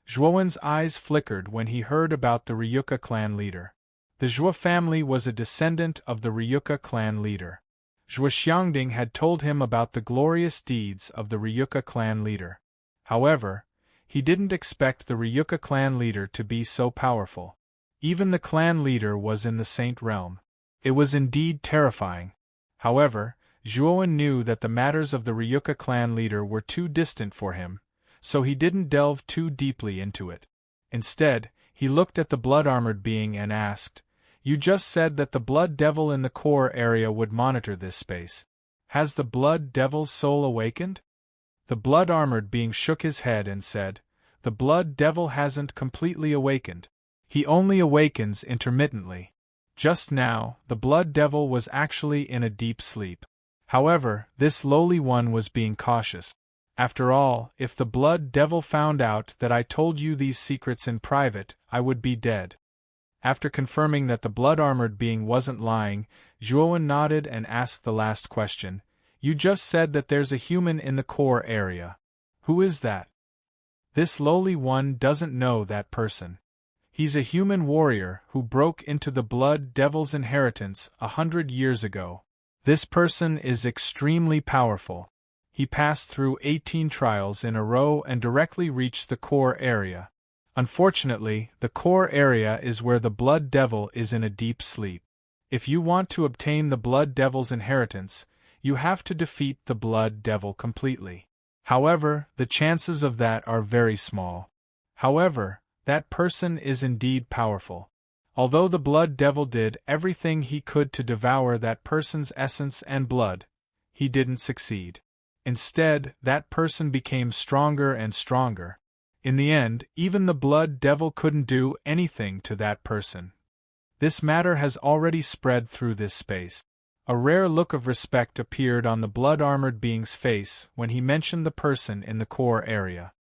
Zhuowen's eyes flickered when he heard about the Ryuka clan leader. The Zhuo family was a descendant of the Ryuka clan leader. Zhuo Xiangding had told him about the glorious deeds of the Ryuka clan leader. However, he didn't expect the Ryuka clan leader to be so powerful. Even the clan leader was in the Saint Realm. It was indeed terrifying. However, Zhuowen knew that the matters of the Ryuka clan leader were too distant for him, so he didn't delve too deeply into it. Instead, he looked at the blood-armored being and asked, "You just said that the Blood Devil in the core area would monitor this space. Has the Blood Devil's soul awakened?" The blood-armored being shook his head and said, "The Blood Devil hasn't completely awakened. He only awakens intermittently. Just now, the Blood Devil was actually in a deep sleep. However, this lowly one was being cautious. After all, if the Blood Devil found out that I told you these secrets in private, I would be dead." After confirming that the blood-armored being wasn't lying, Zhuowen nodded and asked the last question. "You just said that there's a human in the core area. Who is that?" "This lowly one doesn't know that person. He's a human warrior who broke into the Blood Devil's inheritance 100 years ago. This person is extremely powerful. He passed through 18 trials in a row and directly reached the core area. Unfortunately, the core area is where the Blood Devil is in a deep sleep. If you want to obtain the Blood Devil's inheritance, you have to defeat the Blood Devil completely. However, the chances of that are very small. However, that person is indeed powerful. Although the Blood Devil did everything he could to devour that person's essence and blood, he didn't succeed. Instead, that person became stronger and stronger. In the end, even the Blood Devil couldn't do anything to that person. This matter has already spread through this space." A rare look of respect appeared on the blood-armored being's face when he mentioned the person in the core area.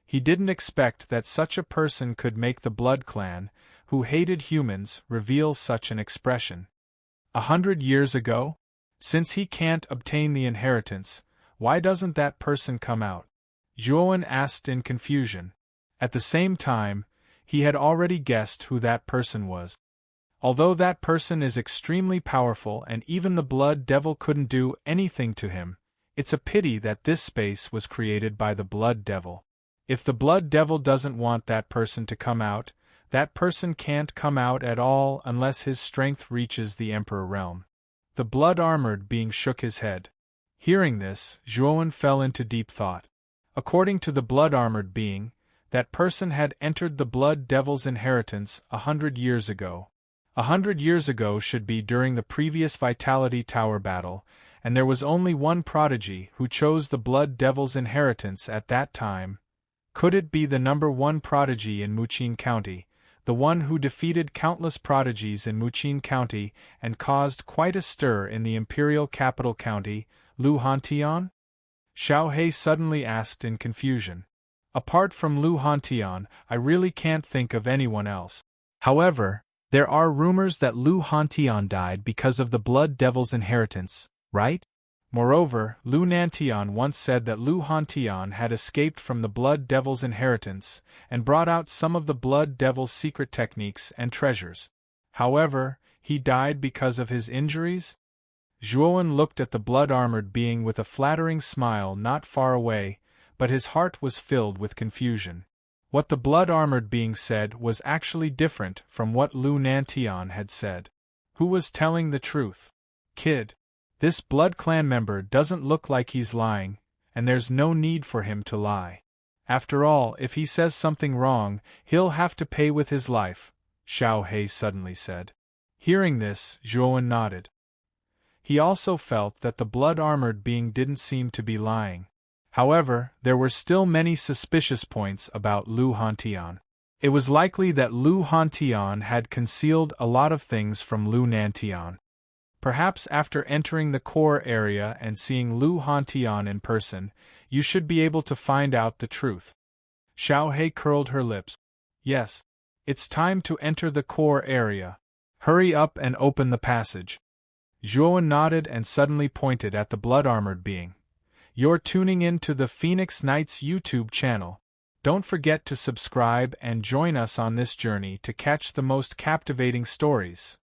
He didn't expect that such a person could make the Blood Clan, who hated humans, reveal such an expression. 100 years ago? Since he can't obtain the inheritance, why doesn't that person come out? Zhuowen asked in confusion. At the same time, he had already guessed who that person was. Although that person is extremely powerful and even the Blood Devil couldn't do anything to him, it's a pity that this space was created by the Blood Devil. If the Blood Devil doesn't want that person to come out, that person can't come out at all unless his strength reaches the Emperor Realm. The blood-armored being shook his head. Hearing this, Zhuowen fell into deep thought. According to the blood-armored being, that person had entered the Blood Devil's inheritance 100 years ago. 100 years ago should be during the previous Vitality Tower battle, and there was only one prodigy who chose the Blood Devil's inheritance at that time. Could it be the #1 prodigy in Muchin County, the one who defeated countless prodigies in Muchin County and caused quite a stir in the imperial capital county, Lu Hantian? Xiao He suddenly asked in confusion. Apart from Lu Hantian, I really can't think of anyone else. However, there are rumors that Lu Hantian died because of the Blood Devil's inheritance, right? Moreover, Lu Nantian once said that Lu Hantian had escaped from the Blood Devil's inheritance and brought out some of the Blood Devil's secret techniques and treasures. However, he died because of his injuries? Zhuowen looked at the blood-armored being with a flattering smile not far away, but his heart was filled with confusion. What the blood-armored being said was actually different from what Lu Nantian had said. Who was telling the truth? Kid. This Blood Clan member doesn't look like he's lying, and there's no need for him to lie. After all, if he says something wrong, he'll have to pay with his life, Xiao He suddenly said. Hearing this, Zhuowen nodded. He also felt that the blood-armored being didn't seem to be lying. However, there were still many suspicious points about Lu Hantian. It was likely that Lu Hantian had concealed a lot of things from Lu Nantian. Perhaps after entering the core area and seeing Lu Hantian in person, you should be able to find out the truth. Xiao He curled her lips. Yes. It's time to enter the core area. Hurry up and open the passage. Zhuowen nodded and suddenly pointed at the blood-armored being. You're tuning in to the Phoenix Knights YouTube channel. Don't forget to subscribe and join us on this journey to catch the most captivating stories.